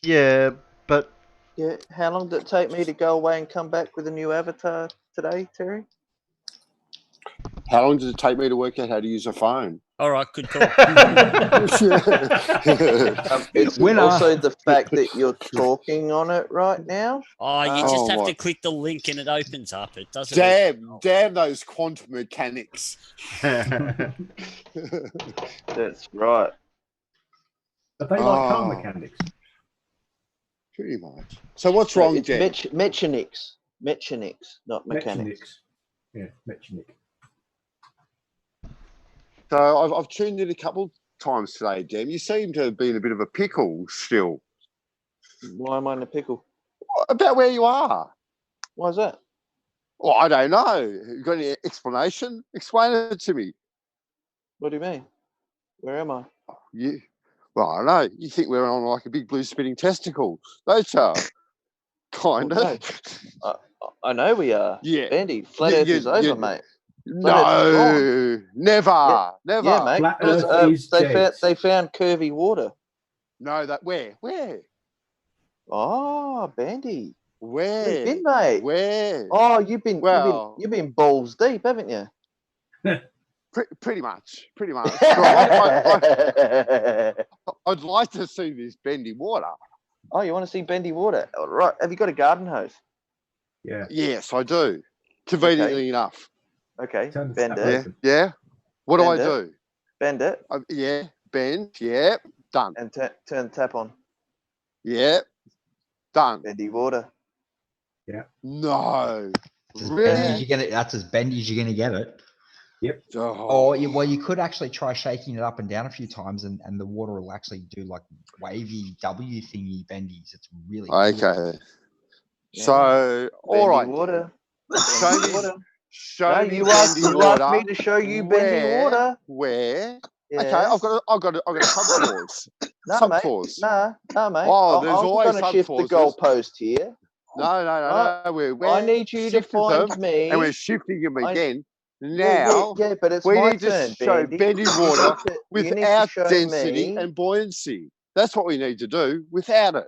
Yeah, but... Yeah, how long did it take me to go away and come back with a new avatar today, Terry? How long did it take me to work out how to use a phone? All right, good call. It's Winner. also the fact that you're talking on it right now. Oh, you just have to click the link and it opens up. It doesn't. Damn those quantum mechanics. That's right. Are they like car mechanics? Pretty much. So what's wrong, it's Jen? Mechanics, not mechanics. Yeah, mechanic. So I've tuned in a couple times today, Dan. You seem to have been a bit of a pickle still. Why am I in a pickle? About where you are. Why is that? Well, I don't know. You got any explanation? Explain it to me. What do you mean? Where am I? Well, I don't know. You think we're on like a big blue spinning testicle, don't you? Kind of. No. I know we are. Yeah. Andy, flat Earth is over, mate. Flat Earth is No, gone. never. Yeah, mate. Flat Because, Earth is dead. they found curvy water. No, that where? Oh, Bandy. Where? Where you been, mate? Where? Oh, you've been balls deep, haven't you? Pretty much. I'd like to see this bendy water. Oh, you want to see bendy water? All right. Have you got a garden hose? Yeah. Yes, I do. Conveniently enough. Okay. Turn the Bend tap it. open. Yeah. What do I Bend it. do? Bend it. Yeah. Bend. Yeah. Done. And turn the tap on. Yeah. Done. Bendy water. Yeah. No. Really? That's as bendy as you're gonna get it. Yep. Oh. Well, you could actually try shaking it up and down a few times, and the water will actually do like wavy W thingy bendies. It's really cool. Okay. So, all right. Water. Show me you bendy water. asked me to show you bendy water. Where? Yes. Okay, I've got a subclause. No, Subclause. mate. No, mate. Oh, there's I'm always going to shift the subclauses. goalpost here. No. I need you to find me. And we're shifting them again. Now, Yeah, but it's we my need turn, to show Bandy. bendy water You need to without show density me. and buoyancy. That's what we need to do without it.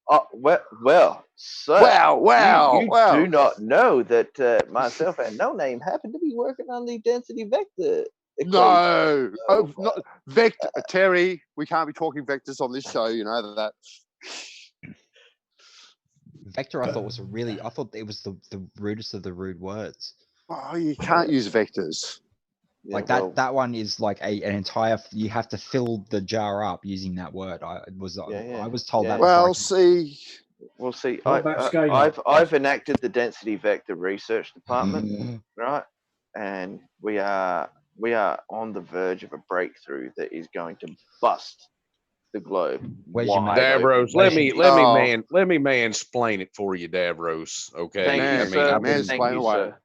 Oh, well, sir. You do not know that myself and No Name happen to be working on the density vector equation. No, not vector. Terry, we can't be talking vectors on this show. You know that. Vector, I thought it was the rudest of the rude words. Oh, you can't use vectors. Like that one is like an entire. You have to fill the jar up using that word. I was told that. Well, see. We'll see. What about scaling? I've enacted the density vector research department, right? And we are on the verge of a breakthrough that is going to bust the globe. Where's your Davros? Let me mansplain it for you, Davros. Okay. Thank you, sir. Thank you, sir.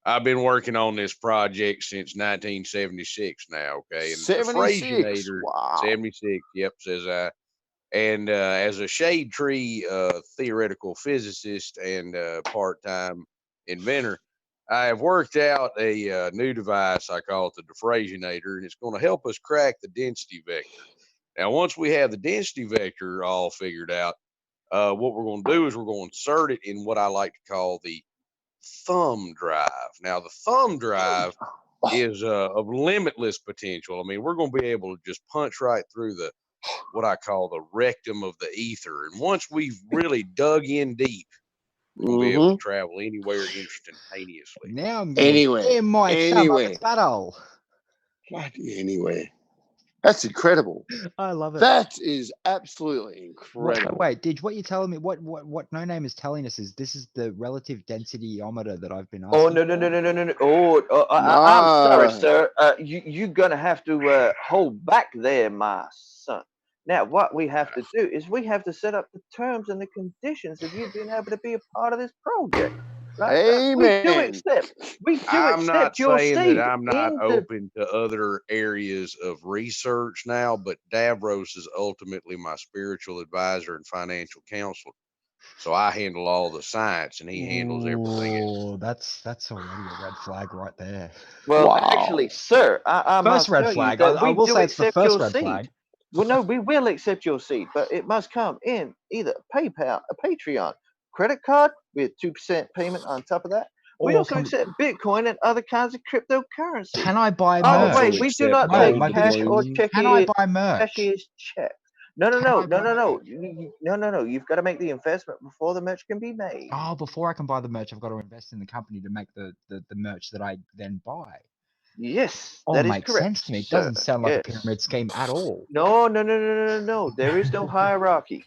I've been working on this project since 1976 now. Okay, and 76. Wow. 76. Yep, says I. And as a shade tree theoretical physicist and part-time inventor, I have worked out a new device. I call it the diffrasionator, and it's going to help us crack the density vector. Now, once we have the density vector all figured out, what we're going to do is we're going to insert it in what I like to call the thumb drive. Now, the thumb drive is of limitless potential. I mean, we're going to be able to just punch right through what I call the rectum of the ether. And once we've really dug in deep, we'll be able to travel anywhere instantaneously. Now, anywhere. Anywhere. Bloody anywhere. That's incredible. I love it. That is absolutely incredible. Wait, Didge, what you're telling me, what No Name is telling us is this is the relative densityometer that I've been asking. Oh, no. I'm sorry, sir. You're going to have to hold back there, my son. Now, what we have to do is we have to set up the terms and the conditions of you being able to be a part of this project. Right? Amen. I'm not your saying seed that I'm not in the- open to other areas of research now, but Davros is ultimately my spiritual advisor and financial counselor. So I handle all the science and he handles everything else. Oh, that's already a red flag right there. Well, actually, sir, I First must red tell flag. you that I we will do say it's the accept first your red seed. flag. Well, no, we will accept your seed, but it must come in either PayPal, a Patreon, credit card with 2% payment on top of that. We Or also accept Bitcoin and other kinds of cryptocurrency. Can I buy Oh, merch? wait, we do not No, take my cash biggest- or Can I buy merch? cashier's check. No. You've got to make the investment before the merch can be made. Oh, before I can buy the merch, I've got to invest in the company to make the merch that I then buy. Yes, Oh, that is makes correct, sense to me. It sir. doesn't sound like a Yes. pyramid scheme at all. No. There is no hierarchy.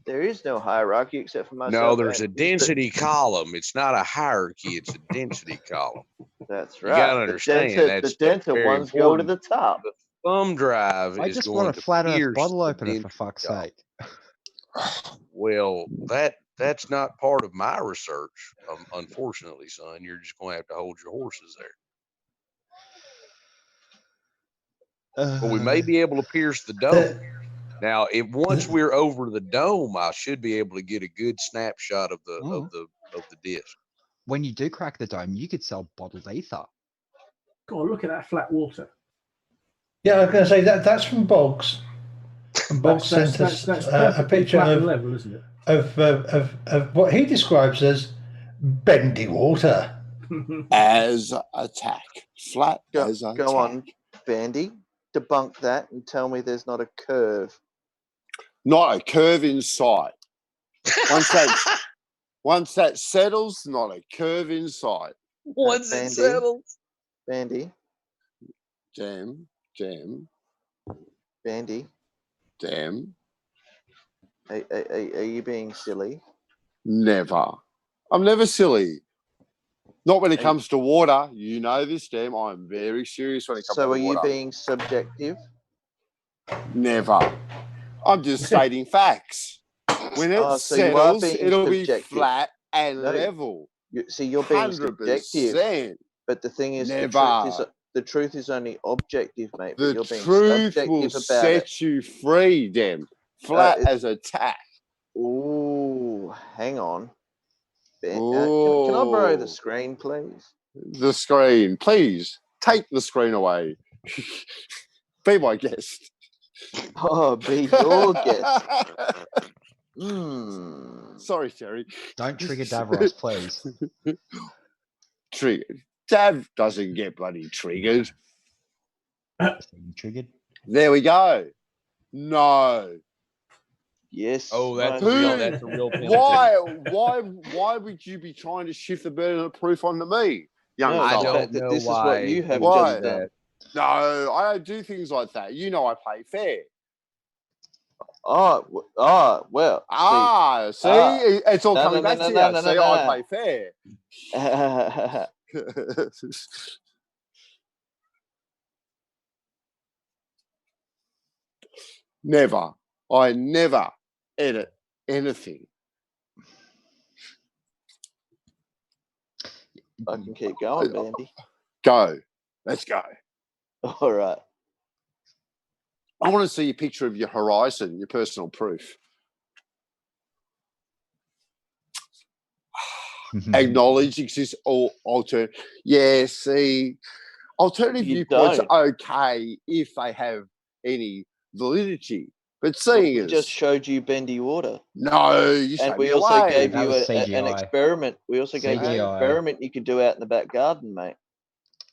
There is no hierarchy except for myself. No, there's a and Mr. density column. It's not a hierarchy, it's a density column. That's You right. gotta understand The denser very ones go to important. the top. The thumb drive I is just going want to a flat earth pierce bottle the opener, for density fuck's column. sake. Well, that's not part of my research. Unfortunately, son, you're just going to have to hold your horses there. But we may be able to pierce the dome. Now, if once we're over the dome, I should be able to get a good snapshot of the disc. When you do crack the dome, you could sell bottled ether. God, look at that flat water. Yeah, I was going to say that's from Boggs. And Boggs sent us that's a picture flat and of, level, isn't it? of what he describes as bendy water. As attack. Flat as attack. Go on, Bandy. Debunk that and tell me there's not a curve. Not a curve in sight. Once that settles, not a curve in sight. Once it settles. Bandy. Jam. Bandy. Damn. Are you being silly? Never. I'm never silly. Not when it comes to water. You know this, damn. I'm very serious when it comes to water. So are you being subjective? Never. I'm just stating facts. When it settles, it'll be flat and level. You're being subjective. But the thing is, the truth is only objective, mate. But The you're being truth will subjective about it. set you free, damn. Flat as a tack. Ooh, hang on. Can I borrow the screen, please? The screen. Please, take the screen away. Be my guest. Oh, be your guest. Sorry, Terry. Don't trigger Davros, please. Triggered. Dav doesn't get bloody triggered. Triggered? There we go. No. Yes. Oh, that's a real penalty. Why would you be trying to shift the burden of proof onto me, young fella? I don't know this why. is what you have Why? just done. No, I don't do things like that. You know I play fair. Well. See? It's all coming back to you. I play fair. Never. I never edit anything. I can keep going, Bandy. Go. Let's go. All right. I want to see a picture of your horizon, your personal proof. Acknowledge exists or alter. Yeah, see, alternative viewpoints are okay if they have any validity. But seeing we just showed you bendy water. No, you and we also gave you an experiment. We also gave you an experiment you could do out in the back garden, mate.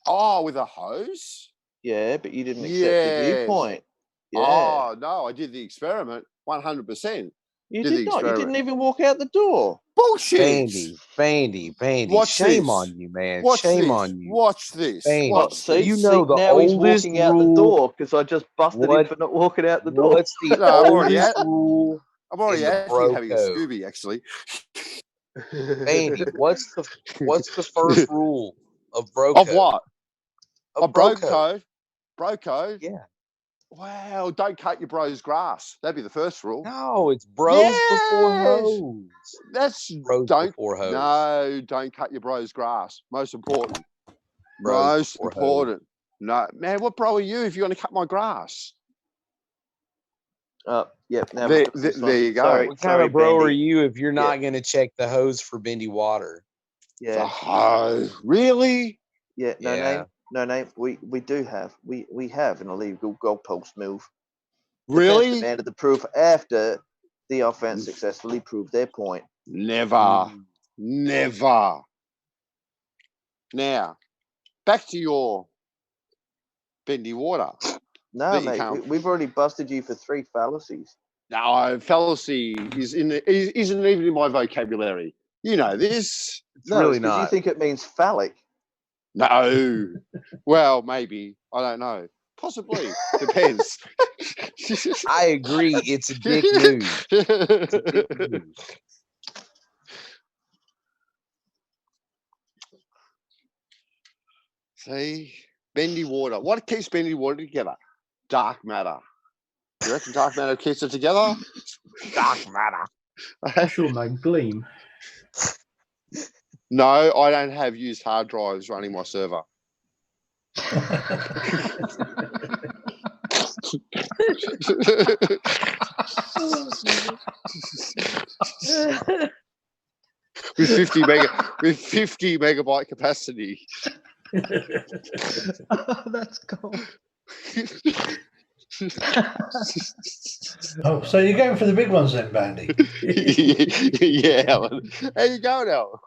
Oh, with a hose? Yeah, but you didn't accept the viewpoint. Yeah. Oh, no, I did the experiment 100%. You Did the did not. You experiment. didn't even walk out the door. Bullshit. Bandy. Watch Shame this. on you, man. Watch Shame this. on you. Watch this. Bandy. Watch See, You this. know the now he's oldest walking out the rule. door because I just busted him for not walking out the door. What's the No, I'm already oldest at. rule I'm already in the actually bro having a code? Scooby, actually. Bandy, what's the first rule of bro Of code? what? Of Of bro code. Bro code? Yeah. Wow, don't cut your bro's grass. That'd be the first rule. No, it's bros before hoes. That's Bros before hoes. No, don't cut your bro's grass. Most important. Bros Most before hoes. important. No, man, what bro are you if you're going to cut my grass? Yep. Now There you go. Sorry, What kind of bro Bendy. are you if you're not going to check the hose for bendy water? Yeah. Really? Yeah. No Yeah. name. No name. We do have. We have an illegal goalpost move. Really? Defense demanded the proof after the offense successfully proved their point. Never. Never. Now, back to your bendy water. No, mate. We've already busted you for 3 fallacies. No, fallacy isn't even in my vocabulary. You know this. No, it's because you think it means phallic. No. Well, maybe. I don't know. Possibly. Depends. I agree. It's a dick move. It's a dick move. See? Bendy water. What keeps bendy water together? Dark matter. You reckon dark matter keeps it together? Dark matter. What's your name? Gleam. No, I don't have used hard drives running my server. with 50 megabyte capacity. Oh, that's cool. Oh, so you're going for the big ones then, Bandy? Yeah, Alan. How you going, Al?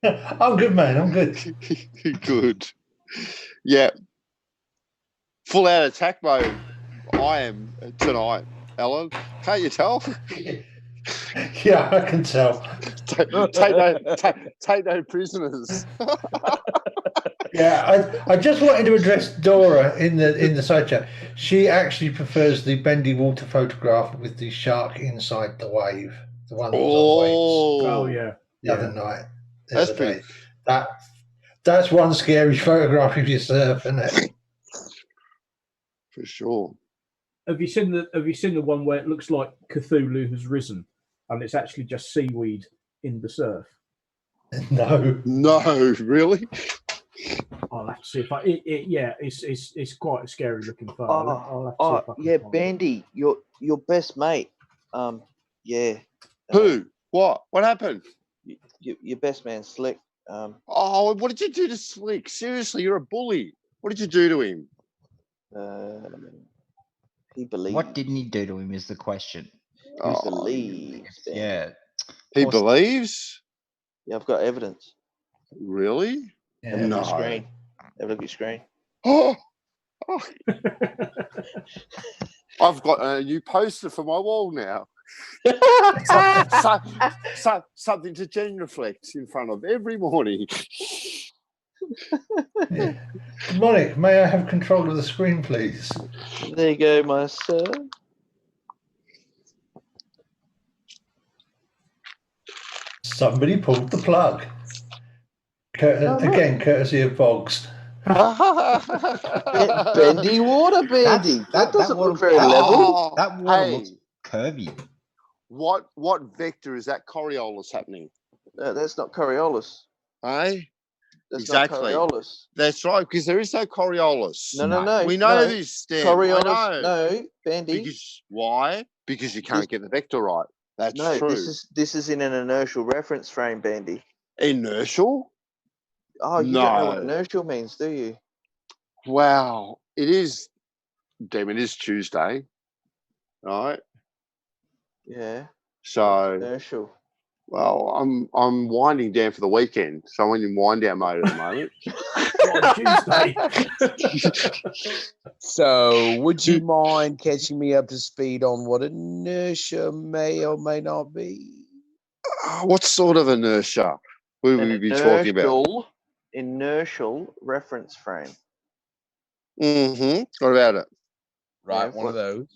I'm good, man. I'm good. Good. Yeah. Full out attack mode. I am tonight, Alan. Can't you tell? Yeah, I can tell. Take no prisoners. Yeah, I just wanted to address Dora in the side chat. She actually prefers the bendy water photograph with the shark inside the wave, the one that was on waves. Oh yeah, the other night. That's pretty. That's one scary photograph of yourself, isn't it? For sure. Have you seen the one where it looks like Cthulhu has risen, and it's actually just seaweed in the surf? No, really. I'll have to see if it's quite a scary looking photo. I'll have to see if I can Yeah, find it. Bandy, your best mate. Yeah. Who? What? What happened? Your best man, Slick. Oh, what did you do to Slick? Seriously, you're a bully. What did you do to him? He believes. What didn't he do to him is the question. He believes. Bandy. Yeah. He believes? Yeah, I've got evidence. Really? Yeah. Have a look at your screen. Have a look at your screen. Oh. I've got a new poster for my wall now. Something to genuflect in front of every morning. Yeah. Monique, may I have control of the screen, please? There you go, my son. Somebody pulled the plug. Again, courtesy of Boggs. Bendy water, Bandy. That doesn't look very level. That water looks curvy. What vector is that Coriolis happening? No, that's not Coriolis. Eh? That's Exactly. not Coriolis. That's right, because there is no Coriolis. No. We know this, Stan. Coriolis, I know. no, Bandy. Why? Because you can't get the vector right. That's true. This is in an inertial reference frame, Bandy. Inertial? Oh, you don't know what inertial means, do you? Wow. It is. Damn, it is Tuesday. Right? Yeah. So. Inertial. Well, I'm winding down for the weekend, so I'm in wind down mode at the moment. So, would you mind catching me up to speed on what inertia may or may not be? What sort of inertia will we be talking about? Inertial reference frame. Mm-hmm. What about it? Right, Yeah, one of those.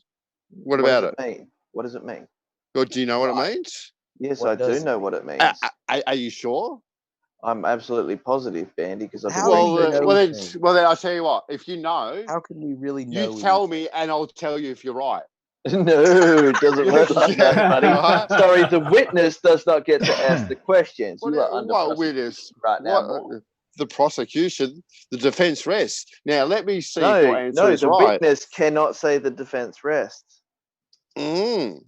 What about it? Mean? What does it mean? Well, do you know what it means? Yes, What I do does know what it means. Are you sure? I'm absolutely positive, Bandy, because I've been Well, reading. then I'll tell you what. If you know, how can we really know? You tell me, and I'll tell you if you're right. No, it doesn't work like that, buddy. Right? Sorry, the witness does not get to ask the questions. You are under What witness? right now. What? The prosecution, the defense rests. Now, let me see if your answer No, is the right. witness cannot say the defense rests. It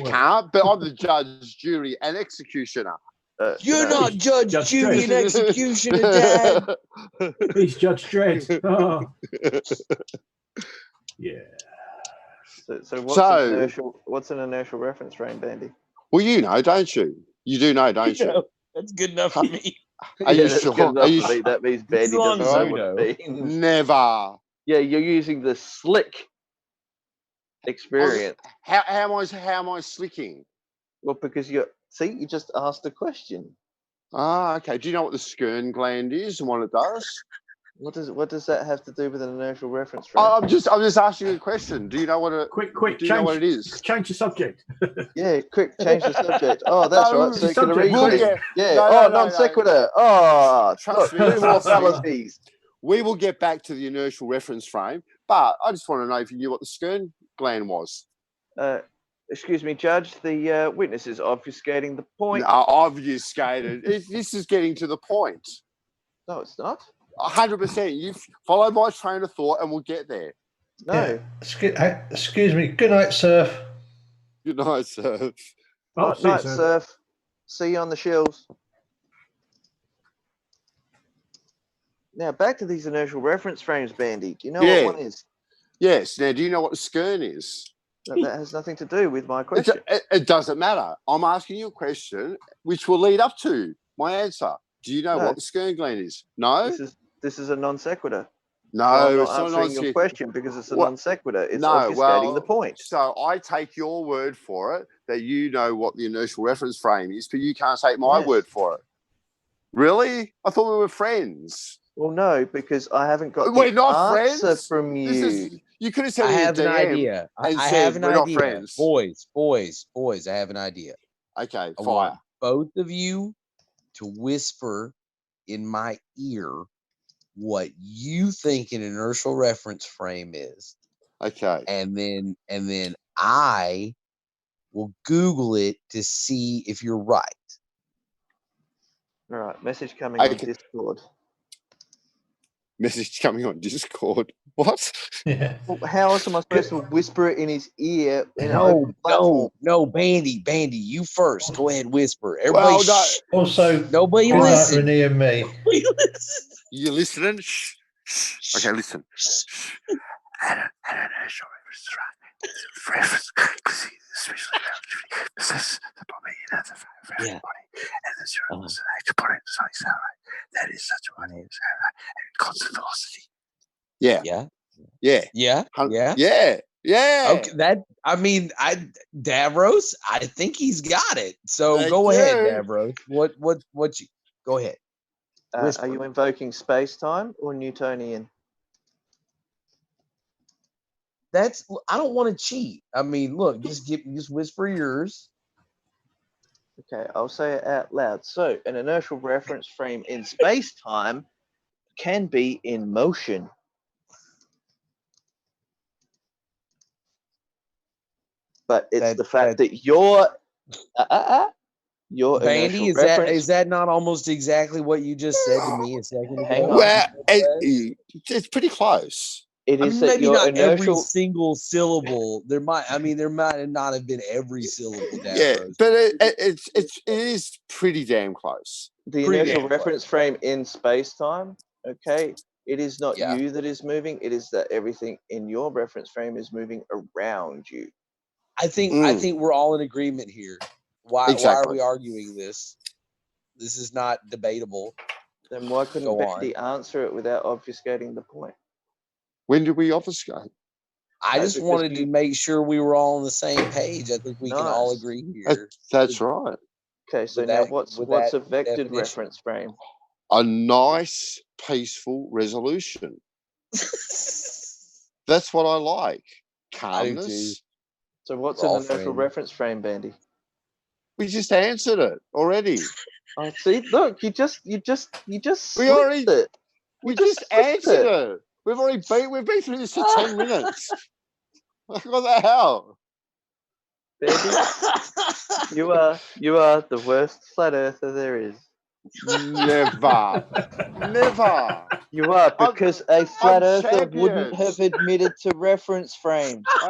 can't, but I'm the judge, jury, and executioner. You're not Judge Judy and executioner, Dad. He's Judge Dredd. Oh. Yeah. So what's an inertial reference frame, Bandy? Well, you know, don't you? You do know, don't you? That's good enough for me. Are you sure? That means Bandy doesn't know what it means. Never. Yeah, you're using the slick experience. How am I slicking? Well, because you just asked a question. Ah, okay. Do you know what the Skern gland is and what it does? What does that have to do with an inertial reference frame? I'm just asking you a question. Do you know what it? Quick! Do you know what it is? Change the subject. Yeah, quick, change the subject. Oh, that's right. Circular subject. Non sequitur. Oh, trust me. Two more fallacies. We will get back to the inertial reference frame, but I just want to know if you knew what the Skern gland was. Excuse me, Judge. The witness is obfuscating the point. No, obfuscated. This is getting to the point. No, it's not. 100%. You follow my train of thought, and we'll get there. No. Yeah. Excuse me. Good night, Surf. Good night, Surf. Night, Surf. See you on the shelves. Now, back to these inertial reference frames, Bandy. Do you know what one is? Yes. Now, do you know what the Skern is? That has nothing to do with my question. It doesn't matter. I'm asking you a question which will lead up to my answer. Do you know what the Skern gland is? No? This is a non sequitur. No, I'm it's not not answering your question because it's a non sequitur. It's obfuscating the point. So I take your word for it that you know what the inertial reference frame is, but you can't take my word for it. Really? I thought we were friends. Well, no, because I haven't got We're the not answer friends from you. You could have said I have an idea. I have an idea. Boys, I have an idea. Okay, I want both of you to whisper in my ear what you think an inertial reference frame is. Okay. And then I will Google it to see if you're right. All right, message coming on Discord. Message coming on Discord. What? Yeah. Well, how else am I supposed to whisper it in his ear? No, Bandy, you first. Go ahead, whisper. Everybody, Also, nobody good listen. night, Renee and me. You listening? Shh. Okay, listen. An inertial reference this is the body for everybody, and the zero is an actual point. So that is such a money and constant velocity. Yeah. Okay, Davros, I think he's got it. So go ahead, Davros. What you go ahead. Are you invoking space-time or Newtonian? I don't want to cheat. I mean, look, just whisper yours. Okay, I'll say it out loud. So, an inertial reference frame in space-time can be in motion. But it's the fact that your Bandy, inertial reference... is that not almost exactly what you just said to me a second ago? Hang on. Well, it's pretty close. It is maybe not every single syllable. There might not have been every syllable. Yeah, but it is pretty damn close. The inertial reference frame in space-time, okay, it is not you that is moving. It is that everything in your reference frame is moving around you. I think we're all in agreement here. Why are Exactly. we arguing this? This is not debatable. Then why couldn't Go Betty answer it without obfuscating the point? When did we obfuscate? I No, just because wanted to you- make sure we were all on the same page. I think we can all Nice. agree here. That's right. Okay, so With now that- what's with a that vectored definition. reference frame? A nice, peaceful resolution. That's what I like. I do too. Calmness. So what's We're an all inertial friends. reference frame, Bandy? We just answered it already. Oh, see, look, you just We slipped already it. we You just slipped answered it. We've been through this for 10 minutes. What the hell? Bandy, you are the worst flat earther there is. Never. Never. You are, because a flat earther wouldn't champion. have admitted to reference frames. I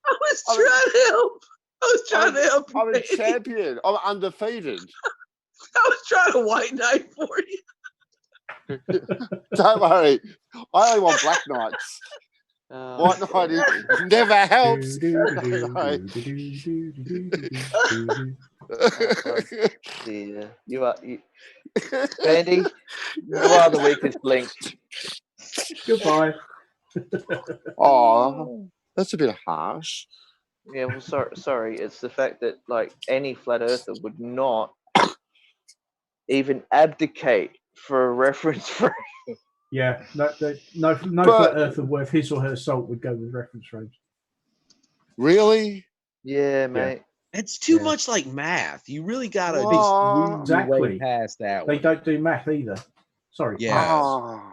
was trying to help. I was trying to help. I'm a champion. I'm undefeated. I was trying to white knight for you. Don't worry. I only want black knights. White knight never helps. Dear. You are Bandy, you are the weakest link. Goodbye. Oh, that's a bit harsh. Yeah, well, sorry. It's the fact that like any flat earther would not even abdicate for a reference frame. Yeah, no flat earther worth his or her salt would go with reference frames. Really? Yeah, mate. It's too much like math. You really gotta just Aw. move your way Exactly. past that They one. don't do math either. Sorry. Yeah. Oh,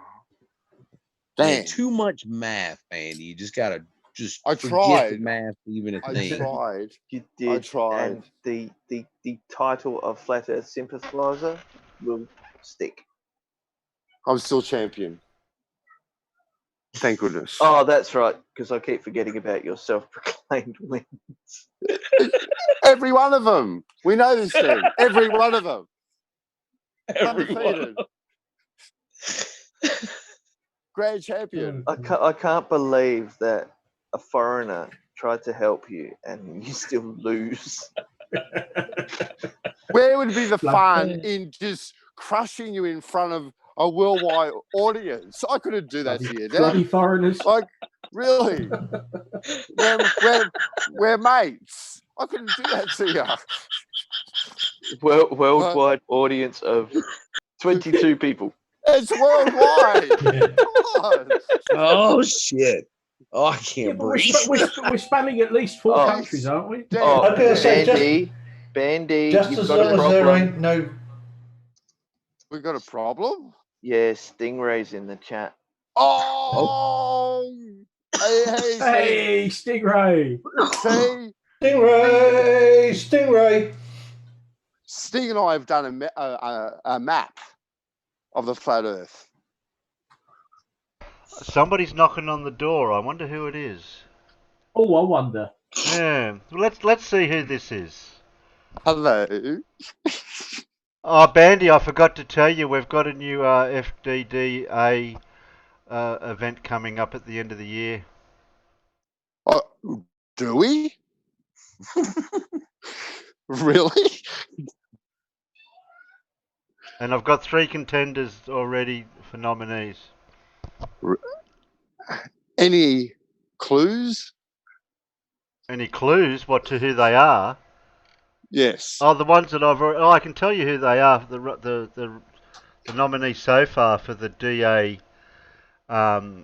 Yeah, damn. too much math, man. You just gotta just I forget tried. that math even a I thing. tried. You did. I tried. And the title of flat earth sympathizer will stick. I'm still champion. Thank goodness. Oh, that's right, because I keep forgetting about your self-proclaimed wins. Every one of them. We know this thing. Every one of them. Every one Undefeated. Grand champion. I can't believe that a foreigner tried to help you and you still lose. Where would be the fun in just crushing you in front of a worldwide audience? I couldn't do that to you, Bloody Dad. foreigners. Like, really? We're mates. I couldn't do that to you. Worldwide audience of 22 people. It's worldwide. Come on. Oh shit! Oh, I can't But we're, breathe. we're spanning at least four countries, aren't we? Oh, I'm gonna say Bandy, just you've as got a long as there problem. ain't no. We got a problem? Yeah, Stingray's in the chat. Oh! Hey, Stingray! See? Stingray! Sting and I have done a map of the flat Earth. Somebody's knocking on the door. I wonder who it is. Oh, I wonder. Yeah, let's see who this is. Hello. Oh, Bandy, I forgot to tell you, we've got a new FDDA event coming up at the end of the year. Oh, do we? Really? And I've got 3 contenders already for nominees. Any clues? Any clues? What to who they are? Yes. Oh, the ones that I've already. Oh, I can tell you who they are. The nominees so far for the DA. The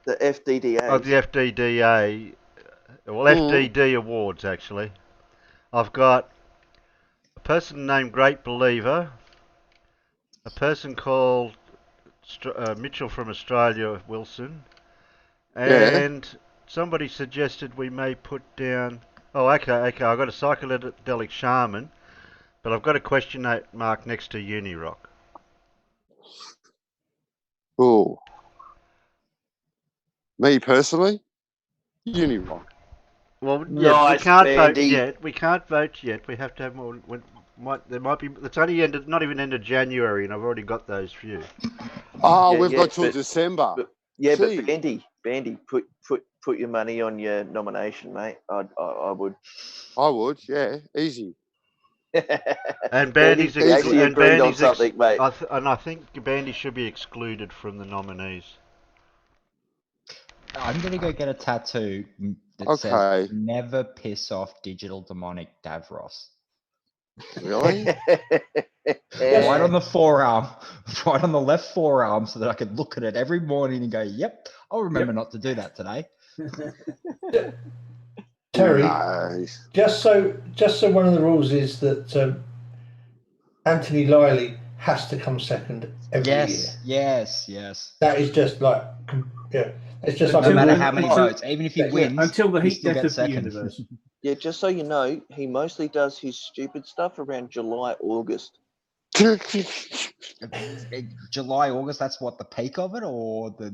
FDDA. Oh, the FDDA. Well, FDD awards actually. I've got a person named Great Believer. A person called Mitchell from Australia, Wilson. And somebody suggested we may put down. Oh, okay. I've got a psychedelic shaman, but I've got a question mark next to Unirock. Oh. Me personally? Unirock. Well, yeah, Nice, we can't vote Bandy. yet. We can't vote yet. We have to have more. There might be. It's only not even end of January, and I've already got those few. Oh, Yeah, we've yeah, got till but- December. But Bandy, put your money on your nomination, mate. I would. I would, yeah, easy. And Bandy's He actually agreed on something, mate. And I think Bandy should be excluded from the nominees. I'm gonna go get a tattoo that says "Never piss off digital demonic Davros." Really? Right on the forearm, right on the left forearm, so that I could look at it every morning and go, "Yep, I'll remember not to do that today." Terry, Nice. just so one of the rules is that Anthony Liley has to come second every year. Yes. That is just like, yeah, it's just like no matter how many votes, even if he wins, until the he heat still death gets of the second. universe. Yeah, just so you know, he mostly does his stupid stuff around July, August. July, August. That's what the peak of it, or the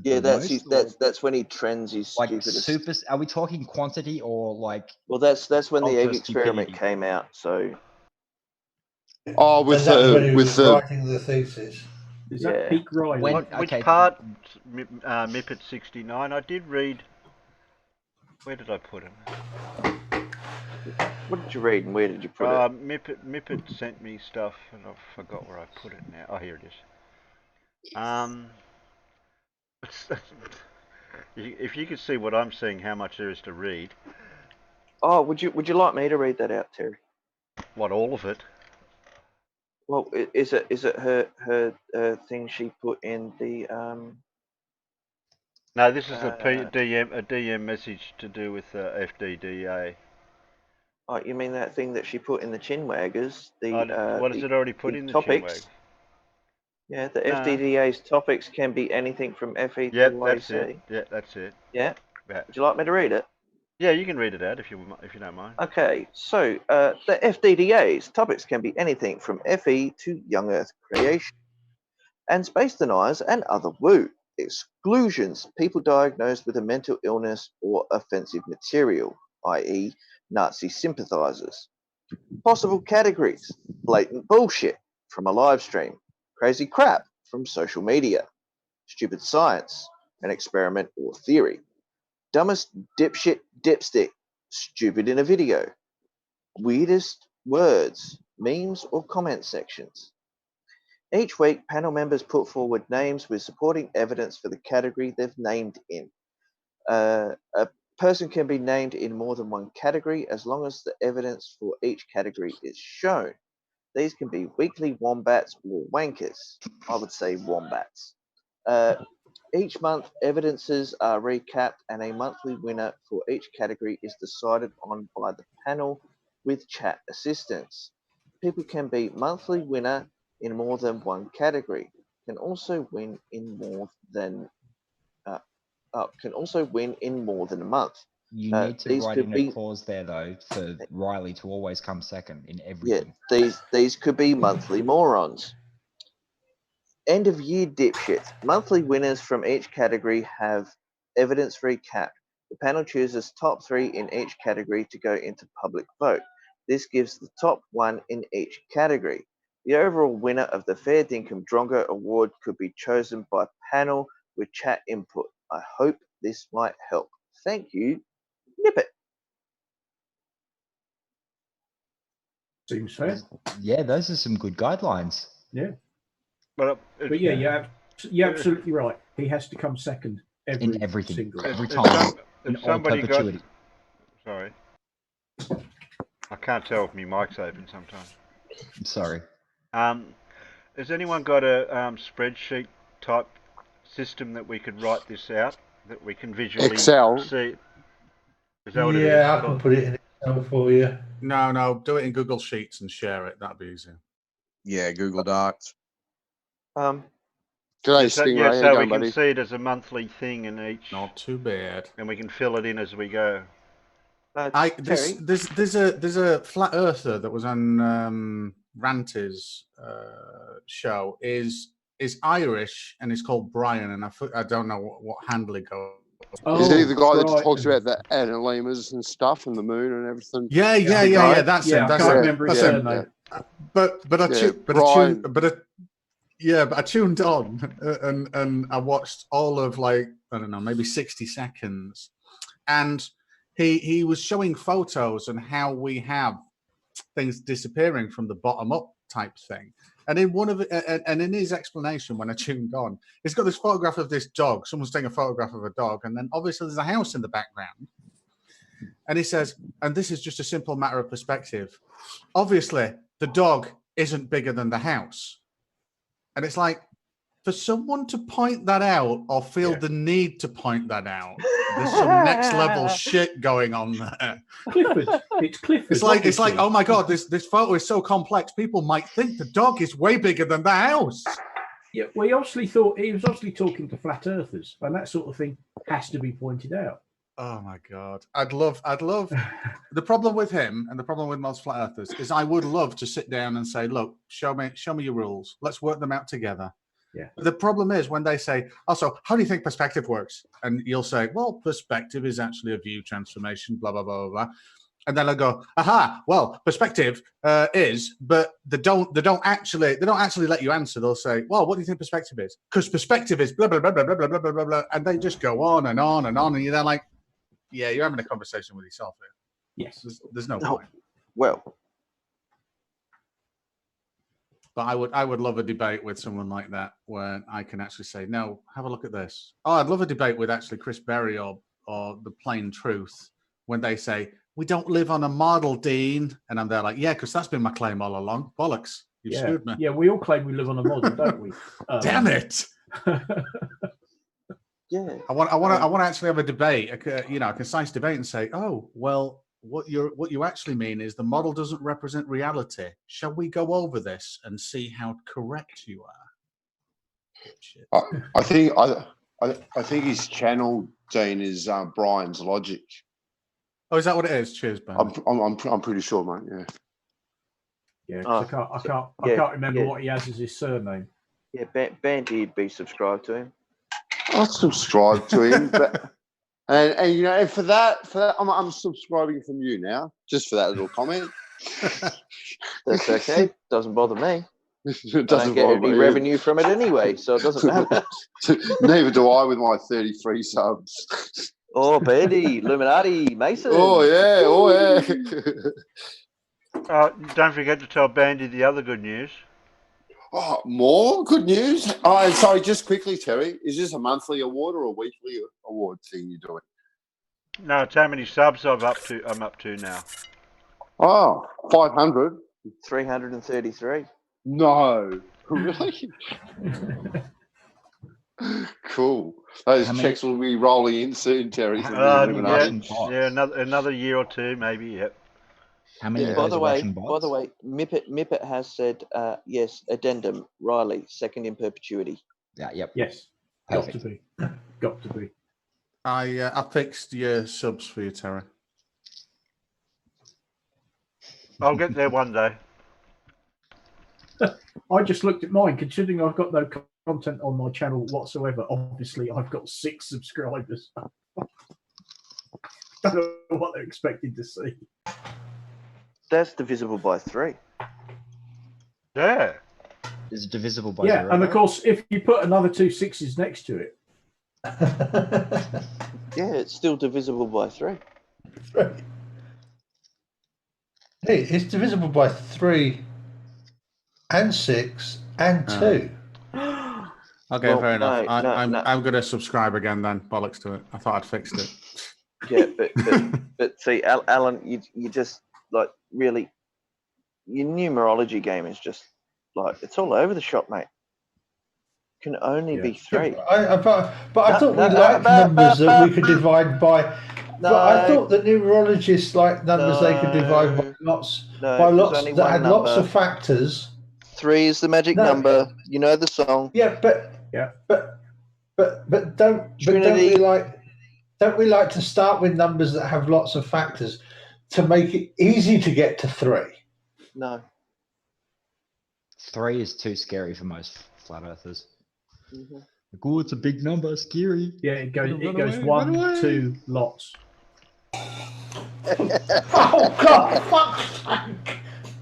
that's when he trends his like stupidest. super. Are we talking quantity or like? Well, that's when the egg ultra experiment stupidity? came out. So. Oh, with the writing the thesis. Is that peak Riley? Which part? Mippet 69. I did read. Where did I put him? What did you read and where did you put it? Mippet sent me stuff and I forgot where I put it now. Oh, here it is. If you could see what I'm seeing, how much there is to read. Oh, would you like me to read that out, Terry? What, all of it? Well, is it her thing she put in the No, this is a DM message to do with FDDA. Oh, you mean that thing that she put in the chinwaggers? What has it already put in the topics? chinwag? Yeah, the FDDA's topics can be anything from FE to Yep, YC. that's it. Yeah, that's it. Yeah. Would you like me to read it? Yeah, you can read it out if you don't mind. Okay, so the FDDA's topics can be anything from FE to young Earth creation, and space deniers and other woo. Exclusions: people diagnosed with a mental illness or offensive material, i.e., Nazi sympathizers. Possible categories: blatant bullshit from a live stream, crazy crap from social media, stupid science, an experiment or theory, dumbest dipshit dipstick, stupid in a video, weirdest words, memes or comment sections. Each week, panel members put forward names with supporting evidence for the category they've named in. A person can be named in more than one category as long as the evidence for each category is shown. These can be weekly wombats or wankers. I would say wombats. Each month, evidences are recapped and a monthly winner for each category is decided on by the panel with chat assistance. People can be monthly winner in more than one category. Can also win in more than a month. You need to write in a clause there, though, for Riley to always come second in everything. Yeah, these could be monthly morons. End of year dipshits. Monthly winners from each category have evidence recap. The panel chooses top 3 in each category to go into public vote. This gives the top 1 in each category. The overall winner of the Fair Dinkum Drongo Award could be chosen by panel with chat input. I hope this might help. Thank you. Nip it. Seems fair. Yeah, those are some good guidelines. Yeah. But yeah, you're absolutely right. He has to come second in everything, single. every time. In all perpetuity. Sorry. I can't tell if my mic's open sometimes. I'm sorry. Has anyone got a spreadsheet type system that we could write this out, that we can visually Excel. see? Is that what it is? Yeah, I can put it in Excel for you. No, do it in Google Sheets and share it. That'd be easier. Yeah, Google Docs. G'day, so Stingray. yeah, so we buddy? can see it as a monthly thing in each. Not too bad. And we can fill it in as we go. There's a flat earther that was on Ranty's show is Irish and is called Brian, and I don't know what handle he goes. Is he the guy that talks about the analemmas and stuff and the moon and everything? Yeah. That's him. I can't remember his surname. But I tuned on and I watched all of, like, I don't know, maybe 60 seconds, and he was showing photos and how we have things disappearing from the bottom up type thing. And in one of and in his explanation, when I tuned on, he's got this photograph of this dog. Someone's taking a photograph of a dog, and then obviously there's a house in the background. And he says, and this is just a simple matter of perspective. Obviously, the dog isn't bigger than the house. And it's like, for someone to point that out or feel the need to point that out, there's some next level shit going on there. Clifford. It's Clifford. It's like, oh my God, this photo is so complex. People might think the dog is way bigger than the house. Yeah, well, he was obviously talking to flat earthers, and that sort of thing has to be pointed out. Oh my God. I'd love the problem with him and the problem with most flat earthers is I would love to sit down and say, look, show me your rules. Let's work them out together. Yeah. The problem is when they say, also, how do you think perspective works? And you'll say, well, perspective is actually a view transformation, blah, blah, blah, blah. And then I'll go, aha, well, perspective is, but they don't actually let you answer. They'll say, well, what do you think perspective is? Because perspective is blah, blah, blah, blah, blah, blah, blah, blah, blah. And they just go on and on and on. And you're like, yeah, you're having a conversation with yourself here. Yes. There's no point. Well, but I would love a debate with someone like that where I can actually say, no, have a look at this. Oh, I'd love a debate with actually Chris Berry or The Plain Truth when they say, we don't live on a model, Dean. And I'm there like, yeah, because that's been my claim all along. Bollocks. You screwed me. Yeah, we all claim we live on a model, don't we? Damn it. Yeah. I want to actually have a debate, a concise debate, and say, oh, well, what you actually mean is the model doesn't represent reality. Shall we go over this and see how correct you are? I think his channel, Dean, is Brian's Logic. Oh, is that what it is? Cheers, Ben. I'm pretty sure, mate. Yeah. Yeah, 'cause I can't remember what he has as his surname. Yeah, Bandy'd be subscribed to him. I'll subscribe to him, but and you know, and for that, I'm subscribing from you now, just for that little comment. That's okay. Doesn't bother me. It I don't get any revenue from it anyway, so it doesn't matter. Neither do I with my 33 subs. Oh, Bandy, Illuminati, Mason. Oh yeah. Don't forget to tell Bandy the other good news. Oh, more good news? Oh, sorry, just quickly, Terry. Is this a monthly award or a weekly award thing you're doing? No, it's how many subs I'm up to now. Oh, 500. 333. No, really? Cool. Those checks will be rolling in soon, Terry. Yeah, another year or two, maybe. Yep. How many? By the way, Mippet has said yes. Addendum. Riley, second in perpetuity. Yeah. Yep. Yes. Perfect. Got to be. I fixed your subs for you, Terry. I'll get there one day. I just looked at mine, considering I've got no content on my channel whatsoever. Obviously, I've got 6 subscribers. Don't know what they're expecting to see. That's divisible by 3. Yeah. Is it divisible by 0? And of course, if you put another 2 6s next to it. Yeah, it's still divisible by 3. Hey, it's divisible by 3 and 6 and 2. Okay, Well, fair enough. no, I'm going to subscribe again then. Bollocks to it. I thought I'd fixed it. Yeah, but see, Alan, you just like really, your numerology game is just like it's all over the shop, mate. Can only be 3. But I thought we liked numbers that we could divide by. But I thought that numerologists like numbers they could divide by lots that had lots of factors. 3 is the magic number. You know the song. Yeah, but don't we like to start with numbers that have lots of factors to make it easy to get to 3? No. 3 is too scary for most flat earthers. Mm-hmm. Like, oh, it's a big number, scary. Yeah, it goes 1, 2 lots. Oh God! Fuck!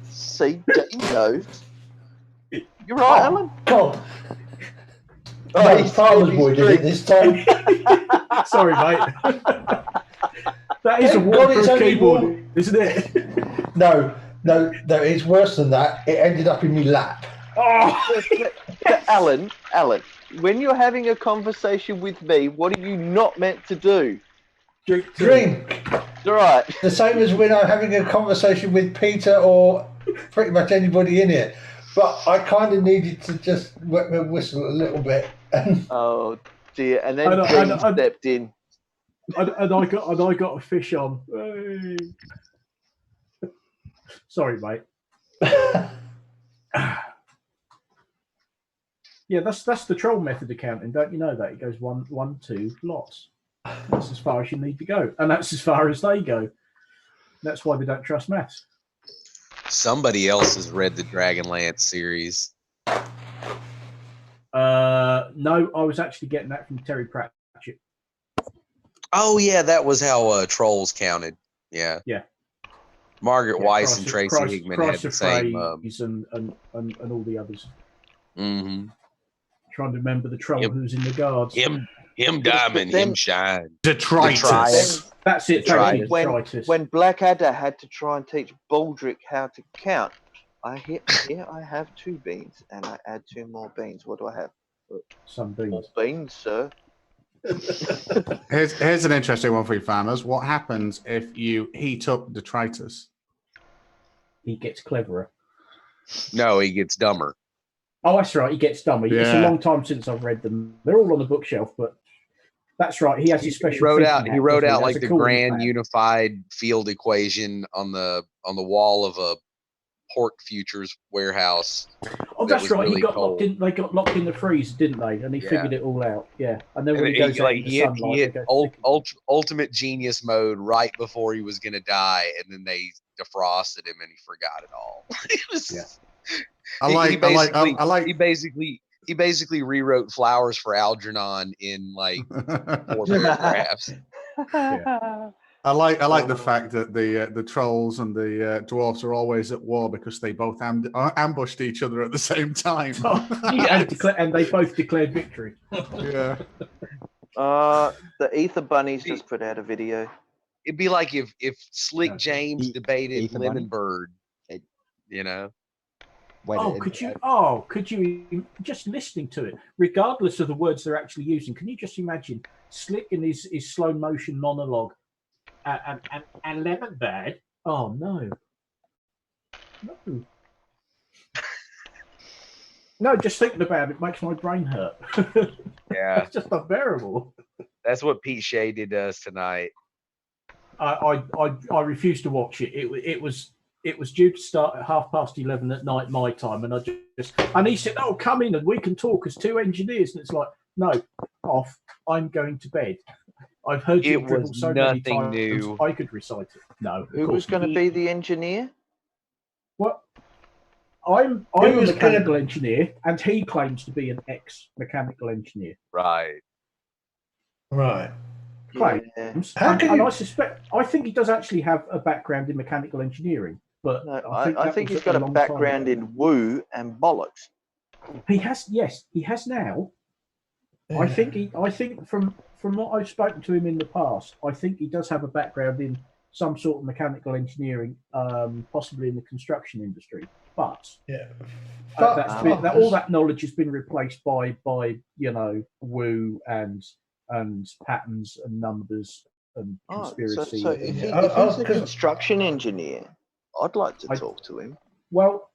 See, Dean knows. You're right, Alan. God. Oh, No, Farmer's Boy did it this time. Sorry, mate. That is a waterproof keyboard, isn't it? No, No, it's worse than that. It ended up in my lap. Oh, but Alan, when you're having a conversation with me, what are you not meant to do? Drink. Right. The same as when I'm having a conversation with Peter or pretty much anybody in here. But I kind of needed to just wet my whistle a little bit. Oh dear! And then And- Dean stepped in. And I got a fish on. Hey. Sorry, mate. Yeah, that's the troll method accounting. Don't you know that? It goes 1, 1, 2, lots. That's as far as you need to go, and that's as far as they go. That's why they don't trust maths. Somebody else has read the Dragonlance series. No, I was actually getting that from Terry Pratchett. Oh yeah, that was how trolls counted. Yeah. Yeah. Margaret Weiss and Christ- Tracy Christ- Hickman Christ had the of same. Phrase and all the others. Mm-hmm. Trying to remember the troll who's in the guards. Him diamond, him shine. Detritus. That's it. Thank you, When detritus. when Blackadder had to try and teach Baldric how to count, here I have 2 beans, and I add 2 more beans. What do I have? Some beans. More beans, sir. Here's an interesting one for you farmers. What happens if you heat up detritus? He gets cleverer. No, he gets dumber. Oh, that's right. He gets dumber. It's a Yeah. long time since I've read them. They're all on the bookshelf, but that's right. He has his special. He wrote thinking out. hat, He wrote doesn't out As like a the cooling grand fan. unified field equation on the wall of a pork futures warehouse. Oh, that that's was right. really He got cold. locked in. They got locked in the freezer, didn't they? And he Yeah. figured it all out. Yeah. And then when And he goes out like in the he hit, sunlight, he they hit go ultimate genius mode right before he was gonna die, and then they defrosted him, and he forgot it all. It was, Yeah. He basically rewrote Flowers for Algernon in like 4 paragraphs. I like the fact that the trolls and the dwarfs are always at war because they both ambushed each other at the same time. and they both declared victory. Yeah. The Ether Bunnies just put out a video. It'd be like if Slick James debated Ether Lemon Bunny? Bird, you know. Could you just listening to it, regardless of the words they're actually using, can you just imagine Slick in his slow motion monologue and Lemon Bird? Oh no. No, just thinking about it makes my brain hurt. Yeah. It's just unbearable. That's what Pete Shea did to us tonight. I refused to watch it. It was due to start at 11:30 at night my time, and and he said, "Oh, come in and we can talk as 2 engineers." And it's like, no, off. I'm going to bed. I've heard you dribble so many times. New. I could recite it. No, Who was going to be the engineer? What? I'm a mechanical engineer, and he claims to be an ex-mechanical engineer. Right. Right. Claims. And I think he does actually have a background in mechanical engineering. But No, I I think he's got a background in woo and bollocks. He has, yes, he has now. I think from what I've spoken to him in the past, I think he does have a background in some sort of mechanical engineering, possibly in the construction industry. But all that knowledge has been replaced by woo and patterns and numbers and conspiracy. So if he's a construction engineer, I'd like to talk to him. Well,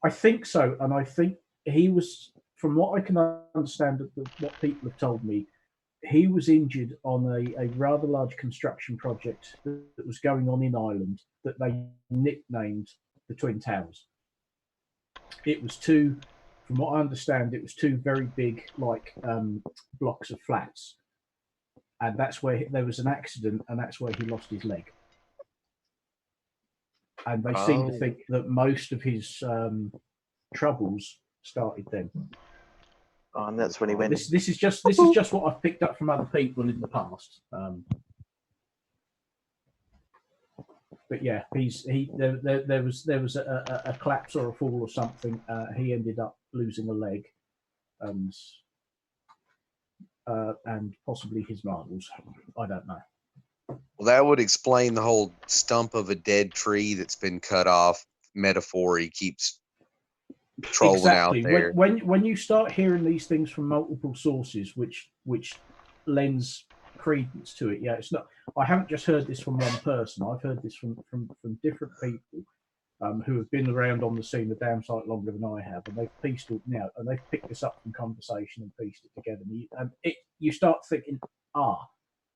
I think so, and I think he was, from what I can understand of what people have told me, he was injured on a rather large construction project that was going on in Ireland that they nicknamed the Twin Towers. It was from what I understand, it was 2 very big blocks of flats, and that's where there was an accident, and that's where he lost his leg. And they seem to think that most of his troubles started then. And that's when he went. This is just what I've picked up from other people in the past. But yeah, there was a collapse or a fall or something. He ended up losing a leg, and possibly his marbles. I don't know. Well, that would explain the whole stump of a dead tree that's been cut off metaphor he keeps trolling Exactly. out there. When you start hearing these things from multiple sources, which lends credence to it, yeah, it's not. I haven't just heard this from one person. I've heard this from different people who have been around on the scene the damn sight longer than I have, and they've pieced it now, and they've picked this up from conversation and pieced it together. And you start thinking,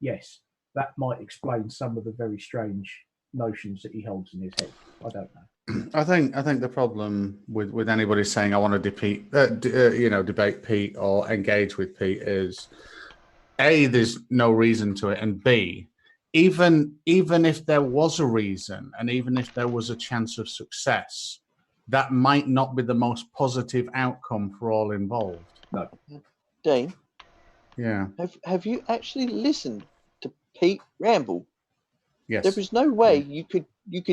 yes, that might explain some of the very strange notions that he holds in his head. I don't know. I think the problem with anybody saying I want to debate Pete or engage with Pete is A, there's no reason to it, and B, even if there was a reason and even if there was a chance of success, that might not be the most positive outcome for all involved. No. Dean? Yeah. Have you actually listened to Pete ramble? Yes. There is no way you could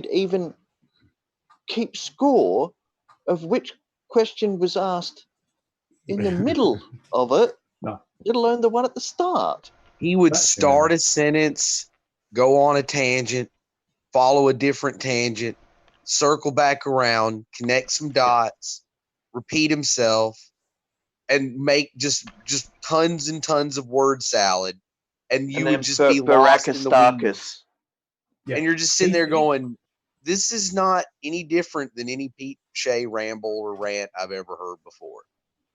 even keep score of which question was asked in the middle of it, no. let alone the one at the start. He would start a sentence, go on a tangent, follow a different tangent, circle back around, connect some dots, repeat himself, and make just tons and tons of word salad. And you would just be lost in the weeds. And you're just sitting there going, this is not any different than any Pete Shea ramble or rant I've ever heard before.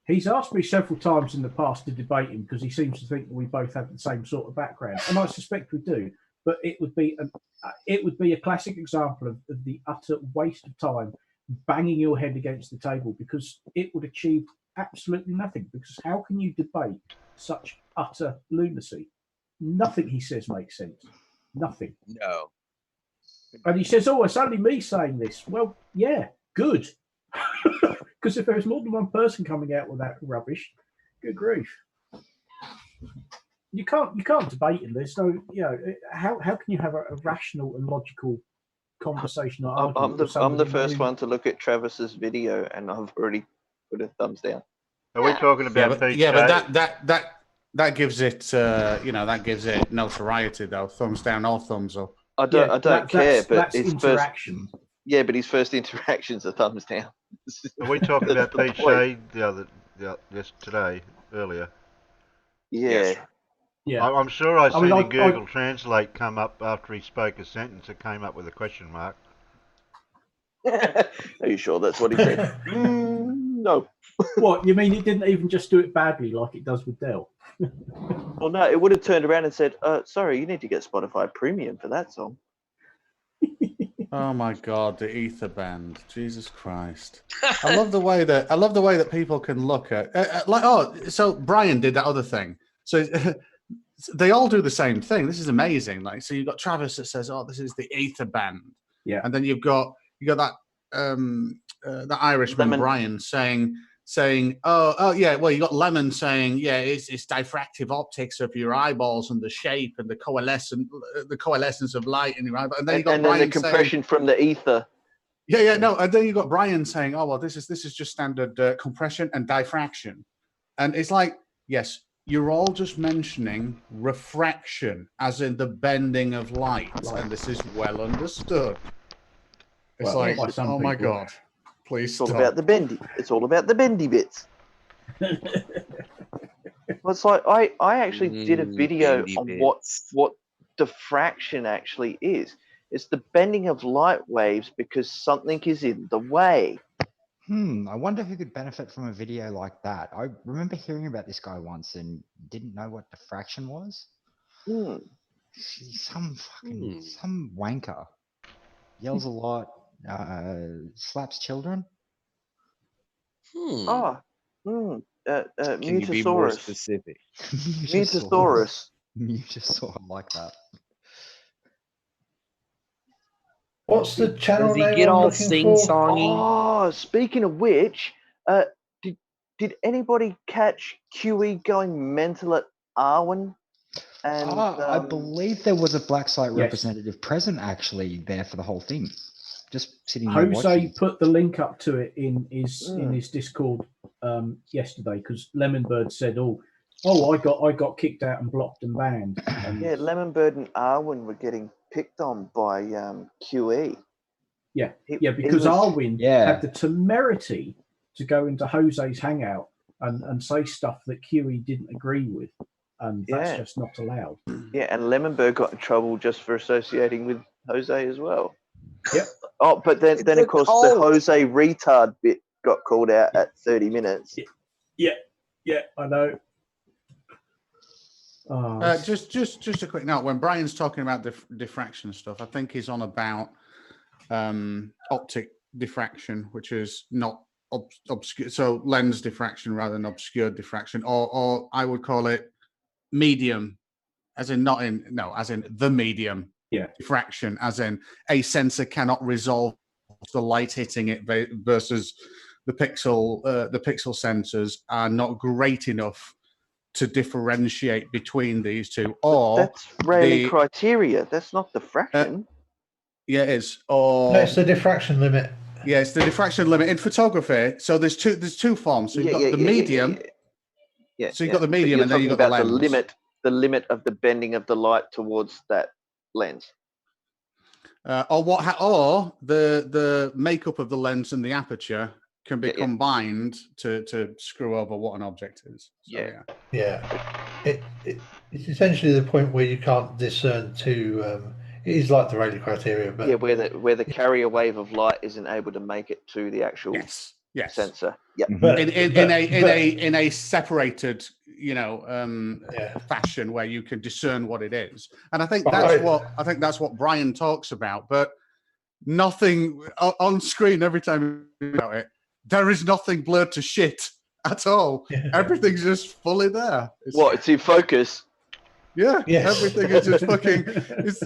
He's asked me several times in the past to debate him because he seems to think that we both have the same sort of background, and I suspect we do. But it would be a classic example of the utter waste of time banging your head against the table because it would achieve absolutely nothing. Because how can you debate such utter lunacy? Nothing he says makes sense. Nothing. No. And he says, "Oh, it's only me saying this." Well, yeah, good. Because if there's more than one person coming out with that rubbish, good grief. You can't debate in this. So, how can you have a rational and logical conversation or argument? I'm the first one to look at Travis's video, and I've already put a thumbs down. Are we talking about But that gives it that gives it notoriety though. Thumbs down or thumbs up. I don't care, but that's his interaction. Yeah, but his first interaction's a thumbs down. Are we talking about Pete Shea earlier? Yeah. Yeah. I'm sure I seen in Google Translate come up after he spoke a sentence. It came up with a question mark. Are you sure that's what he said? No. What, you mean it didn't even just do it badly like it does with Dell? Well, no, it would have turned around and said, sorry, you need to get Spotify Premium for that song. Oh my God, the ether band! Jesus Christ! I love the way that people can look at so Brian did that other thing. So they all do the same thing. This is amazing. Like, so you've got Travis that says, "Oh, this is the ether band," yeah, and then you've got that the Irishman Brian saying, oh yeah, well, you got Lemon saying, yeah, it's diffractive optics of your eyeballs and the shape and the coalescence of light in your eyeball. And then you got Brian the compression from the ether. No, and then you got Brian saying, oh well, this is just standard compression and diffraction, and it's like, yes, you're all just mentioning refraction, as in the bending of light, and this is well understood. It's oh my God. Please stop. It's all about the bendy. It's all about the bendy bits. Well, it's like I actually did a video on what diffraction actually is. It's the bending of light waves because something is in the way. I wonder who could benefit from a video like that. I remember hearing about this guy once and didn't know what diffraction was. He's some wanker. Yells a lot. Slaps children. Can you be more specific? Mutasaurus. Mutasaur, I like that. What's the channel Does he name get I'm all looking sing-songy? Oh, speaking of which, did anybody catch QE going mental at Arwen? And I believe there was a black site representative present actually there for the whole thing. Just sitting there Jose watching. put the link up to it in his Discord yesterday because Lemonbird said, "Oh, Oh, I got kicked out and blocked and banned. Yeah, Lemonbird and Arwen were getting picked on by QE. Yeah, He because was- Arwen had the temerity to go into Jose's hangout and say stuff that QE didn't agree with, and that's just not allowed. Yeah, and Lemonberg got in trouble just for associating with Jose as well. Yep. Oh, but then of course the Jose retard bit got called out at 30 minutes. Yeah, I know. Just a quick note. When Brian's talking about diffraction stuff, I think he's on about optic diffraction, which is not obscure. So lens diffraction rather than obscured diffraction, or I would call it medium, as in as in the medium diffraction, as in a sensor cannot resolve the light hitting it versus the pixel sensors are not great enough to differentiate between these two. Or that's Rayleigh criteria. That's not diffraction. Yeah, it is. Or No, it's the diffraction limit. Yeah, it's the diffraction limit in photography. So there's two forms. So you've got the medium. So you've got the medium, and then you've got the lens. The limit of the bending of the light towards that lens. Or the makeup of the lens and the aperture can be combined to screw over what an object is. So, It's essentially the point where you can't discern two. It is like the Rayleigh criteria, but where the carrier wave of light isn't able to make it to the actual sensor. Yeah, in a separated, fashion where you can discern what it is. And I think that's what Brian talks about. But nothing on screen every time about it. There is nothing blurred to shit at all. Everything's just fully there. It's in focus. Yeah, everything is just fucking. Is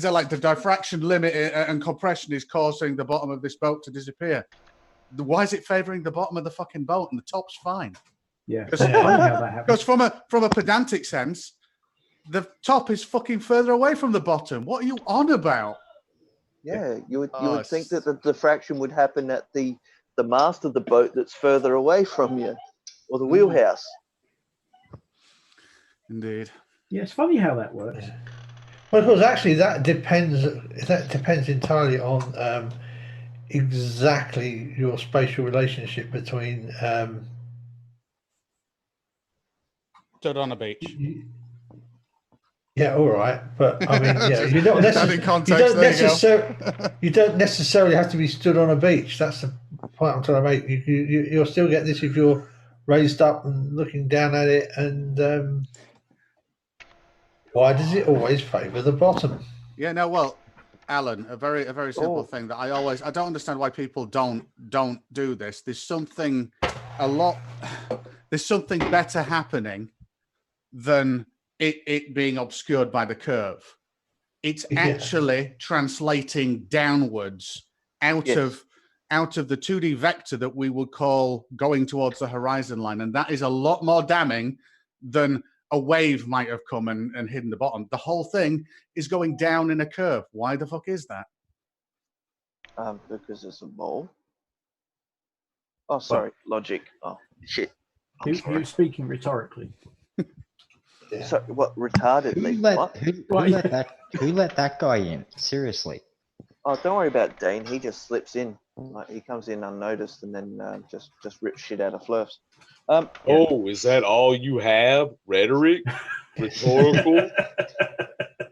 it like the diffraction limit and compression is causing the bottom of this boat to disappear? Why is it favoring the bottom of the fucking boat and the top's fine? Yeah, because from a pedantic sense, the top is fucking further away from the bottom. What are you on about? Yeah, you would think that the diffraction would happen at the mast of the boat that's further away from you, or the wheelhouse. Indeed. Yeah, it's funny how that works. Well, of course, actually, that depends entirely on exactly your spatial relationship between. Stood on a beach. Yeah, all right, but I mean, you don't necessarily have to be stood on a beach. That's the point I'm trying to make. You'll still get this if you're raised up and looking down at it. And why does it always favour the bottom? Yeah, no, well, Alan, a very simple thing that I don't understand why people don't do this. There's something better happening than it being obscured by the curve. It's actually translating downwards out of the 2D vector that we would call going towards the horizon line, and that is a lot more damning than a wave might have come and hidden the bottom. The whole thing is going down in a curve. Why the fuck is that? Because it's a mole. Oh, sorry, logic. Oh, shit. Who's speaking rhetorically? So what? Retardedly? Who let that guy in? Seriously. Oh, don't worry about Dean. He just slips in. Like he comes in unnoticed and then just rips shit out of Flurfs. Oh, is that all you have? Rhetoric? Rhetorical?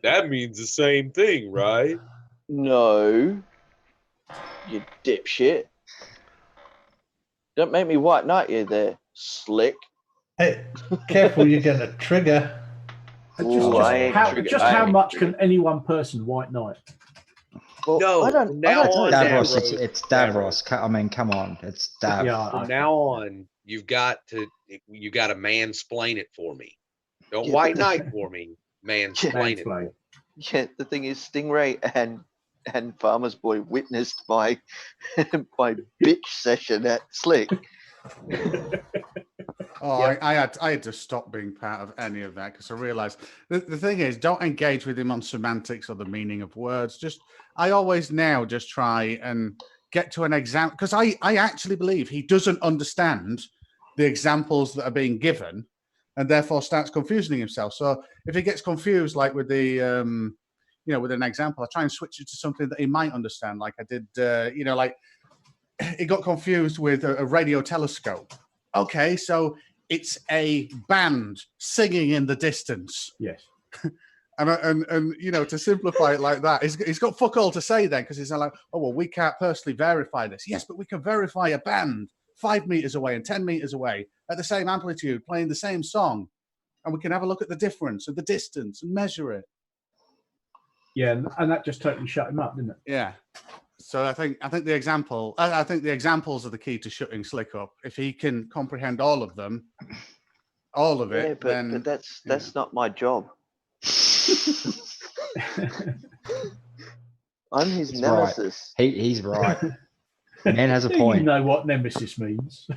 That means the same thing, right? No. You dipshit. Don't make me white knight you there, slick. Hey, careful, you're going to trigger. Just how much can any one person white knight? Well, no, I don't know. Davros, it's Davros. I mean, come on, it's Davros. Yeah, from now on, you got to mansplain it for me. Don't white knight for me. Mansplain it. Yeah, the thing is, Stingray and Farmer's Boy witnessed my bitch session at Slick. I had to stop being part of any of that because I realized the thing is, don't engage with him on semantics or the meaning of words. I always now just try and get to an example because I actually believe he doesn't understand the examples that are being given, and therefore starts confusing himself. So if he gets confused, like with the, with an example, I try and switch it to something that he might understand. Like I did, like he got confused with a radio telescope. Okay, so it's a band singing in the distance. Yes. And to simplify it like that, he's got fuck all to say then, because he's like, oh, well, we can't personally verify this. Yes, but we can verify a band 5 meters away and 10 meters away at the same amplitude playing the same song. And we can have a look at the difference and the distance and measure it. Yeah, and that just totally shut him up, didn't it? Yeah. So I think the examples are the key to shutting Slick up. If he can comprehend all of them, all of it, but that's not my job. I'm his nemesis. Right. He's right. Man has a point. You know what nemesis means.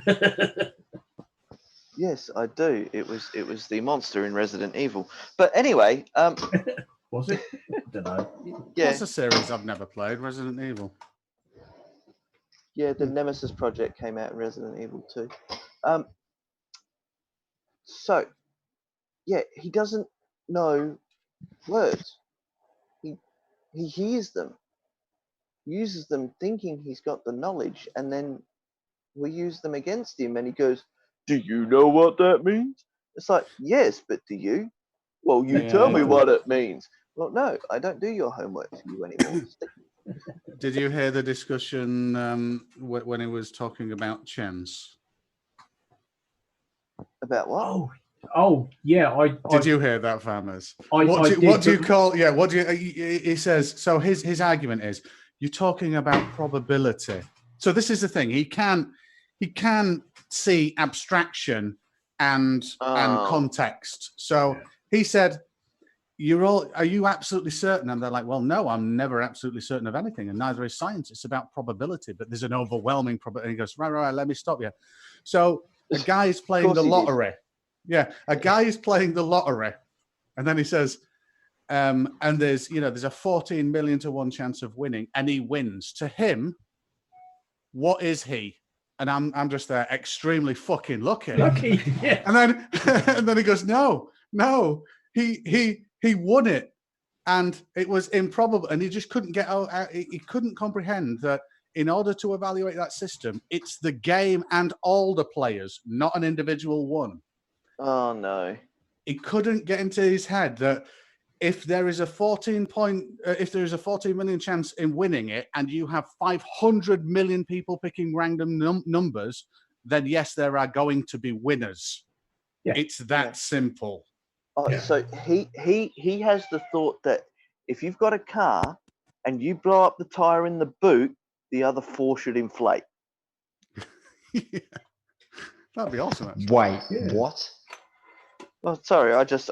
Yes, I do. It was the monster in Resident Evil. But anyway, was it? I don't know. Yeah. That's a series I've never played, Resident Evil. Yeah, the Nemesis project came out in Resident Evil 2. So, yeah, he doesn't know words. He hears them, uses them thinking he's got the knowledge, and then we use them against him, and he goes, "Do you know what that means?" It's like, yes, but do you? Well, you tell me what it means. Well, no, I don't do your homework for you anymore. Did you hear the discussion when he was talking about chance? About what? Oh, yeah. Did you hear that, farmers? I What do you call? Yeah, what do you? He says. So his argument is, you're talking about probability. So this is the thing. He can see abstraction and context. So he said, are you absolutely certain? And they're like, well, no, I'm never absolutely certain of anything, and neither is science. It's about probability, but there's an overwhelming probability. And he goes, right, let me stop you. So a guy is playing the lottery. Yeah, a guy is playing the lottery, and then he says, and there's a 14 million to 1 chance of winning, and he wins. To him, what is he? And I'm just there, extremely fucking lucky. Yeah. And then he goes, no, he won it, and it was improbable, and he just couldn't get out. He couldn't comprehend that in order to evaluate that system, it's the game and all the players, not an individual one. Oh no! He couldn't get into his head that if there is a 14 million chance in winning it, and you have 500 million people picking random numbers, then yes, there are going to be winners. Yeah. It's that simple. Oh, yeah. So he has the thought that if you've got a car and you blow up the tire in the boot, the other 4 should inflate. Yeah. That'd be awesome. Actually. Wait, what? Oh, sorry, I just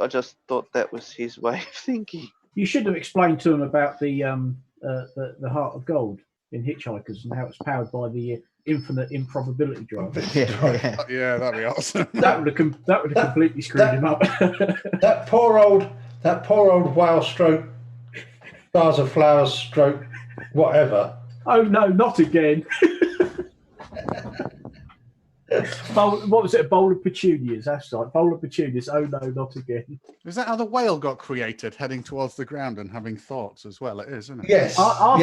thought that was his way of thinking. You should have explained to him about the heart of gold in Hitchhikers and how it's powered by the infinite improbability drive. Yeah, that'd be awesome. That would have completely screwed him up. that poor old whale stroke, bars of flowers stroke, whatever. Oh no, not again. What was it? A bowl of petunias. That's right. Bowl of petunias. Oh no, not again. Is that how the whale got created, heading towards the ground and having thoughts as well? It is, isn't it? Yes. What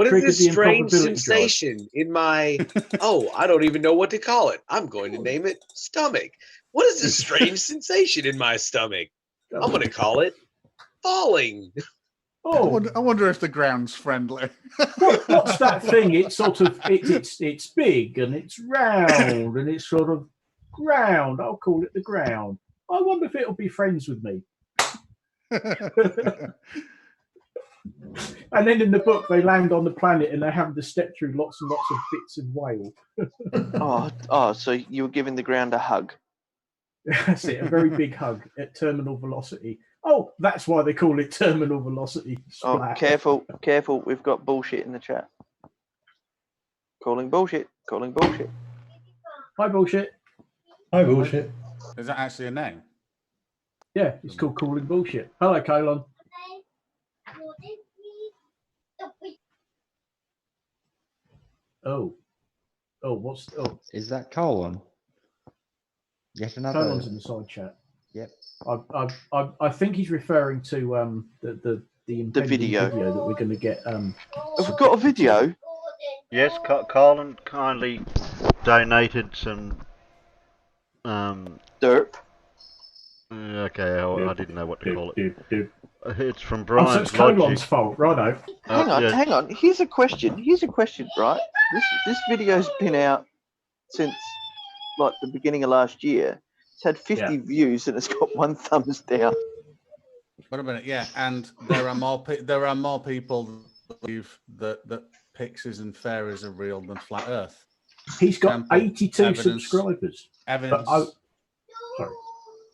is this strange sensation in my? Oh, I don't even know what to call it. I'm going to name it stomach. What is this strange sensation in my stomach? I'm going to call it falling. Oh, I wonder if the ground's friendly. What's that thing? It's sort of it's big and it's round and it's sort of ground. I'll call it the ground. I wonder if it'll be friends with me. And then in the book, they land on the planet and they have to step through lots and lots of bits of whale. So you were giving the ground a hug. That's it, a very big hug at terminal velocity. Oh, that's why they call it terminal velocity. Splat. Oh, careful. We've got bullshit in the chat. Calling bullshit. Hi, bullshit. Hi, bullshit. Is that actually a name? Yeah, it's called calling bullshit. Hello, Colon. Oh, what's... Oh. Is that colon? Yet another. Colon's in the side chat. Yep. I think he's referring to the impending video. that we're going to get. Have we got a video? Yes, Colin kindly donated some. Derp. Okay, I didn't know what to call it. It's from Oh, so Brian's it's Colon's Logic. fault, righto. Hang on, yeah. hang on. Here's a question, right? This video's been out since like the beginning of last year. It's had 50 views and it's got 1 thumbs down. Wait a minute, yeah, and there are more people that believe that pixies and fairies are real than flat Earth. He's got Example, 82 evidence- subscribers. Evidence. Sorry.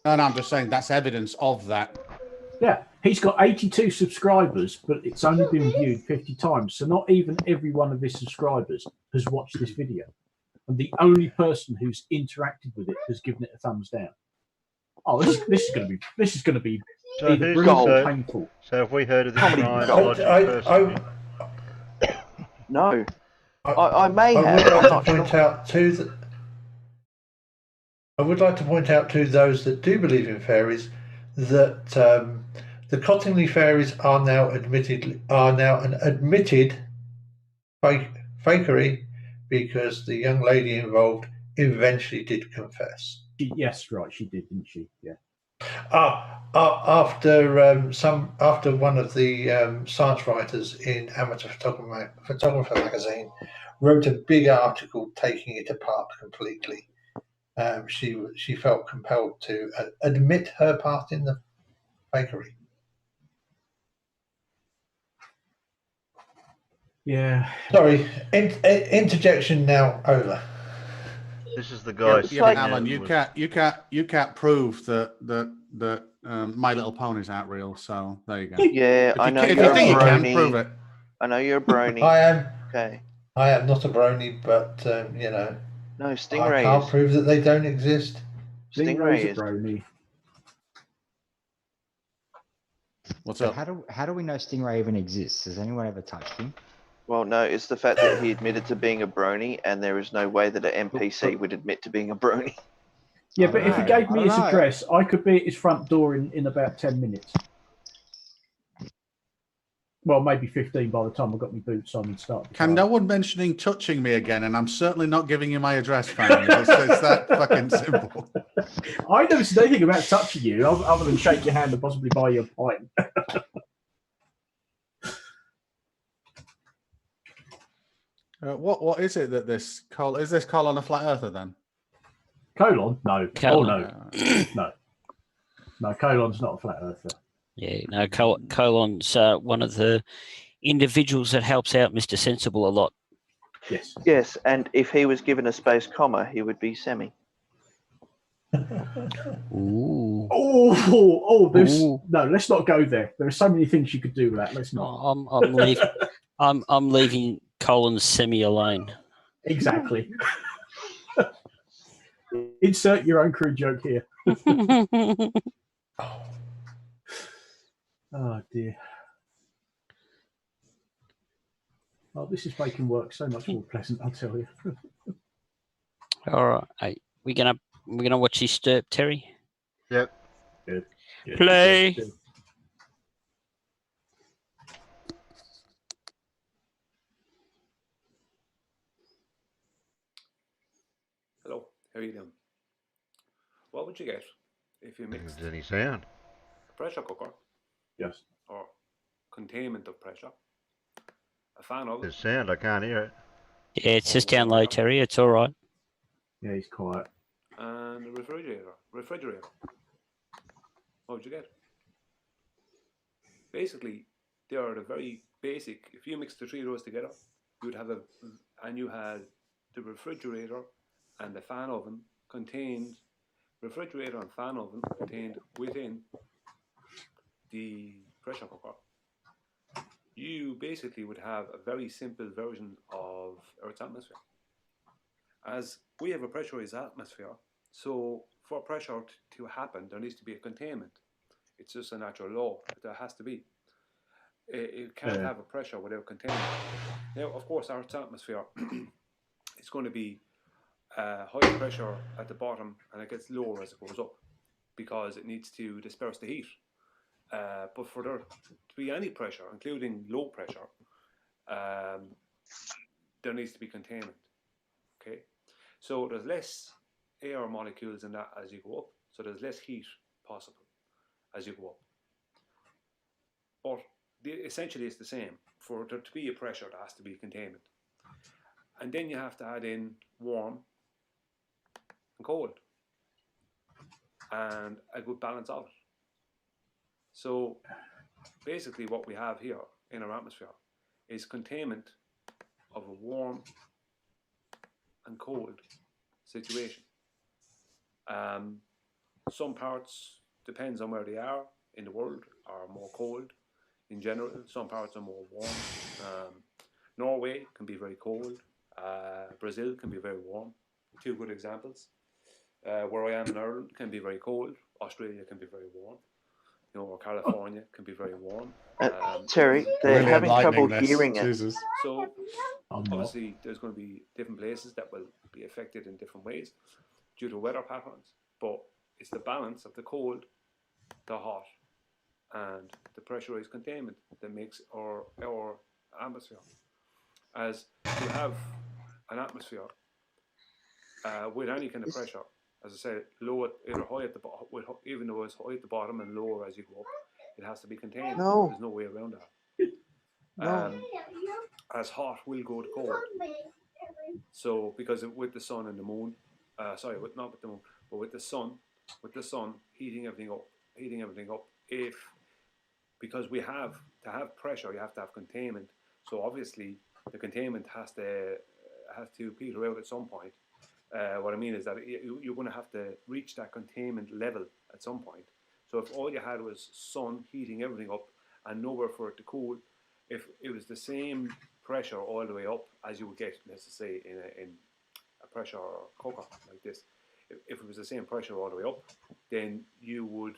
No, I'm just saying that's evidence of that. Yeah, he's got 82 subscribers, but it's only been viewed 50 times. So not even every one of his subscribers has watched this video. And the only person who's interacted with it has given it a thumbs down. Oh, this is going to be So either who's brilliant or heard- painful. So have we heard of this Comedy Brian's gold. Logic person? No. I may I have. would I'm like not to point out to I would like to point out to those that do believe in fairies that the Cottingley fairies are now an admitted fakery because the young lady involved eventually did confess. Yes, right, she did, didn't she? Yeah. After one of the science writers in Amateur Photographer magazine wrote a big article taking it apart completely. She felt compelled to admit her part in the fakery. Yeah. Sorry, interjection now over. This is the guy. Yeah, but Alan, you can't prove that My Little Ponies aren't real. So there you go. Yeah, If I you know can- if you're you think a you can, brony. prove it. I know you're a brony. I am. Okay. I am not a brony, but No, I Stingray can't is. prove that they don't exist. Stingray is. brony. What's So up? how do we know Stingray even exists? Has anyone ever touched him? Well, no, it's the fact that he admitted to being a brony, and there is no way that an NPC would admit to being a brony. Yeah, but if he gave me his know. address, I could be at his front door in about 10 minutes. Well, maybe 15 by the time I got my boots on and start. Can no one mentioning touching me again? And I'm certainly not giving you my address, fam. It's that fucking simple. I never said anything about touching you, other than shake your hand and possibly buy you a pint. What is it that this is this Colin a flat earther then? Colon? No. Colon. Oh, no. No. No, Colon's not a flat earther. Yeah, no, Colon's one of the individuals that helps out Mr. Sensible a lot. Yes. Yes, and if he was given a space comma, he would be semi. Ooh. There's Ooh. no. Let's not go there. There are so many things you could do with that. Let's not. I'm leaving. I'm leaving Colin's semi alone. Exactly. Insert your own crude joke here. Oh dear. Oh, this is making work so much more pleasant, I'll tell you. All right, hey, we're gonna watch this Sturp, Terry. Yep. Good. Play. Good. Hello, how are you doing? What would you get if you mixed Does any sound? a pressure cooker? Yes. Or containment of pressure, a fan oven, There's sound. I can't hear it. Yeah, it's just down low, Terry. It's all right. Yeah, he's quiet. and a refrigerator. What would you get? Basically, they are the very basic. If you mix the three of those together, you had the refrigerator and the fan oven contained. Refrigerator and fan oven contained within the pressure cooker. You basically would have a very simple version of Earth's atmosphere. As we have a pressurized atmosphere, so for pressure to happen, there needs to be a containment. It's just a natural law. There has to be. It can't have a pressure without containment. Now, of course, Earth's atmosphere is going to be high pressure at the bottom and it gets lower as it goes up because it needs to disperse the heat. But for there to be any pressure, including low pressure, there needs to be containment. Okay, so there's less air molecules in that as you go up, so there's less heat possible as you go up. But essentially it's the same. For there to be a pressure, there has to be containment. And then you have to add in warm and cold and a good balance of it. So basically what we have here in our atmosphere is containment of a warm and cold situation. Some parts, depends on where they are in the world, are more cold in general. Some parts are more warm. Norway can be very cold. Brazil can be very warm. Two good examples. Where I am in Ireland can be very cold. Australia can be very warm. You know, or California can be very warm. Terry, they're having trouble hearing it. So obviously there's going to be different places that will be affected in different ways due to weather patterns. But it's the balance of the cold, the hot, and the pressurized containment that makes our atmosphere. As you have an atmosphere with any kind of pressure, as I said, low at, either high at the bottom, even though it's high at the bottom and lower as you go up, it has to be contained. No. There's no way around that. As hot will go to cold. So because with the sun and the moon, not with the moon, but with the sun heating everything up. Because we have to have pressure, you have to have containment. So obviously the containment has to peter out at some point. What I mean is that you're going to have to reach that containment level at some point. So if all you had was sun heating everything up and nowhere for it to cool, if it was the same pressure all the way up as you would get, let's say, in a pressure cooker like this, if it was the same pressure all the way up, then you would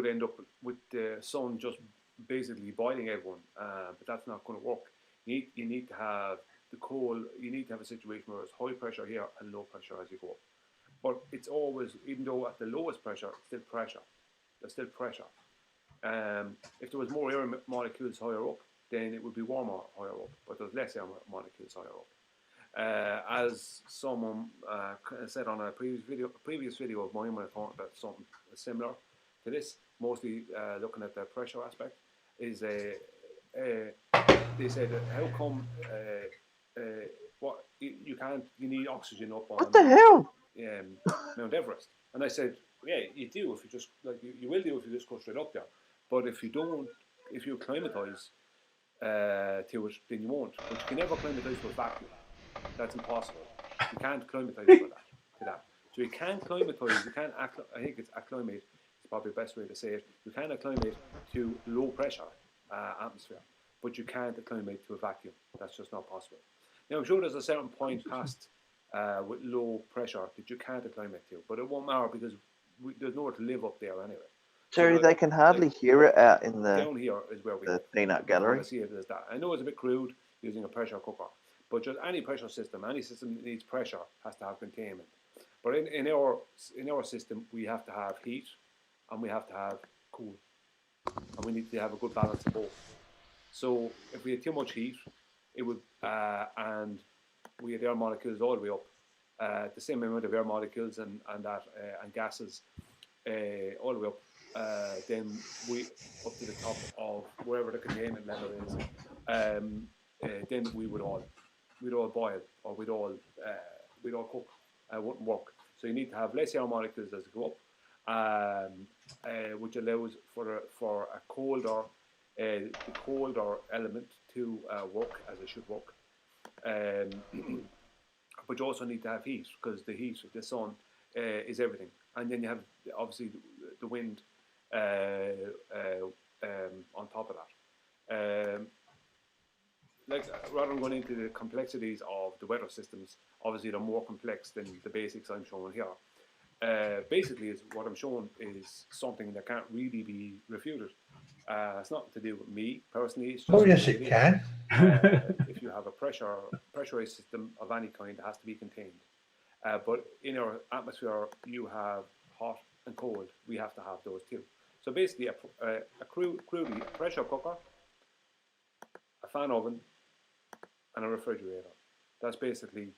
end up with the sun just basically boiling everyone, but that's not going to work. You need to have the cold. You need to have a situation where it's high pressure here and low pressure as you go up. But it's always, even though at the lowest pressure, it's still pressure. There's still pressure. If there was more air molecules higher up, then it would be warmer higher up. But there's less air molecules higher up. As someone said on a previous video of mine when I talked about something similar to this, mostly looking at the pressure aspect, is they said how come you need oxygen up on what the hell? Mount Everest? And I said, yeah, you do if you just you will do if you just go straight up there. But if you don't, if you acclimatise to it, then you won't. But you can never acclimatise to a vacuum. That's impossible. You can't acclimatise to that. So you can't acclimatise. You can't. I think it's acclimate. It's probably the best way to say it. You can acclimate to low pressure atmosphere, but you can't acclimate to a vacuum. That's just not possible. Now I'm sure there's a certain point past with low pressure that you can't acclimate to, but it won't matter because there's nowhere to live up there anyway. Terry, they can hardly hear it out in the down here is where we peanut gallery. I see it as that. I know it's a bit crude using a pressure cooker, but just any pressure system, any system that needs pressure has to have containment. But in our system, we have to have heat and we have to have cool, and we need to have a good balance of both. So if we had too much heat, it would and we had air molecules all the way up, the same amount of air molecules and gases all the way up. Then we up to the top of wherever the containment level is. Then we'd all boil or we'd all cook. It wouldn't work. So you need to have less air molecules as you go up, which allows for a colder element to work as it should work. But you also need to have heat because the heat of the sun is everything. And then you have obviously the wind on top of that. Rather than going into the complexities of the weather systems, obviously they're more complex than the basics I'm showing here. Basically, what I'm showing is something that can't really be refuted. It's nothing to do with me personally. It's just Oh, the yes, way it is. can. If you have a pressurized system of any kind, it has to be contained. But in our atmosphere, you have hot and cold. We have to have those too. So basically, crudely, a pressure cooker, a fan oven, and a refrigerator. That's basically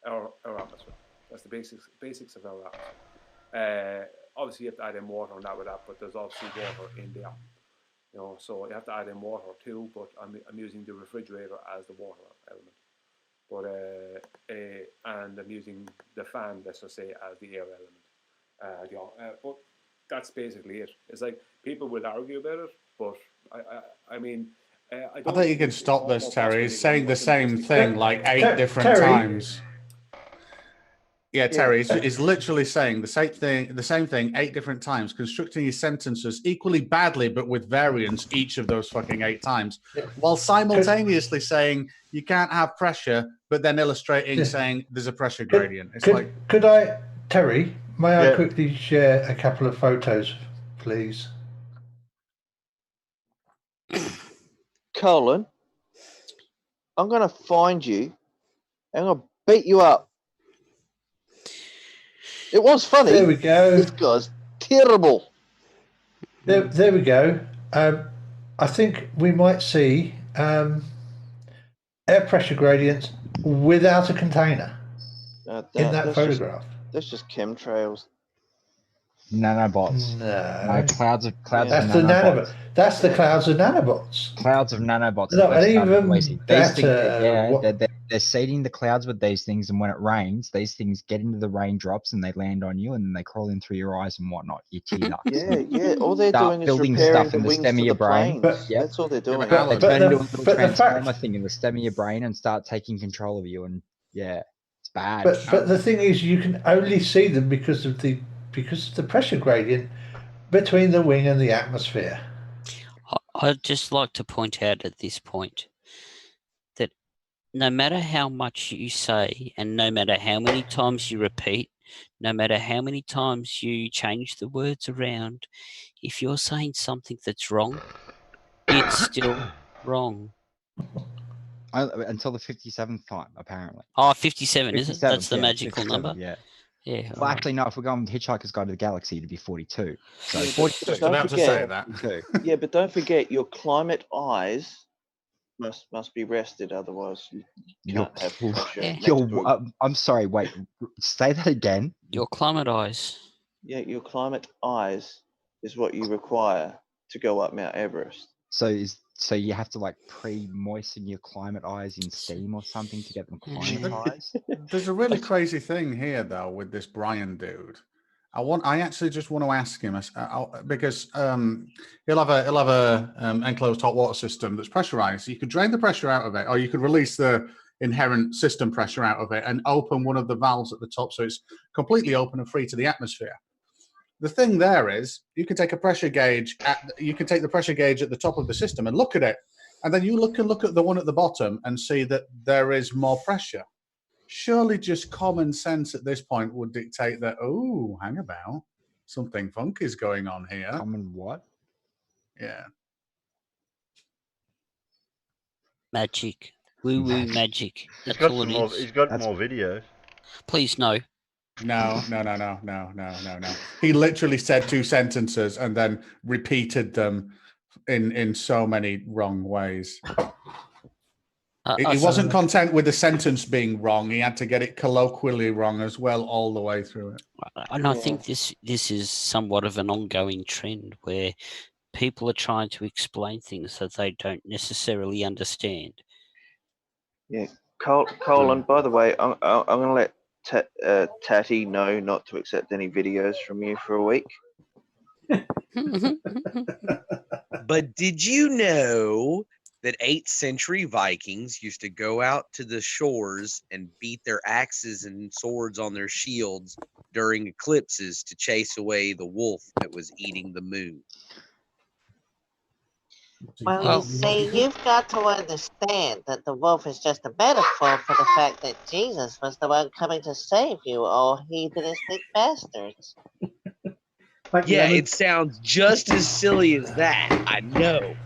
our atmosphere. That's the basics of our atmosphere. Obviously, you have to add in water and that with that, but there's obviously water in there. You know, so you have to add in water too. But I'm using the refrigerator as the water element. But and I'm using the fan, let's just say, as the air element. But that's basically it. It's like people will argue about it, but I mean. I think you can stop this, Terry. He's saying the same thing like 8 different Terry. times. Yeah, Terry, he's literally saying the same thing 8 different times, constructing his sentences equally badly, but with variance each of those fucking 8 times, while simultaneously saying you can't have pressure, but then illustrating saying there's a pressure gradient. It's like, could I, Terry? May I Yeah. quickly share a couple of photos, please? Colin, I'm going to find you and I'm going to beat you up. It was funny. There we go. This guy's terrible. There we go. I think we might see air pressure gradients without a container in that photograph. That's just chemtrails. Nanobots. No, clouds of that's the nanobots. That's the clouds of nanobots. Clouds of nanobots. No, that they've and started even releasing. better, They're seeding the clouds with these things, and when it rains, these things get into the raindrops and they land on you, and then they crawl in through your eyes and whatnot. Your tear ducts. Yeah. All they're doing is repairing stuff the in the wings stem to of your the brain. planes. That's all they're doing. They turn into a little transformer thing in the stem of your brain and start taking control of you, and yeah, it's bad. But the thing is, you can only see them because of the pressure gradient between the wing and the atmosphere. I'd just like to point out at this point that no matter how much you say and no matter how many times you repeat, no matter how many times you change the words around, if you're saying something that's wrong, it's still wrong. Until the 57th time, apparently. Oh, 57, is it? That's the magical number? Yeah. Yeah. Well, actually, no. If we're going Hitchhiker's Guide to the Galaxy, it'd be 42. So Yeah, 42. but don't forget, yeah, but don't forget your climate eyes must be rested, otherwise you can't have pressure. I'm sorry. Wait. Say that again. Your climate eyes. Yeah, your climate eyes is what you require to go up Mount Everest. So you have to like pre-moisten your climate eyes in steam or something to get them climatized. There's a really crazy thing here though with this Brian dude. I actually just want to ask him because he'll have a enclosed hot water system that's pressurized. So you could drain the pressure out of it, or you could release the inherent system pressure out of it and open one of the valves at the top so it's completely open and free to the atmosphere. The thing there is, you can take a pressure gauge. You can take the pressure gauge at the top of the system and look at it, and then you look at the one at the bottom and see that there is more pressure. Surely, just common sense at this point would dictate that. Oh, hang about, something funky is going on here. Common what? Yeah. Magic. Woo magic. He's That's got all some it more. is. He's got more videos. Please no. No. He literally said 2 sentences and then repeated them in so many wrong ways. He wasn't content with the sentence being wrong. He had to get it colloquially wrong as well all the way through it. And I think this is somewhat of an ongoing trend where people are trying to explain things that they don't necessarily understand. Yeah, Colin. By the way, I'm going to let Tatty know not to accept any videos from you for a week. But did you know that 8th century Vikings used to go out to the shores and beat their axes and swords on their shields during eclipses to chase away the wolf that was eating the moon? Well, you see, you've got to understand that the wolf is just a metaphor for the fact that Jesus was the one coming to save you, all heathenistic bastards. Yeah, it sounds just as silly as that. I know.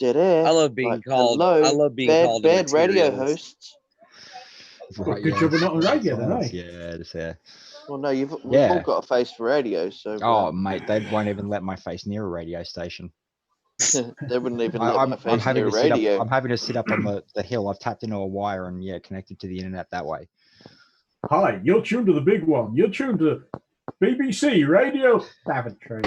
I love being called. Hello, I love being called a bad radio materialist. hosts. Right, good job we're not on radio then, eh? Yeah, just, yeah. Well, no, we've all Yeah. got a face for radio, so Oh, mate, they won't even let my face near a radio station. they wouldn't even let my I'm face having near to sit up. radio. I'm having to sit up on the hill. I've tapped into a wire and connected to the internet that way. Hi, you're tuned to the big one. You're tuned to BBC Radio Daventry.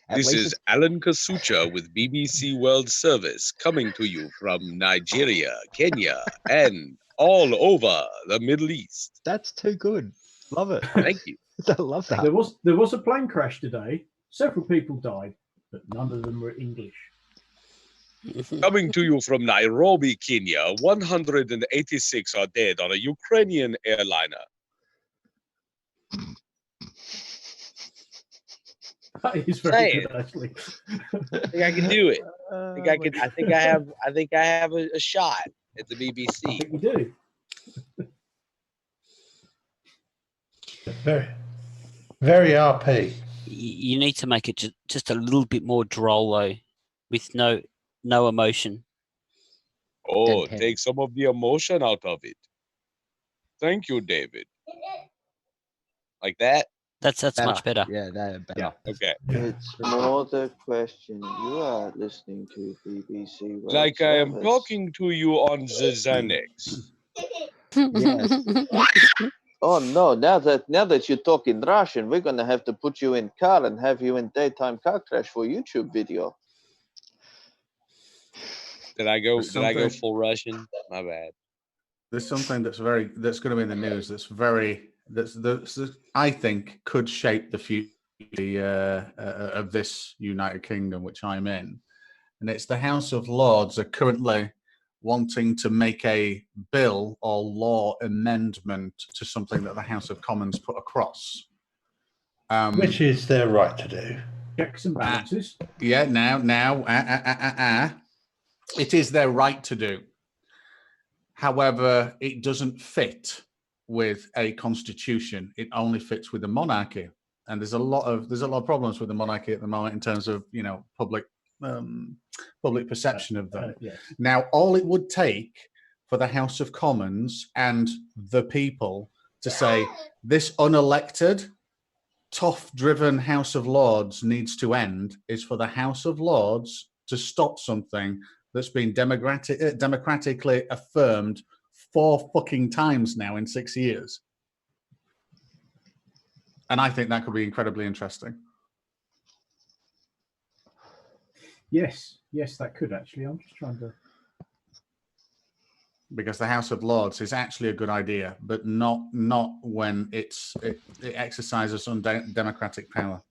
This is Alan Kasucha with BBC World Service coming to you from Nigeria, Kenya, and all over the Middle East. That's too good. Love it. Thank you. I love that. There was a plane crash today. Several people died, but none of them were English. Coming to you from Nairobi, Kenya, 186 are dead on a Ukrainian airliner. That is very good, actually. I think I can do it. I think I have a shot at the BBC. I think you do. Very, very RP. You need to make it just a little bit more droll, though, with no emotion. Oh, take some of the emotion out of it. Thank you, David. Like that? That's much better. Yeah, that better. Okay. It's more the question. You are listening to BBC World Like I am Service. talking to you on the Xanax. Oh no! Now that you're talking Russian, we're gonna have to put you in car and have you in daytime car crash for YouTube video. Did I go full Russian? My bad. There's something that's going to be in the news. That's I think could shape the future of this United Kingdom, which I'm in, and it's the House of Lords are currently wanting to make a bill or law amendment to something that the House of Commons put across. Which is their right to do. Checks and balances. It is their right to do. However, it doesn't fit with a constitution. It only fits with a monarchy. And there's a lot of problems with the monarchy at the moment in terms of public perception of them. Yes. Now, all it would take for the House of Commons and the people to say this unelected, tough-driven House of Lords needs to end is for the House of Lords to stop something that's been democratically affirmed 4 fucking times now in 6 years. And I think that could be incredibly interesting. Yes, that could actually. I'm just trying to. Because the House of Lords is actually a good idea, but not when it exercises undemocratic power.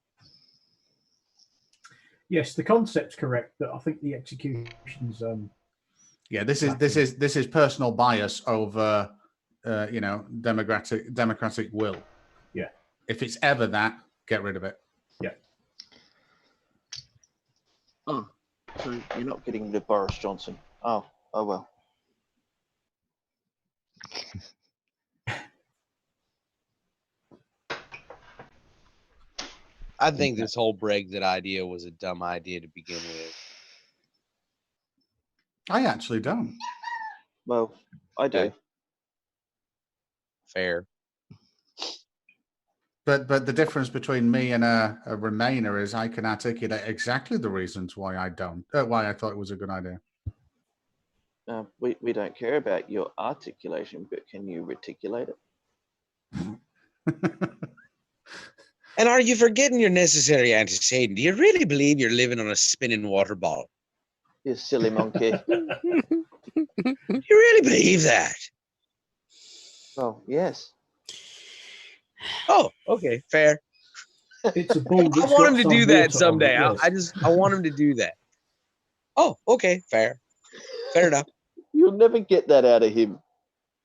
Yes, the concept's correct, but I think the execution's. Yeah, this is personal bias over, democratic will. Yeah. If it's ever that, get rid of it. Yeah. Oh, so you're not getting rid of Boris Johnson. Oh well. I think this whole Brexit idea was a dumb idea to begin with. I actually don't. Well, I do. Fair. But the difference between me and a Remainer is I can articulate exactly the reasons why I don't. Why I thought it was a good idea. We don't care about your articulation, but can you reticulate it? And are you forgetting your necessary antecedent? Do you really believe you're living on a spinning water ball? You silly monkey. You really believe that? Oh, yes. Oh, okay, fair. It's a ball. I want him to do that someday. I want him to do that. Oh, okay, fair enough. You'll never get that out of him.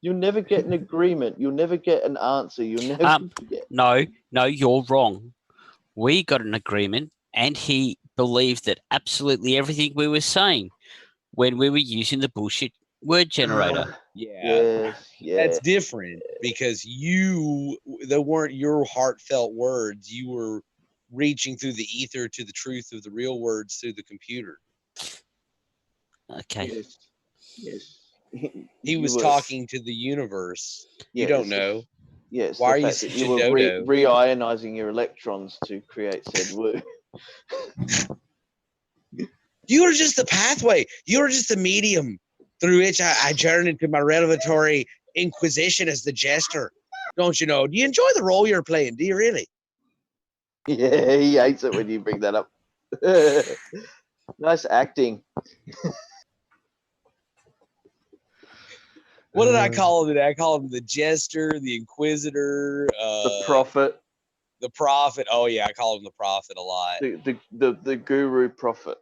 You'll never get an agreement. You'll never get an answer. You'll never get... No, you're wrong. We got an agreement and he believed that absolutely everything we were saying when we were using the bullshit word generator. Yeah, that's different because they weren't your heartfelt words. You were reaching through the ether to the truth of the real words through the computer. Okay. Yes. He was talking to the universe. You don't know. Yes. Why the are you fact such that you a were dodo? reionizing your electrons to create said woo. You are just the pathway. You are just the medium through which I journey into my revelatory inquisition as the jester. Don't you know? Do you enjoy the role you're playing? Do you really? Yeah, he hates it when you bring that up. Nice acting. What did I call him today? I called him the jester, the inquisitor, The prophet. The prophet. Oh yeah, I call him the prophet a lot. The guru prophet.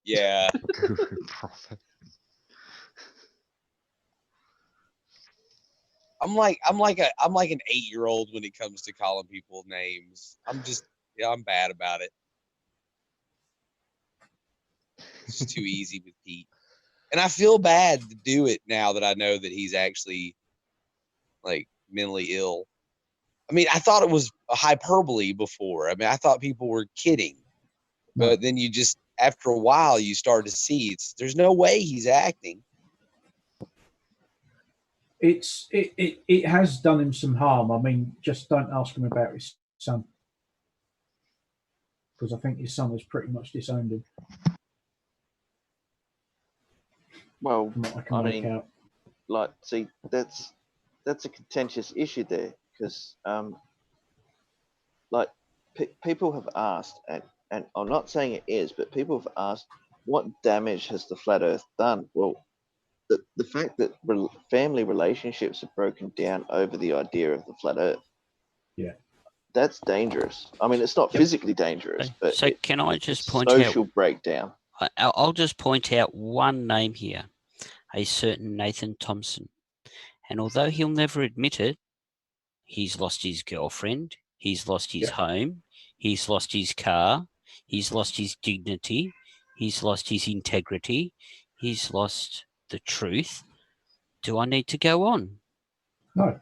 Yeah. Guru prophet. I'm like an 8-year-old when it comes to calling people names. I'm bad about it. It's just too easy with Pete. And I feel bad to do it now that I know that he's actually like mentally ill. I mean, I thought it was a hyperbole before. I mean, I thought people were kidding. But then you just, after a while, you start to see there's no way he's acting. It has done him some harm. I mean, just don't ask him about his son, because I think his son has pretty much disowned him. Well, from what I can make out. Like, see, that's a contentious issue there, because like people have asked, and I'm not saying it is, but people have asked, what damage has the flat Earth done? Well, the fact that family relationships are broken down over the idea of the flat Earth. Yeah. That's dangerous. I mean, it's not physically dangerous, but So can I just point social out breakdown? I'll just point out one name here, a certain Nathan Thompson. And although he'll never admit it, he's lost his girlfriend, he's lost his home, he's lost his car, he's lost his dignity, he's lost his integrity, he's lost the truth. Do I need to go on? No.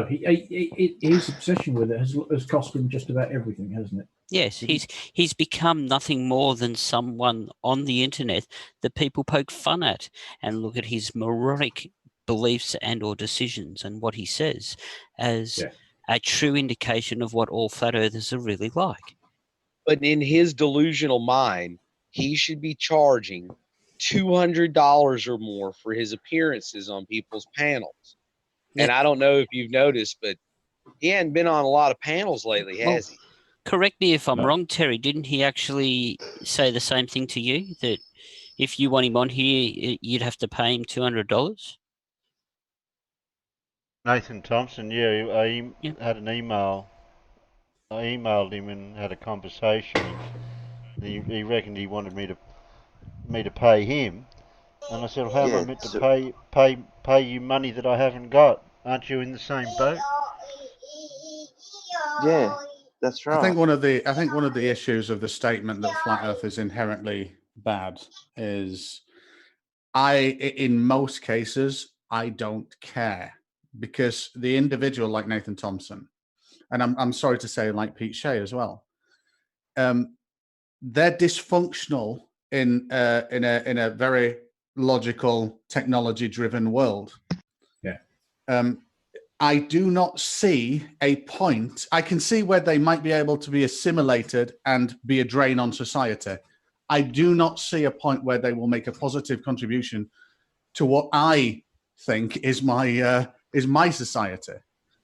His obsession with it has cost him just about everything, hasn't it? Yes, he's become nothing more than someone on the internet that people poke fun at and look at his moronic beliefs and or decisions and what he says as a true indication of what all flat earthers are really like. But in his delusional mind, he should be charging $200 or more for his appearances on people's panels. And I don't know if you've noticed, but he hadn't been on a lot of panels lately, has he? Correct me if I'm wrong, Terry. Didn't he actually say the same thing to you, that if you want him on here, you'd have to pay him $200? Nathan Thompson, I had an email. I emailed him and had a conversation. He reckoned he wanted me to pay him, and I said, well, how am I meant to pay you money that I haven't got? Aren't you in the same boat? Yeah, that's right. I think one of the issues of the statement that flat Earth is inherently bad is, in most cases, I don't care, because the individual like Nathan Thompson, and I'm sorry to say, like Pete Shea as well, they're dysfunctional in a very logical, technology-driven world. Yeah. I do not see a point. I can see where they might be able to be assimilated and be a drain on society. I do not see a point where they will make a positive contribution to what I think is my society.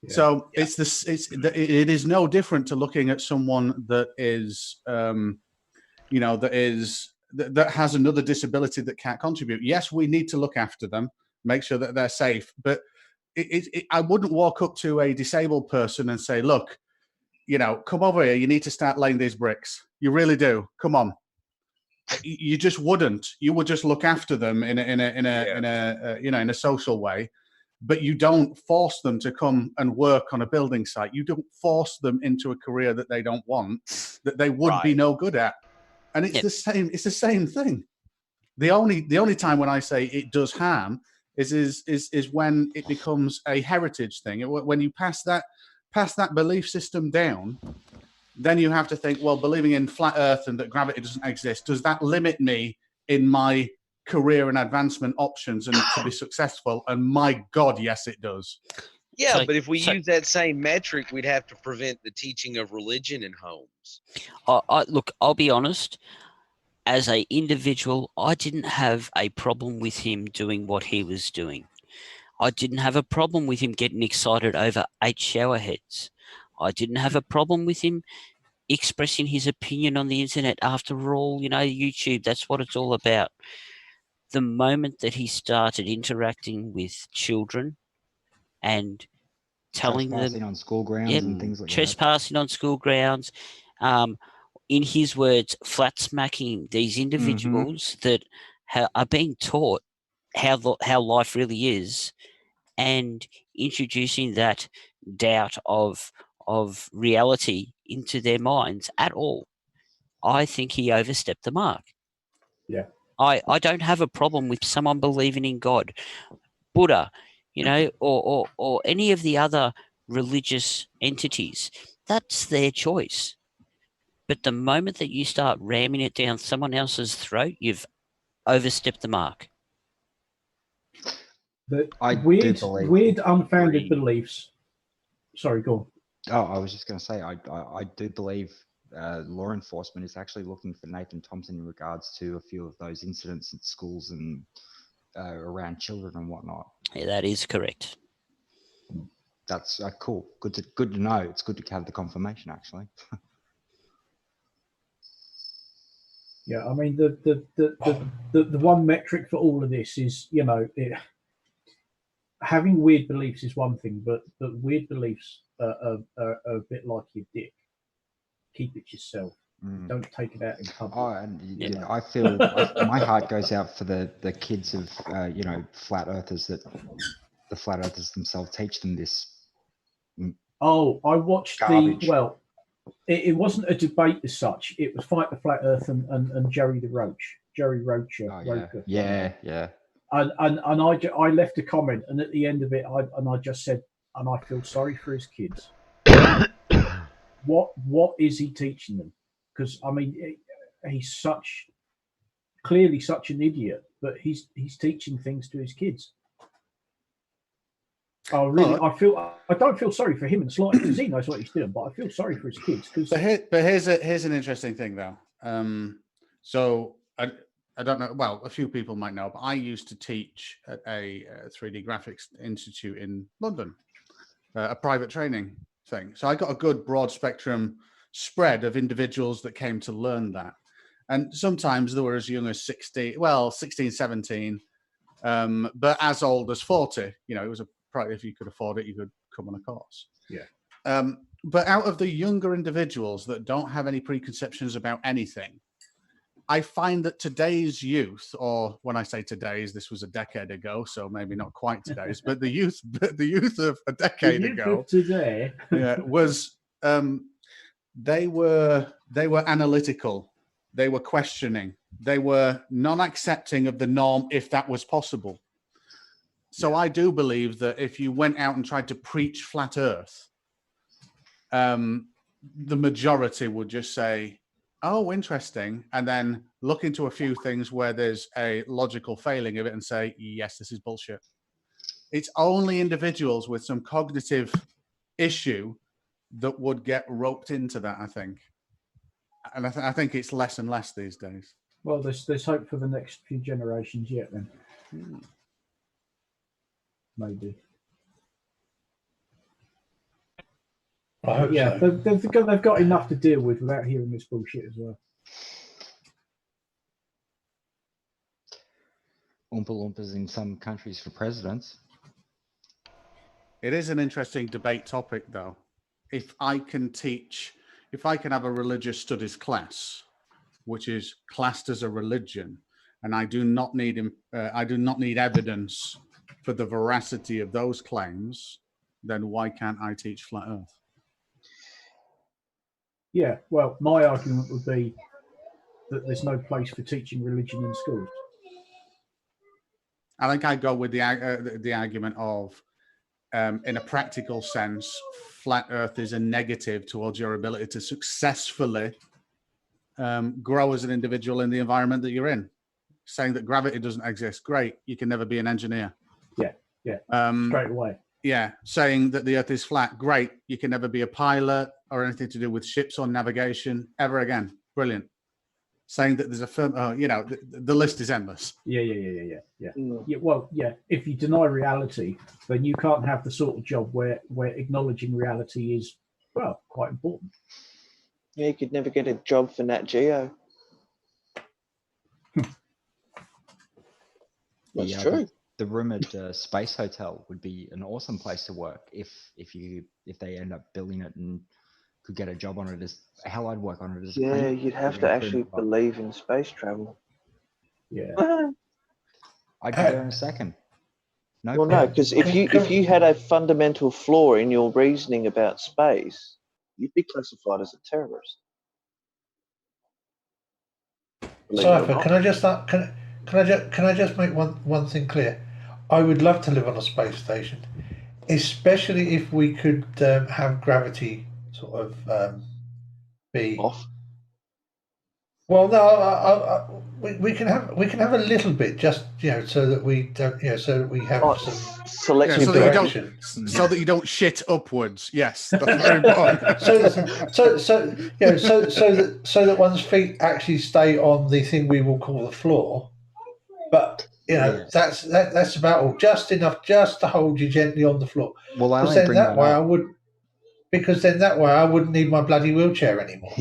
Yeah. So it is no different to looking at someone that is, that has another disability that can't contribute. Yes, we need to look after them, make sure that they're safe, but I wouldn't walk up to a disabled person and say, look, come over here. You need to start laying these bricks. You really do. Come on. You just wouldn't. You would just look after them in a social way. but you don't force them to come and work on a building site. You don't force them into a career that they don't want, that they would be no good at. And it's the same. It's the same thing. The only time when I say it does harm is when it becomes a heritage thing. When you pass that belief system down, then you have to think, well, believing in flat Earth and that gravity doesn't exist, does that limit me in my career and advancement options and to be successful? And my God, yes, it does. Yeah, but if we use that same metric, we'd have to prevent the teaching of religion in homes. Look, I'll be honest. As an individual, I didn't have a problem with him doing what he was doing. I didn't have a problem with him getting excited over 8 shower heads. I didn't have a problem with him expressing his opinion on the internet. After all, YouTube, that's what it's all about. The moment that he started interacting with children and telling them... Trespassing on school grounds and things like that. Trespassing on school grounds. In his words, flat smacking these individuals that are being taught how life really is, and introducing that doubt of reality into their minds at all. I think he overstepped the mark. Yeah. I don't have a problem with someone believing in God, Buddha, or any of the other religious entities. That's their choice. But the moment that you start ramming it down someone else's throat, you've overstepped the mark. The I weird, unfounded beliefs. Sorry, go on. Oh, I was just going to say, I do believe law enforcement is actually looking for Nathan Thompson in regards to a few of those incidents at schools and around children and whatnot. Yeah, that is correct. That's cool. Good to know. It's good to have the confirmation, actually. Yeah, I mean the one metric for all of this is having weird beliefs is one thing, but weird beliefs are a bit like your dick. Keep it yourself. Don't take it out in public. Oh, and I feel my heart goes out for the kids of flat earthers, that the flat earthers themselves teach them this. Oh, I watched garbage. It wasn't a debate as such. It was Fight the Flat Earth and Jerry the Roach. Jerry Roacher. Yeah. And I left a comment, and at the end of it, I just said, and I feel sorry for his kids. What is he teaching them? Because I mean, he's clearly such an idiot, but he's teaching things to his kids. Oh, really? I don't feel sorry for him in the slightest, because he knows what he's doing, but I feel sorry for his kids. But here's an interesting thing, though. So I don't know. Well, a few people might know, but I used to teach at a 3D graphics institute in London, a private training thing. So I got a good broad spectrum spread of individuals that came to learn that. And sometimes they were as young as 16, 17, but as old as 40. It was if you could afford it, you could come on a course. Yeah. But out of the younger individuals that don't have any preconceptions about anything, I find that today's youth, or when I say today's, this was a decade ago, so maybe not quite today's, but the youth of a decade ago today, was they were analytical, they were questioning, they were non-accepting of the norm if that was possible. So I do believe that if you went out and tried to preach flat Earth, the majority would just say, oh, interesting, and then look into a few things where there's a logical failing of it and say, yes, this is bullshit. It's only individuals with some cognitive issue that would get roped into that, I think. And I think it's less and less these days. Well, there's hope for the next few generations yet, then. Maybe. I hope yeah, so. they've got enough to deal with without hearing this bullshit as well. Oompa Loompas in some countries for presidents. It is an interesting debate topic, though. If I can have a religious studies class, which is classed as a religion, and I do not need evidence for the veracity of those claims, then why can't I teach flat Earth? Yeah, well, my argument would be that there's no place for teaching religion in schools. I think I go with the argument of, in a practical sense, flat Earth is a negative towards your ability to successfully grow as an individual in the environment that you're in. Saying that gravity doesn't exist, great, you can never be an engineer. Yeah, straight away. Yeah, saying that the Earth is flat, great, you can never be a pilot or anything to do with ships or navigation ever again. Brilliant. Saying that there's a firm, the list is endless. Yeah. Well, yeah. If you deny reality, then you can't have the sort of job where acknowledging reality is, well, quite important. Yeah, you could never get a job for Nat Geo. That's true. The rumored space hotel would be an awesome place to work if they end up building it and could get a job on it. As hell, I'd work on it as a painter. You'd have to actually believe in space travel. Yeah, I'd be there in a second. No, because if you had a fundamental flaw in your reasoning about space, you'd be classified as a terrorist. Cypher, can I just make one thing clear? I would love to live on a space station, especially if we could have gravity sort of be off. Well, no, we can have a little bit, just so that we don't, so that we have some selection direction, so that you don't shit upwards. Yes, that's very important. so that one's feet actually stay on the thing we will call the floor, but that's about all, just enough, just to hold you gently on the floor. Well, Because then that way I wouldn't need my bloody wheelchair anymore.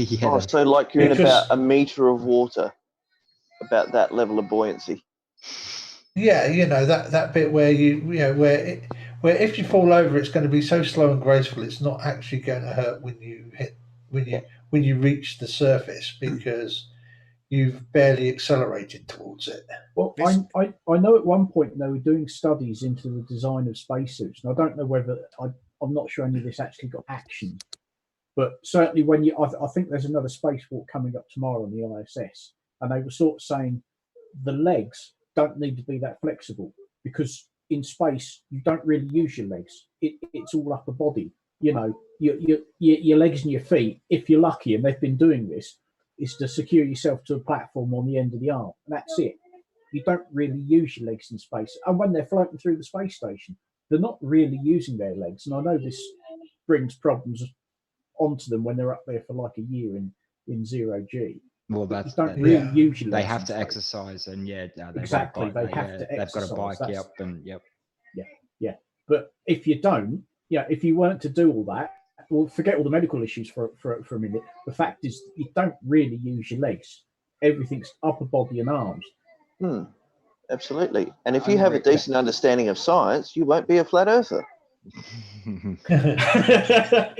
So like you're in about a meter of water, about that level of buoyancy. Yeah, that bit where where if you fall over, it's going to be so slow and graceful, it's not actually going to hurt when you reach the surface because you've barely accelerated towards it. Well, I know at one point they were doing studies into the design of spacesuits, and I don't know whether I'm not sure any of this actually got action, but certainly when I think there's another spacewalk coming up tomorrow on the ISS, and they were sort of saying the legs don't need to be that flexible because in space you don't really use your legs. It's all upper body. Your legs and your feet, if you're lucky, and they've been doing this, is to secure yourself to a platform on the end of the arm, and that's it. You don't really use your legs in space, and when they're floating through the space station, they're not really using their legs, and I know this brings problems onto them when they're up there for like a year in 0G. Well, you don't really use your legs. They have to exercise, and they have to exercise. They've got a bike, Yeah. But if you don't, if you weren't to do all that, well, forget all the medical issues for a minute. The fact is, you don't really use your legs. Everything's upper body and arms. Absolutely. And if you have a decent understanding of science, you won't be a flat earther.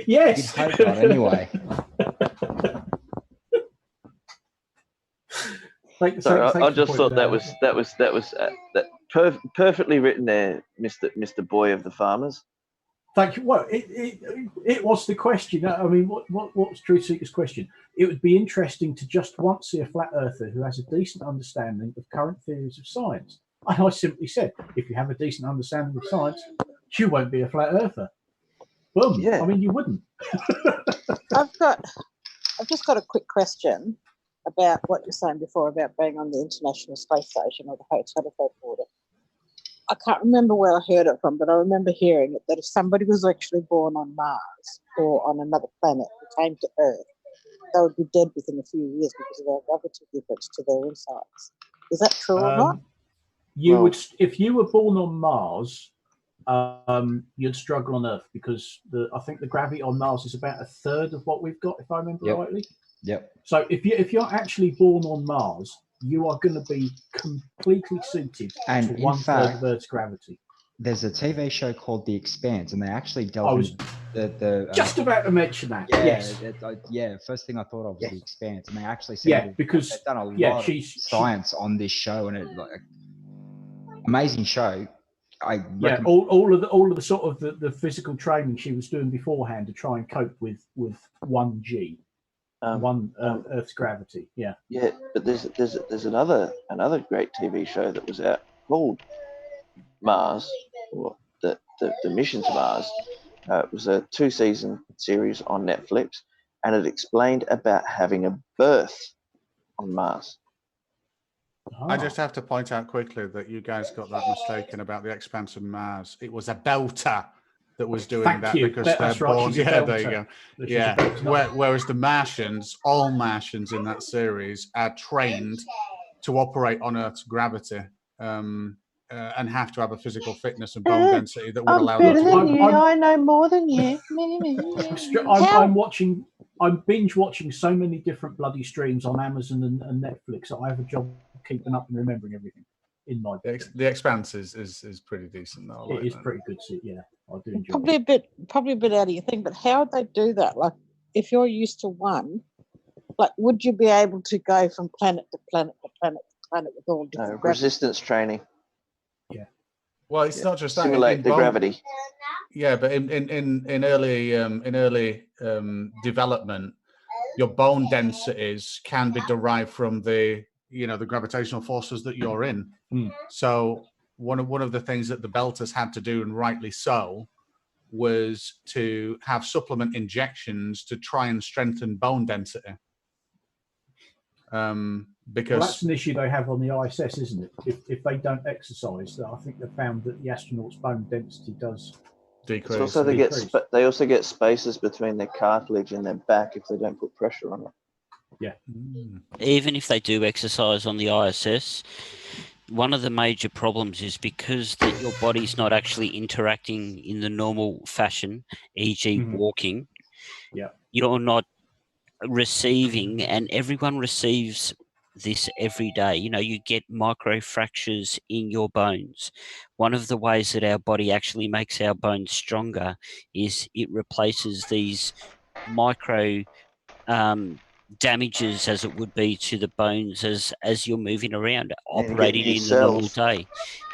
Yes. You'd hope not, anyway. I just thought that was perfectly written there, Mr. Boy of the Farmers. Thank you. Well, it was the question. I mean, what's Truth Seeker's question? It would be interesting to just once see a flat earther who has a decent understanding of current theories of science. And I simply said, if you have a decent understanding of science, you won't be a flat earther. Boom. Yeah. I mean, you wouldn't. I've just got a quick question about what you're saying before about being on the International Space Station or the hotel if they bought it. I can't remember where I heard it from, but I remember hearing it that if somebody was actually born on Mars or on another planet who came to Earth, they would be dead within a few years because of their gravity difference to their insides. Is that true or not? You would, if you were born on Mars, you'd struggle on Earth because I think the gravity on Mars is about a third of what we've got, if I remember rightly. Yep. So if you're actually born on Mars, you are going to be completely suited and to in one-third of Earth's gravity. There's a TV show called The Expanse, and they actually delve into the just about to mention that. First thing I thought of was The Expanse, and they actually said because they've done a lot of science on this show, and amazing show. Yeah, all of the sort of the physical training she was doing beforehand to try and cope with 1G, Earth's gravity. Yeah. Yeah, but there's another great TV show that was out called Mars, or the Mission to Mars. It was a 2-season series on Netflix, and it explained about having a birth on Mars. I just have to point out quickly that you guys got that mistaken about the expanse of Mars. It was a belter that was doing Thank that you. because That's they're right, born. she's a Yeah, there you belter. go. She's a Yeah. belter. Whereas the Martians, all Martians in that series, are trained to operate on Earth's gravity and have to have a physical fitness and bone density that would allow them to do that. I know more than you. I'm binge watching so many different bloody streams on Amazon and Netflix that I have a job keeping up and remembering everything in my. The Expanse is pretty decent though. It is pretty good. Yeah, I do enjoy. Probably a bit out of your thing, but how would they do that? Like, if you're used to one, like, would you be able to go from planet to planet to planet to planet with all different gravity? Resistance training. Yeah. Well, it's not just that. Simulate the gravity. Yeah, but in early development, your bone densities can be derived from the gravitational forces that you're in. So one of the things that the belters had to do, and rightly so, was to have supplement injections to try and strengthen bone density. Because that's an issue they have on the ISS, isn't it? If they don't exercise, I think they've found that the astronauts' bone density does decrease. Also, they also get spaces between their cartilage and their back if they don't put pressure on it. Yeah. Even if they do exercise on the ISS, one of the major problems is because that your body's not actually interacting in the normal fashion, e.g., walking. Yeah. You're not receiving, and everyone receives this every day. You get micro fractures in your bones. One of the ways that our body actually makes our bones stronger is it replaces these micro damages, as it would be to the bones as you're moving around, operating in the normal day.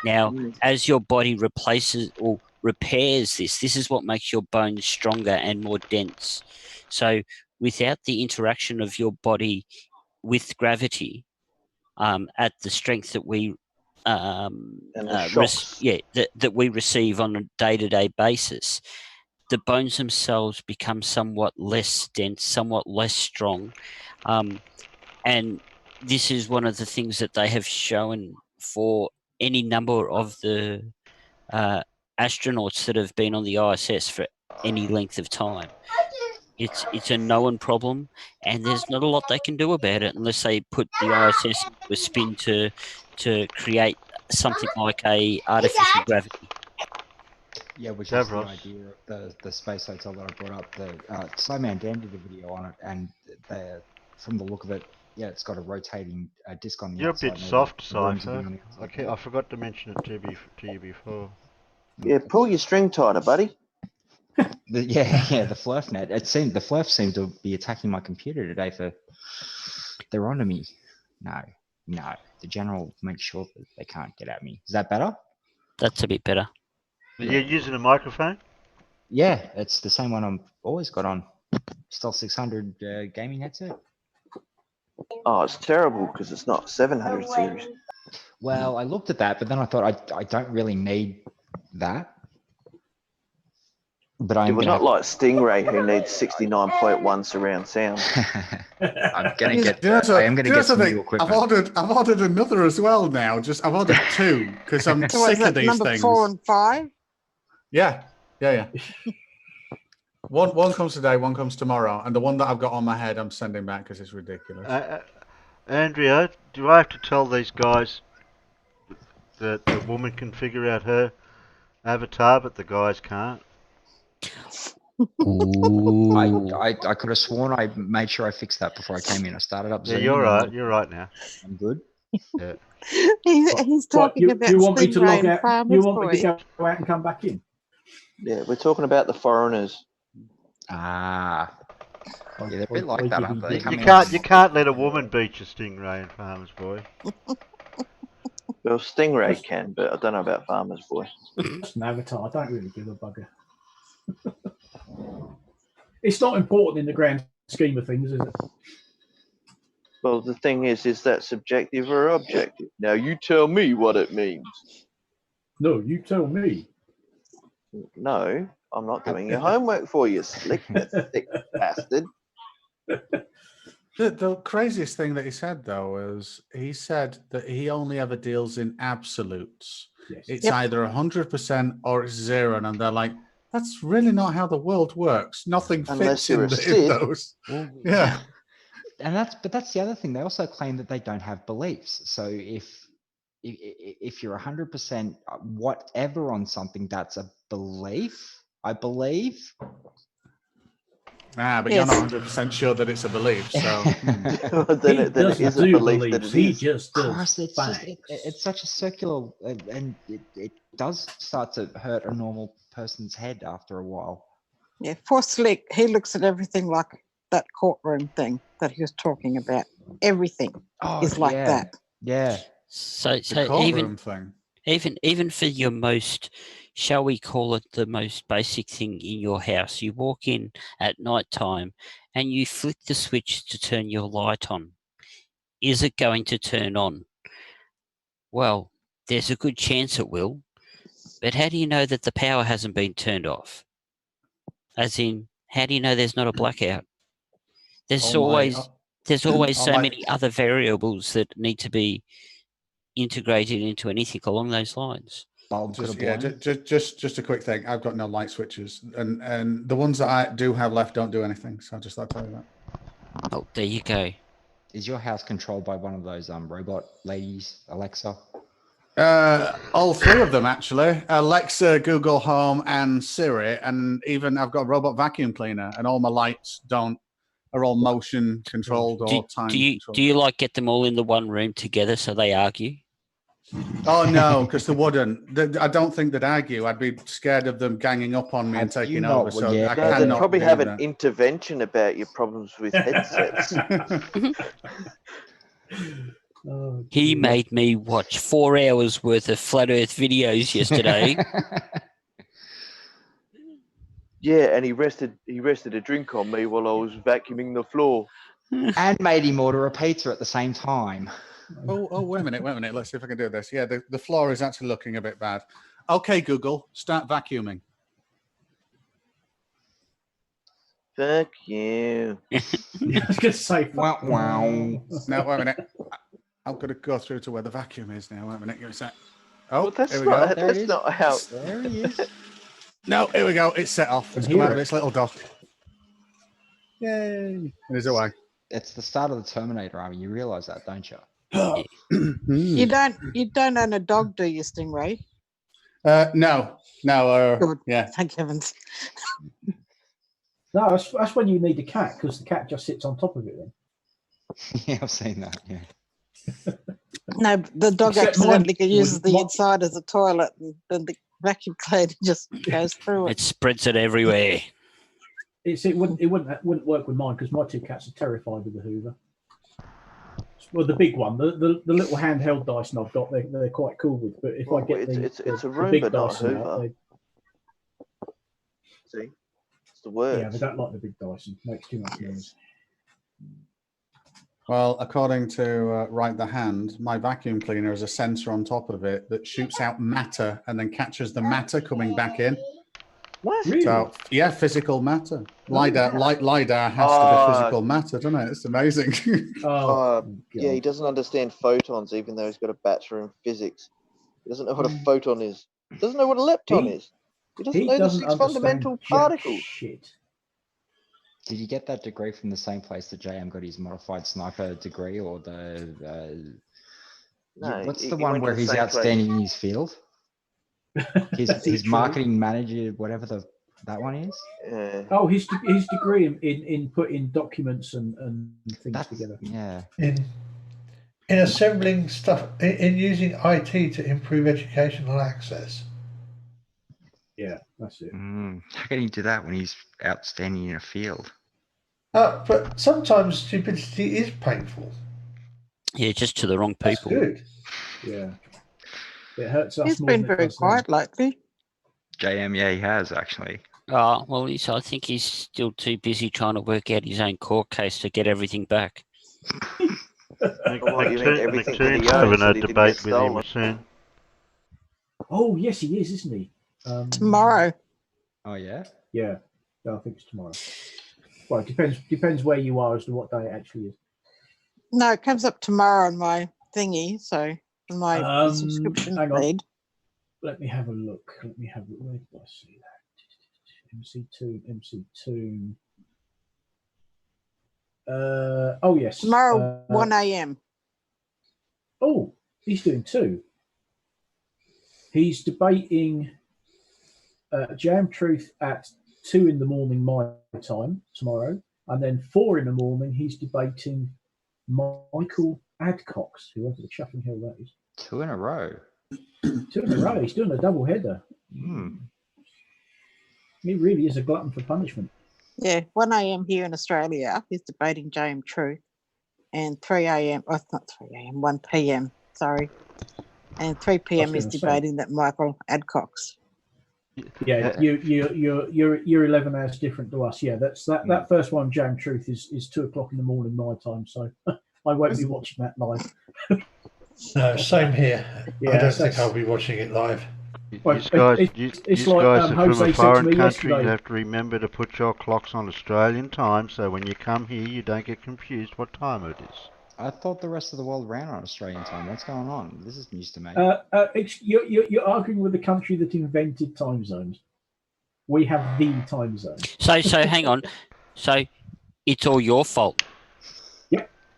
Now, as your body replaces or repairs this is what makes your bones stronger and more dense. So without the interaction of your body with gravity at the strength that we that we receive on a day-to-day basis, the bones themselves become somewhat less dense, somewhat less strong. And this is one of the things that they have shown for any number of the astronauts that have been on the ISS for any length of time. It's a known problem, and there's not a lot they can do about it unless they put the ISS into a spin to create something like a artificial gravity. Yeah, which is the idea of the space hotel that I brought up. The Slowman Dan did a video on it, and from the look of it, yeah, it's got a rotating disc on the outside. You're a bit soft, Cypher. I forgot to mention it to you before. Yeah, pull your string tighter, buddy. The fluff net. The fluff seemed to be attacking my computer today. They're onto me. No. The general makes sure that they can't get at me. Is that better? That's a bit better. You're using a microphone? Yeah, it's the same one I've always got on. Still 600 gaming headset. Oh, it's terrible because it's not 700 series. Well, I looked at that, but then I thought I don't really need that. But I'm not like Stingray, who needs 69.1 surround sound. I'm gonna get. I am gonna get some new equipment. I've ordered another as well now. I've ordered two because I'm sick of these number things. 4 and 5. Yeah. One comes today, one comes tomorrow, and the one that I've got on my head, I'm sending back because it's ridiculous. Andrea, do I have to tell these guys that the woman can figure out her avatar, but the guys can't? I could have sworn I made sure I fixed that before I came in. I started up. Yeah, you're right. You're right now. I'm good. Yeah. He's talking about you want me to log out? Farmer's You want me to Boy. go out and come back in? Yeah, we're talking about the foreigners. Yeah, they're a bit Or- or- or like that, aren't you they? You can't let a woman beat your Stingray in Farmer's Boy. Well, Stingray can, but I don't know about Farmer's Boy. Just an avatar. I don't really give a bugger. It's not important in the grand scheme of things, is it? Well, the thing is that subjective or objective? Now you tell me what it means. No, you tell me. No, I'm not doing your homework for you, slick bastard. The craziest thing that he said, though, is he said that he only ever deals in absolutes. Yes. It's either 100% or it's 0. And they're like, that's really not how the world works. Nothing Unless fits you're in a in Sith. those. Well, Yeah. And that's the other thing. They also claim that they don't have beliefs. So if you're 100% whatever on something, that's a belief, I believe. But you're not 100% sure that it's a belief. So then it is a belief that it He is. just does. Christ, it's such a circular, and it does start to hurt a normal person's head after a while. Yeah, poor Slick. He looks at everything like that courtroom thing that he was talking about. Everything is like that. Yeah. So courtroom thing. even for your most, shall we call it the most basic thing in your house, you walk in at night time and you flick the switch to turn your light on. Is it going to turn on? Well, there's a good chance it will, but how do you know that the power hasn't been turned off? As in, how do you know there's not a blackout? There's always so many other variables that need to be integrated into anything along those lines. Just a quick thing. I've got no light switches, and the ones that I do have left don't do anything. So I just thought I'd tell you that. Oh, there you go. Is your house controlled by one of those robot ladies, Alexa? All three of them, actually. Alexa, Google Home, and Siri. And even I've got a robot vacuum cleaner, and all my lights are all motion controlled or time controlled. Do you like get them all in the one room together so they argue? Oh no, because they wouldn't. I don't think they'd argue. I'd be scared of them ganging up on me and taking over. So I cannot They'd probably do have that. an intervention about your problems with headsets. He made me watch 4 hours worth of flat Earth videos yesterday. Yeah, and he rested a drink on me while I was vacuuming the floor. And made him order a pizza at the same time. Oh, wait a minute. Let's see if I can do this. Yeah, the floor is actually looking a bit bad. Okay, Google, start vacuuming. Fuck you. I was going to say, wow. Now, wait a minute. I'm going to go through to where the vacuum is now. Wait a minute. Give me a sec. Oh, Well, that's here we not go. that's not how. There he is. No, here we go. It's set off. It's come out of its little dock. Yay! And it's away. It's the start of the Terminator army. You realize that, don't you? You don't own a dog, do you, Stingray? No. Good. Yeah. Thank heavens. No, that's when you need a cat, because the cat just sits on top of it then. Yeah, I've seen that, yeah. No, the dog Except accidentally mine uses the would- inside as a toilet, and then the vacuum cleaner just goes through It it. spreads it everywhere. It wouldn't work with mine because my two cats are terrified of the Hoover. Well, the big one, the little handheld Dyson I've got, they're quite cool with. But if I get it's a the Roomba, big not a Dyson out, Hoover. See, it's the word. yeah, they don't like the big Dyson. Makes too much noise. Well, according to Right the Hand, my vacuum cleaner has a sensor on top of it that shoots out matter and then catches the matter coming back in. What? Really? So, yeah, physical matter. LiDAR has to be physical matter, doesn't it? It's amazing. Yeah, he doesn't understand photons, even though he's got a bachelor in physics. He doesn't know what a photon is. He doesn't know what a lepton is. He doesn't know the 6 fundamental particles. Shit. Did you get that degree from the same place that JM got his modified sniper degree, or the? No, what's he the one went to where the he's same outstanding in his field? His marketing manager, whatever that one is. Oh, his degree in putting documents and things together. Yeah. In assembling stuff, in using IT to improve educational access. Yeah, that's it. How can he do that when he's outstanding in a field? But sometimes stupidity is painful. Yeah, just to the wrong people. Good. Yeah. It hurts us He's more been than it very does them. quiet lately. JM, yeah, he has actually. Oh, well, I think he's still too busy trying to work out his own court case to get everything back. What, you mean everything that he McToon's having owns a that he didn't debate get with him stolen? soon. Oh, yes, he is, isn't he? Tomorrow. Oh yeah. Yeah, I think it's tomorrow. Well, it depends where you are as to what day it actually is. No, it comes up tomorrow on my thingy, so on my subscription Hang on. feed. Let me have a look. Where did I see that? MC2. Oh yes. Tomorrow, 1 a.m. Oh, he's doing 2. He's debating Jam Truth at 2 in the morning my time tomorrow, and then 4 in the morning he's debating Michael Adcox, whoever the chuffing hell that is. 2 in a row. 2 in a row. He's doing a double header. He really is a glutton for punishment. Yeah, 1 a.m. here in Australia. He's debating James Truth. And 3 a.m. Oh, it's not 3 a.m. 1 p.m. Sorry. And 3 p.m. is debating that Michael Adcox. Yeah, you're 11 hours different to us. Yeah, that first one, Jam Truth, is 2 o'clock in the morning my time, so I won't be watching that live. No, same here. Yeah, I don't think I'll be watching it live. Well, You guys, it's you like, guys are from Jose a said to foreign me country. You yesterday. have to remember to put your clocks on Australian time, so when you come here, you don't get confused what time it is. I thought the rest of the world ran on Australian time. What's going on? This is news to me. You're arguing with the country that invented time zones. We have the time zone. So hang on. So it's all your fault.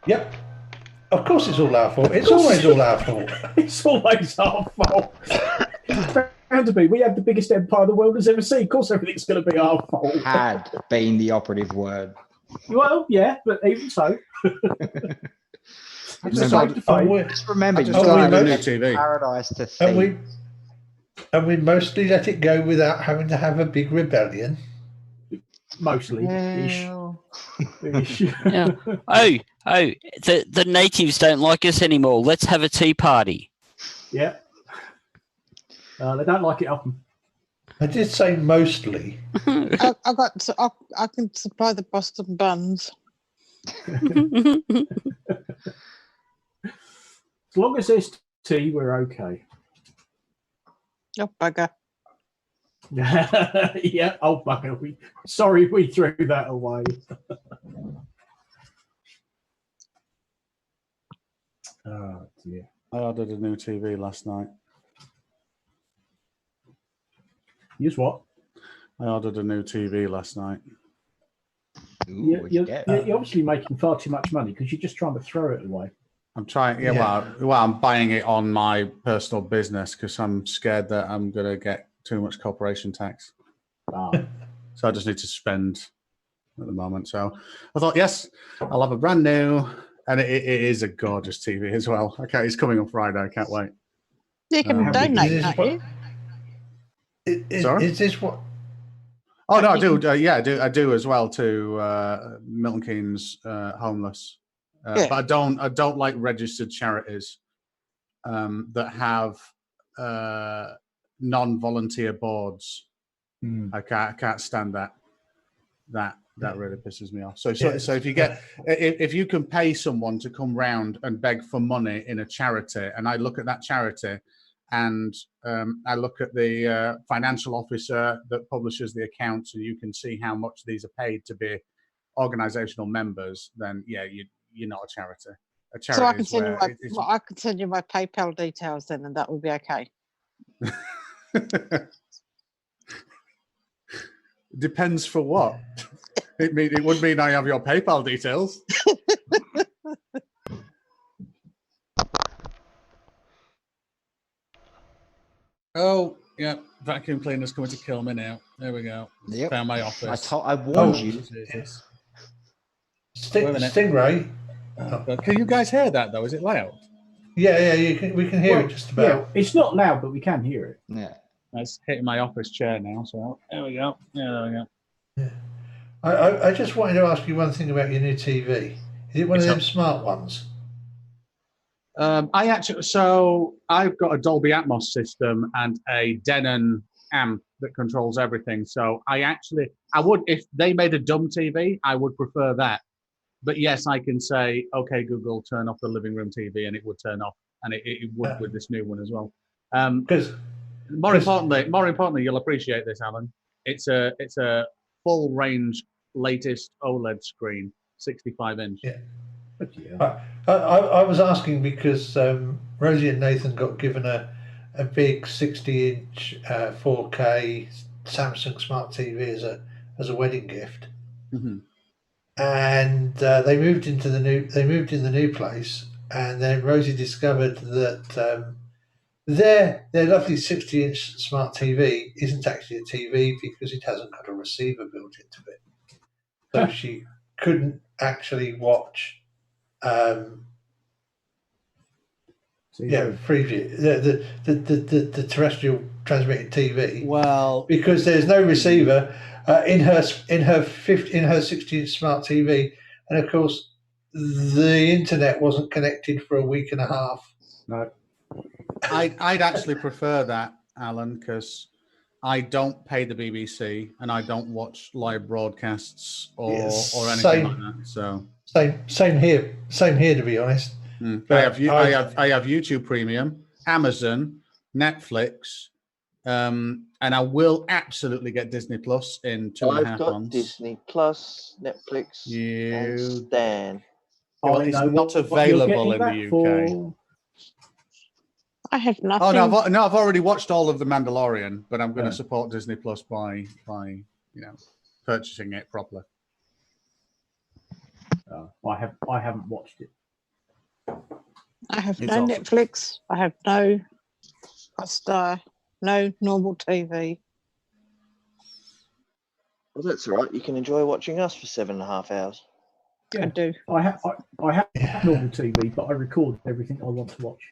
Yep. Of course it's all our fault. It's always all our fault. It's always our fault. It's bound to be. We have the biggest empire the world has ever seen. Of course everything's going to be our fault. Had been the operative word. Well, yeah, but even so. Just remember, you got got new TV. Paradise to think. And we mostly let it go without having to have a big rebellion. Mostly. Yeah. The natives don't like us anymore. Let's have a tea party. Yeah. They don't like it often. I did say mostly. I can supply the Boston buns. As long as there's tea, we're okay. Oh, bugger. Yeah, oh, bugger. Sorry we threw that away. Oh, dear. I ordered a new TV last night. Use what? I ordered a new TV last night. You're obviously making far too much money because you're just trying to throw it away. I'm trying. Yeah. Well, I'm buying it on my personal business because I'm scared that I'm gonna get too much corporation tax. So I just need to spend at the moment. So I thought, yes, I'll have a brand new, and it is a gorgeous TV as well. Okay, it's coming on Friday. I can't wait. You can donate, can't you? Is this what? Oh no, I do. I do as well to Milton Keynes homeless. But I don't like registered charities that have non-volunteer boards. I can't stand that. That really pisses me off. So if you can pay someone to come round and beg for money in a charity, and I look at that charity, and I look at the financial officer that publishes the accounts, and you can see how much these are paid to be organizational members, then yeah, you're not a charity. A charity so I can send you my PayPal details then, and that would be okay. Depends for what. It would mean I have your PayPal details. Oh, yeah. Vacuum cleaner's coming to kill me now. There we go. Yep. Found my office. I warned you. Stingray. Can you guys hear that though? Is it loud? Yeah. We can hear it just about. Yeah, it's not loud, but we can hear it. Yeah. It's hitting my office chair now. So there we go. Yeah, there we go. Yeah. I just wanted to ask you one thing about your new TV. Is it one of them smart ones? I've got a Dolby Atmos system and a Denon amp that controls everything. So I would, if they made a dumb TV, I would prefer that. But yes, I can say, okay, Google, turn off the living room TV, and it would turn off, and it would with this new one as well. Because more importantly, you'll appreciate this, Alan. It's a full range latest OLED screen, 65-inch. Yeah. I was asking because Rosie and Nathan got given a big 60-inch 4K Samsung Smart TV as a wedding gift, and they moved in the new place, and then Rosie discovered that their lovely 60-inch Smart TV isn't actually a TV because it hasn't got a receiver built into it, so she couldn't actually watch. Freeview, the terrestrial transmitted TV. Well, because there's no receiver in her 60-inch smart TV, and of course the internet wasn't connected for a week and a half. No, I'd actually prefer that, Alan, because I don't pay the BBC and I don't watch live broadcasts or anything like that. So same here. To be honest. I have YouTube Premium, Amazon, Netflix, and I will absolutely get Disney Plus in 2.5 months. I've got Disney Plus, Netflix, and Stan. Well, it's not available in the UK. I have nothing. Oh no, I've already watched all of The Mandalorian, but I'm going to support Disney Plus by purchasing it properly. I haven't watched it. I have no Netflix. I have no Hotstar, no normal TV. Well, that's all right. You can enjoy watching us for 7.5 hours. Yeah, I do. I have normal TV, but I record everything I want to watch.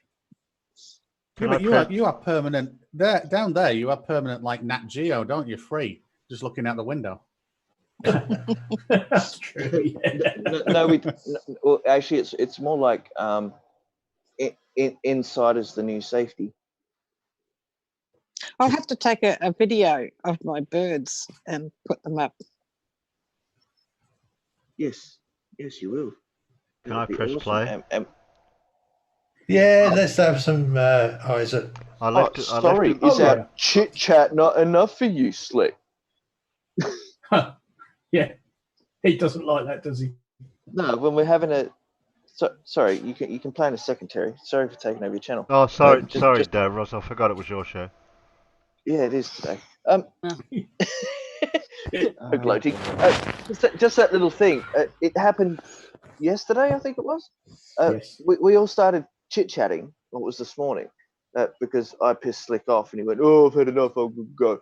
Yeah, but you are permanent there down there. You are permanent like Nat Geo, don't you? Free, just looking out the window. That's true. No, well, actually, it's more like Insider's the new safety. I'll have to take a video of my birds and put them up. Yes, you will. Can I press play? Yeah, let's have some Isaac. Sorry, is our chit chat not enough for you, Slick? Yeah, he doesn't like that, does he? No, when we're having a. Sorry, you can play in a second, Terry. Sorry for taking over your channel. Oh, sorry, Ross. I forgot it was your show. Yeah, it is today. Gloating. Just that little thing. It happened yesterday, I think it was. Yes. We all started chit-chatting. Well, it was this morning because I pissed Slick off, and he went, "Oh, I've had enough. I'll go."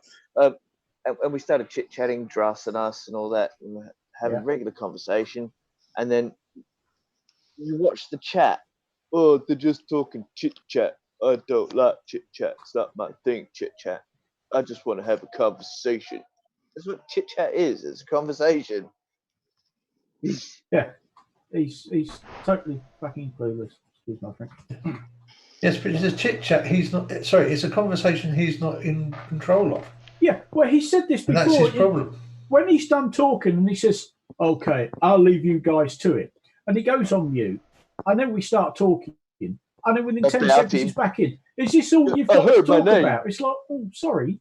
And we started chit-chatting, Druss and us, and all that, and we're having regular conversation. And then you watch the chat. Oh, they're just talking chit-chat. I don't like chit-chat. It's not my thing, chit-chat. I just want to have a conversation. That's what chit-chat is. It's a conversation. Yeah, he's totally fucking clueless. Excuse my French. Yes, but it's a chit-chat. He's not. Sorry, it's a conversation he's not in control of. Yeah, well, he said this before. And that's his problem. When he's done talking and he says, "Okay, I'll leave you guys to it," and he goes on mute, and then we start talking, and then within 10 seconds he's back in. Is this all you've got to talk about? It's like, oh, sorry,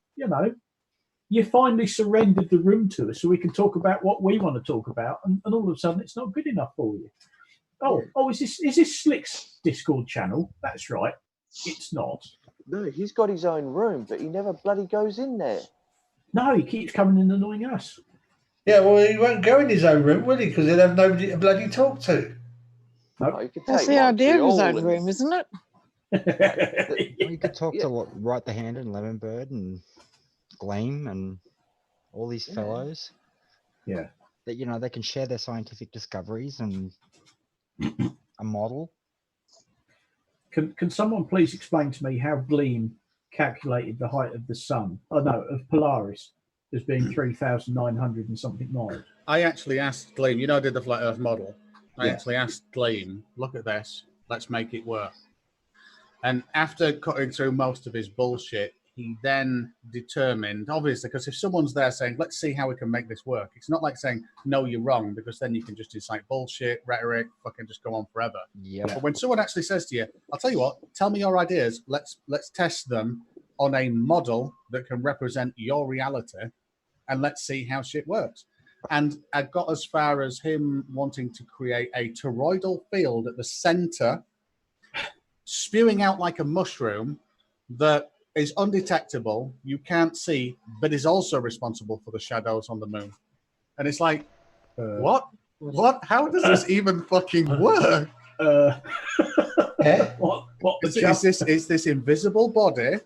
you finally surrendered the room to us so we can talk about what we want to talk about, and all of a sudden it's not good enough for you. Oh, is this Slick's Discord channel? That's right. It's not. No, he's got his own room, but he never bloody goes in there. No, he keeps coming in and annoying us. Yeah, well, he won't go in his own room, will he? Because he'll have nobody to bloody talk to. No. That's the idea of his own room, isn't it? You could talk to Right the Hand and Lemonbird and Gleam and all these fellows. Yeah. That they can share their scientific discoveries and a model. Can someone please explain to me how Gleam calculated the height of the sun? Oh no, of Polaris as being 3,900 and something miles. I actually asked Gleam, I did the flat Earth model. I actually asked Gleam, look at this, let's make it work. And after cutting through most of his bullshit, he then determined, obviously, because if someone's there saying, let's see how we can make this work, it's not like saying, no, you're wrong, because then you can just incite bullshit, rhetoric, fucking just go on forever. Yeah. But when someone actually says to you, I'll tell you what, tell me your ideas, let's test them on a model that can represent your reality, and let's see how shit works. And I got as far as him wanting to create a toroidal field at the center, spewing out like a mushroom that is undetectable, you can't see, but is also responsible for the shadows on the moon. And it's like, what? How does this even fucking work? It's this invisible body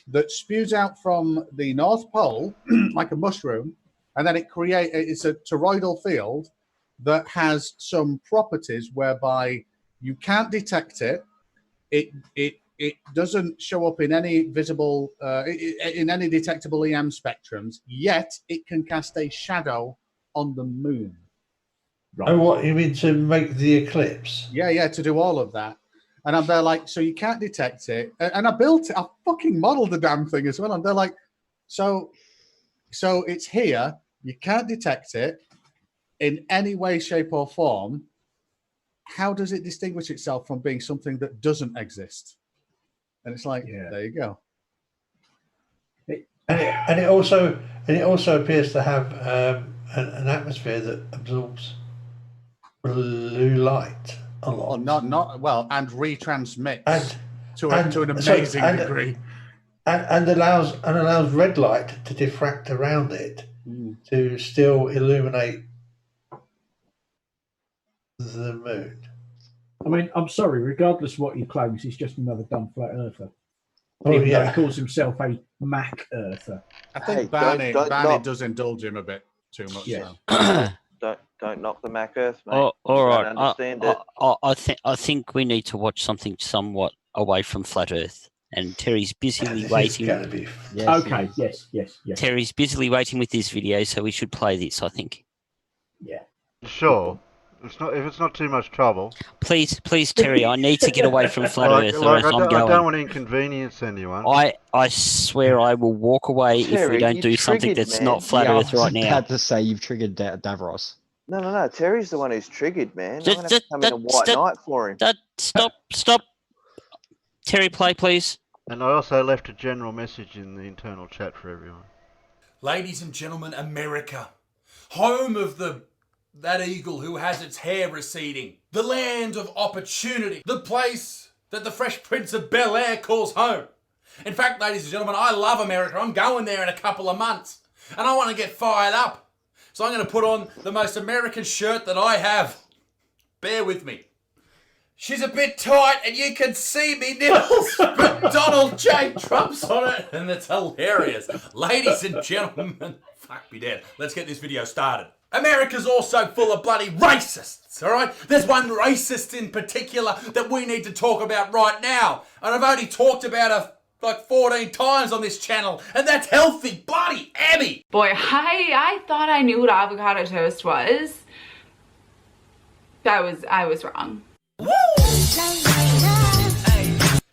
that spews out from the North Pole like a mushroom, and then it's a toroidal field that has some properties whereby you can't detect it. It doesn't show up in any visible, in any detectable EM spectrums, yet it can cast a shadow on the moon. Right. Oh, what, you mean to make the eclipse? Yeah, to do all of that. And I'm there like, so you can't detect it. And I fucking modeled the damn thing as well. And they're like, so it's here, you can't detect it in any way, shape, or form. How does it distinguish itself from being something that doesn't exist? And it's like, there you go. And it also appears to have an atmosphere that absorbs blue light a lot. And retransmits to an amazing degree. And allows red light to diffract around it to still illuminate the moon. I mean, I'm sorry, regardless of what he claims, he's just another dumb flat earther. Oh, Even though yeah. he calls himself a Mac earther. I think Barney does indulge him a bit too much. Yeah. Don't knock the Mac Earth, mate. Oh, all right. Don't understand it. I think we need to watch something somewhat away from flat Earth. And Terry's busily waiting. Okay. Yes. Terry's busily waiting with this video, so we should play this, I think. Yeah. Sure. If it's not too much trouble. Please, Terry, I need to get away from flat Earth, or else I'm going. I don't want to inconvenience anyone. I swear I will walk away if we don't do something that's not flat Earth right now. I had to say you've triggered Davros. No. Terry's the one who's triggered, man. I'm going to come in a white knight for him. Stop. Terry, play, please. And I also left a general message in the internal chat for everyone. Ladies and gentlemen, America, home of that eagle who has its hair receding, the land of opportunity, the place that the Fresh Prince of Bel-Air calls home. In fact, ladies and gentlemen, I love America. I'm going there in a couple of months, and I want to get fired up. So I'm going to put on the most American shirt that I have. Bear with me. She's a bit tight and you can see me nipples, but Donald J. Trump's on it and it's hilarious. Ladies and gentlemen, fuck me dead. Let's get this video started. America's also full of bloody racists, all right? There's one racist in particular that we need to talk about right now. And I've only talked about her like 14 times on this channel, and that's healthy bloody Abby. Boy, I thought I knew what avocado toast was. I was wrong.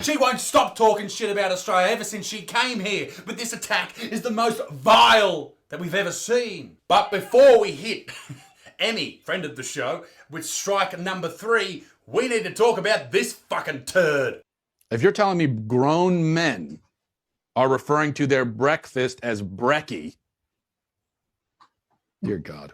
She won't stop talking shit about Australia ever since she came here, but this attack is the most vile that we've ever seen. But before we hit Emmy, friend of the show, with strike number 3, we need to talk about this fucking turd. If you're telling me grown men are referring to their breakfast as brekkie, dear God.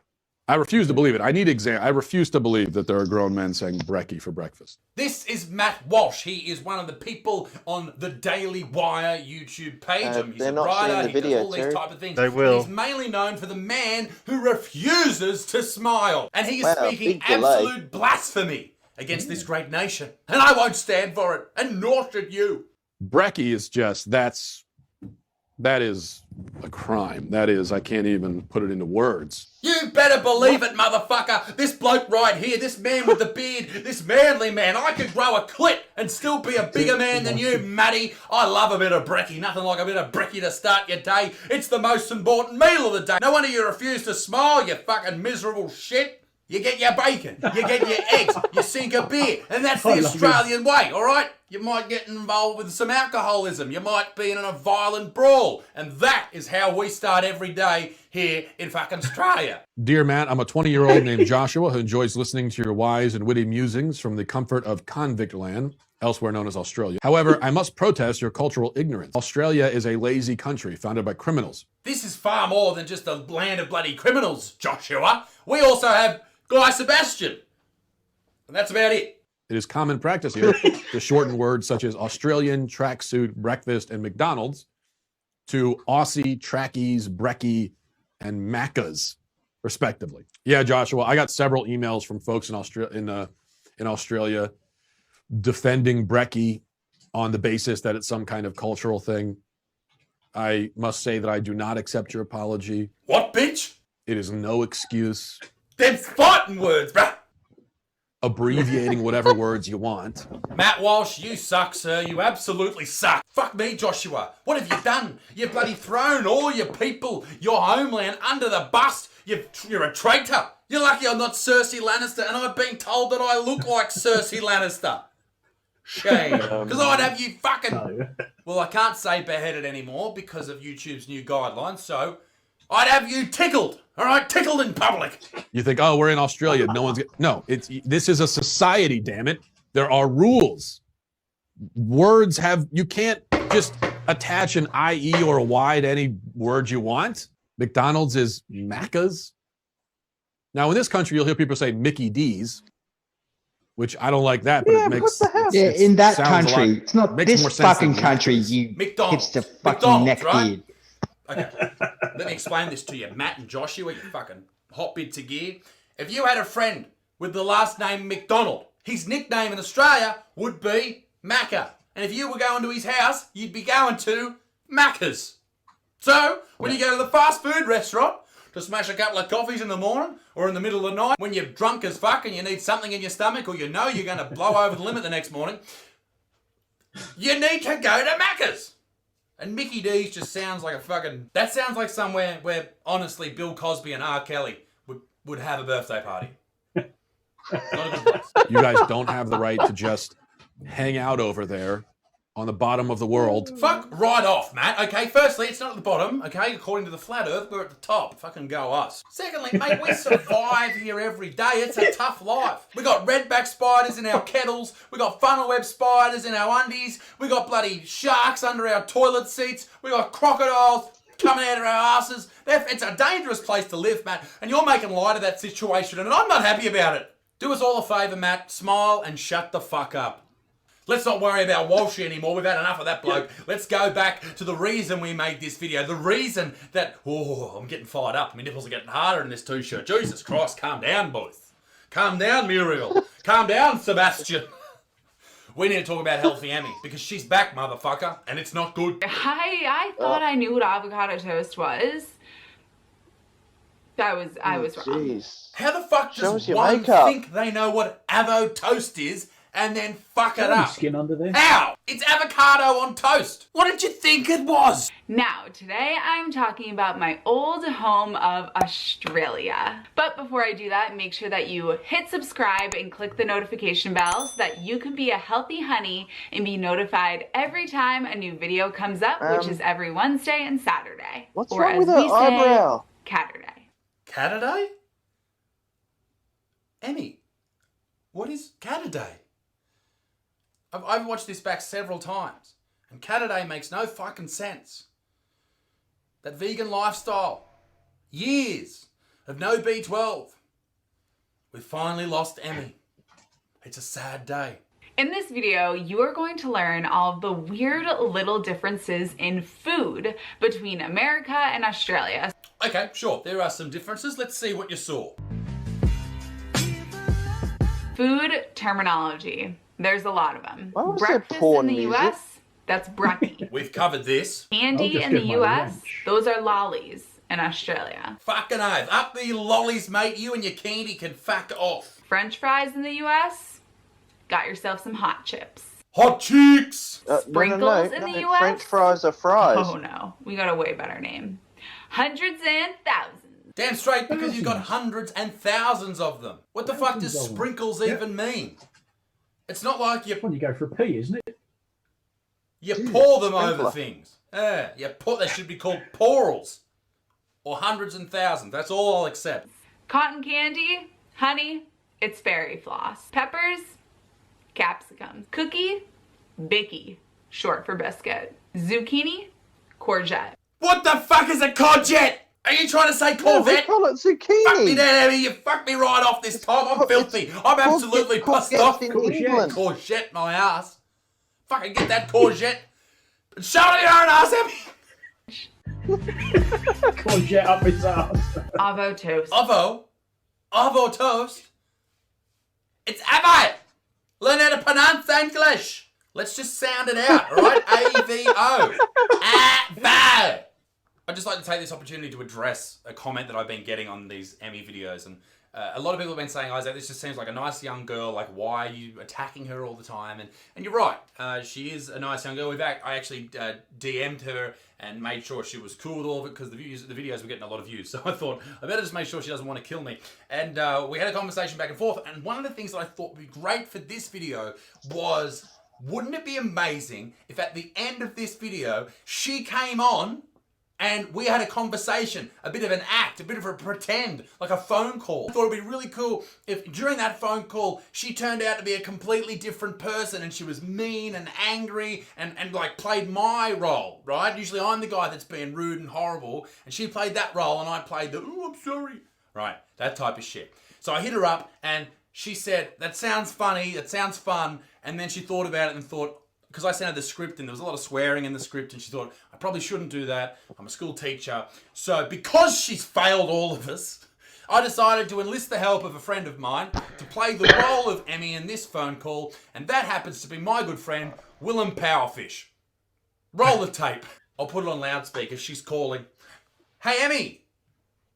I refuse to believe it. I refuse to believe that there are grown men saying brekkie for breakfast. This is Matt Walsh. He is one of the people on the Daily Wire YouTube page. He's a writer. He does all these type of things. They will. He's mainly known for the man who refuses to smile. And he is speaking absolute blasphemy against this great nation. And I won't stand for it. And nor should you. Brekkie is just, that is a crime. That is, I can't even put it into words. You better believe it, motherfucker. This bloke right here, this man with the beard, this manly man, I could grow a clit and still be a bigger man than you, Matty. I love a bit of brekkie. Nothing like a bit of brekkie to start your day. It's the most important meal of the day. No wonder you refuse to smile, you fucking miserable shit. You get your bacon, you get your eggs, you sink a beer, and that's the I love Australian way, all right? You might get involved with some alcoholism, you might be in a violent brawl, and that is how we start every day here in fucking Australia. Dear Matt, I'm a 20-year-old named Joshua who enjoys listening to your wise and witty musings from the comfort of convict land, elsewhere known as Australia. However, I must protest your cultural ignorance. Australia is a lazy country founded by criminals. This is far more than just a land of bloody criminals, Joshua. We also have Guy Sebastian. And that's about it. It is common practice here to shorten words such as Australian, tracksuit, breakfast, and McDonald's to Aussie, trackies, brekkie, and Maccas, respectively. Yeah, Joshua, I got several emails from folks in Australia defending brekkie on the basis that it's some kind of cultural thing. I must say that I do not accept your apology. What, bitch? It is no excuse. Them's fighting words, bruh. Abbreviating whatever words you want. Matt Walsh, you suck, sir. You absolutely suck. Fuck me, Joshua. What have you done? You've bloody thrown all your people, your homeland, under the bus. You're a traitor. You're lucky I'm not Cersei Lannister, and I've been told that I look like Cersei Lannister. Shame. Because I'd have you fucking... Well, I can't say beheaded anymore because of YouTube's new guidelines, so I'd have you tickled. All right, tickled in public. You think, oh, we're in Australia. No one's... No, this is a society, damn it. There are rules. Words have... You can't just attach an IE or a Y to any word you want. McDonald's is Macca's. Now, in this country, you'll hear people say Mickey D's, which I don't like that, but it makes... Yeah, in that country. It's not this fucking country, you McDonald's. hipster fucking neckbeard. Right? Okay, let me explain this to you. Matt and Joshua, you fucking hot bits of gear. If you had a friend with the last name McDonald, his nickname in Australia would be Macca. And if you were going to his house, you'd be going to Macca's. So, when you go to the fast food restaurant to smash a couple of coffees in the morning or in the middle of the night, when you're drunk as fuck and you need something in your stomach or you know you're going to blow over the limit the next morning, you need to go to Macca's. And Mickey D's just sounds like a fucking... That sounds like somewhere where, honestly, Bill Cosby and R. Kelly would have a birthday party. Not a good place. You guys don't have the right to just hang out over there on the bottom of the world. Fuck right off, Matt. Okay, firstly, it's not at the bottom. Okay, according to the flat earth, we're at the top. Fucking go us. Secondly, mate, we survive here every day. It's a tough life. We got redback spiders in our kettles. We got funnel web spiders in our undies. We got bloody sharks under our toilet seats. We got crocodiles coming out of our asses. It's a dangerous place to live, Matt, and you're making light of that situation, and I'm not happy about it. Do us all a favour, Matt. Smile and shut the fuck up. Let's not worry about Walshy anymore. We've had enough of that bloke. Let's go back to the reason we made this video. The reason that... Oh, I'm getting fired up. My nipples are getting harder in this t-shirt. Jesus Christ, calm down, boys. Calm down, Muriel. Calm down, Sebastian. We need to talk about Healthy Emmy because she's back, motherfucker, and it's not good. I thought I knew what avocado toast was. I was wrong. Jeez. How the fuck does Shows your one makeup. think they know what avo toast is and then fuck it Any up? skin under there. How? It's avocado on toast. What did you think it was? Now, today I'm talking about my old home of Australia. But before I do that, make sure that you hit subscribe and click the notification bell so that you can be a healthy honey and be notified every time a new video comes up, which is every Wednesday and Saturday. What's or wrong as with her we say, eyebrow? Catterday. Catterday? Emmy, what is Catterday? I've watched this back several times, and Catterday makes no fucking sense. That vegan lifestyle, years of no B12. We've finally lost Emmy. It's a sad day. In this video, you are going to learn all of the weird little differences in food between America and Australia. Okay, sure, there are some differences. Let's see what you saw. Food terminology. There's a lot of them. Why was there Breakfast porn in the music? US, that's brekkie. We've covered this. Candy in the US, those are lollies in Australia. Fucking oath. Up the lollies, mate. You and your candy can fuck off. French fries in the US, got yourself some hot chips. Hot cheeks! Sprinkles in the US? French fries are fries. Oh no, we got a way better name. Hundreds and thousands Damn straight, because you've got hundreds and thousands of them. What the fuck does Thousands of them. sprinkles even mean? It's not like you go for a pee, isn't it? you pour them sprinkler. over things. Yeah, they should be called porals. Or hundreds and thousands. That's all I'll accept. Cotton candy, honey, it's fairy floss. Peppers, capsicum. Cookie, bicky, short for biscuit. Zucchini, courgette. What the fuck is a courgette? Are you trying to say Corvette? No, we call it zucchini. Fuck me down, Emmy. You fucked me right off this time. I'm filthy. I'm absolutely pissed off. Courgette my ass. Fucking get that courgette and shove it in your own ass, Emmy. Courgette up his ass. Avo toast. Avo toast? It's Avo. Learn how to pronounce English. Let's just sound it out, all right? A-V-O. Avo. I'd just like to take this opportunity to address a comment that I've been getting on these Emmy videos. And a lot of people have been saying, Isaac, this just seems like a nice young girl. Like, why are you attacking her all the time? And you're right. She is a nice young girl. I actually DM'd her and made sure she was cool with all of it because the videos were getting a lot of views. So I thought, I better just make sure she doesn't want to kill me. And we had a conversation back and forth. And one of the things that I thought would be great for this video was, wouldn't it be amazing if at the end of this video, she came on and we had a conversation, a bit of an act, a bit of a pretend, like a phone call. I thought it'd be really cool if during that phone call, she turned out to be a completely different person and she was mean and angry and like played my role, right? Usually I'm the guy that's being rude and horrible and she played that role and I played the, oh, I'm sorry, right? That type of shit. So I hit her up and she said, that sounds funny, that sounds fun. And then she thought about it and thought, because I sent her the script and there was a lot of swearing in the script and she thought, I probably shouldn't do that. I'm a school teacher. So because she's failed all of us, I decided to enlist the help of a friend of mine to play the role of Emmy in this phone call. And that happens to be my good friend, Willem Powerfish. Roll the tape. I'll put it on loudspeaker. She's calling. Hey, Emmy.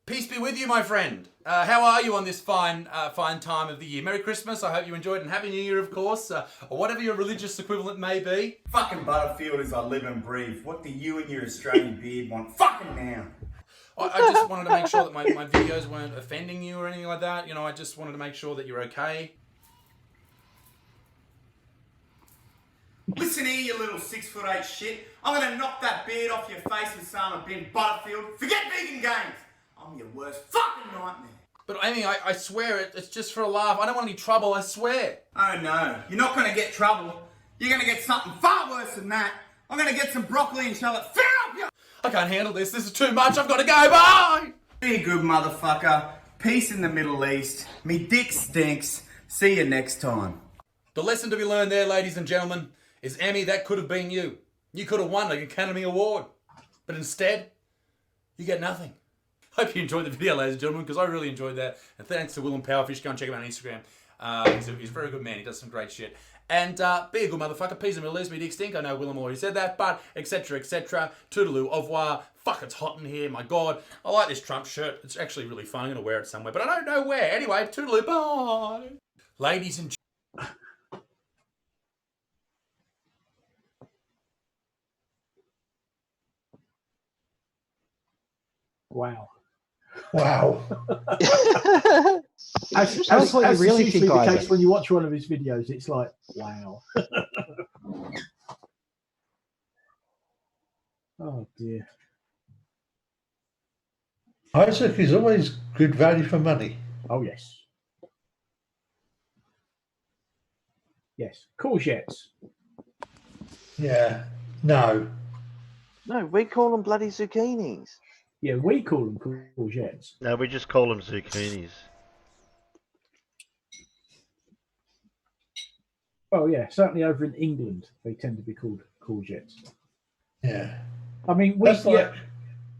Peace be with you, my friend. How are you on this fine time of the year? Merry Christmas. I hope you enjoyed, and Happy New Year, of course, or whatever your religious equivalent may be. Fucking Butterfield as I live and breathe. What do you and your Australian beard want? Fucking now. I just wanted to make sure that my videos weren't offending you or anything like that. You know, I just wanted to make sure that you're okay. Listen here, you little 6'8" shit. I'm gonna knock that beard off your face with some Ben Butterfield. Forget vegan games. I'm your worst fucking nightmare. But Amy, I swear it's just for a laugh. I don't want any trouble, I swear. Oh no, you're not gonna get trouble. You're gonna get something far worse than that. I'm gonna get some broccoli and shell it. Fill up your... I can't handle this. This is too much. I've got to go. Bye! Be a good motherfucker. Peace in the Middle East. Me dick stinks. See you next time. The lesson to be learned there, ladies and gentlemen, is Emmy, that could have been you. You could have won an Academy Award. But instead, you get nothing. Hope you enjoyed the video, ladies and gentlemen, because I really enjoyed that. And thanks to Willem Powerfish. Go and check him out on Instagram. He's a very good man. He does some great shit. And be a good motherfucker. Peace and Middle East. Me dick stink. I know Willem already said that. But etc. etc. Toodaloo. Au revoir. Fuck, it's hot in here. My God. I like this Trump shirt. It's actually really fun. I'm going to wear it somewhere. But I don't know where. Anyway, toodaloo. Bye. Ladies and Wow. Wow. As what you really is think, usually the Isaac. case when you watch one of his videos, it's like, wow. Oh dear. Isaac is always good value for money. Oh yes. Yes. Courgettes. Yeah. No. No, we call them bloody zucchinis. Yeah, we call them courgettes. No, we just call them zucchinis. Oh yeah, certainly over in England they tend to be called courgettes. Yeah. I mean, That's like-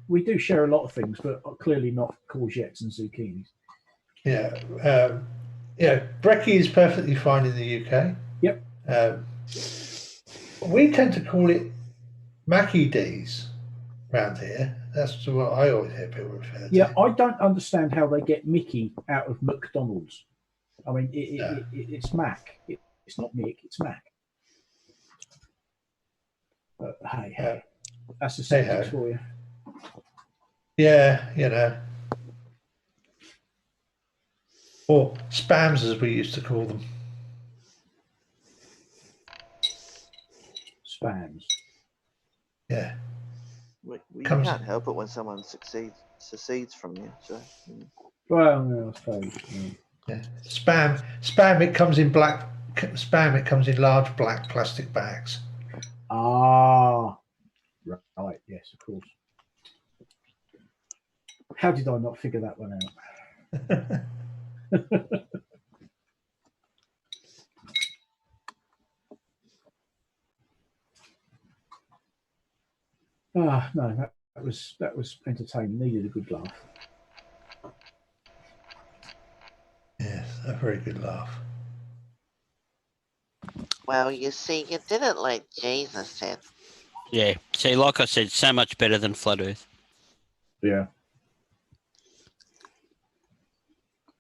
we do share a lot of things, but clearly not courgettes and zucchinis. Yeah. Yeah. Brekkie is perfectly fine in the UK. Yep. We tend to call it Mackie D's round here. That's what I always hear people refer to. Yeah, I don't understand how they get Mickey out of McDonald's. I mean, it's Mac. It's not Mick, it's Mac. But hey, that's the same for you. Yeah, you know. or spams as we used to call them. Spams. Yeah. Well, you Comes- can't help it when someone secedes from you. So. Well, no, I suppose. Yeah. Spam. It comes in black. Spam. It comes in large black plastic bags. Ah, right. Yes, of course. How did I not figure that one out? No, that was entertaining. Needed a good laugh. Yes, a very good laugh. Well, you see, you didn't like Jesus in. Yeah. See, like I said, so much better than Flat Earth. Yeah.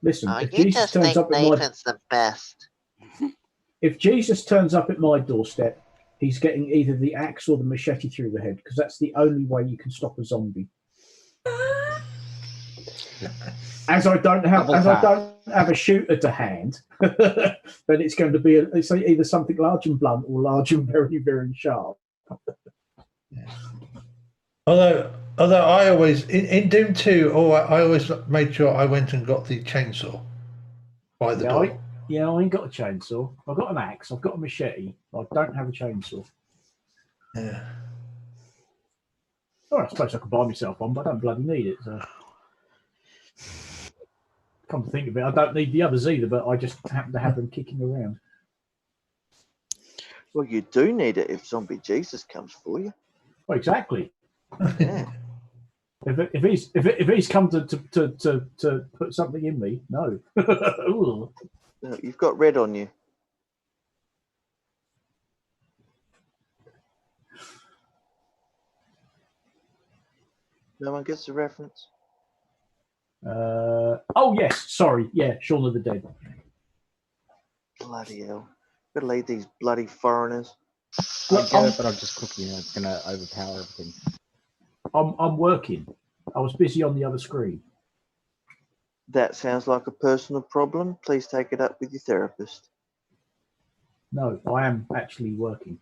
Listen, Oh, if you Jesus just turns think up at my Nathan's the best. if Jesus turns up at my doorstep, he's getting either the axe or the machete through the head, because that's the only way you can stop a zombie. As I don't have a shooter to hand, then it's going to be it's either something large and blunt or large and very, very sharp. Although I always in Doom 2, I always made sure I went and got the chainsaw by the door. I ain't got a chainsaw. I've got an axe. I've got a machete. I don't have a chainsaw. Yeah. Well, I suppose I could buy myself one, but I don't bloody need it. So. Come to think of it, I don't need the others either, but I just happen to have them kicking around. Well, you do need it if Zombie Jesus comes for you. Well, exactly. Yeah. If he's come to put something in me, no. No, you've got red on you. No one gets the reference. Oh yes, sorry, yeah, Shaun of the Dead. Bloody hell! Gotta lead these bloody foreigners. I get it, but I'm just cooking. It's gonna overpower everything. I'm working. I was busy on the other screen. That sounds like a personal problem. Please take it up with your therapist. No, I am actually working.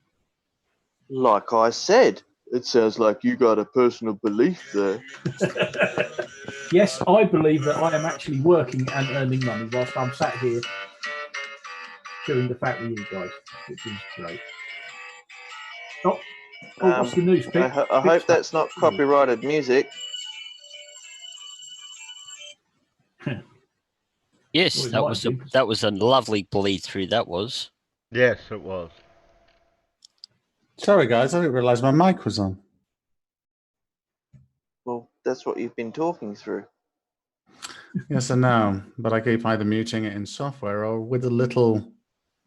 Like I said, it sounds like you got a personal belief there. Yes, I believe that I am actually working and earning money whilst I'm sat here chewing the fat with you guys, which is great. Oh, what's the news, Pete? I hope that's not copyrighted music. Yes, Well, that was a lovely bleed through. That was. Yes, it was. Sorry, guys, I didn't realise my mic was on. Well, that's what you've been talking through. Yes, I know, but I keep either muting it in software or with a little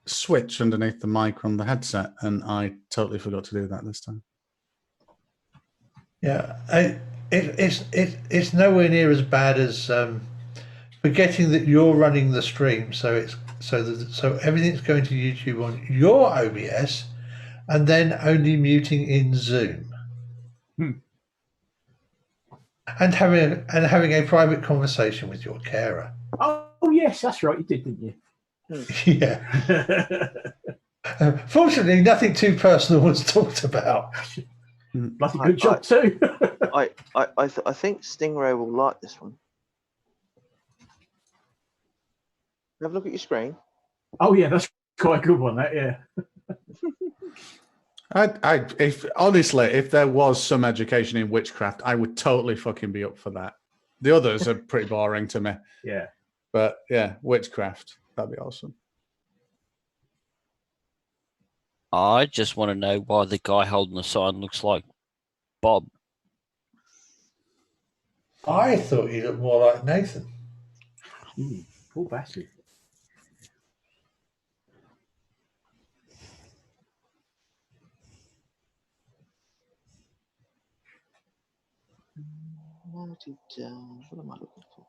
switch underneath the mic on the headset, and I totally forgot to do that this time. Yeah, it's nowhere near as bad as forgetting that you're running the stream, so everything's going to YouTube on your OBS, and then only muting in Zoom. And having a private conversation with your carer. Oh yes, that's right. You did, didn't you? Yeah. Fortunately, nothing too personal was talked about. Bloody good job too. I think Stingray will like this one. Have a look at your screen. Oh yeah, that's quite a good one. That yeah. If there was some education in witchcraft, I would totally fucking be up for that. The others are pretty boring to me. Yeah. But yeah, witchcraft, that'd be awesome. I just want to know why the guy holding the sign looks like Bob. I thought you looked more like Nathan. Poor bastard. What am I looking for?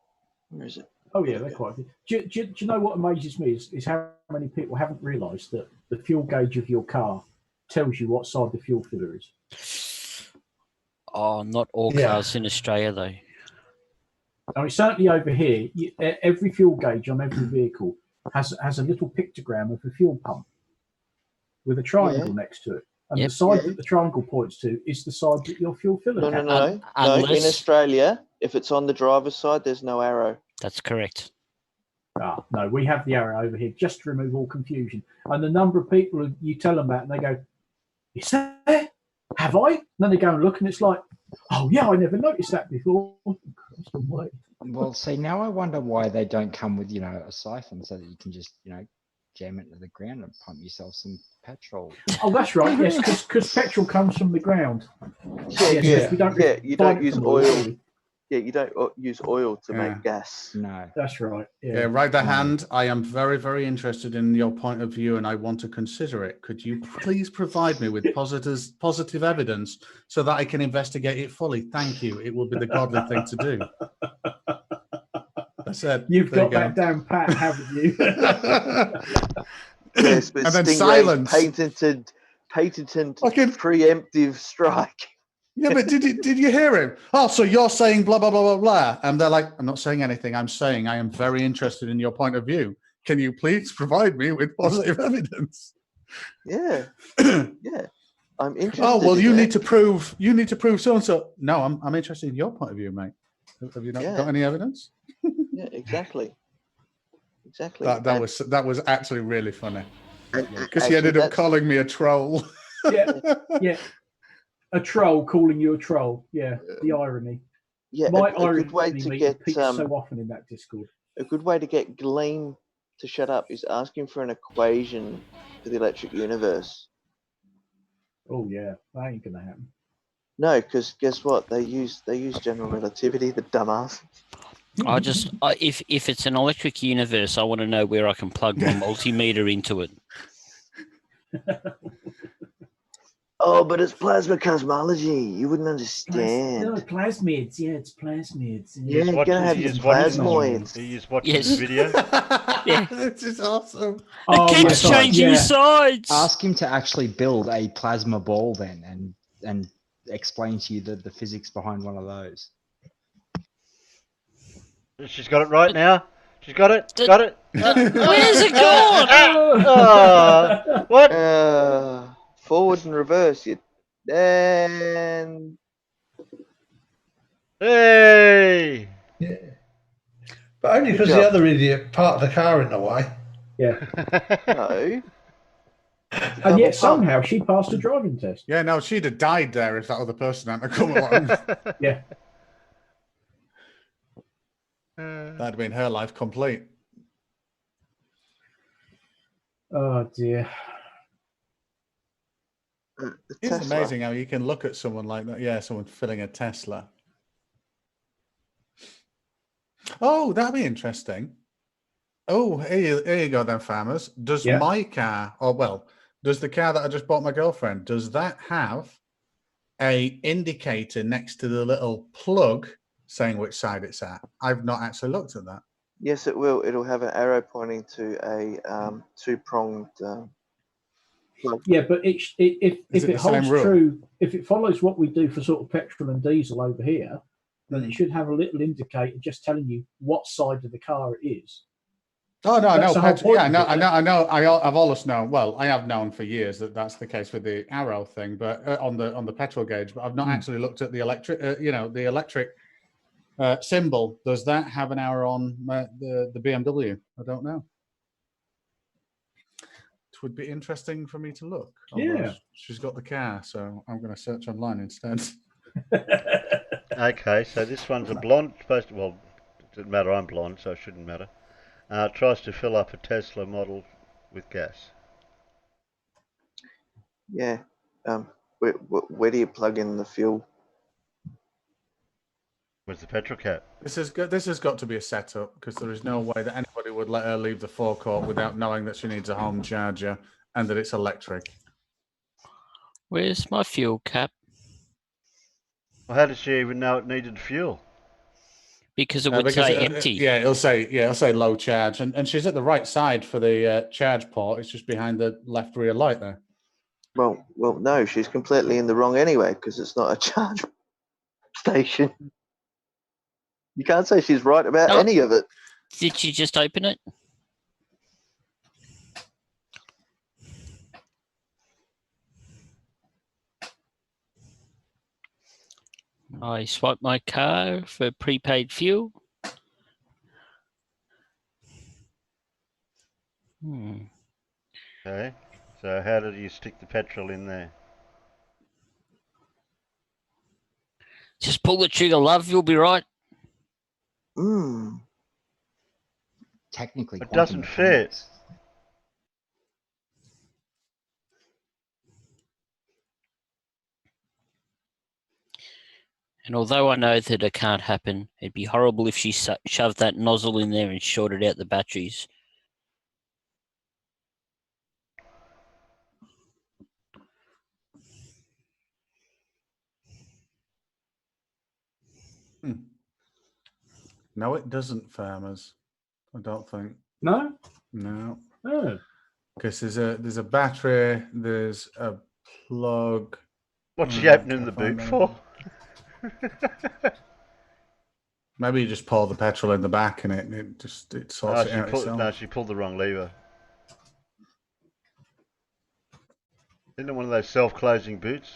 Where is it? Oh yeah, they're quite good. Do you know what amazes me is how many people haven't realised that the fuel gauge of your car tells you what side the fuel filler is. Oh, not all cars in Australia though. I mean, certainly over here, every fuel gauge on every vehicle has a little pictogram of a fuel pump with a triangle next to it. And the side that the triangle points to is the side that your fuel filler No. In Australia, if it's on the driver's side, there's no arrow. That's correct. Ah, no, we have the arrow over here just to remove all confusion. And the number of people you tell them that, and they go, "Is that? Have I?" And then they go and look, and it's like, "Oh yeah, I never noticed that before." Well, see, now I wonder why they don't come with, a siphon so that you can just, jam it to the ground and pump yourself some petrol. Oh, that's right. Yes, because petrol comes from the ground. You don't use oil. Yeah, you don't use oil to make gas. No, that's right. Yeah, right. The hand. I am very, very interested in your point of view, and I want to consider it. Could you please provide me with positive evidence so that I can investigate it fully? Thank you. It will be the godly thing to do. That's it. You've got that down pat, haven't you? Yes, but and then Stingray's silence. Patented preemptive strike. Yeah, but did you hear him? Oh, so you're saying blah, blah, blah, blah, blah. And they're like, I'm not saying anything. I'm saying I am very interested in your point of view. Can you please provide me with positive evidence? Yeah. Yeah. I'm interested. Oh, well, you need to prove so-and-so. No, I'm interested in your point of view, mate. Have you not got any evidence? Yeah, exactly. Exactly. That was actually really funny. Because he ended up calling me a troll. Yeah. A troll calling you a troll. Yeah, the irony. Yeah, my a irony good way to get peaks so often in that Discord. A good way to get Gleam to shut up is asking for an equation for the electric universe. Oh yeah, that ain't gonna happen. No, because guess what? They use general relativity. The dumbass. If it's an electric universe, I want to know where I can plug my multimeter into it. Oh, but it's plasma cosmology. You wouldn't understand. No, plasmids. Yeah, it's plasmids. Yeah, you're gonna have these plasmoids. You just watching this video. Yeah, this is awesome. It keeps changing sides. Ask him to actually build a plasma ball then, and explain to you the physics behind one of those. She's got it right now. She's got it. Got it. Where's it gone? What? Forward and reverse. And hey. Yeah. But only because the other idiot parked the car in the way. Yeah. No. And yet somehow she passed a driving test. Yeah, no, she'd have died there if that other person hadn't come along. Yeah. That'd have been her life complete. Oh dear. It's amazing how you can look at someone like that. Yeah, someone filling a Tesla. Oh, that'd be interesting. Oh, here you go then, farmers. Does my car, does the car that I just bought my girlfriend, does that have a indicator next to the little plug saying which side it's at? I've not actually looked at that. Yes, it will. It'll have an arrow pointing to a two-pronged plug. Yeah, but if it holds true, if it follows what we do for sort of petrol and diesel over here, then it should have a little indicator just telling you what side of the car it is. Oh no, I know. I've always known. Well, I have known for years that that's the case with the arrow thing, but on the petrol gauge. But I've not actually looked at the electric. The electric symbol. Does that have an arrow on the BMW? I don't know. It would be interesting for me to look. Yeah, she's got the car, so I'm going to search online instead. Okay, so this one's a blonde. Well, it doesn't matter. I'm blonde, so it shouldn't matter. Tries to fill up a Tesla model with gas. Yeah. Where do you plug in the fuel? Where's the petrol cap? This has got to be a setup, because there is no way that anybody would let her leave the forecourt without knowing that she needs a home charger and that it's electric. Where's my fuel cap? Well, how did she even know it needed fuel? Because it would say empty. Yeah, it'll say low charge, and she's at the right side for the charge port. It's just behind the left rear light there. Well, no, she's completely in the wrong anyway, because it's not a charge station. You can't say she's right about No. any of it. Did you just open it? I swipe my car for prepaid fuel. Okay. So how did you stick the petrol in there? Just pull the trigger, love. You'll be right. Technically, It quantum doesn't fit. mechanics. And although I know that it can't happen, it'd be horrible if she shoved that nozzle in there and shorted out the batteries. No, it doesn't, farmers. I don't think. No? No. Oh. Because there's a battery, there's a plug. What's she opening the boot for? Maybe you just pour the petrol in the back and it sorts it out itself. No, she pulled the wrong lever. Isn't it one of those self-closing boots?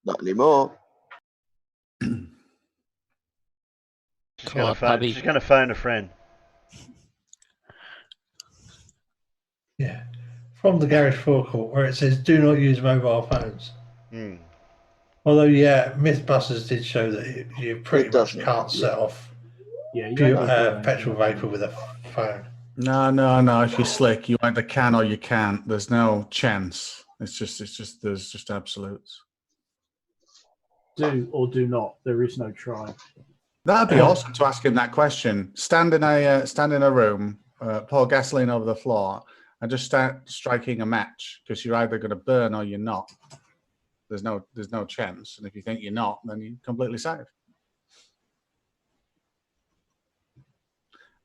Not anymore. She's going to phone a friend. Yeah. From the garage forecourt where it says do not use mobile phones. Although, yeah, Mythbusters did show that you pretty much can't set off petrol vapor with a phone. No. If you're slick, you either can or you can't. There's no chance. There's just absolutes. Do or do not. There is no try. That'd be awesome to ask him that question. Stand in a room, pour gasoline over the floor, and just start striking a match because you're either going to burn or you're not. There's no chance, and if you think you're not, then you're completely safe.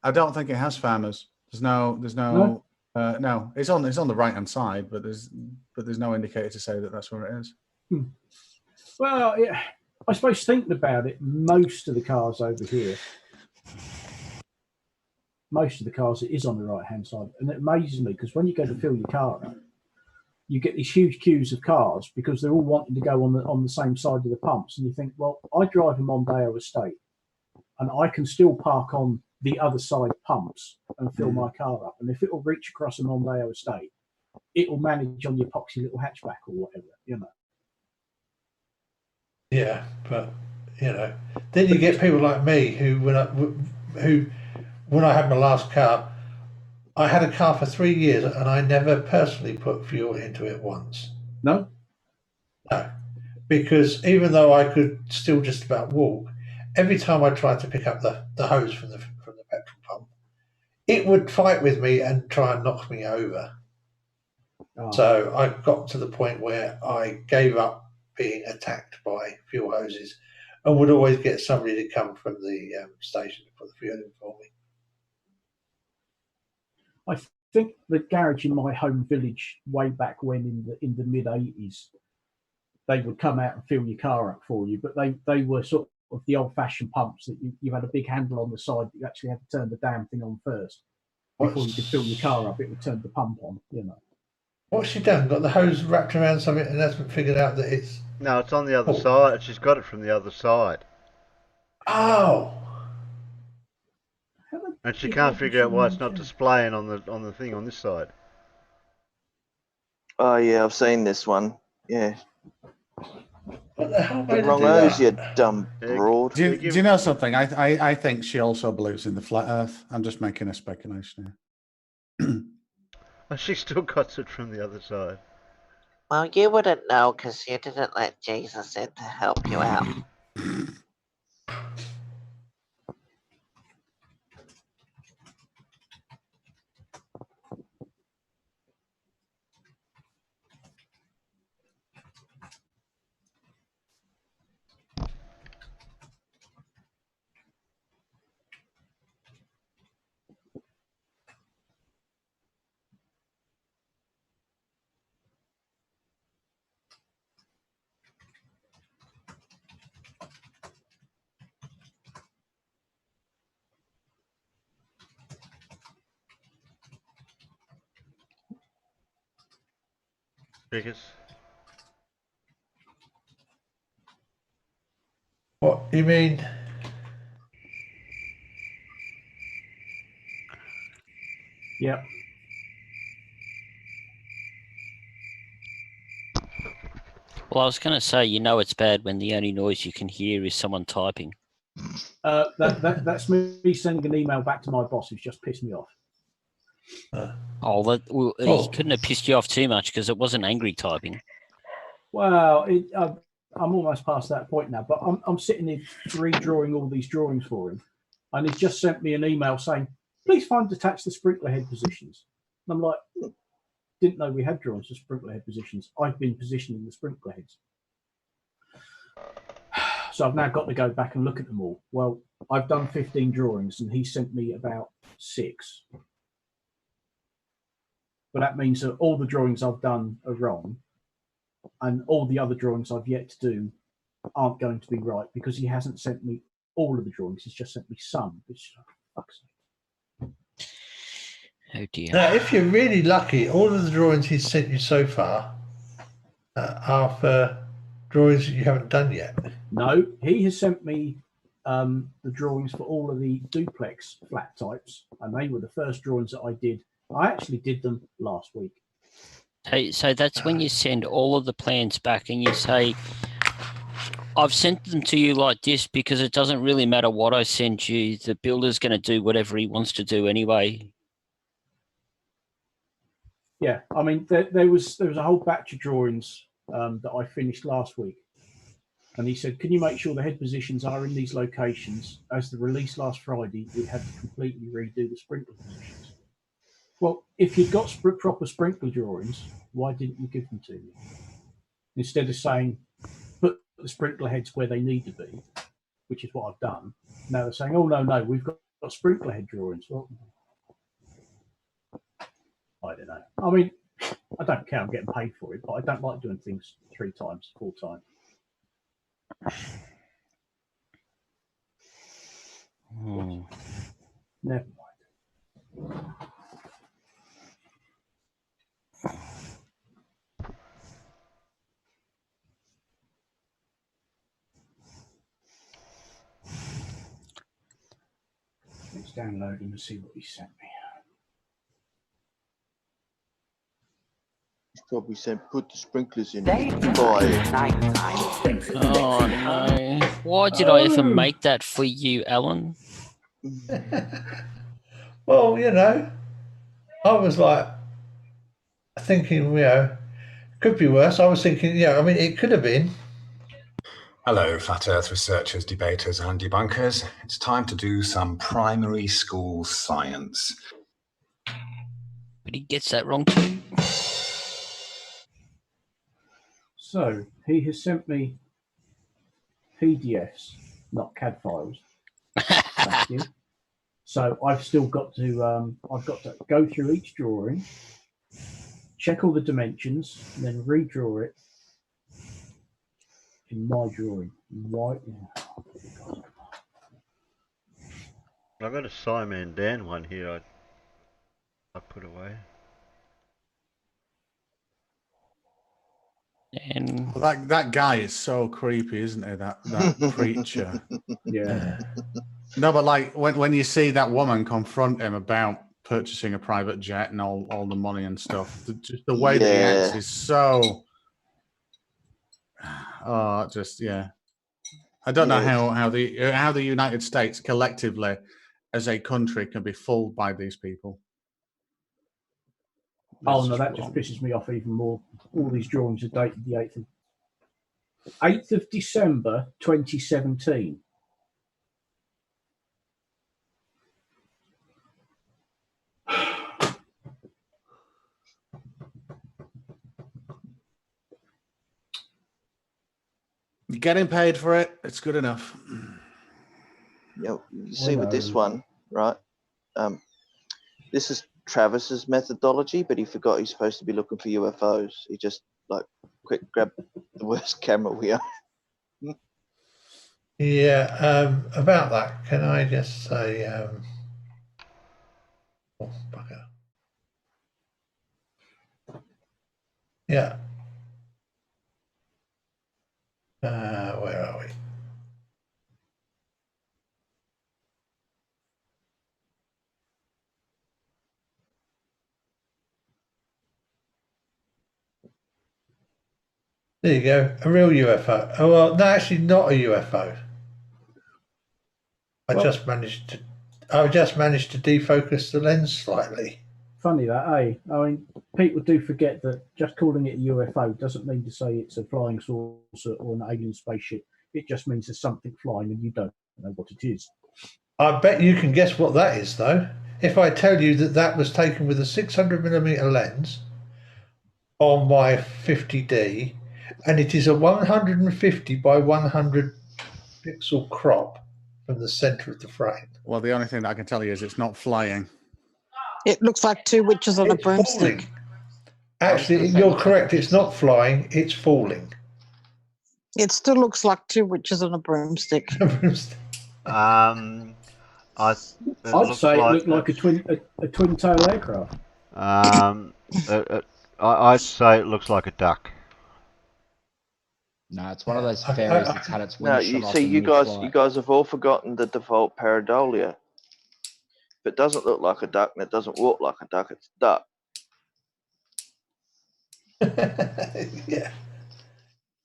I don't think it has farmers. There's no. No, it's on the right hand side, but there's no indicator to say that that's where it is. Well, I suppose thinking about it, most of the cars over here, it is on the right hand side, and it amazes me because when you go to fill your car up, you get these huge queues of cars because they're all wanting to go on the same side of the pumps, and you think, well, I drive a Mondeo estate, and I can still park on the other side pumps and fill my car up, and if it will reach across a Mondeo estate, it will manage on your poxy little hatchback or whatever, you know. Yeah, but then you get people like me who when I had my last car, I had a car for 3 years and I never personally put fuel into it once. No, because even though I could still just about walk, every time I tried to pick up the hose from the petrol pump, it would fight with me and try and knock me over. So I got to the point where I gave up being attacked by fuel hoses and would always get somebody to come from the station to put the fuel in for me. I think the garage in my home village, way back when in the mid '80s, they would come out and fill your car up for you, but they were sort of the old-fashioned pumps that you had a big handle on the side that you actually had to turn the damn thing on first before you could fill your car up. It would turn the pump on, you know. What's she done? Got the hose wrapped around something and hasn't figured out that it's... No, it's on the other side. She's got it from the other side. Oh! And she can't figure out why it's not displaying on the thing on this side. Oh yeah, I've seen this one. Yeah. What the hell? The wrong hose, you dumb broad. Do you know something? I think she also believes in the flat Earth. I'm just making a speculation here. She still got it from the other side. Well, you wouldn't know because you didn't let Jesus in to help you out. Crickets. What you mean? Yep. Well, I was going to say, you know, it's bad when the only noise you can hear is someone typing. That's me sending an email back to my boss who's just pissed me off. He couldn't have pissed you off too much because it wasn't angry typing. Well, I'm almost past that point now, but I'm sitting here redrawing all these drawings for him, and he's just sent me an email saying, please find attach the sprinkler head positions. And I'm like, didn't know we had drawings for sprinkler head positions. I've been positioning the sprinkler heads. So I've now got to go back and look at them all. Well, I've done 15 drawings, and he sent me about 6. But that means that all the drawings I've done are wrong, and all the other drawings I've yet to do aren't going to be right because he hasn't sent me all of the drawings. He's just sent me some. Which, fuck's sake. Oh dear. Now, if you're really lucky, all of the drawings he's sent you so far are for drawings that you haven't done yet. No, he has sent me the drawings for all of the duplex flat types, and they were the first drawings that I did. I actually did them last week. Hey, so that's when you send all of the plans back and you say, I've sent them to you like this because it doesn't really matter what I send you. The builder's going to do whatever he wants to do anyway. Yeah, I mean, there was a whole batch of drawings that I finished last week. And he said, can you make sure the head positions are in these locations? As the release last Friday, we had to completely redo the sprinkler positions. Well, if you'd got proper sprinkler drawings, why didn't you give them to me? Instead of saying, put the sprinkler heads where they need to be, which is what I've done. Now they're saying, oh, no, we've got sprinkler head drawings. Well, I don't know. I mean, I don't care I'm getting paid for it, but I don't like doing things 3 times, 4 times. Never mind. Let's download him and see what he sent me. He's probably said, put the sprinklers in. Oh no. Why did I ever make that for you, Alan? Well, you know, I was like thinking, you know, could be worse. I was thinking, I mean, it could have been. Hello, Flat Earth researchers, debaters, and debunkers. It's time to do some primary school science. But he gets that wrong too. So he has sent me PDFs, not CAD files. Thank you. So I've still got to go through each drawing, check all the dimensions, and then redraw it in my drawing. Right now. I've got a Simon Dan one here I put away. And well, that guy is so creepy, isn't he? That preacher. Yeah. No, but like when you see that woman confront him about purchasing a private jet and all the money and stuff, just the way that he acts is so. Oh, just yeah. I don't know how the United States collectively, as a country, can be fooled by these people. Oh no, that just pisses me off even more. All these drawings are dated the 8th of December 2017. You're getting paid for it. It's good enough. You see with this one, right? This is Travis's methodology, but he forgot he's supposed to be looking for UFOs. He just quick grab the worst camera we have. Yeah, about that, can I just say, oh, bugger. Yeah, There you go, a real UFO. Oh well, no, actually not a UFO. I just managed to defocus the lens slightly. Funny that, eh? I mean, people do forget that just calling it a UFO doesn't mean to say it's a flying saucer or an alien spaceship. It just means there's something flying and you don't know what it is. I bet you can guess what that is, though. If I tell you that that was taken with a 600mm lens on my 50D, and it is a 150 by 100 pixel crop from the center of the frame. Well, the only thing that I can tell you is it's not flying. It looks like two witches on a broomstick. Falling. Actually, you're correct. It's not flying. It's falling. It still looks like two witches on a broomstick. I'd say it looked like a twin tail aircraft. I'd say it looks like a duck. No, it's one of those fairies that's had its wings No, shot you off see, in you mid-flight. guys have all forgotten the default pareidolia. If it doesn't look like a duck and it doesn't walk like a duck, it's a duck. Yeah.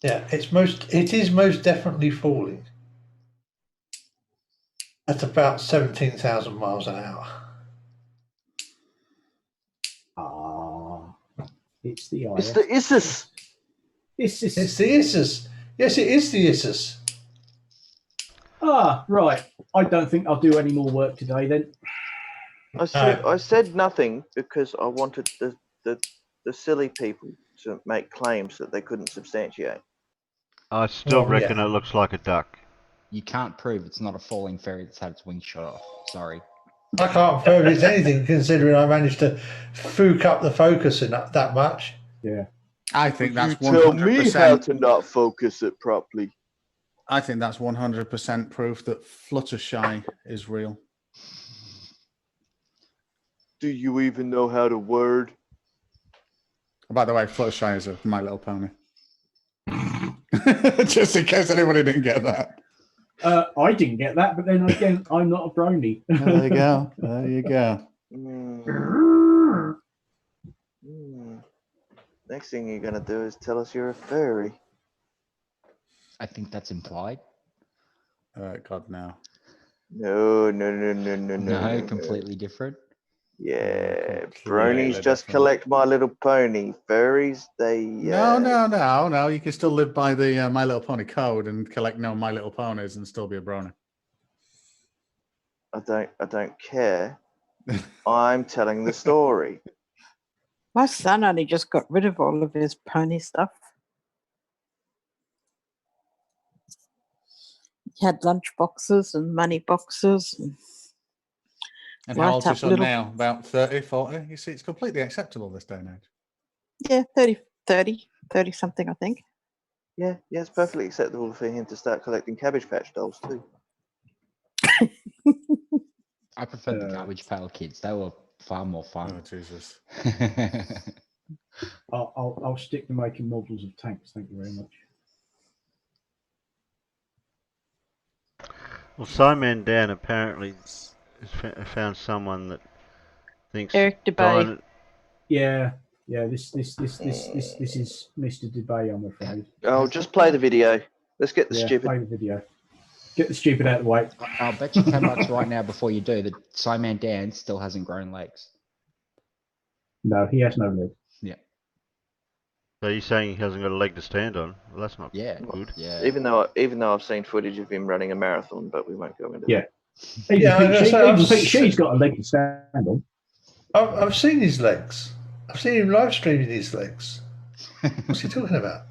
Yeah, it is most definitely falling. At about 17,000 miles an hour. It's the IS. It's the Isis. It's the Isis. Yes, it is the Isis. Right. I don't think I'll do any more work today then. I said nothing because I wanted the silly people to make claims that they couldn't substantiate. I still reckon it looks like a duck. You can't prove it's not a falling fairy that's had its wings shot off. Sorry. I can't prove it's anything considering I managed to fook up the focus in that much. Yeah. I think that's 100%. Tell me how to not focus it properly. I think that's 100% proof that Fluttershy is real. Do you even know how to word? By the way, Fluttershy is a My Little Pony. Just in case anybody didn't get that. I didn't get that, but then again, I'm not a brony. There you go. There you go. Next thing you're going to do is tell us you're a fairy. I think that's implied. God, no. No, completely different. Yeah, bronies just collect My Little Pony. Furries, they... No. You can still live by the My Little Pony code and collect no My Little Ponies and still be a brony. I don't care. I'm telling the story. My son only just got rid of all of his pony stuff. He had lunch boxes and money boxes. And how old's your son now? About 30, 40? You see, it's completely acceptable this day and age. Yeah, 30 something, I think. Yeah, it's perfectly acceptable for him to start collecting Cabbage Patch dolls too. I prefer the Garbage Pail Kids. They were far more fun. Oh, Jesus. I'll stick to making models of tanks. Thank you very much. Well, Simon Dan apparently found someone that thinks Eric DeBay. Yeah. This is Mr. DeBay, I'm afraid. Oh, just play the video. Let's get the stupid. Play the video. Get the stupid out of the way. I'll bet you $10 right now before you do that Simon Dan still hasn't grown legs. No, he has no legs. Yeah. So you're saying he hasn't got a leg to stand on? Well, that's not good. Yeah. Even though I've seen footage of him running a marathon, but we won't go into that. Even Pete Shee's got a leg to stand on. I've seen his legs. I've seen him live streaming his legs. What's he talking about?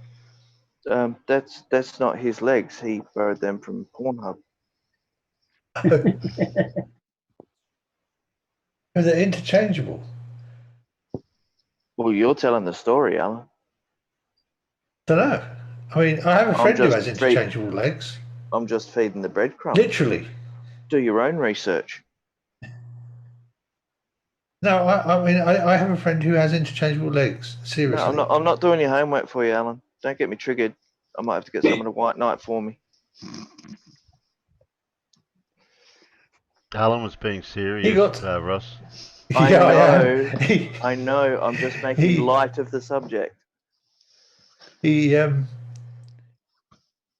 That's not his legs. He borrowed them from Pornhub. They're interchangeable. Well, you're telling the story, Alan. Don't know. I mean, I have a friend who has interchangeable legs. I'm just feeding the breadcrumbs. Literally. Do your own research. No, I mean, I have a friend who has interchangeable legs. Seriously. No, I'm not doing your homework for you, Alan. Don't get me triggered. I might have to get someone to white knight for me. Alan was being serious, Ross. I know. I'm just making light of the subject. He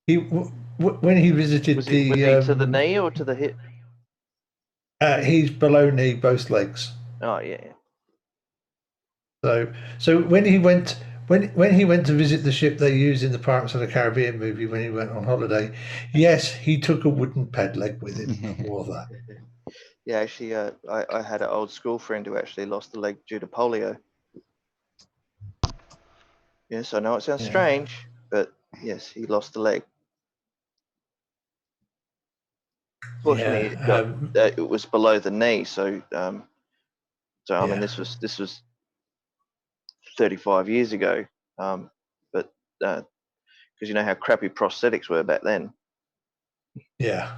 When he visited Was he to the knee or to the hip? He's below knee, both legs. Oh yeah. So when he went to visit the ship they used in the Pirates of the Caribbean movie when he went on holiday, yes, he took a wooden peg leg with him and wore that. Yeah, actually, I had an old school friend who actually lost a leg due to polio. Yes, I know it sounds strange, but yes, he lost the leg. Fortunately, it was below the knee, so I mean, this was 35 years ago, but because you know how crappy prosthetics were back then. Yeah.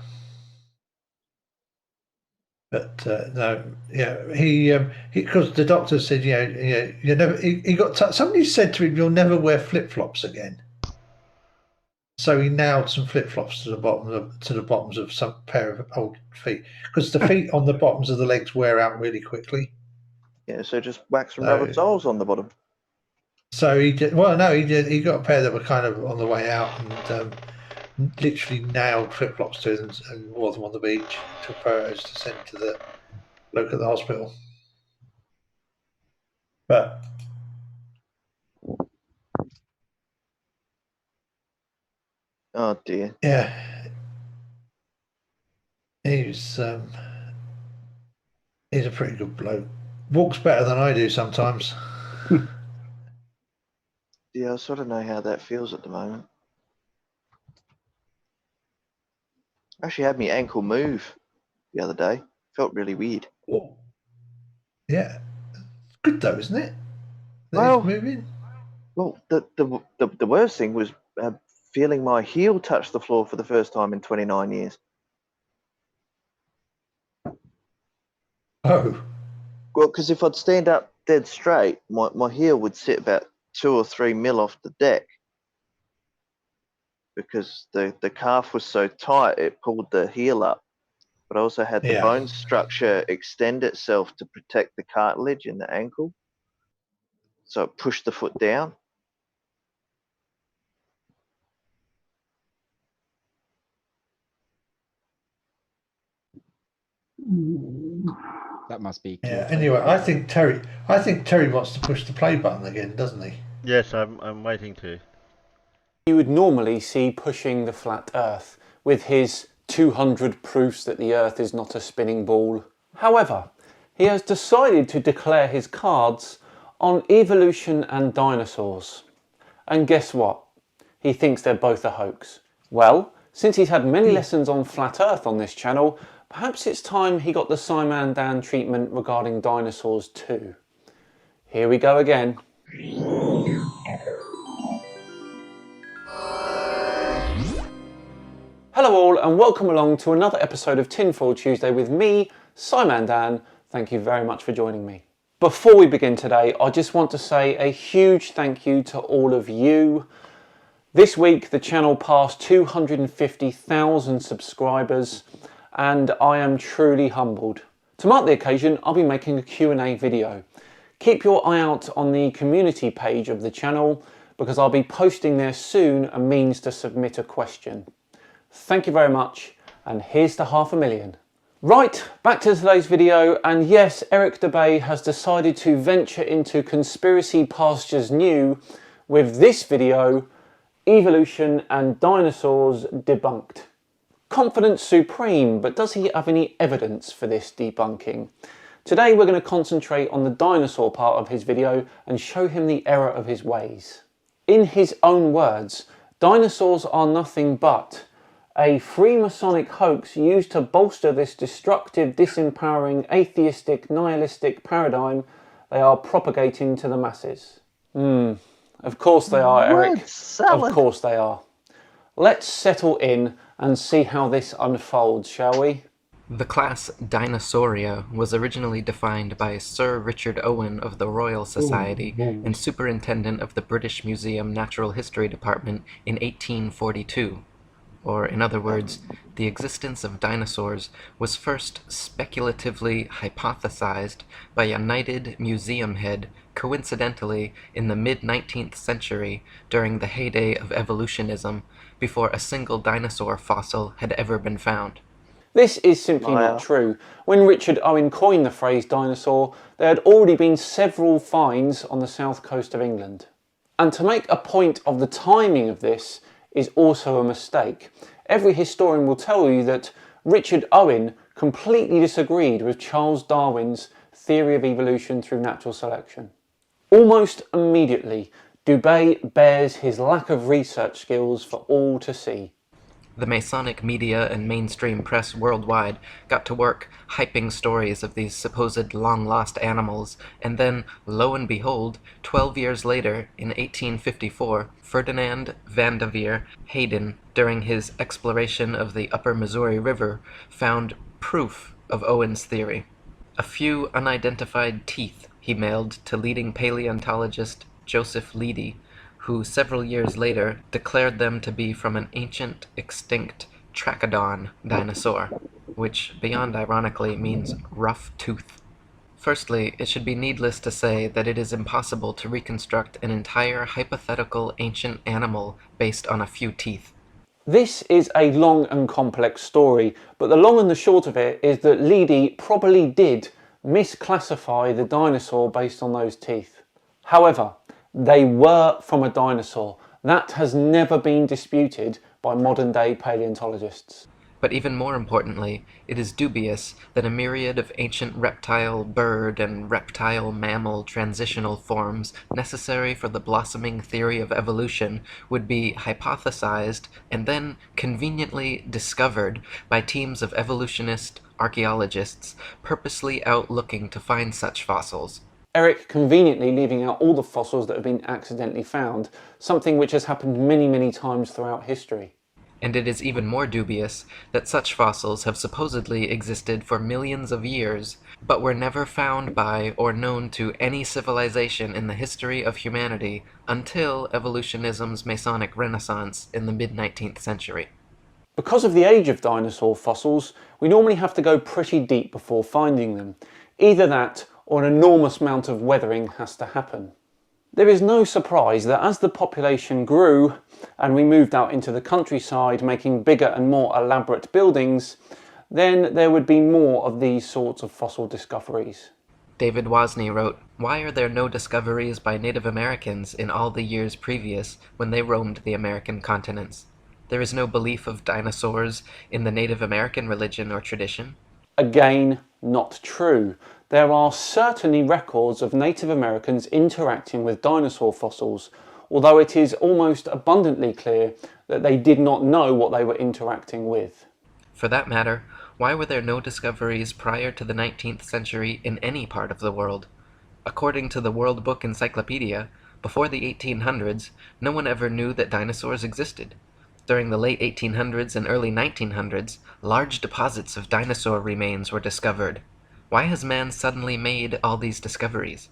But no, yeah, he because the doctor said, you never. He got somebody said to him, "You'll never wear flip flops again." So he nailed some flip flops to the bottoms of some pair of old feet because the feet on the bottoms of the legs wear out really quickly. Yeah, so just wax some rubber soles on the bottom. So he did. Well, no, he did. He got a pair that were kind of on the way out and literally nailed flip flops to them and wore them on the beach. Took photos to send to the bloke at the hospital. But oh dear. Yeah, he's a pretty good bloke. Walks better than I do sometimes. Yeah, I sort of know how that feels at the moment. I actually had my ankle move the other day. Felt really weird. Oh. Yeah, good though, isn't it? Well, moving. Well, the worst thing was feeling my heel touch the floor for the first time in 29 years. Oh. Well, because if I'd stand up dead straight, my heel would sit about 2 or 3 mil off the deck because the calf was so tight it pulled the heel up. But I also had the bone structure extend itself to protect the cartilage in the ankle. So it pushed the foot down. That must be. Yeah. Anyway, I think Terry wants to push the play button again, doesn't he? Yes, I'm waiting to. You would normally see pushing the flat Earth with his 200 proofs that the Earth is not a spinning ball. However, he has decided to declare his cards on evolution and dinosaurs. And guess what? He thinks they're both a hoax. Well, since he's had many lessons on flat Earth on this channel, perhaps it's time he got the Simon Dan treatment regarding dinosaurs too. Here we go again. Hello all and welcome along to another episode of Tinfoil Tuesday with me, Simon Dan. Thank you very much for joining me. Before we begin today, I just want to say a huge thank you to all of you. This week the channel passed 250,000 subscribers and I am truly humbled. To mark the occasion, I'll be making a Q&A video. Keep your eye out on the community page of the channel because I'll be posting there soon a means to submit a question. Thank you very much, and here's to 500,000. Right, back to today's video, and yes, Eric DeBay has decided to venture into conspiracy pastures new with this video, Evolution and Dinosaurs Debunked. Confidence supreme, but does he have any evidence for this debunking? Today we're going to concentrate on the dinosaur part of his video and show him the error of his ways. In his own words, dinosaurs are nothing but a Freemasonic hoax used to bolster this destructive, disempowering, atheistic, nihilistic paradigm they are propagating to the masses. Of course they are, Eric. Of course they are. Let's settle in and see how this unfolds, shall we? The class Dinosauria was originally defined by Sir Richard Owen of the Royal Society and Superintendent of the British Museum Natural History Department in 1842. Or, in other words, the existence of dinosaurs was first speculatively hypothesized by a knighted museum head coincidentally in the mid-19th century during the heyday of evolutionism, before a single dinosaur fossil had ever been found. This is simply not true. When Richard Owen coined the phrase dinosaur, there had already been several finds on the south coast of England. And to make a point of the timing of this is also a mistake. Every historian will tell you that Richard Owen completely disagreed with Charles Darwin's theory of evolution through natural selection. Almost immediately, Dubé bears his lack of research skills for all to see. The Masonic media and mainstream press worldwide got to work hyping stories of these supposed long-lost animals, and then, lo and behold, 12 years later, in 1854, Ferdinand van der Veer Hayden, during his exploration of the upper Missouri River, found proof of Owen's theory. A few unidentified teeth he mailed to leading paleontologist Joseph Leidy, who several years later declared them to be from an ancient, extinct Trachodon dinosaur, which, beyond ironically, means rough tooth. Firstly, it should be needless to say that it is impossible to reconstruct an entire hypothetical ancient animal based on a few teeth. This is a long and complex story, but the long and the short of it is that Leidy probably did misclassify the dinosaur based on those teeth. However, they were from a dinosaur. That has never been disputed by modern day paleontologists. But even more importantly, it is dubious that a myriad of ancient reptile, bird, and reptile mammal transitional forms necessary for the blossoming theory of evolution would be hypothesized and then conveniently discovered by teams of evolutionist archaeologists purposely out looking to find such fossils. Eric conveniently leaving out all the fossils that have been accidentally found, something which has happened many, many times throughout history. And it is even more dubious that such fossils have supposedly existed for millions of years, but were never found by or known to any civilization in the history of humanity until evolutionism's Masonic Renaissance in the mid-19th century. Because of the age of dinosaur fossils, we normally have to go pretty deep before finding them. Either that, or an enormous amount of weathering has to happen. There is no surprise that as the population grew and we moved out into the countryside making bigger and more elaborate buildings, then there would be more of these sorts of fossil discoveries. David Wozni wrote, "Why are there no discoveries by Native Americans in all the years previous when they roamed the American continents? There is no belief of dinosaurs in the Native American religion or tradition?" Again, not true. There are certainly records of Native Americans interacting with dinosaur fossils, although it is almost abundantly clear that they did not know what they were interacting with. For that matter, why were there no discoveries prior to the 19th century in any part of the world? According to the World Book Encyclopedia, before the 1800s, no one ever knew that dinosaurs existed. During the late 1800s and early 1900s, large deposits of dinosaur remains were discovered. Why has man suddenly made all these discoveries?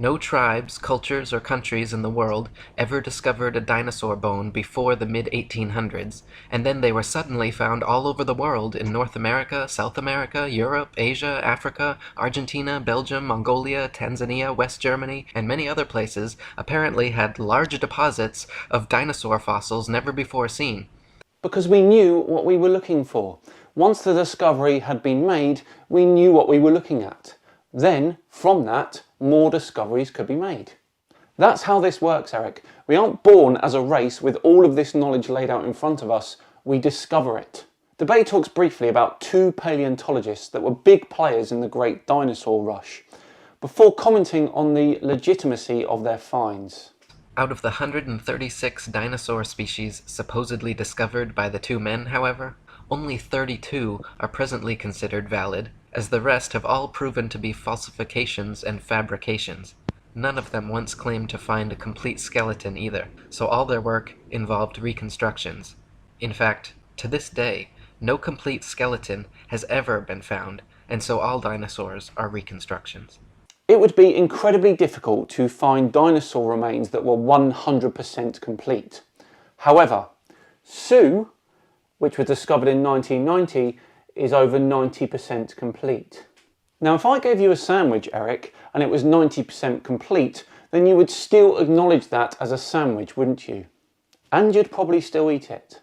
No tribes, cultures, or countries in the world ever discovered a dinosaur bone before the mid-1800s, and then they were suddenly found all over the world in North America, South America, Europe, Asia, Africa, Argentina, Belgium, Mongolia, Tanzania, West Germany, and many other places apparently had large deposits of dinosaur fossils never before seen. Because we knew what we were looking for. Once the discovery had been made, we knew what we were looking at. Then, from that, more discoveries could be made. That's how this works, Eric. We aren't born as a race with all of this knowledge laid out in front of us. We discover it. Debate talks briefly about two paleontologists that were big players in the great dinosaur rush, before commenting on the legitimacy of their finds. Out of the 136 dinosaur species supposedly discovered by the two men, however, only 32 are presently considered valid, as the rest have all proven to be falsifications and fabrications. None of them once claimed to find a complete skeleton either, so all their work involved reconstructions. In fact, to this day, no complete skeleton has ever been found, and so all dinosaurs are reconstructions. It would be incredibly difficult to find dinosaur remains that were 100% complete. However, Sue, which was discovered in 1990, is over 90% complete. Now, if I gave you a sandwich, Eric, and it was 90% complete, then you would still acknowledge that as a sandwich, wouldn't you? And you'd probably still eat it.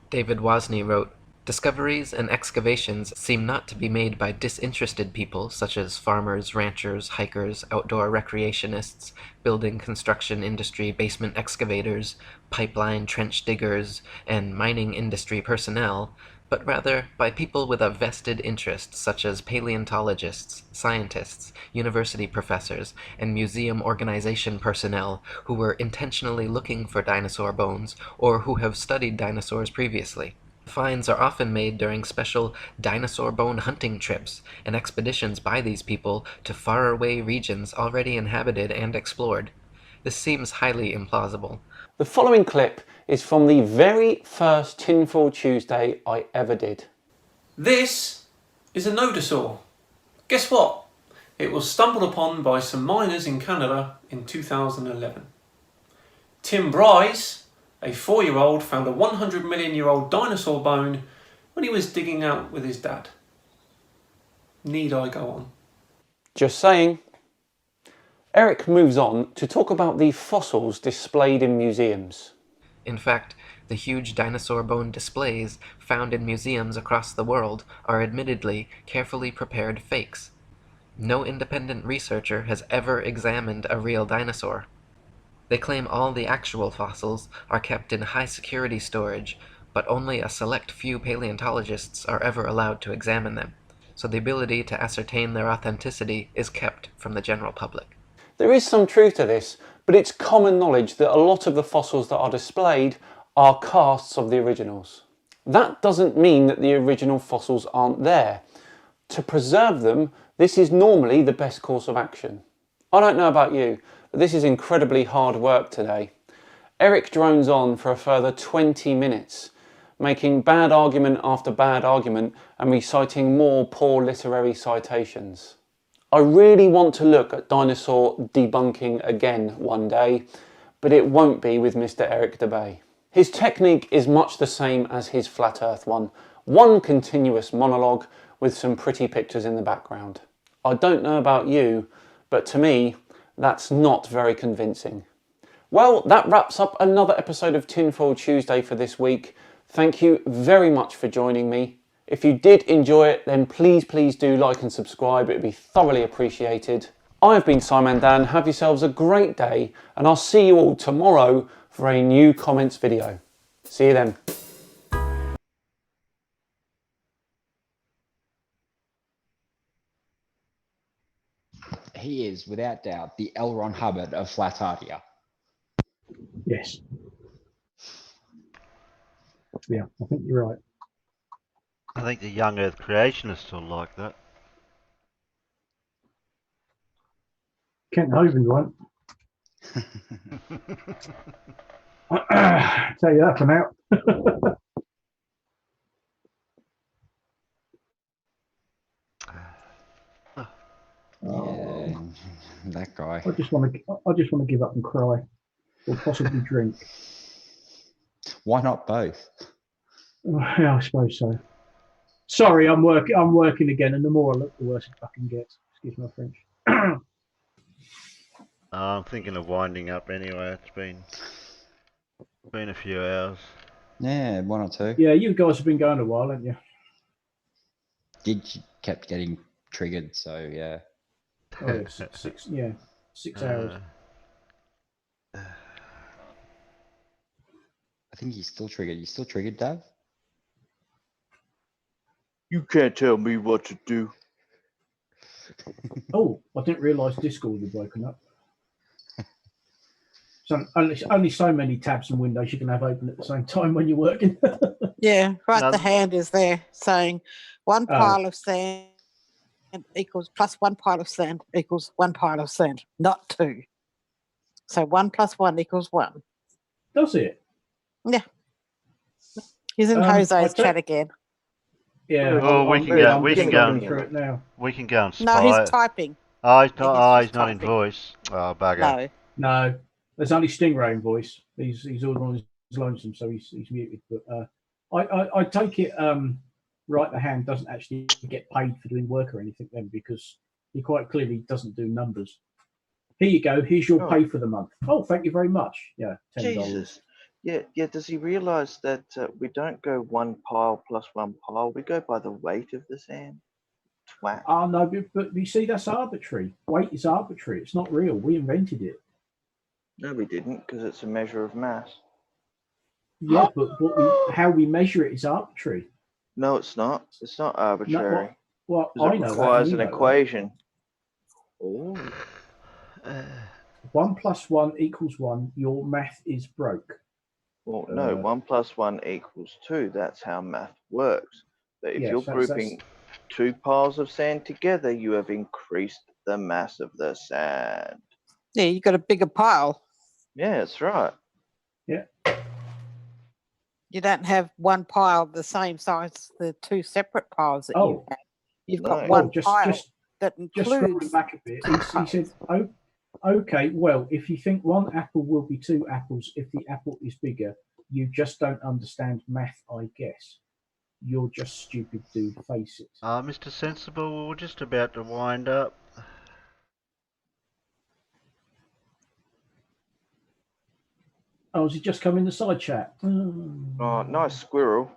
David Wozni wrote, "Discoveries and excavations seem not to be made by disinterested people such as farmers, ranchers, hikers, outdoor recreationists, building construction industry basement excavators, pipeline trench diggers, and mining industry personnel, but rather by people with a vested interest such as paleontologists, scientists, university professors, and museum organization personnel who were intentionally looking for dinosaur bones or who have studied dinosaurs previously. Finds are often made during special dinosaur bone hunting trips and expeditions by these people to faraway regions already inhabited and explored. This seems highly implausible." The following clip is from the very first Tinfoil Tuesday I ever did. This is a nodosaur. Guess what? It was stumbled upon by some miners in Canada in 2011. Tim Bryce, a 4-year-old, found a 100 million year old dinosaur bone when he was digging out with his dad. Need I go on? Just saying. Eric moves on to talk about the fossils displayed in museums. In fact, the huge dinosaur bone displays found in museums across the world are admittedly carefully prepared fakes. No independent researcher has ever examined a real dinosaur. They claim all the actual fossils are kept in high security storage, but only a select few paleontologists are ever allowed to examine them, so the ability to ascertain their authenticity is kept from the general public. There is some truth to this, but it's common knowledge that a lot of the fossils that are displayed are casts of the originals. That doesn't mean that the original fossils aren't there. To preserve them, this is normally the best course of action. I don't know about you, but this is incredibly hard work today. Eric drones on for a further 20 minutes, making bad argument after bad argument and reciting more poor literary citations. I really want to look at dinosaur debunking again one day, but it won't be with Mr. Eric DeBay. His technique is much the same as his Flat Earth one continuous monologue with some pretty pictures in the background. I don't know about you, but to me, that's not very convincing. Well, that wraps up another episode of Tinfoil Tuesday for this week. Thank you very much for joining me. If you did enjoy it, then please do like and subscribe. It would be thoroughly appreciated. I've been Simon Dan. Have yourselves a great day, and I'll see you all tomorrow for a new comments video. See you then. He is, without doubt, the L. Ron Hubbard of Flatardia. Yes. Yeah, I think you're right. I think the young Earth creationists will like that. Kent Hovind won't. Tell you that for now. Yeah, that guy. I just want to give up and cry, or possibly drink. Why not both? Yeah, I suppose so. Sorry, I'm working again, and the more I look, the worse it fucking gets. Excuse my French. I'm thinking of winding up anyway. It's been a few hours. Yeah, 1 or 2. Yeah, you guys have been going a while, haven't you? Kept getting triggered, so yeah. Oh, yeah, 6 hours. I think he's still triggered. You still triggered, Dave? You can't tell me what to do. Oh, I didn't realise Discord had broken up. So only so many tabs and windows you can have open at the same time when you're working. Yeah, right. The hand is there saying one pile of sand equals plus 1 pile of sand equals 1 pile of sand, not 2. So 1 + 1 = 1. Does it? Yeah. He's in Jose's chat again. Yeah. Oh, we can go. We can go and spy. No, he's typing. Oh, he's not. Oh, he's not in voice. Oh, bugger. No. There's only Stingray in voice. He's all on his lonesome, so he's muted. But I take it right. The hand doesn't actually get paid for doing work or anything then, because He quite clearly doesn't do numbers. Here you go. Here's your pay for the month. Oh, thank you very much. Yeah, $10. Jesus. Yeah. Does he realise that we don't go one pile plus one pile? We go by the weight of the sand. Twat. Oh no, but you see, that's arbitrary. Weight is arbitrary. It's not real. We invented it. No, we didn't, because it's a measure of mass. Yeah, but how we measure it is arbitrary. No, it's not. It's not arbitrary. No, well, 'Cause I it know requires that. an equation. Oh. 1 + 1 = 1. Your math is broke. Well, no, 1 + 1 = 2. That's how math works. But if Yes, you're that's- grouping two piles of sand together, you have increased the mass of the sand. Yeah, you got a bigger pile. Yeah, that's right. Yeah. You don't have one pile the same size as the two separate piles that you have. You've got one pile that Just scrolling includes. back a bit, he said, "Oh, okay. Well, if you think one apple will be two apples if the apple is bigger, you just don't understand math, I guess. You're just stupid, dude. Face it." Mr. Sensible, we're just about to wind up. Oh, has he just come in the side chat? Oh, nice squirrel.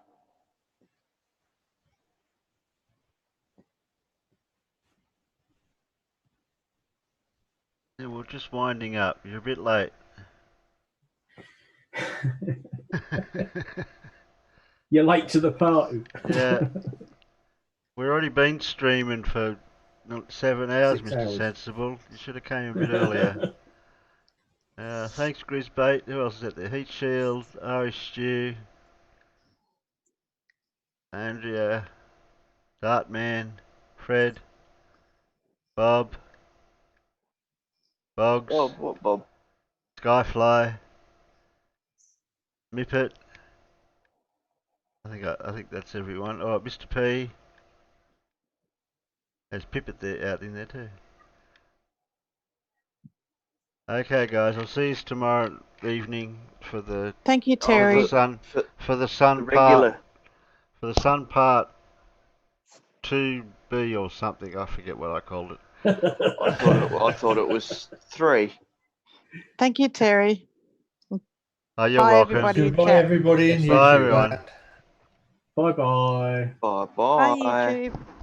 Yeah, we're just winding up. You're a bit late. You're late to the party. Yeah. We've already been streaming for 7 hours, 6 Mr. hours. Sensible. You should have came a bit earlier. Thanks, Grisbait. Who else is at there? Heat Shield, Irish Stew, Andrea, Dartman, Fred, Bob, Boggs, What Bob? Skyfly, Mippet. I think that's everyone. Oh, Mr. P. There's Pippet there out in there too. Okay, guys, I'll see you tomorrow evening for the Thank you, Terry. for the sun part 2B or something. I forget what I called it. I thought it was 3. Thank you, Terry. Oh, you're Bye, welcome. everybody in Goodbye, chat. everybody in Bye, YouTube everyone. land. Bye-bye. Bye Bye, bye. YouTube.